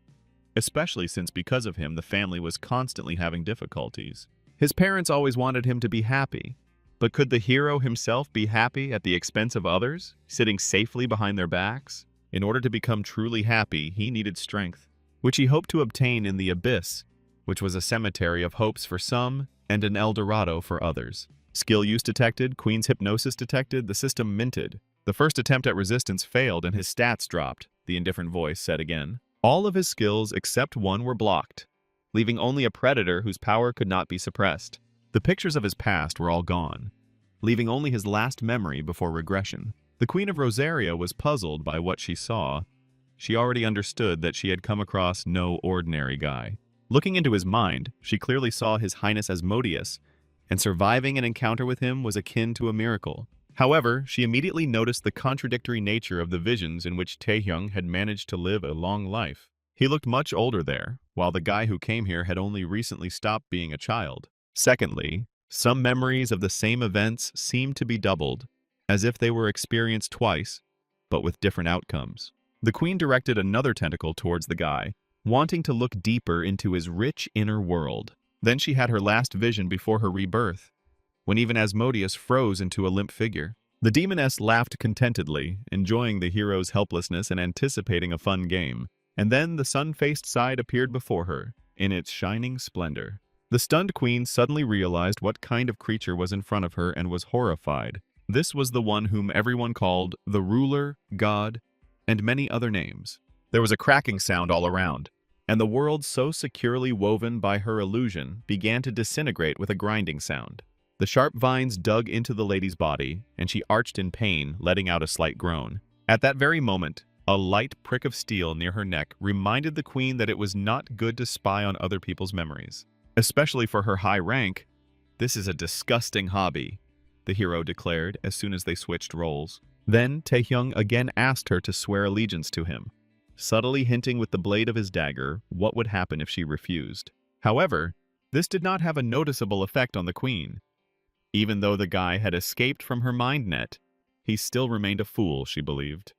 especially since because of him the family was constantly having difficulties. His parents always wanted him to be happy, but could the hero himself be happy at the expense of others, sitting safely behind their backs? In order to become truly happy, he needed strength, which he hoped to obtain in the Abyss, which was a cemetery of hopes for some and an El Dorado for others. Skill use detected, Queen's hypnosis detected, the system minted. The first attempt at resistance failed and his stats dropped, the indifferent voice said again. All of his skills except one were blocked, leaving only a predator whose power could not be suppressed. The pictures of his past were all gone, leaving only his last memory before regression. The Queen of Rosaria was puzzled by what she saw. She already understood that she had come across no ordinary guy. Looking into his mind, she clearly saw His Highness Asmodeus, and surviving an encounter with him was akin to a miracle. However, she immediately noticed the contradictory nature of the visions in which Taehyung had managed to live a long life. He looked much older there, while the guy who came here had only recently stopped being a child. Secondly, some memories of the same events seemed to be doubled, as if they were experienced twice, but with different outcomes. The Queen directed another tentacle towards the guy, wanting to look deeper into his rich inner world. Then she had her last vision before her rebirth, when even Asmodeus froze into a limp figure. The demoness laughed contentedly, enjoying the hero's helplessness and anticipating a fun game. And then the sun-faced side appeared before her, in its shining splendor. The stunned queen suddenly realized what kind of creature was in front of her and was horrified. This was the one whom everyone called the ruler, god, and many other names. There was a cracking sound all around, and the world so securely woven by her illusion began to disintegrate with a grinding sound. The sharp vines dug into the lady's body, and she arched in pain, letting out a slight groan. At that very moment, a light prick of steel near her neck reminded the queen that it was not good to spy on other people's memories. Especially for her high rank, this is a disgusting hobby, the hero declared as soon as they switched roles. Then Taehyung again asked her to swear allegiance to him, subtly hinting with the blade of his dagger what would happen if she refused. However, this did not have a noticeable effect on the queen. Even though the guy had escaped from her mind net, he still remained a fool, she believed.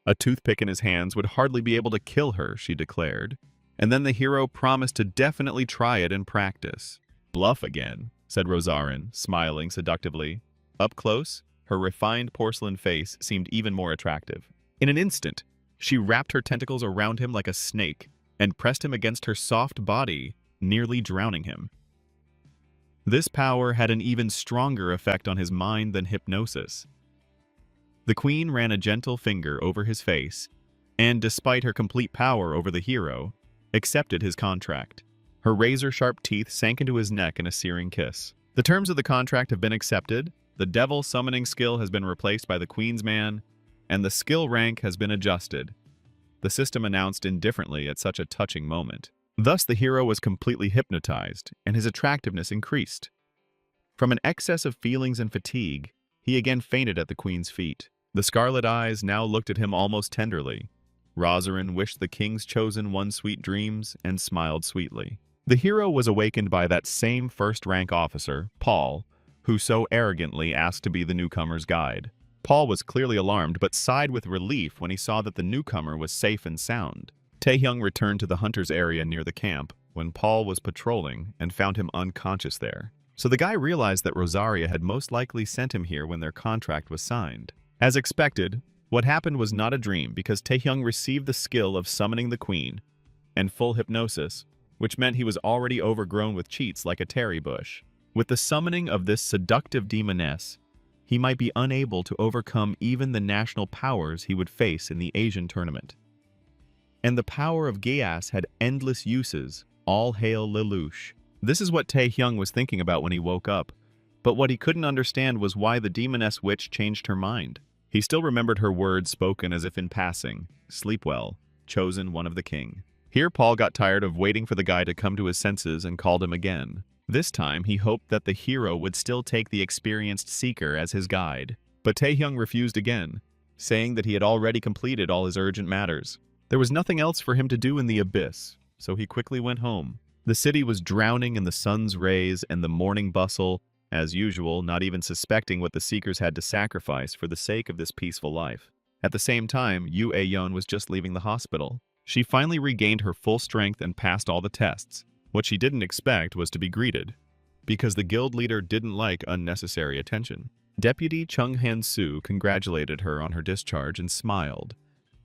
A toothpick in his hands would hardly be able to kill her, she declared. And then the hero promised to definitely try it in practice. Bluff again, said Rosarin, smiling seductively. Up close, her refined porcelain face seemed even more attractive. In an instant, she wrapped her tentacles around him like a snake and pressed him against her soft body, nearly drowning him. This power had an even stronger effect on his mind than hypnosis. The queen ran a gentle finger over his face, and despite her complete power over the hero, accepted his contract. Her razor-sharp teeth sank into his neck in a searing kiss. The terms of the contract have been accepted, the devil summoning skill has been replaced by the Queen's Man, and the skill rank has been adjusted, the system announced indifferently at such a touching moment. Thus the hero was completely hypnotized, and his attractiveness increased. From an excess of feelings and fatigue, he again fainted at the Queen's feet. The scarlet eyes now looked at him almost tenderly. Rosarin wished the king's chosen one sweet dreams and smiled sweetly. The hero was awakened by that same first-rank officer, Paul, who so arrogantly asked to be the newcomer's guide. Paul was clearly alarmed, but sighed with relief when he saw that the newcomer was safe and sound. Taehyung returned to the hunter's area near the camp when Paul was patrolling and found him unconscious there. So the guy realized that Rosaria had most likely sent him here when their contract was signed. As expected, what happened was not a dream because Taehyung received the skill of summoning the queen and full hypnosis, which meant he was already overgrown with cheats like a terry bush. With the summoning of this seductive demoness, he might be unable to overcome even the national powers he would face in the Asian tournament. And the power of Geas had endless uses, all hail Lelouch. This is what Taehyung was thinking about when he woke up, but what he couldn't understand was why the demoness witch changed her mind. He still remembered her words spoken as if in passing, sleep well, chosen one of the king. Here Paul got tired of waiting for the guy to come to his senses and called him again. This time he hoped that the hero would still take the experienced seeker as his guide. But Taehyung refused again, saying that he had already completed all his urgent matters. There was nothing else for him to do in the abyss, so he quickly went home. The city was drowning in the sun's rays and the morning bustle, as usual, not even suspecting what the seekers had to sacrifice for the sake of this peaceful life. At the same time, Yu Aeon was just leaving the hospital. She finally regained her full strength and passed all the tests. What she didn't expect was to be greeted, because the guild leader didn't like unnecessary attention. Deputy Chung Han-soo congratulated her on her discharge and smiled,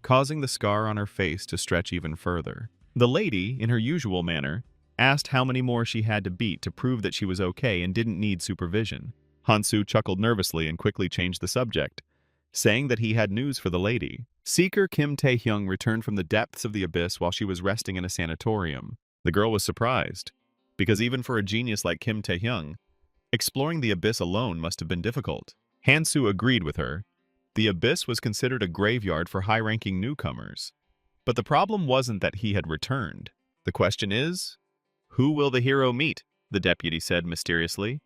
causing the scar on her face to stretch even further. The lady, in her usual manner, asked how many more she had to beat to prove that she was okay and didn't need supervision. Han-soo chuckled nervously and quickly changed the subject, saying that he had news for the lady. Seeker Kim Tae-hyung returned from the depths of the abyss while she was resting in a sanatorium. The girl was surprised, because even for a genius like Kim Tae-hyung, exploring the abyss alone must have been difficult. Han-soo agreed with her. The abyss was considered a graveyard for high-ranking newcomers. But the problem wasn't that he had returned. The question is, who will the hero meet? The deputy said mysteriously.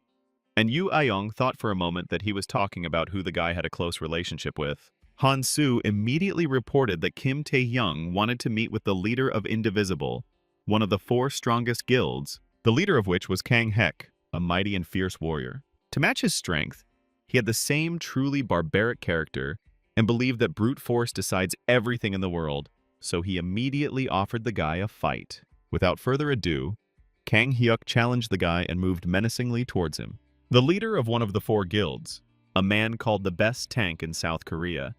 And Yu Ayong thought for a moment that he was talking about who the guy had a close relationship with. Han-soo immediately reported that Kim Tae-hyung wanted to meet with the leader of Indivisible, one of the 4 strongest guilds, the leader of which was Kang Hek, a mighty and fierce warrior. To match his strength, he had the same truly barbaric character and believed that brute force decides everything in the world, so he immediately offered the guy a fight. Without further ado, Kang Hyuk challenged the guy and moved menacingly towards him. The leader of one of the 4 guilds, a man called the best tank in South Korea.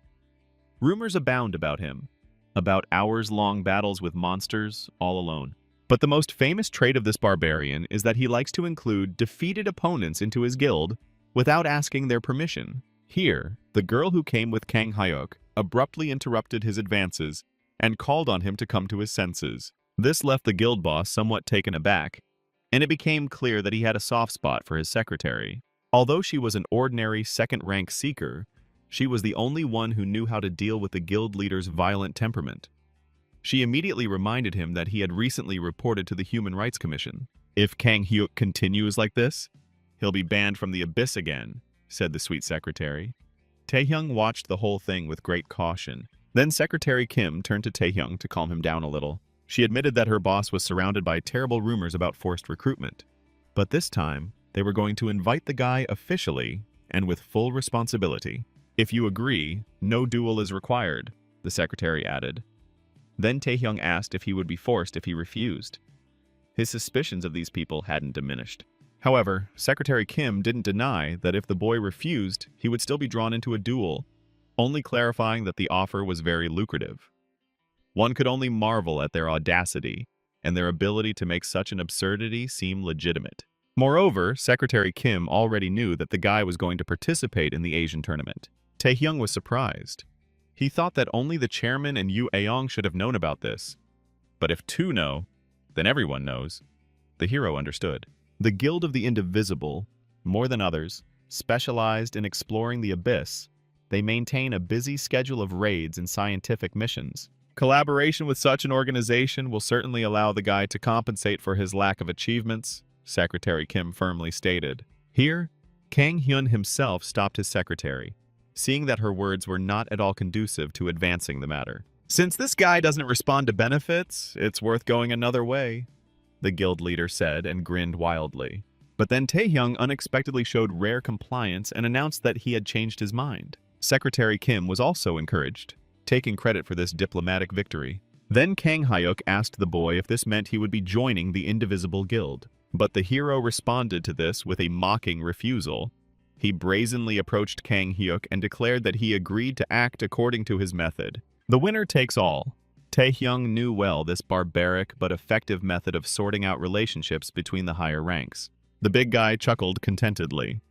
Rumors abound about him, about hours-long battles with monsters all alone. But the most famous trait of this barbarian is that he likes to include defeated opponents into his guild without asking their permission. Here, the girl who came with Kang Hyuk abruptly interrupted his advances and called on him to come to his senses. This left the guild boss somewhat taken aback, and it became clear that he had a soft spot for his secretary. Although she was an ordinary second-rank seeker, she was the only one who knew how to deal with the guild leader's violent temperament. She immediately reminded him that he had recently reported to the Human Rights Commission. If Kang Hyuk continues like this, he'll be banned from the abyss again, said the sweet secretary. Taehyung watched the whole thing with great caution. Then Secretary Kim turned to Taehyung to calm him down a little. She admitted that her boss was surrounded by terrible rumors about forced recruitment. But this time, they were going to invite the guy officially and with full responsibility. If you agree, no duel is required, the secretary added. Then Taehyung asked if he would be forced if he refused. His suspicions of these people hadn't diminished. However, Secretary Kim didn't deny that if the boy refused, he would still be drawn into a duel, only clarifying that the offer was very lucrative. One could only marvel at their audacity and their ability to make such an absurdity seem legitimate. Moreover, Secretary Kim already knew that the guy was going to participate in the Asian tournament. Taehyung was surprised. He thought that only the chairman and Yu Aong should have known about this. But if 2 know, then everyone knows. The hero understood. The Guild of the Indivisible, more than others, specialized in exploring the abyss. They maintain a busy schedule of raids and scientific missions. Collaboration with such an organization will certainly allow the guy to compensate for his lack of achievements, Secretary Kim firmly stated. Here, Kang Hyun himself stopped his secretary, seeing that her words were not at all conducive to advancing the matter. Since this guy doesn't respond to benefits, it's worth going another way, the guild leader said and grinned wildly. But then Taehyung unexpectedly showed rare compliance and announced that he had changed his mind. Secretary Kim was also encouraged, taking credit for this diplomatic victory. Then Kang Hyuk asked the boy if this meant he would be joining the Indivisible Guild. But the hero responded to this with a mocking refusal. He brazenly approached Kang Hyuk and declared that he agreed to act according to his method. The winner takes all. Taehyung knew well this barbaric but effective method of sorting out relationships between the higher ranks. The big guy chuckled contentedly,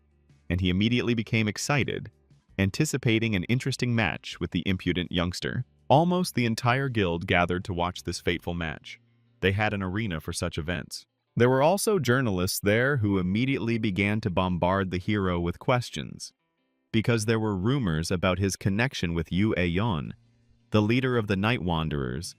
and he immediately became excited, anticipating an interesting match with the impudent youngster. Almost the entire guild gathered to watch this fateful match. They had an arena for such events. There were also journalists there who immediately began to bombard the hero with questions, because there were rumors about his connection with Yu Aeon, the leader of the Night Wanderers,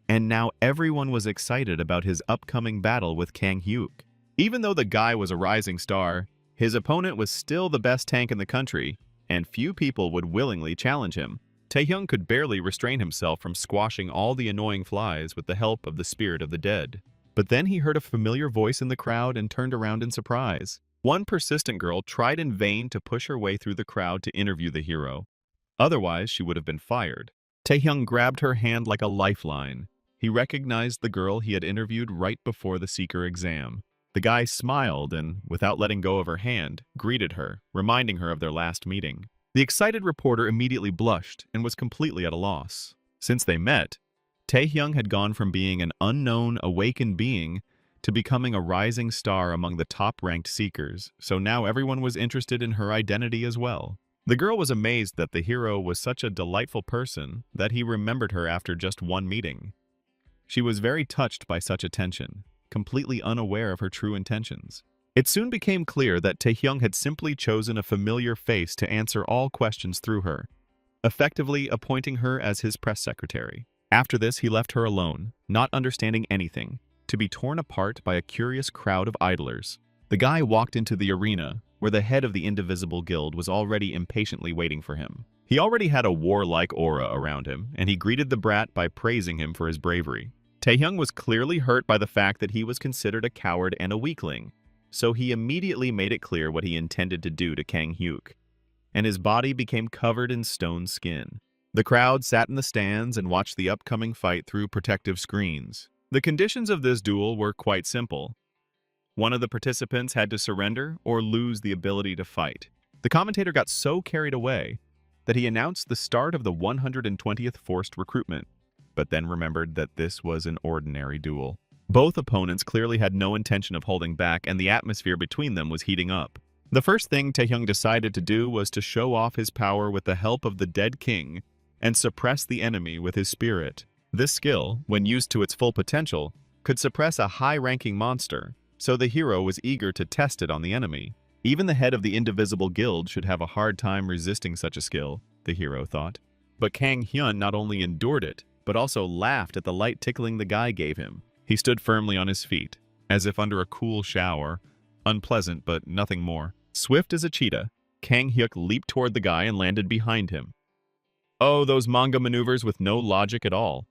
and now everyone was excited about his upcoming battle with Kang Hyuk. Even though the guy was a rising star, his opponent was still the best tank in the country, and few people would willingly challenge him. Taehyung could barely restrain himself from squashing all the annoying flies with the help of the spirit of the dead. But then he heard a familiar voice in the crowd and turned around in surprise. One persistent girl tried in vain to push her way through the crowd to interview the hero. Otherwise, she would have been fired. Taehyung grabbed her hand like a lifeline, he recognized the girl he had interviewed right before the Seeker exam. The guy smiled and, without letting go of her hand, greeted her, reminding her of their last meeting. The excited reporter immediately blushed and was completely at a loss. Since they met, Taehyung had gone from being an unknown, awakened being to becoming a rising star among the top-ranked Seekers, so now everyone was interested in her identity as well. The girl was amazed that the hero was such a delightful person that he remembered her after just one meeting. She was very touched by such attention, completely unaware of her true intentions. It soon became clear that Taehyung had simply chosen a familiar face to answer all questions through her, effectively appointing her as his press secretary. After this, he left her alone, not understanding anything, to be torn apart by a curious crowd of idlers. The guy walked into the arena, where the head of the Indivisible Guild was already impatiently waiting for him. He already had a warlike aura around him, and he greeted the brat by praising him for his bravery. Taehyung was clearly hurt by the fact that he was considered a coward and a weakling, so he immediately made it clear what he intended to do to Kang Hyuk, and his body became covered in stone skin. The crowd sat in the stands and watched the upcoming fight through protective screens. The conditions of this duel were quite simple. One of the participants had to surrender or lose the ability to fight. The commentator got so carried away that he announced the start of the 120th forced recruitment, but then remembered that this was an ordinary duel. Both opponents clearly had no intention of holding back, and the atmosphere between them was heating up. The first thing Taehyung decided to do was to show off his power with the help of the dead king and suppress the enemy with his spirit. This skill, when used to its full potential, could suppress a high-ranking monster, so the hero was eager to test it on the enemy. Even the head of the Indivisible Guild should have a hard time resisting such a skill, the hero thought. But Kang Hyun not only endured it, but also laughed at the light tickling the guy gave him. He stood firmly on his feet, as if under a cool shower, unpleasant but nothing more. Swift as a cheetah, Kang Hyuk leaped toward the guy and landed behind him. Oh, those manga maneuvers with no logic at all.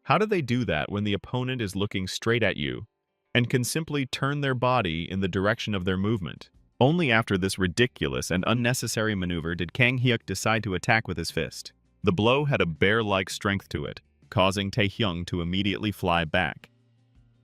How do they do that when the opponent is looking straight at you and can simply turn their body in the direction of their movement? Only after this ridiculous and unnecessary maneuver did Kang Hyuk decide to attack with his fist. The blow had a bear-like strength to it, causing Taehyung to immediately fly back.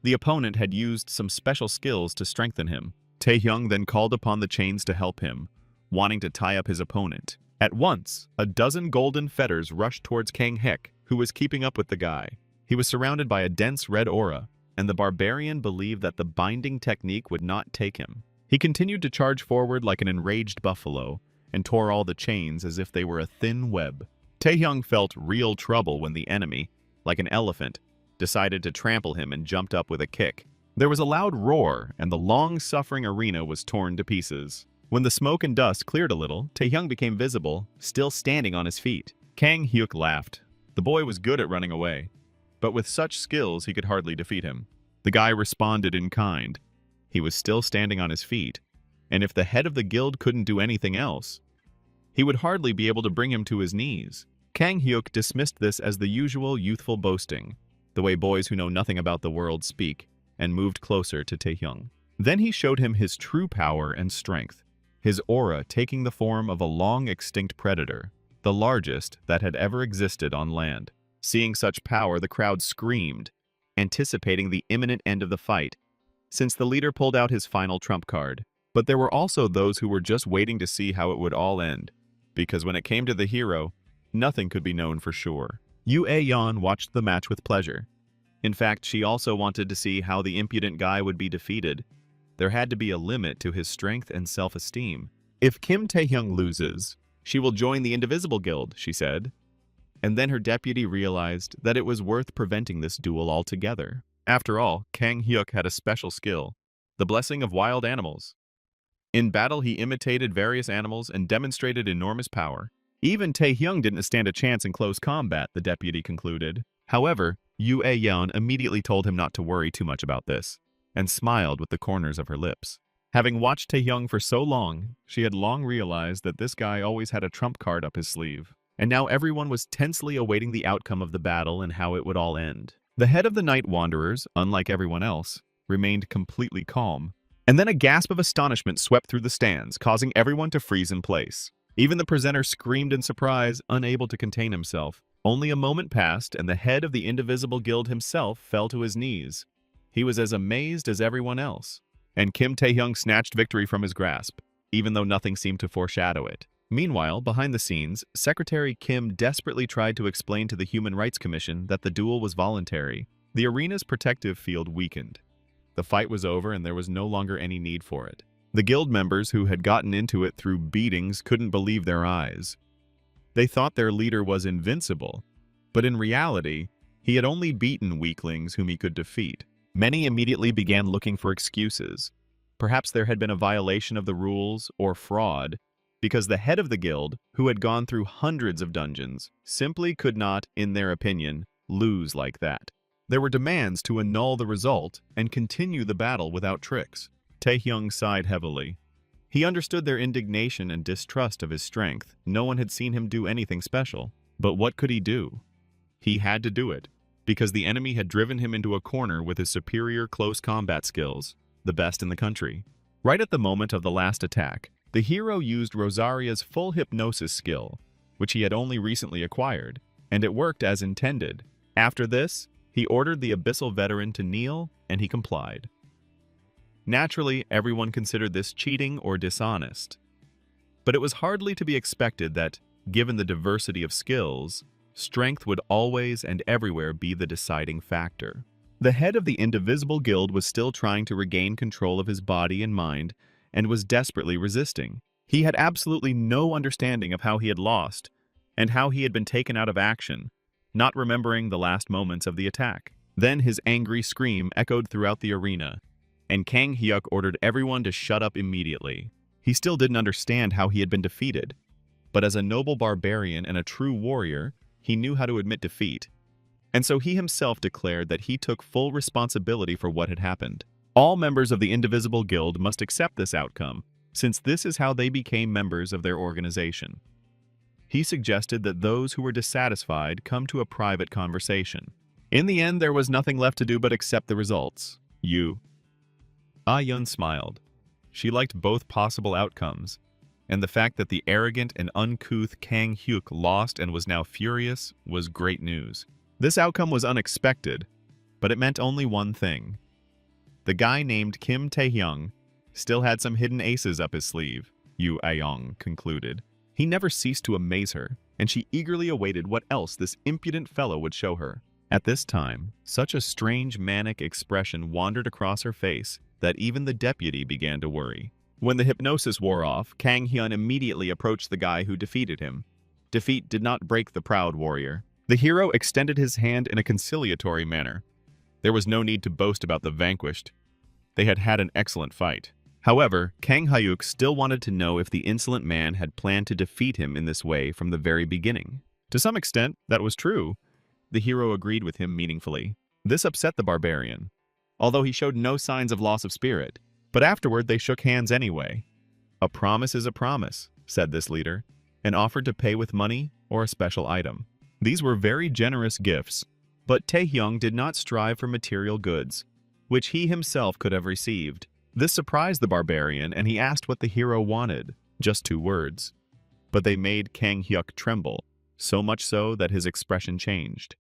The opponent had used some special skills to strengthen him. Taehyung then called upon the chains to help him, wanting to tie up his opponent. At once, a dozen golden fetters rushed towards Kang Hyuk, who was keeping up with the guy. He was surrounded by a dense red aura, and the barbarian believed that the binding technique would not take him. He continued to charge forward like an enraged buffalo, and tore all the chains as if they were a thin web. Taehyung felt real trouble when the enemy, like an elephant, decided to trample him and jumped up with a kick. There was a loud roar, and the long-suffering arena was torn to pieces. When the smoke and dust cleared a little, Taehyung became visible, still standing on his feet. Kang Hyuk laughed. The boy was good at running away, but with such skills he could hardly defeat him. The guy responded in kind. He was still standing on his feet, and if the head of the guild couldn't do anything else, he would hardly be able to bring him to his knees. Kang Hyuk dismissed this as the usual youthful boasting, the way boys who know nothing about the world speak, and moved closer to Taehyung. Then he showed him his true power and strength, his aura taking the form of a long-extinct predator, the largest that had ever existed on land. Seeing such power, the crowd screamed, anticipating the imminent end of the fight, since the leader pulled out his final trump card. But there were also those who were just waiting to see how it would all end, because when it came to the hero, nothing could be known for sure. Yoo Ae-yeon watched the match with pleasure. In fact, she also wanted to see how the impudent guy would be defeated. There had to be a limit to his strength and self-esteem. If Kim Taehyung loses, she will join the Indivisible Guild, she said. And then her deputy realized that it was worth preventing this duel altogether. After all, Kang Hyuk had a special skill, the blessing of wild animals. In battle, he imitated various animals and demonstrated enormous power. Even Taehyung didn't stand a chance in close combat, the deputy concluded. However, Yoo Ae-yeon immediately told him not to worry too much about this, and smiled with the corners of her lips. Having watched Taehyung for so long, she had long realized that this guy always had a trump card up his sleeve. And now everyone was tensely awaiting the outcome of the battle and how it would all end. The head of the Night Wanderers, unlike everyone else, remained completely calm. And then a gasp of astonishment swept through the stands, causing everyone to freeze in place. Even the presenter screamed in surprise, unable to contain himself. Only a moment passed, and the head of the Indivisible Guild himself fell to his knees. He was as amazed as everyone else. And Kim Tae-hyung snatched victory from his grasp, even though nothing seemed to foreshadow it. Meanwhile, behind the scenes, Secretary Kim desperately tried to explain to the Human Rights Commission that the duel was voluntary. The arena's protective field weakened. The fight was over and there was no longer any need for it. The guild members who had gotten into it through beatings couldn't believe their eyes. They thought their leader was invincible, but in reality, he had only beaten weaklings whom he could defeat. Many immediately began looking for excuses. Perhaps there had been a violation of the rules or fraud, because the head of the guild, who had gone through hundreds of dungeons, simply could not, in their opinion, lose like that. There were demands to annul the result and continue the battle without tricks. Tae-hyung sighed heavily. He understood their indignation and distrust of his strength. No one had seen him do anything special. But what could he do? He had to do it, because the enemy had driven him into a corner with his superior close combat skills, the best in the country. Right at the moment of the last attack, the hero used Rosaria's full hypnosis skill, which he had only recently acquired, and it worked as intended. After this, he ordered the Abyssal Veteran to kneel, and he complied. Naturally, everyone considered this cheating or dishonest. But it was hardly to be expected that, given the diversity of skills, strength would always and everywhere be the deciding factor. The head of the Indivisible Guild was still trying to regain control of his body and mind, and was desperately resisting. He had absolutely no understanding of how he had lost, and how he had been taken out of action, not remembering the last moments of the attack. Then his angry scream echoed throughout the arena, and Kang Hyuk ordered everyone to shut up immediately. He still didn't understand how he had been defeated, but as a noble barbarian and a true warrior, he knew how to admit defeat. And so he himself declared that he took full responsibility for what had happened. All members of the Indivisible Guild must accept this outcome, since this is how they became members of their organization. He suggested that those who were dissatisfied come to a private conversation. In the end, there was nothing left to do but accept the results. Ah-yun smiled. She liked both possible outcomes, and the fact that the arrogant and uncouth Kang Hyuk lost and was now furious was great news. This outcome was unexpected, but it meant only one thing. The guy named Kim Tae-hyung still had some hidden aces up his sleeve, Yu Ayong concluded. He never ceased to amaze her, and she eagerly awaited what else this impudent fellow would show her. At this time, such a strange manic expression wandered across her face that even the deputy began to worry. When the hypnosis wore off, Kang Hyun immediately approached the guy who defeated him. Defeat did not break the proud warrior. The hero extended his hand in a conciliatory manner. There was no need to boast about the vanquished. They had had an excellent fight. However, Kang Hyuk still wanted to know if the insolent man had planned to defeat him in this way from the very beginning. To some extent, that was true. The hero agreed with him meaningfully. This upset the barbarian, although he showed no signs of loss of spirit. But afterward, they shook hands anyway. A promise is a promise, said this leader, and offered to pay with money or a special item. These were very generous gifts, but Tae-hyung did not strive for material goods, which he himself could have received. This surprised the barbarian, and he asked what the hero wanted, just 2 words. But they made Kang Hyuk tremble, so much so that his expression changed.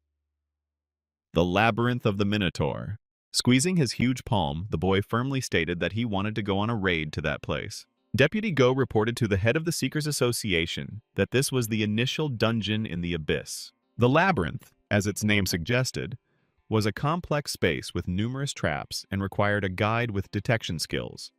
The Labyrinth of the Minotaur. Squeezing his huge palm, the boy firmly stated that he wanted to go on a raid to that place. Deputy Go reported to the head of the Seekers Association that this was the initial dungeon in the abyss. The labyrinth, as its name suggested, was a complex space with numerous traps and required a guide with detection skills.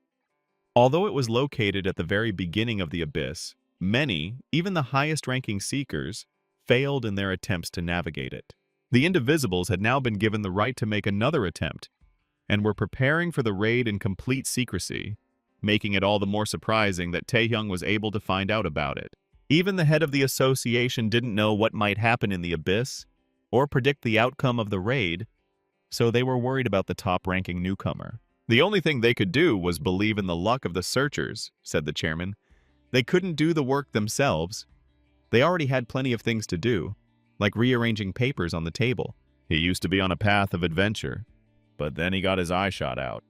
Although it was located at the very beginning of the abyss, many, even the highest-ranking Seekers, failed in their attempts to navigate it. The Indivisibles had now been given the right to make another attempt, and were preparing for the raid in complete secrecy, making it all the more surprising that Tae-hyung was able to find out about it. Even the head of the association didn't know what might happen in the abyss, or predict the outcome of the raid, so they were worried about the top-ranking newcomer. The only thing they could do was believe in the luck of the searchers, said the chairman. They couldn't do the work themselves. They already had plenty of things to do, like rearranging papers on the table. He used to be on a path of adventure, but then he got his eye shot out,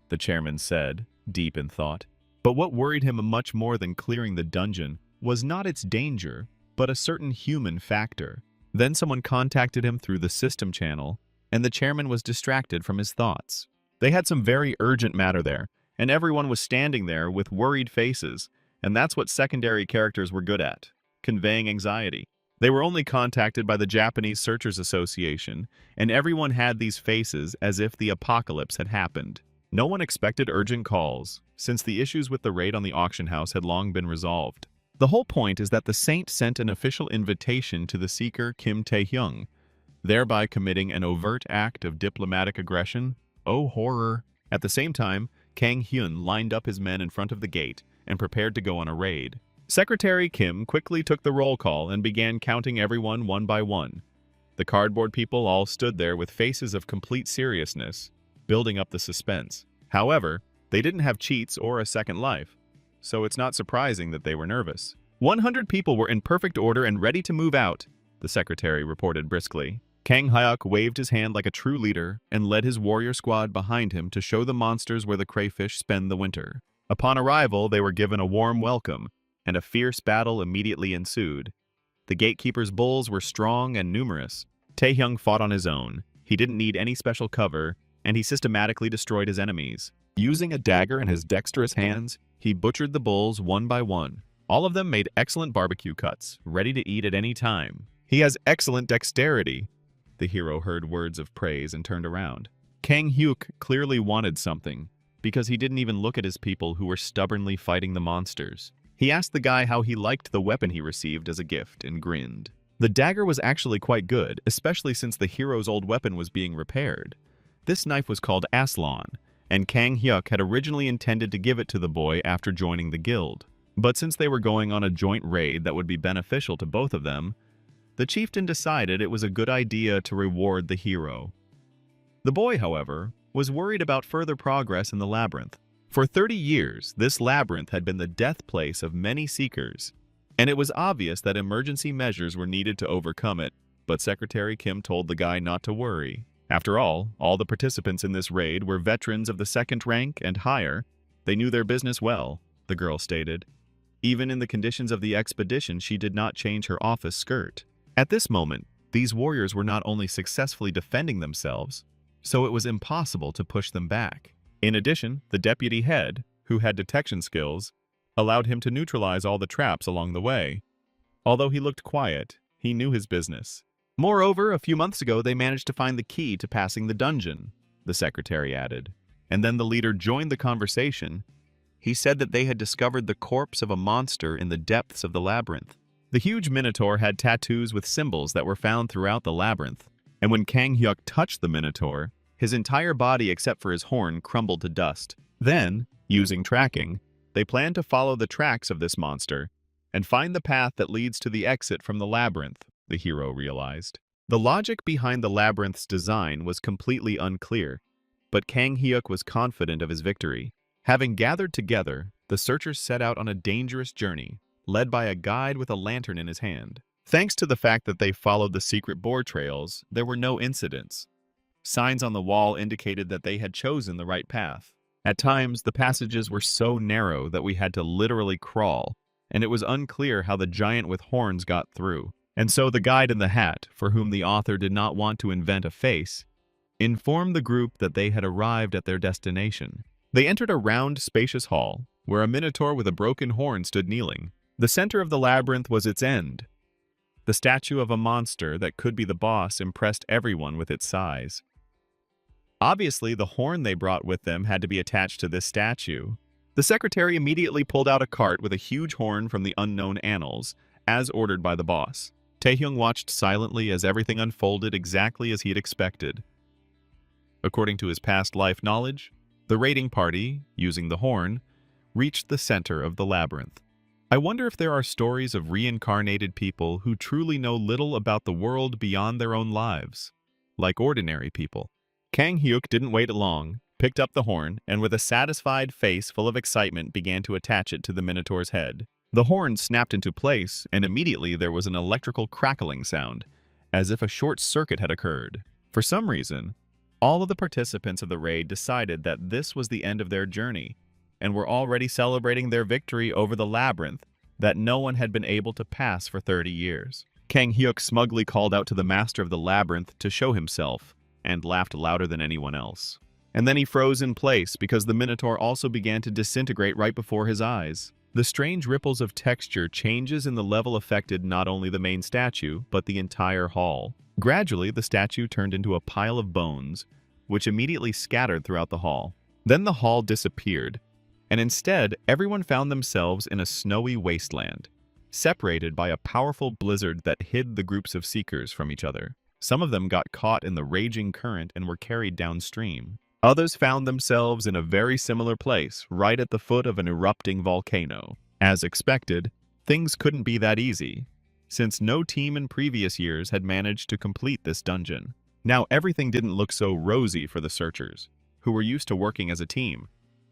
the chairman said, deep in thought. But what worried him much more than clearing the dungeon was not its danger, but a certain human factor. Then someone contacted him through the system channel, and the chairman was distracted from his thoughts. They had some very urgent matter there, and everyone was standing there with worried faces, and that's what secondary characters were good at, conveying anxiety. They were only contacted by the Japanese Searchers Association, and everyone had these faces as if the apocalypse had happened. No one expected urgent calls, since the issues with the raid on the auction house had long been resolved. The whole point is that the saint sent an official invitation to the seeker Kim Tae-hyung, thereby committing an overt act of diplomatic aggression. Oh, horror! At the same time, Kang Hyun lined up his men in front of the gate and prepared to go on a raid. Secretary Kim quickly took the roll call and began counting everyone one by one. The cardboard people all stood there with faces of complete seriousness, building up the suspense. However, they didn't have cheats or a second life, so it's not surprising that they were nervous. 100 people were in perfect order and ready to move out, the secretary reported briskly. Kang Hyuk waved his hand like a true leader and led his warrior squad behind him to show the monsters where the crayfish spend the winter. Upon arrival, they were given a warm welcome, and a fierce battle immediately ensued. The gatekeeper's bulls were strong and numerous. Taehyung fought on his own. He didn't need any special cover, and he systematically destroyed his enemies. Using a dagger in his dexterous hands, he butchered the bulls one by one. All of them made excellent barbecue cuts, ready to eat at any time. He has excellent dexterity. The hero heard words of praise and turned around. Kang Hyuk clearly wanted something, because he didn't even look at his people who were stubbornly fighting the monsters. He asked the guy how he liked the weapon he received as a gift and grinned. The dagger was actually quite good, especially since the hero's old weapon was being repaired. This knife was called Aslan, and Kang Hyuk had originally intended to give it to the boy after joining the guild. But since they were going on a joint raid that would be beneficial to both of them, the chieftain decided it was a good idea to reward the hero. The boy, however, was worried about further progress in the labyrinth. For 30 years, this labyrinth had been the death place of many seekers, and it was obvious that emergency measures were needed to overcome it, but Secretary Kim told the guy not to worry. After all the participants in this raid were veterans of the second rank and higher. They knew their business well, the girl stated. Even in the conditions of the expedition, she did not change her office skirt. At this moment, these warriors were not only successfully defending themselves, so it was impossible to push them back. In addition, the deputy head, who had detection skills, allowed him to neutralize all the traps along the way. Although he looked quiet, he knew his business. Moreover, a few months ago they managed to find the key to passing the dungeon, the secretary added. And then the leader joined the conversation. He said that they had discovered the corpse of a monster in the depths of the labyrinth. The huge minotaur had tattoos with symbols that were found throughout the labyrinth, and when Kang Hyuk touched the minotaur, his entire body except for his horn crumbled to dust. Then, using tracking, they planned to follow the tracks of this monster and find the path that leads to the exit from the labyrinth, the hero realized. The logic behind the labyrinth's design was completely unclear, but Kang Hyuk was confident of his victory. Having gathered together, the searchers set out on a dangerous journey, led by a guide with a lantern in his hand. Thanks to the fact that they followed the secret boar trails, there were no incidents. Signs on the wall indicated that they had chosen the right path. At times, the passages were so narrow that we had to literally crawl, and it was unclear how the giant with horns got through. And so the guide in the hat, for whom the author did not want to invent a face, informed the group that they had arrived at their destination. They entered a round, spacious hall, where a minotaur with a broken horn stood kneeling. The center of the labyrinth was its end. The statue of a monster that could be the boss impressed everyone with its size. Obviously, the horn they brought with them had to be attached to this statue. The secretary immediately pulled out a cart with a huge horn from the unknown annals, as ordered by the boss. Taehyung watched silently as everything unfolded exactly as he had expected. According to his past life knowledge, the raiding party, using the horn, reached the center of the labyrinth. I wonder if there are stories of reincarnated people who truly know little about the world beyond their own lives, like ordinary people. Kang Hyuk didn't wait long, picked up the horn, and with a satisfied face full of excitement began to attach it to the minotaur's head. The horn snapped into place, and immediately there was an electrical crackling sound, as if a short circuit had occurred. For some reason, all of the participants of the raid decided that this was the end of their journey, and were already celebrating their victory over the labyrinth that no one had been able to pass for 30 years. Kang Hyuk smugly called out to the master of the labyrinth to show himself, and laughed louder than anyone else. And then he froze in place because the Minotaur also began to disintegrate right before his eyes. The strange ripples of texture changes in the level affected not only the main statue, but the entire hall. Gradually, the statue turned into a pile of bones, which immediately scattered throughout the hall. Then the hall disappeared, and instead, everyone found themselves in a snowy wasteland, separated by a powerful blizzard that hid the groups of seekers from each other. Some of them got caught in the raging current and were carried downstream. Others found themselves in a very similar place, right at the foot of an erupting volcano. As expected, things couldn't be that easy, since no team in previous years had managed to complete this dungeon. Now everything didn't look so rosy for the searchers, who were used to working as a team,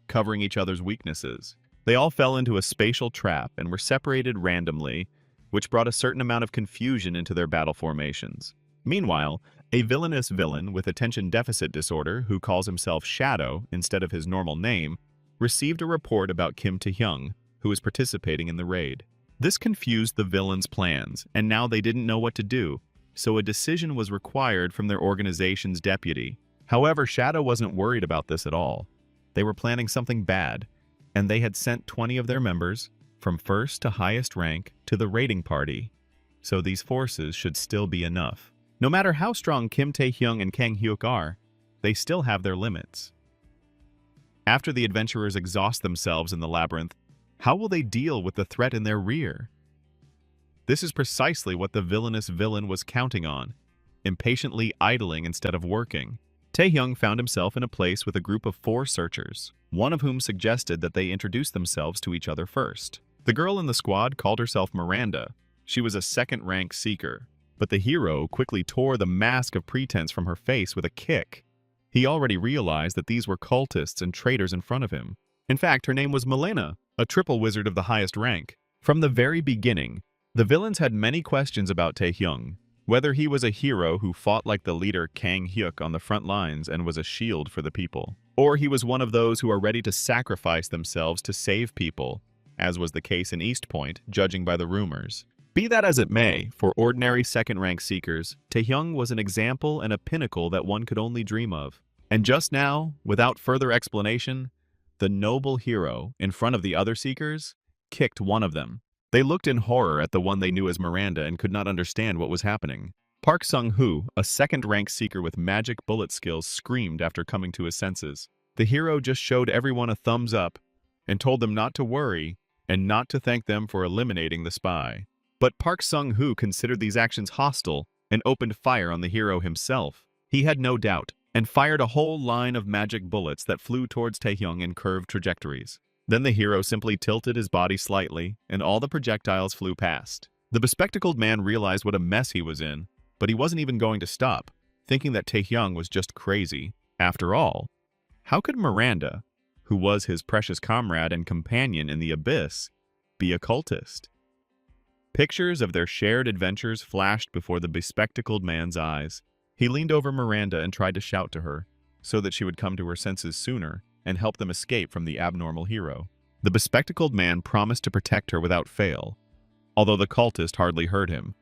covering each other's weaknesses. They all fell into a spatial trap and were separated randomly, which brought a certain amount of confusion into their battle formations. Meanwhile, a villainous villain with attention deficit disorder who calls himself Shadow instead of his normal name received a report about Kim Tae-hyung, who was participating in the raid. This confused the villain's plans, and now they didn't know what to do, so a decision was required from their organization's deputy. However, Shadow wasn't worried about this at all. They were planning something bad, and they had sent 20 of their members, from first to highest rank, to the raiding party, so these forces should still be enough. No matter how strong Kim Tae-hyung and Kang Hyuk are, they still have their limits. After the adventurers exhaust themselves in the labyrinth, how will they deal with the threat in their rear? This is precisely what the villainous villain was counting on, impatiently idling instead of working. Tae-hyung found himself in a place with a group of 4 searchers, one of whom suggested that they introduce themselves to each other first. The girl in the squad called herself Miranda. She was a second-rank seeker, but the hero quickly tore the mask of pretense from her face with a kick. He already realized that these were cultists and traitors in front of him. In fact, her name was Milena, a triple wizard of the highest rank. From the very beginning, the villains had many questions about Tae-hyung, whether he was a hero who fought like the leader Kang Hyuk on the front lines and was a shield for the people, or he was one of those who are ready to sacrifice themselves to save people, as was the case in East Point, judging by the rumors. Be that as it may, for ordinary second-rank seekers, Tae-hyung was an example and a pinnacle that one could only dream of. And just now, without further explanation, the noble hero, in front of the other seekers, kicked one of them. They looked in horror at the one they knew as Miranda and could not understand what was happening. Park Sung-hoo, a second-rank seeker with magic bullet skills, screamed after coming to his senses. The hero just showed everyone a thumbs up and told them not to worry and not to thank them for eliminating the spy. But Park Sung-hoo considered these actions hostile and opened fire on the hero himself. He had no doubt, and fired a whole line of magic bullets that flew towards Tae-hyung in curved trajectories. Then the hero simply tilted his body slightly, and all the projectiles flew past. The bespectacled man realized what a mess he was in, but he wasn't even going to stop, thinking that Tae-hyung was just crazy. After all, how could Miranda, who was his precious comrade and companion in the abyss, be a cultist? Pictures of their shared adventures flashed before the bespectacled man's eyes. He leaned over Miranda and tried to shout to her, so that she would come to her senses sooner and help them escape from the abnormal hero. The bespectacled man promised to protect her without fail, although the cultist hardly heard him.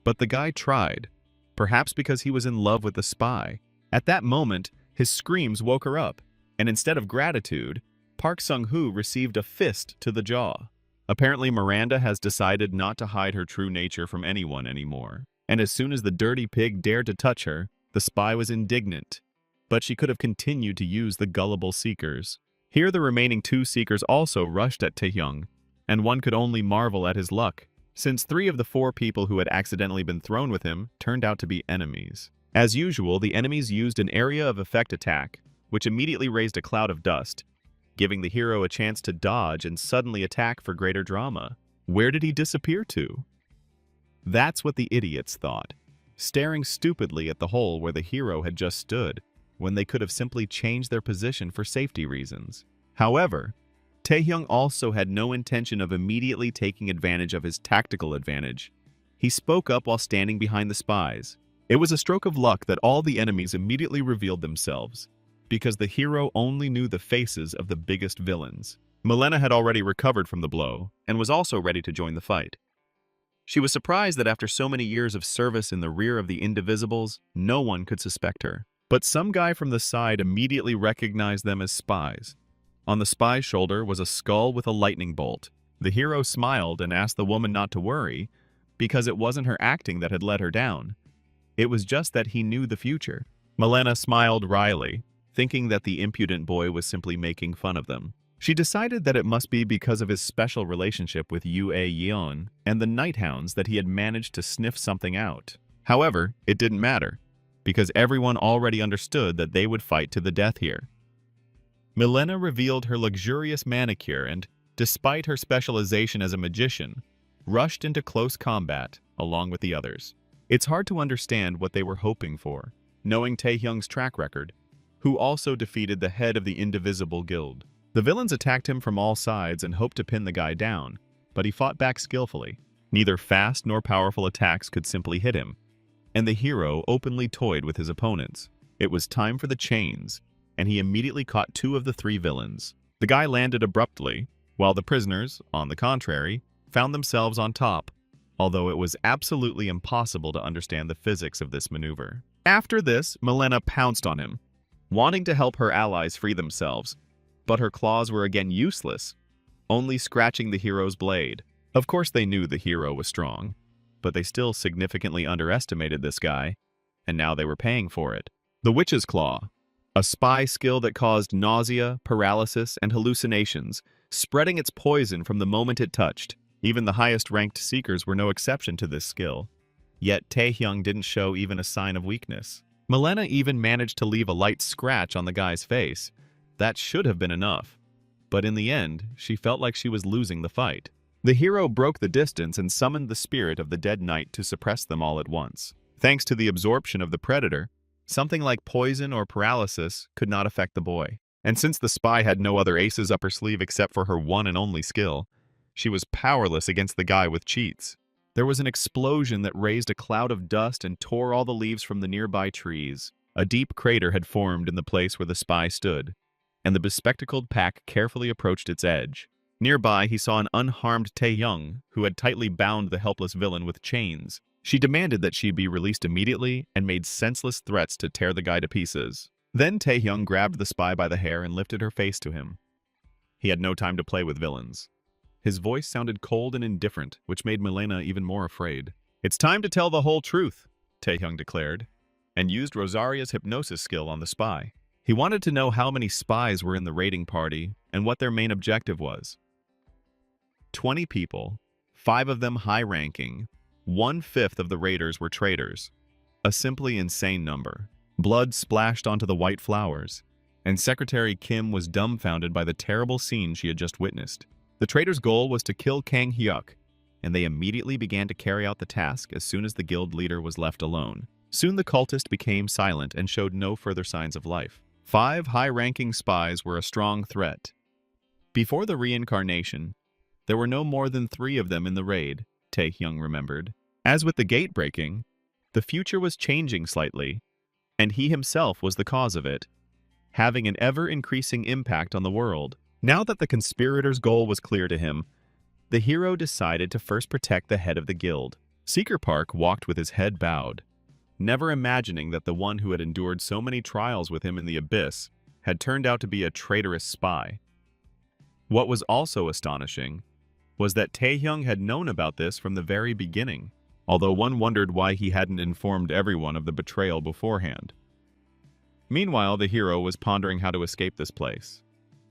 But the guy tried, perhaps because he was in love with the spy. At that moment, his screams woke her up, and instead of gratitude, Park Sung-hoo received a fist to the jaw. Apparently, Miranda has decided not to hide her true nature from anyone anymore, and as soon as the dirty pig dared to touch her, the spy was indignant. But she could have continued to use the gullible seekers. Here the remaining 2 seekers also rushed at Tae-hyung, and one could only marvel at his luck, since 3 of the 4 people who had accidentally been thrown with him turned out to be enemies. As usual, the enemies used an area of effect attack, which immediately raised a cloud of dust, giving the hero a chance to dodge and suddenly attack for greater drama. Where did he disappear to? That's what the idiots thought, staring stupidly at the hole where the hero had just stood, when they could have simply changed their position for safety reasons. However, Tae-hyung also had no intention of immediately taking advantage of his tactical advantage. He spoke up while standing behind the spies. It was a stroke of luck that all the enemies immediately revealed themselves, because the hero only knew the faces of the biggest villains. Milena had already recovered from the blow, and was also ready to join the fight. She was surprised that after so many years of service in the rear of the Indivisibles, no one could suspect her. But some guy from the side immediately recognized them as spies. On the spy's shoulder was a skull with a lightning bolt. The hero smiled and asked the woman not to worry, because it wasn't her acting that had let her down. It was just that he knew the future. Milena smiled wryly, thinking that the impudent boy was simply making fun of them. She decided that it must be because of his special relationship with Yue Yeon and the Night Hounds that he had managed to sniff something out. However, it didn't matter, because everyone already understood that they would fight to the death here. Milena revealed her luxurious manicure and, despite her specialization as a magician, rushed into close combat along with the others. It's hard to understand what they were hoping for, knowing Taehyung's track record, who also defeated the head of the Indivisible Guild. The villains attacked him from all sides and hoped to pin the guy down, but he fought back skillfully. Neither fast nor powerful attacks could simply hit him, and the hero openly toyed with his opponents. It was time for the chains, and he immediately caught 2 of the 3 villains. The guy landed abruptly, while the prisoners, on the contrary, found themselves on top, although it was absolutely impossible to understand the physics of this maneuver. After this, Milena pounced on him, wanting to help her allies free themselves, but her claws were again useless, only scratching the hero's blade. Of course they knew the hero was strong, but they still significantly underestimated this guy, and now they were paying for it. The Witch's Claw, a spy skill that caused nausea, paralysis, and hallucinations, spreading its poison from the moment it touched. Even the highest-ranked seekers were no exception to this skill. Yet Taehyung didn't show even a sign of weakness. Milena even managed to leave a light scratch on the guy's face. That should have been enough. But in the end, she felt like she was losing the fight. The hero broke the distance and summoned the spirit of the dead knight to suppress them all at once. Thanks to the absorption of the predator, something like poison or paralysis could not affect the boy. And since the spy had no other aces up her sleeve except for her one and only skill, she was powerless against the guy with cheats. There was an explosion that raised a cloud of dust and tore all the leaves from the nearby trees. A deep crater had formed in the place where the spy stood, and the bespectacled pack carefully approached its edge. Nearby, he saw an unharmed Taehyung, who had tightly bound the helpless villain with chains. She demanded that she be released immediately and made senseless threats to tear the guy to pieces. Then Taehyung grabbed the spy by the hair and lifted her face to him. He had no time to play with villains. His voice sounded cold and indifferent, which made Milena even more afraid. "It's time to tell the whole truth," Taehyung declared, and used Rosaria's hypnosis skill on the spy. He wanted to know how many spies were in the raiding party and what their main objective was. 20 people, 5 of them high-ranking. 1/5 of the raiders were traitors. A simply insane number. Blood splashed onto the white flowers, and Secretary Kim was dumbfounded by the terrible scene she had just witnessed. The traitors' goal was to kill Kang Hyuk, and they immediately began to carry out the task as soon as the guild leader was left alone. Soon the cultist became silent and showed no further signs of life. 5 high-ranking spies were a strong threat. Before the reincarnation, there were no more than 3 of them in the raid, Taehyung remembered. As with the gate breaking, the future was changing slightly, and he himself was the cause of it, having an ever-increasing impact on the world. Now that the conspirators' goal was clear to him, the hero decided to first protect the head of the guild. Seeker Park walked with his head bowed, never imagining that the one who had endured so many trials with him in the abyss had turned out to be a traitorous spy. What was also astonishing was that Taehyung had known about this from the very beginning, although one wondered why he hadn't informed everyone of the betrayal beforehand. Meanwhile, the hero was pondering how to escape this place.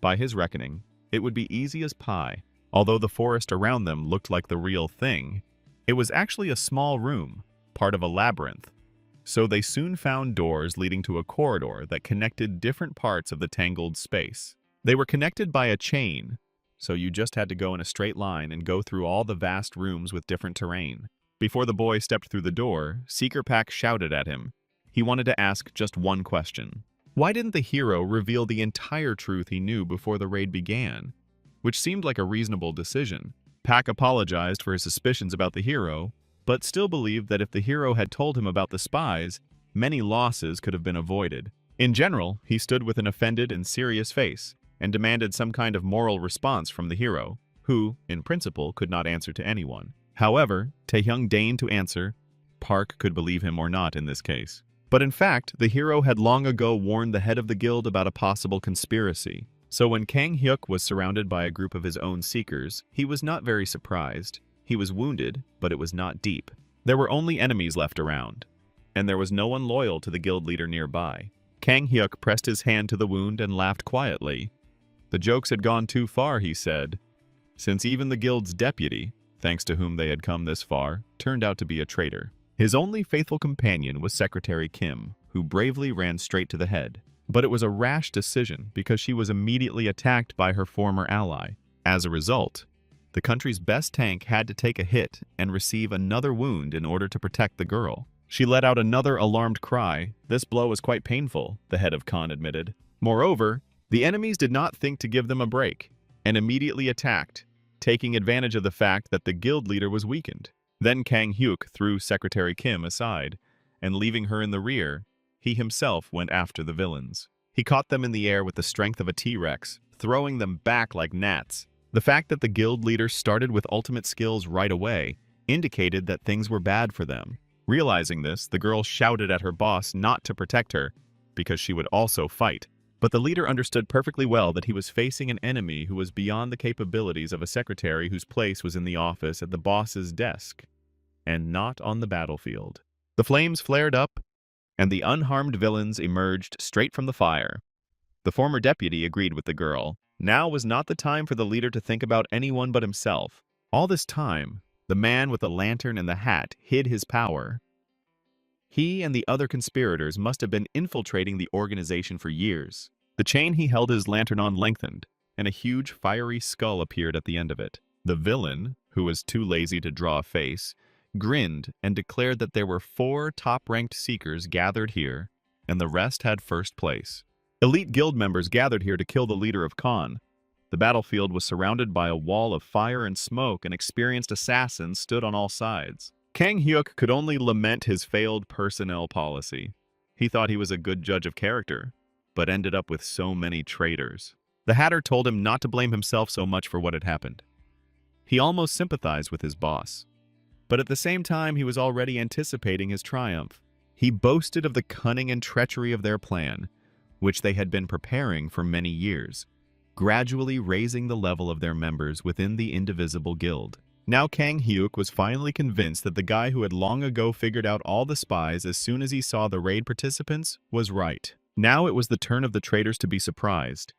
By his reckoning, it would be easy as pie. Although the forest around them looked like the real thing, it was actually a small room, part of a labyrinth. So they soon found doors leading to a corridor that connected different parts of the tangled space. They were connected by a chain, so you just had to go in a straight line and go through all the vast rooms with different terrain. Before the boy stepped through the door, Seeker Pack shouted at him. He wanted to ask just one question. Why didn't the hero reveal the entire truth he knew before the raid began? Which seemed like a reasonable decision. Pack apologized for his suspicions about the hero, but still believed that if the hero had told him about the spies, many losses could have been avoided. In general, he stood with an offended and serious face, and demanded some kind of moral response from the hero, who, in principle, could not answer to anyone. However, Taehyung deigned to answer. Park could believe him or not in this case. But in fact, the hero had long ago warned the head of the guild about a possible conspiracy. So when Kang Hyuk was surrounded by a group of his own seekers, he was not very surprised. He was wounded, but it was not deep. There were only enemies left around, and there was no one loyal to the guild leader nearby. Kang Hyuk pressed his hand to the wound and laughed quietly. The jokes had gone too far, he said, since even the guild's deputy, thanks to whom they had come this far, turned out to be a traitor. His only faithful companion was Secretary Kim, who bravely ran straight to the head. But it was a rash decision because she was immediately attacked by her former ally. As a result, the country's best tank had to take a hit and receive another wound in order to protect the girl. She let out another alarmed cry. This blow was quite painful, the head of Khan admitted. Moreover, the enemies did not think to give them a break and immediately attacked, taking advantage of the fact that the guild leader was weakened. Then Kang Hyuk threw Secretary Kim aside, and leaving her in the rear, he himself went after the villains. He caught them in the air with the strength of a T-Rex, throwing them back like gnats. The fact that the guild leader started with ultimate skills right away indicated that things were bad for them. Realizing this, the girl shouted at her boss not to protect her, because she would also fight. But the leader understood perfectly well that he was facing an enemy who was beyond the capabilities of a secretary whose place was in the office at the boss's desk, and not on the battlefield. The flames flared up, and the unharmed villains emerged straight from the fire. The former deputy agreed with the girl. Now was not the time for the leader to think about anyone but himself. All this time, the man with the lantern and the hat hid his power. He and the other conspirators must have been infiltrating the organization for years. The chain he held his lantern on lengthened, and a huge fiery skull appeared at the end of it. The villain, who was too lazy to draw a face, grinned and declared that there were 4 top-ranked seekers gathered here, and the rest had first place. Elite guild members gathered here to kill the leader of Khan. The battlefield was surrounded by a wall of fire and smoke, and experienced assassins stood on all sides. Kang Hyuk could only lament his failed personnel policy. He thought he was a good judge of character, but ended up with so many traitors. The Hatter told him not to blame himself so much for what had happened. He almost sympathized with his boss, but at the same time he was already anticipating his triumph. He boasted of the cunning and treachery of their plan, which they had been preparing for many years, gradually raising the level of their members within the indivisible guild. Now Kang Hyuk was finally convinced that the guy who had long ago figured out all the spies as soon as he saw the raid participants was right. Now it was the turn of the traitors to be surprised.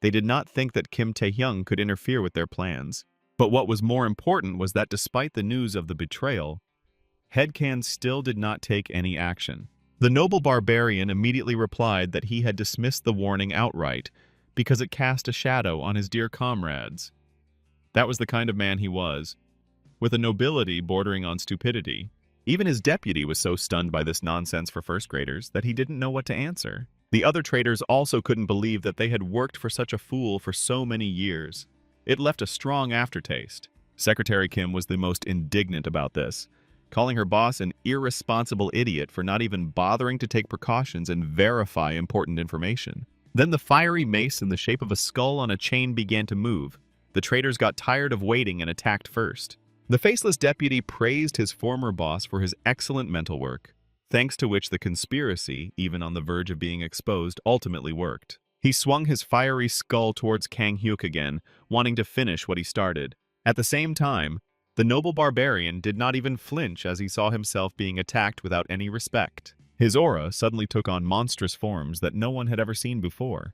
They did not think that Kim Taehyung could interfere with their plans. But what was more important was that despite the news of the betrayal, Headcan still did not take any action. The noble barbarian immediately replied that he had dismissed the warning outright because it cast a shadow on his dear comrades. That was the kind of man he was, with a nobility bordering on stupidity. Even his deputy was so stunned by this nonsense for first graders that he didn't know what to answer. The other traitors also couldn't believe that they had worked for such a fool for so many years. It left a strong aftertaste. Secretary Kim was the most indignant about this, calling her boss an irresponsible idiot for not even bothering to take precautions and verify important information. Then the fiery mace in the shape of a skull on a chain began to move. The traitors got tired of waiting and attacked first. The faceless deputy praised his former boss for his excellent mental work, thanks to which the conspiracy, even on the verge of being exposed, ultimately worked. He swung his fiery skull towards Kang Hyuk again, wanting to finish what he started. At the same time, the noble barbarian did not even flinch as he saw himself being attacked without any respect. His aura suddenly took on monstrous forms that no one had ever seen before.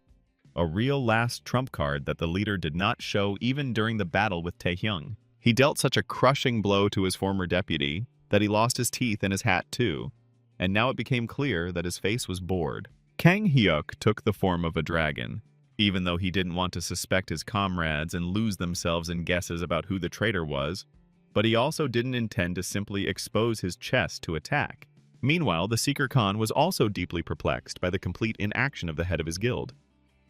A real last trump card that the leader did not show even during the battle with Taehyung. He dealt such a crushing blow to his former deputy that he lost his teeth and his hat too, and now it became clear that his face was bored. Kang Hyuk took the form of a dragon, even though he didn't want to suspect his comrades and lose themselves in guesses about who the traitor was, but he also didn't intend to simply expose his chest to attack. Meanwhile, the Seeker Khan was also deeply perplexed by the complete inaction of the head of his guild,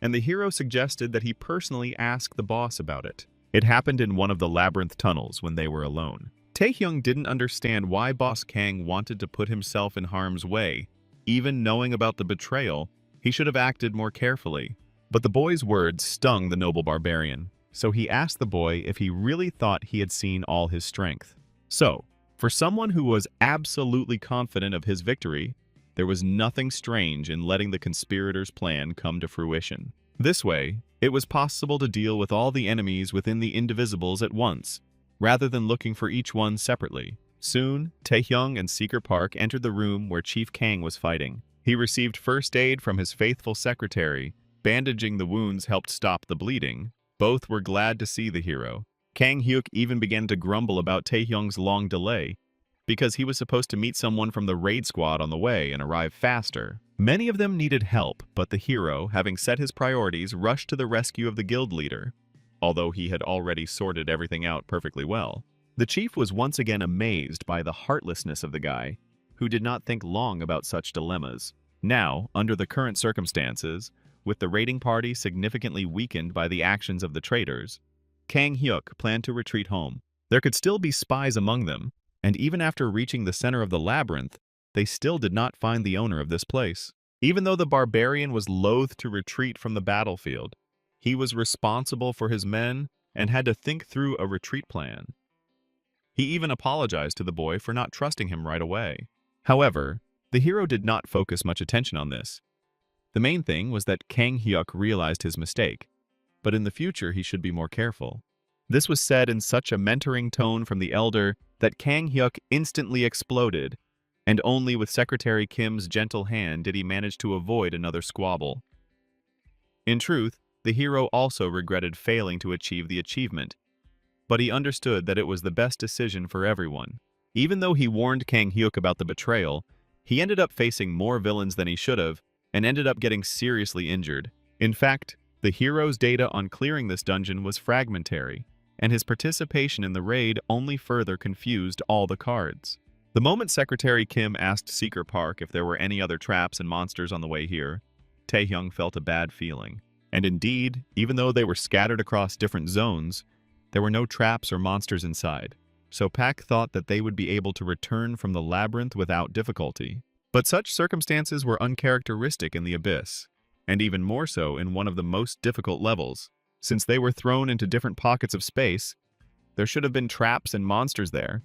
and the hero suggested that he personally ask the boss about it. It happened in one of the labyrinth tunnels when they were alone. Taehyung didn't understand why Boss Kang wanted to put himself in harm's way. Even knowing about the betrayal, he should have acted more carefully. But the boy's words stung the noble barbarian, so he asked the boy if he really thought he had seen all his strength. So, for someone who was absolutely confident of his victory, there was nothing strange in letting the conspirators' plan come to fruition. This way, it was possible to deal with all the enemies within the Indivisibles at once, rather than looking for each one separately. Soon, Taehyung and Seeker Park entered the room where Chief Kang was fighting. He received first aid from his faithful secretary. Bandaging the wounds helped stop the bleeding. Both were glad to see the hero. Kang Hyuk even began to grumble about Taehyung's long delay, because he was supposed to meet someone from the raid squad on the way and arrive faster. Many of them needed help, but the hero, having set his priorities, rushed to the rescue of the guild leader, although he had already sorted everything out perfectly well. The chief was once again amazed by the heartlessness of the guy, who did not think long about such dilemmas. Now, under the current circumstances, with the raiding party significantly weakened by the actions of the traitors, Kang Hyuk planned to retreat home. There could still be spies among them, and even after reaching the center of the labyrinth, they still did not find the owner of this place. Even though the barbarian was loath to retreat from the battlefield, he was responsible for his men and had to think through a retreat plan. He even apologized to the boy for not trusting him right away. However, the hero did not focus much attention on this. The main thing was that Kang Hyuk realized his mistake, but in the future he should be more careful. This was said in such a mentoring tone from the elder that Kang Hyuk instantly exploded, and only with Secretary Kim's gentle hand did he manage to avoid another squabble. In truth, the hero also regretted failing to achieve the achievement, but he understood that it was the best decision for everyone. Even though he warned Kang Hyuk about the betrayal, he ended up facing more villains than he should have, and ended up getting seriously injured. In fact, the hero's data on clearing this dungeon was fragmentary, and his participation in the raid only further confused all the cards. The moment Secretary Kim asked Seeker Park if there were any other traps and monsters on the way here, Taehyung felt a bad feeling. And indeed, even though they were scattered across different zones, there were no traps or monsters inside, so Pak thought that they would be able to return from the labyrinth without difficulty. But such circumstances were uncharacteristic in the Abyss, and even more so in one of the most difficult levels. Since they were thrown into different pockets of space, there should have been traps and monsters there,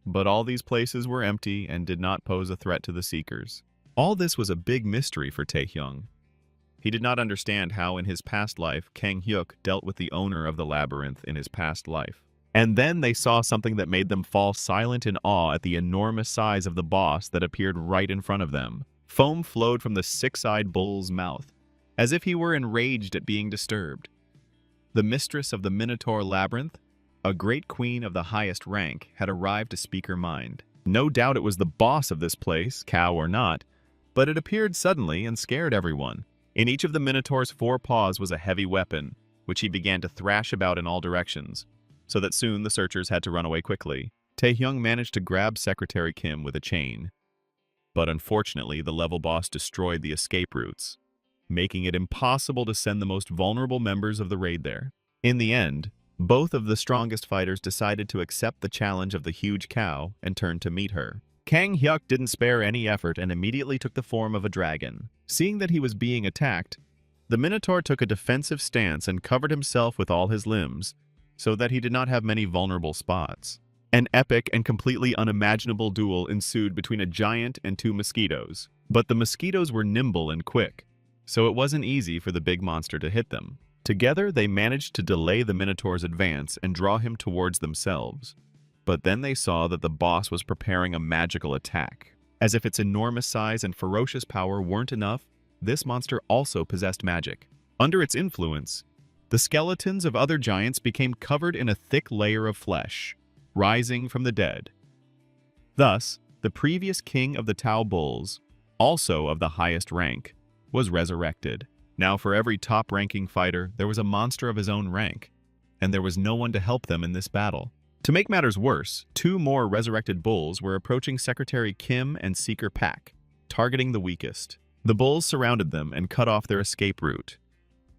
but all these places were empty and did not pose a threat to the Seekers. All this was a big mystery for Taehyung. He did not understand how in his past life Kang Hyuk dealt with the owner of the labyrinth in his past life. And then they saw something that made them fall silent in awe at the enormous size of the boss that appeared right in front of them. Foam flowed from the six-eyed bull's mouth, as if he were enraged at being disturbed. The mistress of the Minotaur Labyrinth, a great queen of the highest rank, had arrived to speak her mind. No doubt it was the boss of this place, cow or not, but it appeared suddenly and scared everyone. In each of the Minotaur's four paws was a heavy weapon, which he began to thrash about in all directions, so that soon the searchers had to run away quickly. Taehyung managed to grab Secretary Kim with a chain, but unfortunately the level boss destroyed the escape routes, making it impossible to send the most vulnerable members of the raid there. In the end, both of the strongest fighters decided to accept the challenge of the huge cow and turned to meet her. Kang Hyuk didn't spare any effort and immediately took the form of a dragon. Seeing that he was being attacked, the Minotaur took a defensive stance and covered himself with all his limbs, so that he did not have many vulnerable spots. An epic and completely unimaginable duel ensued between a giant and two mosquitoes. But the mosquitoes were nimble and quick, so it wasn't easy for the big monster to hit them. Together, they managed to delay the Minotaur's advance and draw him towards themselves. But then they saw that the boss was preparing a magical attack. As if its enormous size and ferocious power weren't enough, this monster also possessed magic. Under its influence, the skeletons of other giants became covered in a thick layer of flesh, rising from the dead. Thus, the previous king of the Tau Bulls, also of the highest rank, was resurrected. Now for every top-ranking fighter, there was a monster of his own rank, and there was no one to help them in this battle. To make matters worse, two more resurrected bulls were approaching Secretary Kim and Seeker Pak, targeting the weakest. The bulls surrounded them and cut off their escape route,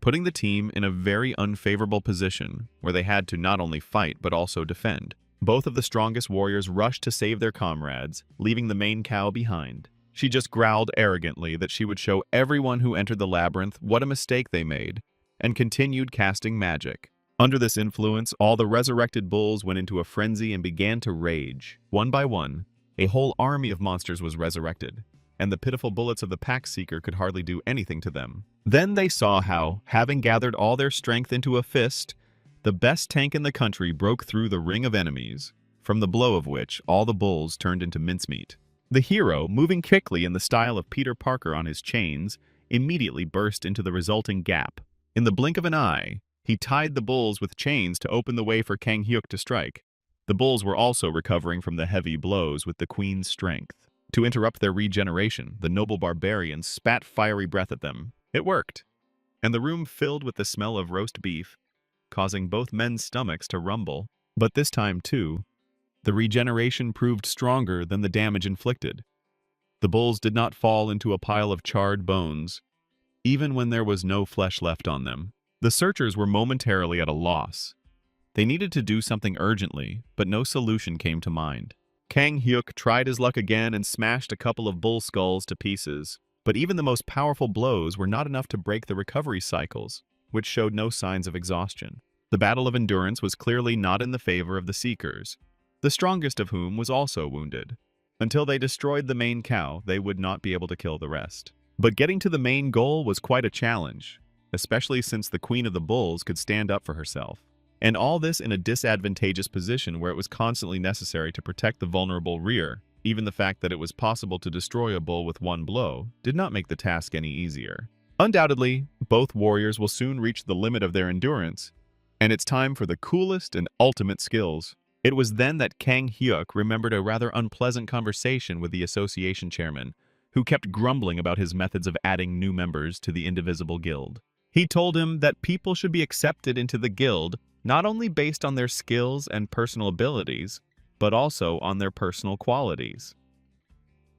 putting the team in a very unfavorable position where they had to not only fight but also defend. Both of the strongest warriors rushed to save their comrades, leaving the main cow behind. She just growled arrogantly that she would show everyone who entered the labyrinth what a mistake they made, and continued casting magic. Under this influence, all the resurrected bulls went into a frenzy and began to rage. One by one, a whole army of monsters was resurrected, and the pitiful bullets of the pack seeker could hardly do anything to them. Then they saw how, having gathered all their strength into a fist, the best tank in the country broke through the ring of enemies, from the blow of which all the bulls turned into mincemeat. The hero, moving quickly in the style of Peter Parker on his chains, immediately burst into the resulting gap. In the blink of an eye, he tied the bulls with chains to open the way for Kang Hyuk to strike. The bulls were also recovering from the heavy blows with the queen's strength. To interrupt their regeneration, the noble barbarian spat fiery breath at them. It worked, and the room filled with the smell of roast beef, causing both men's stomachs to rumble. But this time, too, the regeneration proved stronger than the damage inflicted. The bulls did not fall into a pile of charred bones, even when there was no flesh left on them. The searchers were momentarily at a loss. They needed to do something urgently, but no solution came to mind. Kang Hyuk tried his luck again and smashed a couple of bull skulls to pieces, but even the most powerful blows were not enough to break the recovery cycles, which showed no signs of exhaustion. The battle of endurance was clearly not in the favor of the Seekers, the strongest of whom was also wounded. Until they destroyed the main cow, they would not be able to kill the rest. But getting to the main goal was quite a challenge, especially since the Queen of the Bulls could stand up for herself. And all this in a disadvantageous position where it was constantly necessary to protect the vulnerable rear. Even the fact that it was possible to destroy a bull with one blow did not make the task any easier. Undoubtedly, both warriors will soon reach the limit of their endurance, and it's time for the coolest and ultimate skills. It was then that Kang Hyuk remembered a rather unpleasant conversation with the association chairman, who kept grumbling about his methods of adding new members to the Indivisible Guild. He told him that people should be accepted into the guild not only based on their skills and personal abilities, but also on their personal qualities.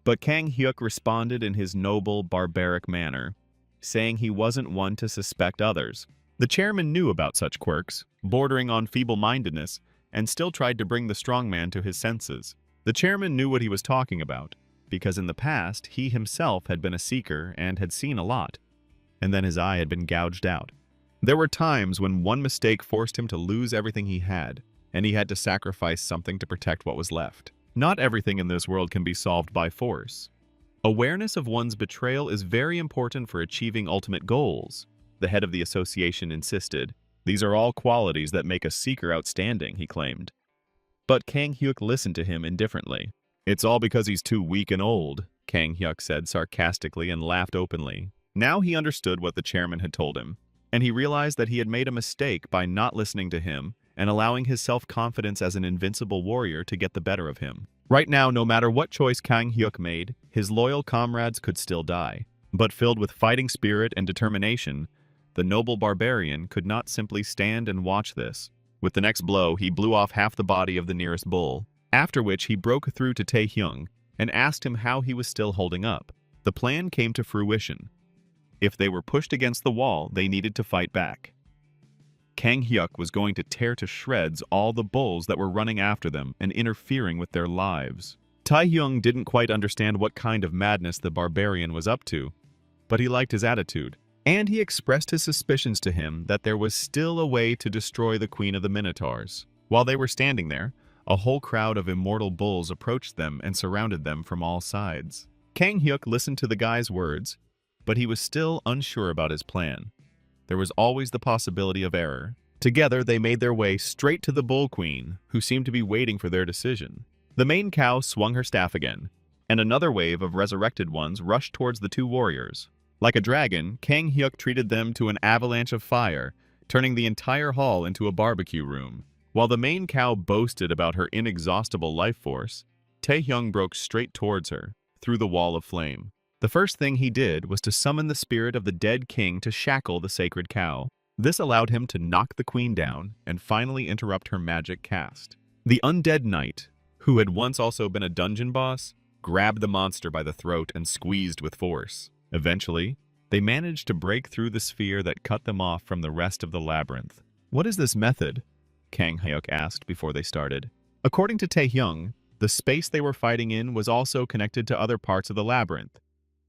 But Kang Hyuk responded in his noble, barbaric manner, saying he wasn't one to suspect others. The chairman knew about such quirks, bordering on feeble-mindedness, and still tried to bring the strongman to his senses. The chairman knew what he was talking about, because in the past he himself had been a seeker and had seen a lot, and then his eye had been gouged out. There were times when one mistake forced him to lose everything he had, and he had to sacrifice something to protect what was left. Not everything in this world can be solved by force. Awareness of one's betrayal is very important for achieving ultimate goals, the head of the association insisted. These are all qualities that make a seeker outstanding, he claimed. But Kang Hyuk listened to him indifferently. It's all because he's too weak and old, Kang Hyuk said sarcastically and laughed openly. Now he understood what the chairman had told him, and he realized that he had made a mistake by not listening to him and allowing his self-confidence as an invincible warrior to get the better of him. Right now, no matter what choice Kang Hyuk made, his loyal comrades could still die. But filled with fighting spirit and determination, the noble barbarian could not simply stand and watch this. With the next blow, he blew off half the body of the nearest bull, after which he broke through to Taehyung and asked him how he was still holding up. The plan came to fruition. If they were pushed against the wall, they needed to fight back. Kang Hyuk was going to tear to shreds all the bulls that were running after them and interfering with their lives. Taehyung didn't quite understand what kind of madness the barbarian was up to, but he liked his attitude, and he expressed his suspicions to him that there was still a way to destroy the Queen of the Minotaurs. While they were standing there, a whole crowd of immortal bulls approached them and surrounded them from all sides. Kang Hyuk listened to the guy's words, but he was still unsure about his plan. There was always the possibility of error. Together, they made their way straight to the Bull Queen, who seemed to be waiting for their decision. The main cow swung her staff again, and another wave of resurrected ones rushed towards the two warriors. Like a dragon, Kang Hyuk treated them to an avalanche of fire, turning the entire hall into a barbecue room. While the main cow boasted about her inexhaustible life force, Taehyung broke straight towards her, through the wall of flame. The first thing he did was to summon the spirit of the dead king to shackle the sacred cow. This allowed him to knock the queen down and finally interrupt her magic cast. The undead knight, who had once also been a dungeon boss, grabbed the monster by the throat and squeezed with force. Eventually, they managed to break through the sphere that cut them off from the rest of the labyrinth. What is this method? Kang Hyuk asked before they started. According to Taehyung, the space they were fighting in was also connected to other parts of the labyrinth,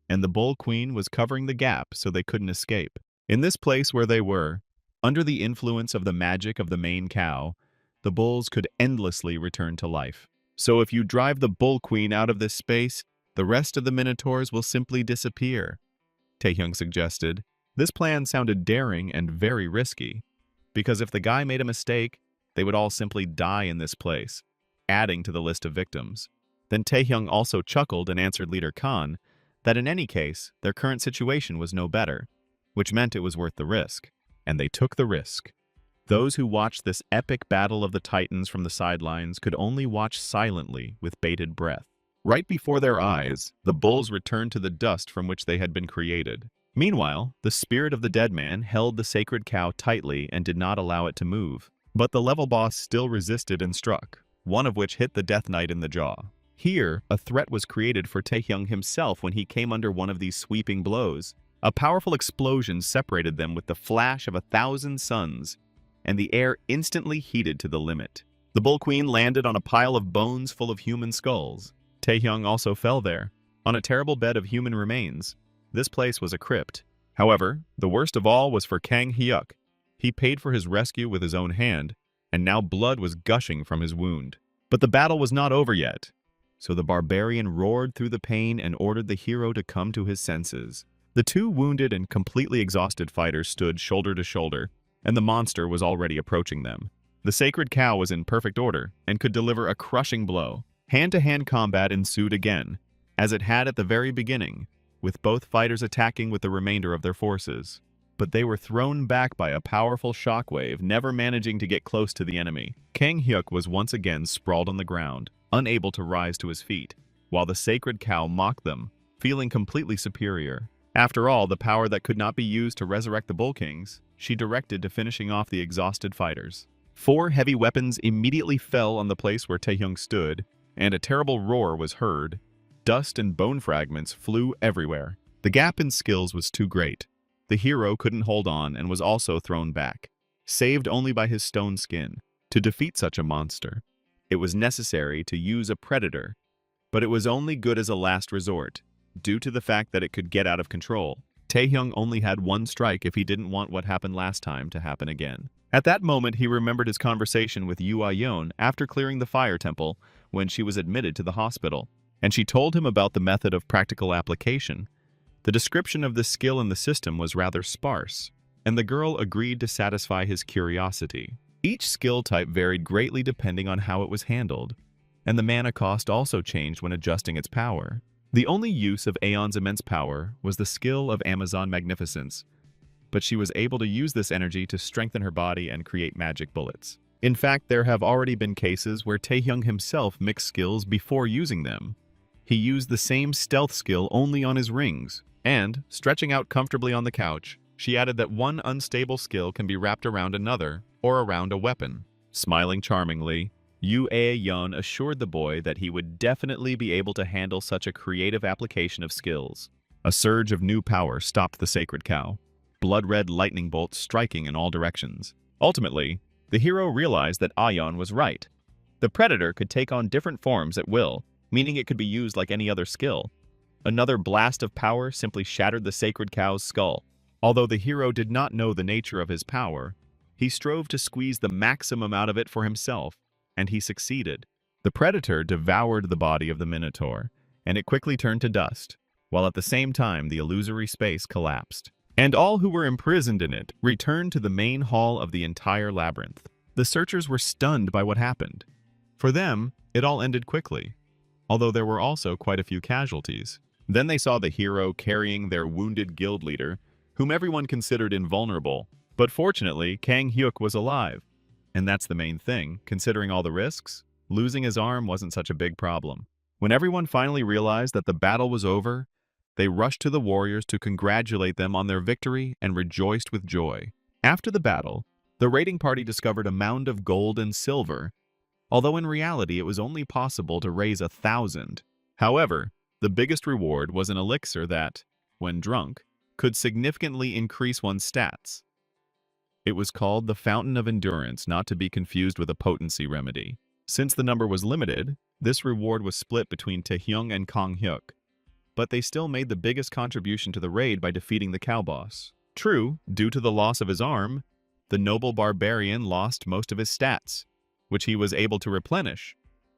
and the Bull Queen was covering the gap so they couldn't escape. In this place where they were, Under the influence of the magic of the main cow, the bulls could endlessly return to life. So if you drive the bull queen out of this space, the rest of the minotaurs will simply disappear, Taehyung suggested. This plan sounded daring and very risky, because if the guy made a mistake, they would all simply die in this place, adding to the list of victims. Then Taehyung also chuckled and answered Leader Khan that in any case, their current situation was no better, which meant it was worth the risk. And they took the risk. Those who watched this epic battle of the titans from the sidelines could only watch silently with bated breath. Right before their eyes, the bulls returned to the dust from which they had been created. Meanwhile, the spirit of the dead man held the sacred cow tightly and did not allow it to move. But the level boss still resisted and struck, one of which hit the Death Knight in the jaw. Here, a threat was created for Taehyung himself when he came under one of these sweeping blows. A powerful explosion separated them with the flash of 1,000 suns, and the air instantly heated to the limit. The Bull Queen landed on a pile of bones full of human skulls. Taehyung also fell there, on a terrible bed of human remains. This place was a crypt. However, the worst of all was for Kang Hyuk. He paid for his rescue with his own hand, and now blood was gushing from his wound. But the battle was not over yet, so the barbarian roared through the pain and ordered the hero to come to his senses. The two wounded and completely exhausted fighters stood shoulder to shoulder, and the monster was already approaching them. The sacred cow was in perfect order and could deliver a crushing blow. Hand-to-hand combat ensued again, as it had at the very beginning, with both fighters attacking with the remainder of their forces. But they were thrown back by a powerful shockwave, never managing to get close to the enemy. Kang Hyuk was once again sprawled on the ground, unable to rise to his feet, while the sacred cow mocked them, feeling completely superior. After all, the power that could not be used to resurrect the Bull Kings, she directed to finishing off the exhausted fighters. 4 heavy weapons immediately fell on the place where Taehyung stood, and a terrible roar was heard. Dust and bone fragments flew everywhere. The gap in skills was too great. The hero couldn't hold on and was also thrown back, saved only by his stone skin. To defeat such a monster, it was necessary to use a predator, but it was only good as a last resort, due to the fact that it could get out of control. Taehyung only had one strike if he didn't want what happened last time to happen again. At that moment, he remembered his conversation with Yu Ah-yeon after clearing the fire temple when she was admitted to the hospital, and she told him about the method of practical application. The description of the skill in the system was rather sparse, and the girl agreed to satisfy his curiosity. Each skill type varied greatly depending on how it was handled, and the mana cost also changed when adjusting its power. The only use of Aeon's immense power was the skill of Amazon Magnificence, but she was able to use this energy to strengthen her body and create magic bullets. In fact, there have already been cases where Taehyung himself mixed skills before using them. He used the same stealth skill only on his rings, and, stretching out comfortably on the couch, she added that one unstable skill can be wrapped around another, or around a weapon. Smiling charmingly, Yu Ah-yeon assured the boy that he would definitely be able to handle such a creative application of skills. A surge of new power stopped the sacred cow, blood-red lightning bolts striking in all directions. Ultimately, the hero realized that Ah-yeon was right. The predator could take on different forms at will, meaning it could be used like any other skill. Another blast of power simply shattered the sacred cow's skull. Although the hero did not know the nature of his power, he strove to squeeze the maximum out of it for himself, and he succeeded. The predator devoured the body of the minotaur, and it quickly turned to dust, while at the same time the illusory space collapsed. And all who were imprisoned in it returned to the main hall of the entire labyrinth. The searchers were stunned by what happened. For them, it all ended quickly, although there were also quite a few casualties. Then they saw the hero carrying their wounded guild leader, whom everyone considered invulnerable. But fortunately, Kang Hyuk was alive. And that's the main thing. Considering all the risks, losing his arm wasn't such a big problem. When everyone finally realized that the battle was over, they rushed to the warriors to congratulate them on their victory and rejoiced with joy. After the battle, the raiding party discovered a mound of gold and silver, although in reality it was only possible to raise 1,000. However, the biggest reward was an elixir that, when drunk, could significantly increase one's stats. It was called the Fountain of Endurance, not to be confused with a potency remedy. Since the number was limited, this reward was split between Taehyung and Kang Hyuk, but they still made the biggest contribution to the raid by defeating the cow boss. True, due to the loss of his arm, the noble barbarian lost most of his stats, which he was able to replenish,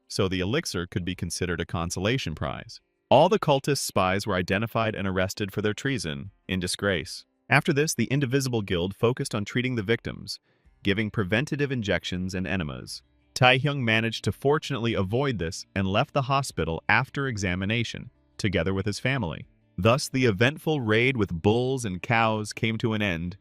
so the elixir could be considered a consolation prize. All the cultist spies were identified and arrested for their treason, in disgrace. After this, the Indivisible Guild focused on treating the victims, giving preventative injections and enemas. Taehyung managed to fortunately avoid this and left the hospital after examination, together with his family. Thus, the eventful raid with bulls and cows came to an end,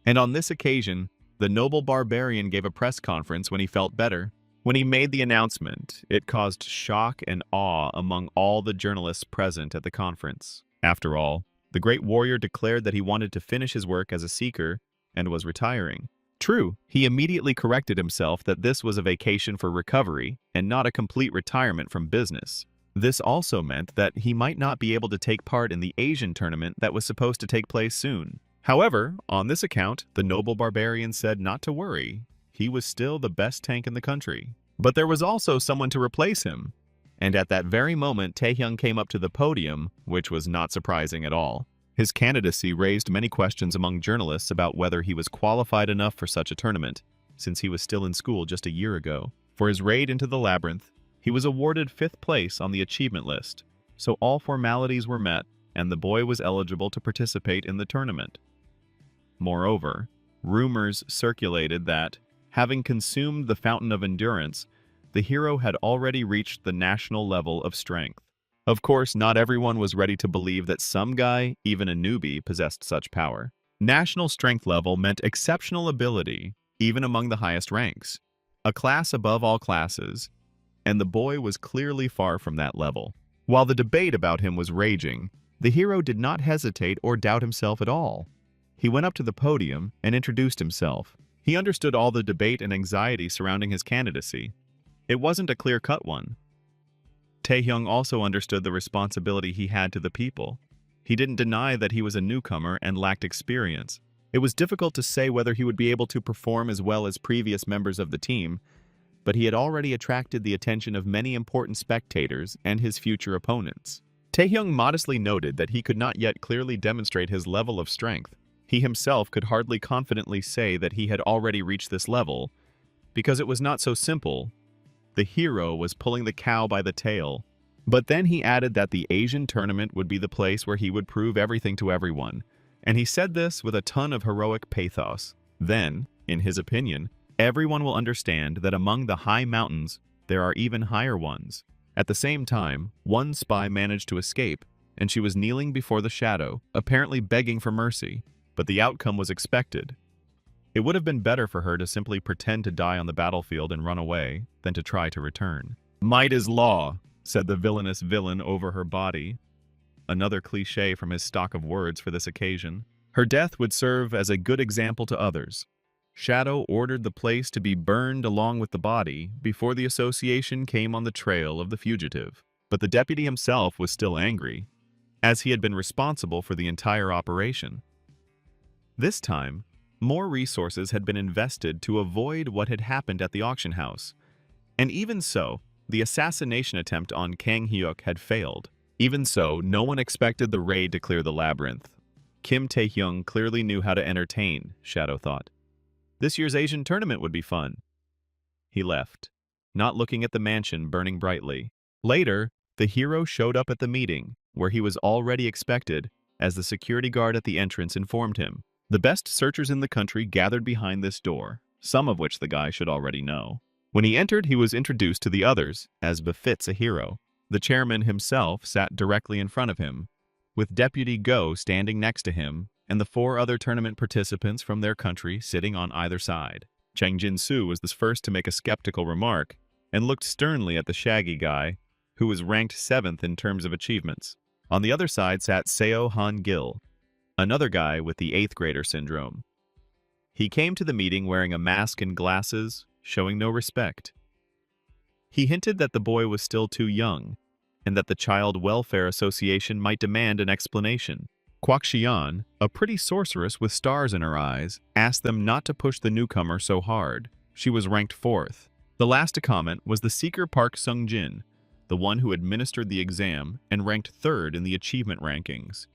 and on this occasion, the noble barbarian gave a press conference when he felt better. When he made the announcement, it caused shock and awe among all the journalists present at the conference. After all, the great warrior declared that he wanted to finish his work as a seeker and was retiring. True, he immediately corrected himself that this was a vacation for recovery and not a complete retirement from business. This also meant that he might not be able to take part in the Asian tournament that was supposed to take place soon. However, on this account, the noble barbarian said not to worry. He was still the best tank in the country. But there was also someone to replace him. And at that very moment, Taehyung came up to the podium, which was not surprising at all. His candidacy raised many questions among journalists about whether he was qualified enough for such a tournament, since he was still in school just a year ago. For his raid into the labyrinth, he was awarded 5th place on the achievement list, so all formalities were met, and the boy was eligible to participate in the tournament. Moreover, rumors circulated that, having consumed the Fountain of Endurance, the hero had already reached the national level of strength. Of course, not everyone was ready to believe that some guy, even a newbie, possessed such power. National strength level meant exceptional ability, even among the highest ranks. A class above all classes, and the boy was clearly far from that level. While the debate about him was raging, the hero did not hesitate or doubt himself at all. He went up to the podium and introduced himself. He understood all the debate and anxiety surrounding his candidacy. It wasn't a clear-cut one. Taehyung also understood the responsibility he had to the people. He didn't deny that he was a newcomer and lacked experience. It was difficult to say whether he would be able to perform as well as previous members of the team, but he had already attracted the attention of many important spectators and his future opponents. Taehyung modestly noted that he could not yet clearly demonstrate his level of strength. He himself could hardly confidently say that he had already reached this level, because it was not so simple. The hero was pulling the cow by the tail. But then he added that the Asian tournament would be the place where he would prove everything to everyone, and he said this with a ton of heroic pathos. Then, in his opinion, everyone will understand that among the high mountains, there are even higher ones. At the same time, one spy managed to escape, and she was kneeling before the shadow, apparently begging for mercy, but the outcome was expected. It would have been better for her to simply pretend to die on the battlefield and run away than to try to return. "Might is law," said the villainous villain over her body, another cliché from his stock of words for this occasion. Her death would serve as a good example to others. Shadow ordered the place to be burned along with the body before the association came on the trail of the fugitive. But the deputy himself was still angry, as he had been responsible for the entire operation. This time, more resources had been invested to avoid what had happened at the auction house. And even so, the assassination attempt on Kang Hyuk had failed. Even so, no one expected the raid to clear the labyrinth. Kim Taehyung clearly knew how to entertain, Shadow thought. This year's Asian tournament would be fun. He left, not looking at the mansion burning brightly. Later, the hero showed up at the meeting, where he was already expected, as the security guard at the entrance informed him. The best searchers in the country gathered behind this door, some of which the guy should already know. When he entered, he was introduced to the others, as befits a hero. The chairman himself sat directly in front of him, with Deputy Go standing next to him, and the 4 other tournament participants from their country sitting on either side. Chang Jin-soo was the first to make a skeptical remark, and looked sternly at the shaggy guy, who was ranked 7th in terms of achievements. On the other side sat Seo Han-gil, another guy with the 8th grader syndrome. He came to the meeting wearing a mask and glasses, showing no respect. He hinted that the boy was still too young, and that the Child Welfare Association might demand an explanation. Kwak Xian, a pretty sorceress with stars in her eyes, asked them not to push the newcomer so hard. She was ranked 4th. The last to comment was the seeker Park Sung-jin, the one who administered the exam and ranked 3rd in the achievement rankings.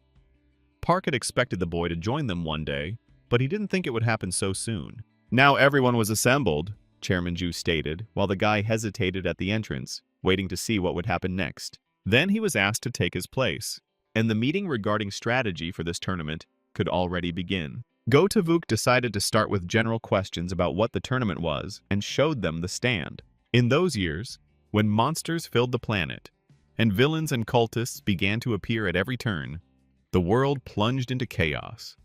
Park had expected the boy to join them one day, but he didn't think it would happen so soon. Now everyone was assembled, Chairman Ju stated, while the guy hesitated at the entrance, waiting to see what would happen next. Then he was asked to take his place, and the meeting regarding strategy for this tournament could already begin. Go Tavuk decided to start with general questions about what the tournament was and showed them the stand. In those years, when monsters filled the planet, and villains and cultists began to appear at every turn, the world plunged into chaos,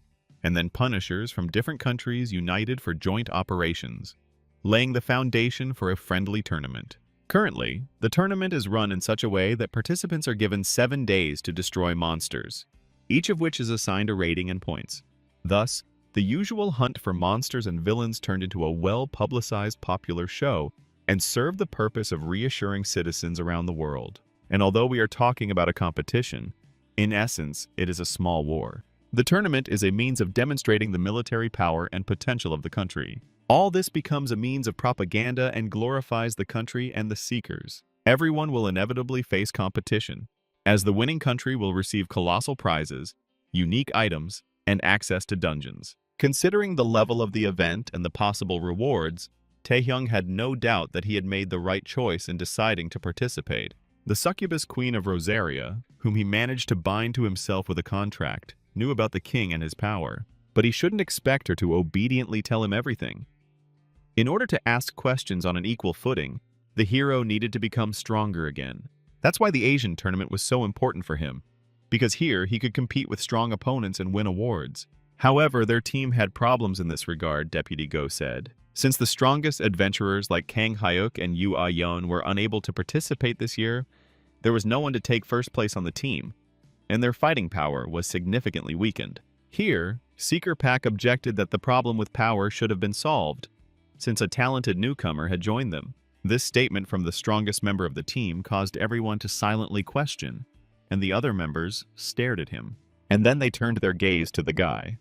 and then punishers from different countries united for joint operations, laying the foundation for a friendly tournament. Currently, the tournament is run in such a way that participants are given 7 days to destroy monsters, each of which is assigned a rating and points. Thus, the usual hunt for monsters and villains turned into a well-publicized popular show and served the purpose of reassuring citizens around the world. And although we are talking about a competition, in essence, it is a small war. The tournament is a means of demonstrating the military power and potential of the country. All this becomes a means of propaganda and glorifies the country and the seekers. Everyone will inevitably face competition, as the winning country will receive colossal prizes, unique items, and access to dungeons. Considering the level of the event and the possible rewards, Taehyung had no doubt that he had made the right choice in deciding to participate. The succubus queen of Rosaria, whom he managed to bind to himself with a contract, knew about the king and his power, but he shouldn't expect her to obediently tell him everything. In order to ask questions on an equal footing, the hero needed to become stronger again. That's why the Asian tournament was so important for him, because here he could compete with strong opponents and win awards. However, their team had problems in this regard, Deputy Go said. Since the strongest adventurers like Kang Hyuk and Yu Ah-yeon were unable to participate this year, there was no one to take first place on the team, and their fighting power was significantly weakened. Here, Seeker Pack objected that the problem with power should have been solved, since a talented newcomer had joined them. This statement from the strongest member of the team caused everyone to silently question, and the other members stared at him. And then they turned their gaze to the guy,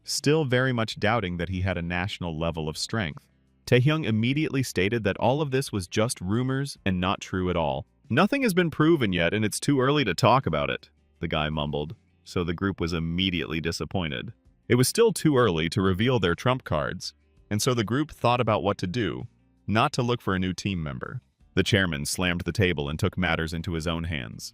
still very much doubting that he had a national level of strength. Taehyung immediately stated that all of this was just rumors and not true at all. "Nothing has been proven yet, and it's too early to talk about it," the guy mumbled, so the group was immediately disappointed. It was still too early to reveal their trump cards, and so the group thought about what to do, not to look for a new team member. The chairman slammed the table and took matters into his own hands.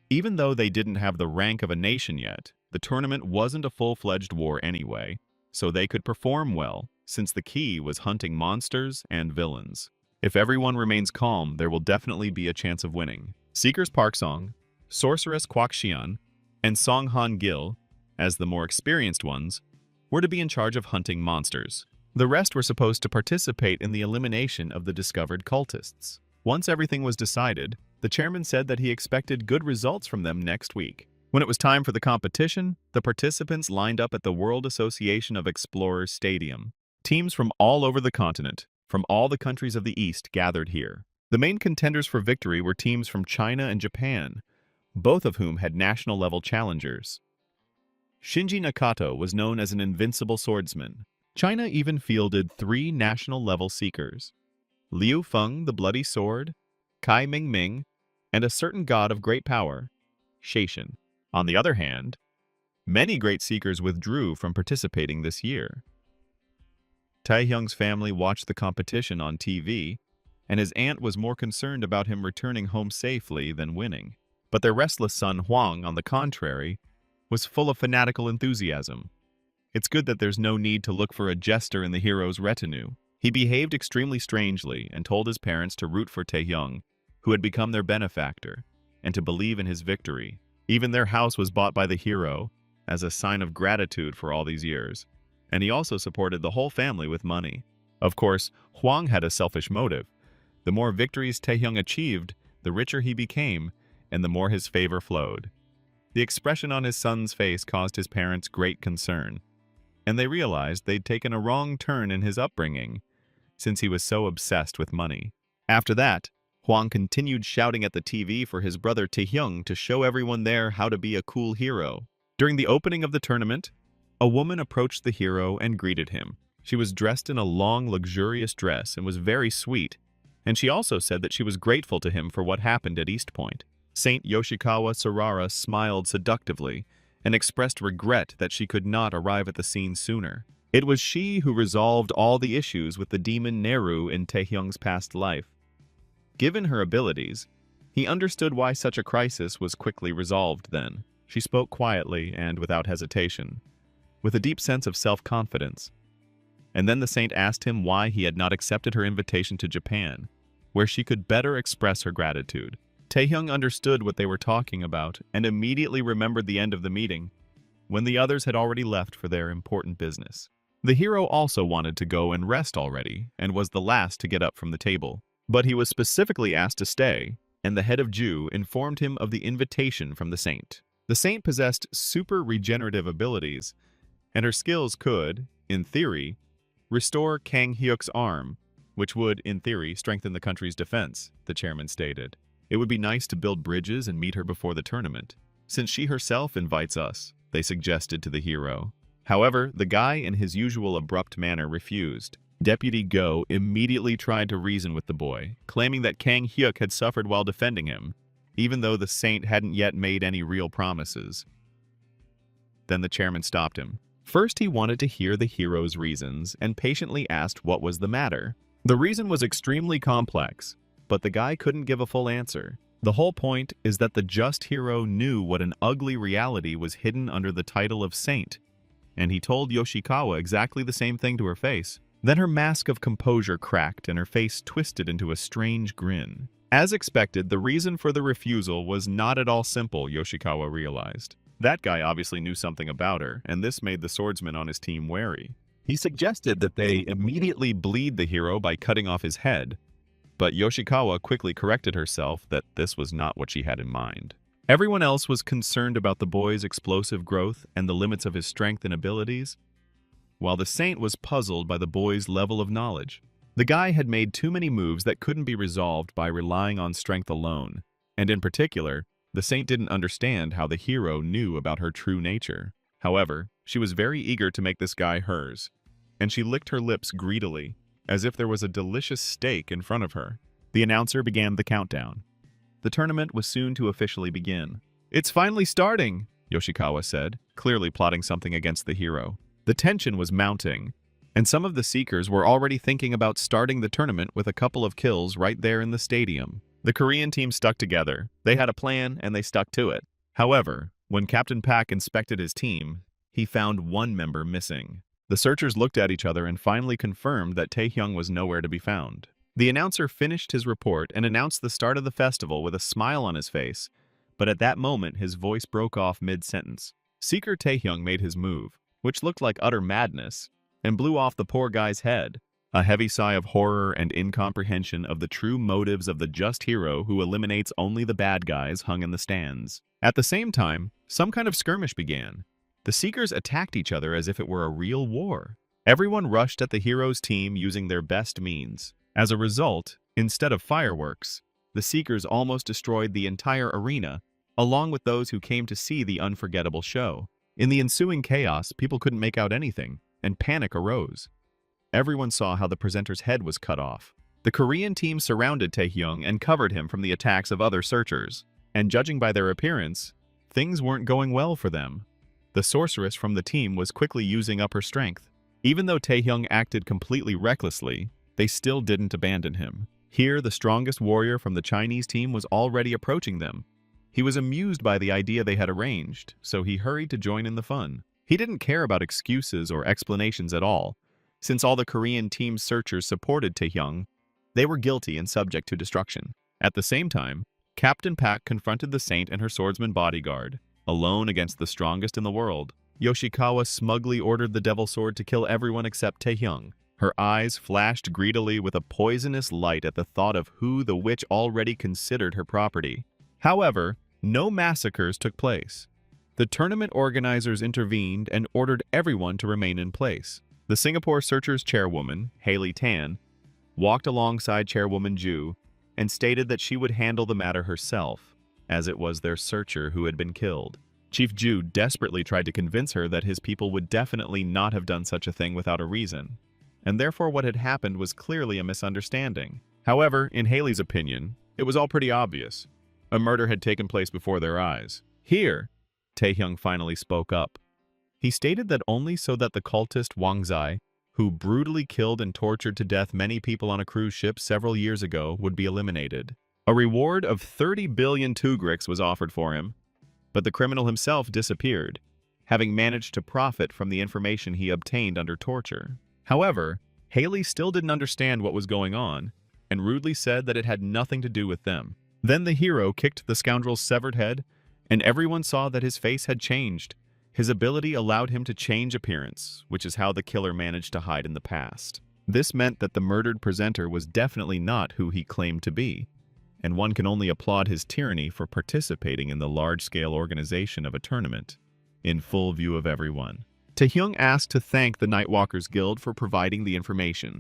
Even though they didn't have the rank of a nation yet, the tournament wasn't a full-fledged war anyway, so they could perform well, since the key was hunting monsters and villains. If everyone remains calm, there will definitely be a chance of winning. Seekers Park Song, Sorceress Kwak Xian, and Song Han Gil, as the more experienced ones, were to be in charge of hunting monsters. The rest were supposed to participate in the elimination of the discovered cultists. Once everything was decided, the chairman said that he expected good results from them next week. When it was time for the competition, the participants lined up at the World Association of Explorers Stadium. Teams from all over the continent, from all the countries of the East, gathered here. The main contenders for victory were teams from China and Japan, both of whom had national-level challengers. Shinji Nakato was known as an invincible swordsman. China even fielded 3 national-level seekers: Liu Feng, the Bloody Sword, Kai Mingming, and a certain god of great power, Shaishan. On the other hand, many great seekers withdrew from participating this year. Taehyung's family watched the competition on TV, and his aunt was more concerned about him returning home safely than winning. But their restless son Hwang, on the contrary, was full of fanatical enthusiasm. It's good that there's no need to look for a jester in the hero's retinue. He behaved extremely strangely and told his parents to root for Taehyung, who had become their benefactor, and to believe in his victory. Even their house was bought by the hero as a sign of gratitude for all these years, and he also supported the whole family with money. Of course, Hwang had a selfish motive. The more victories Taehyung achieved, the richer he became, and the more his favor flowed. The expression on his son's face caused his parents great concern, and they realized they'd taken a wrong turn in his upbringing, since he was so obsessed with money. After that, Hwang continued shouting at the TV for his brother Taehyung to show everyone there how to be a cool hero. During the opening of the tournament, a woman approached the hero and greeted him. She was dressed in a long, luxurious dress and was very sweet, and she also said that she was grateful to him for what happened at East Point. Saint Yoshikawa Sarara smiled seductively and expressed regret that she could not arrive at the scene sooner. It was she who resolved all the issues with the demon Neru in Taehyung's past life. Given her abilities, he understood why such a crisis was quickly resolved then. She spoke quietly and without hesitation, with a deep sense of self-confidence. And then the saint asked him why he had not accepted her invitation to Japan, where she could better express her gratitude. Taehyung understood what they were talking about and immediately remembered the end of the meeting, when the others had already left for their important business. The hero also wanted to go and rest already, and was the last to get up from the table. But he was specifically asked to stay, and the head of Ju informed him of the invitation from the saint. The saint possessed super regenerative abilities, and her skills could, in theory, restore Kang Hyuk's arm, which would, in theory, strengthen the country's defense, the chairman stated. It would be nice to build bridges and meet her before the tournament, since she herself invites us, they suggested to the hero. However, the guy in his usual abrupt manner refused. Deputy Go immediately tried to reason with the boy, claiming that Kang Hyuk had suffered while defending him, even though the saint hadn't yet made any real promises. Then the chairman stopped him. First, he wanted to hear the hero's reasons and patiently asked what was the matter. The reason was extremely complex, but the guy couldn't give a full answer. The whole point is that the just hero knew what an ugly reality was hidden under the title of saint, and he told Yoshikawa exactly the same thing to her face. Then her mask of composure cracked and her face twisted into a strange grin. As expected, the reason for the refusal was not at all simple, Yoshikawa realized. That guy obviously knew something about her, and this made the swordsman on his team wary. He suggested that they immediately bleed the hero by cutting off his head, but Yoshikawa quickly corrected herself that this was not what she had in mind. Everyone else was concerned about the boy's explosive growth and the limits of his strength and abilities, while the saint was puzzled by the boy's level of knowledge. The guy had made too many moves that couldn't be resolved by relying on strength alone, and in particular, the saint didn't understand how the hero knew about her true nature. However, she was very eager to make this guy hers, and she licked her lips greedily, as if there was a delicious steak in front of her. The announcer began the countdown. The tournament was soon to officially begin. "It's finally starting," Yoshikawa said, clearly plotting something against the hero. The tension was mounting, and some of the seekers were already thinking about starting the tournament with a couple of kills right there in the stadium. The Korean team stuck together. They had a plan, and they stuck to it. However, when Captain Pak inspected his team, he found one member missing. The searchers looked at each other and finally confirmed that Taehyung was nowhere to be found. The announcer finished his report and announced the start of the festival with a smile on his face, but at that moment his voice broke off mid-sentence. Seeker Taehyung made his move, which looked like utter madness, and blew off the poor guy's head. A heavy sigh of horror and incomprehension of the true motives of the just hero who eliminates only the bad guys hung in the stands. At the same time, some kind of skirmish began. The Seekers attacked each other as if it were a real war. Everyone rushed at the hero's team using their best means. As a result, instead of fireworks, the Seekers almost destroyed the entire arena, along with those who came to see the unforgettable show. In the ensuing chaos, people couldn't make out anything, and panic arose. Everyone saw how the presenter's head was cut off. The Korean team surrounded Taehyung and covered him from the attacks of other searchers. And judging by their appearance, things weren't going well for them. The sorceress from the team was quickly using up her strength. Even though Taehyung acted completely recklessly, they still didn't abandon him. Here, the strongest warrior from the Chinese team was already approaching them. He was amused by the idea they had arranged, so he hurried to join in the fun. He didn't care about excuses or explanations at all. Since all the Korean team's searchers supported Taehyung, they were guilty and subject to destruction. At the same time, Captain Pak confronted the saint and her swordsman bodyguard, alone against the strongest in the world. Yoshikawa smugly ordered the devil sword to kill everyone except Taehyung. Her eyes flashed greedily with a poisonous light at the thought of who the witch already considered her property. However, no massacres took place. The tournament organizers intervened and ordered everyone to remain in place. The Singapore Searchers chairwoman, Haley Tan, walked alongside Chairwoman Ju and stated that she would handle the matter herself, as it was their searcher who had been killed. Chief Ju desperately tried to convince her that his people would definitely not have done such a thing without a reason, and therefore what had happened was clearly a misunderstanding. However, in Haley's opinion, it was all pretty obvious. A murder had taken place before their eyes. Here, Taehyung finally spoke up. He stated that only so that the cultist Wang Zai, who brutally killed and tortured to death many people on a cruise ship several years ago, would be eliminated. A reward of 30 billion tugriks was offered for him, but the criminal himself disappeared, having managed to profit from the information he obtained under torture. However, Haley still didn't understand what was going on, and rudely said that it had nothing to do with them. Then the hero kicked the scoundrel's severed head, and everyone saw that his face had changed. His ability allowed him to change appearance, which is how the killer managed to hide in the past. This meant that the murdered presenter was definitely not who he claimed to be, and one can only applaud his tyranny for participating in the large-scale organization of a tournament, in full view of everyone. Taehyung asked to thank the Nightwalkers Guild for providing the information.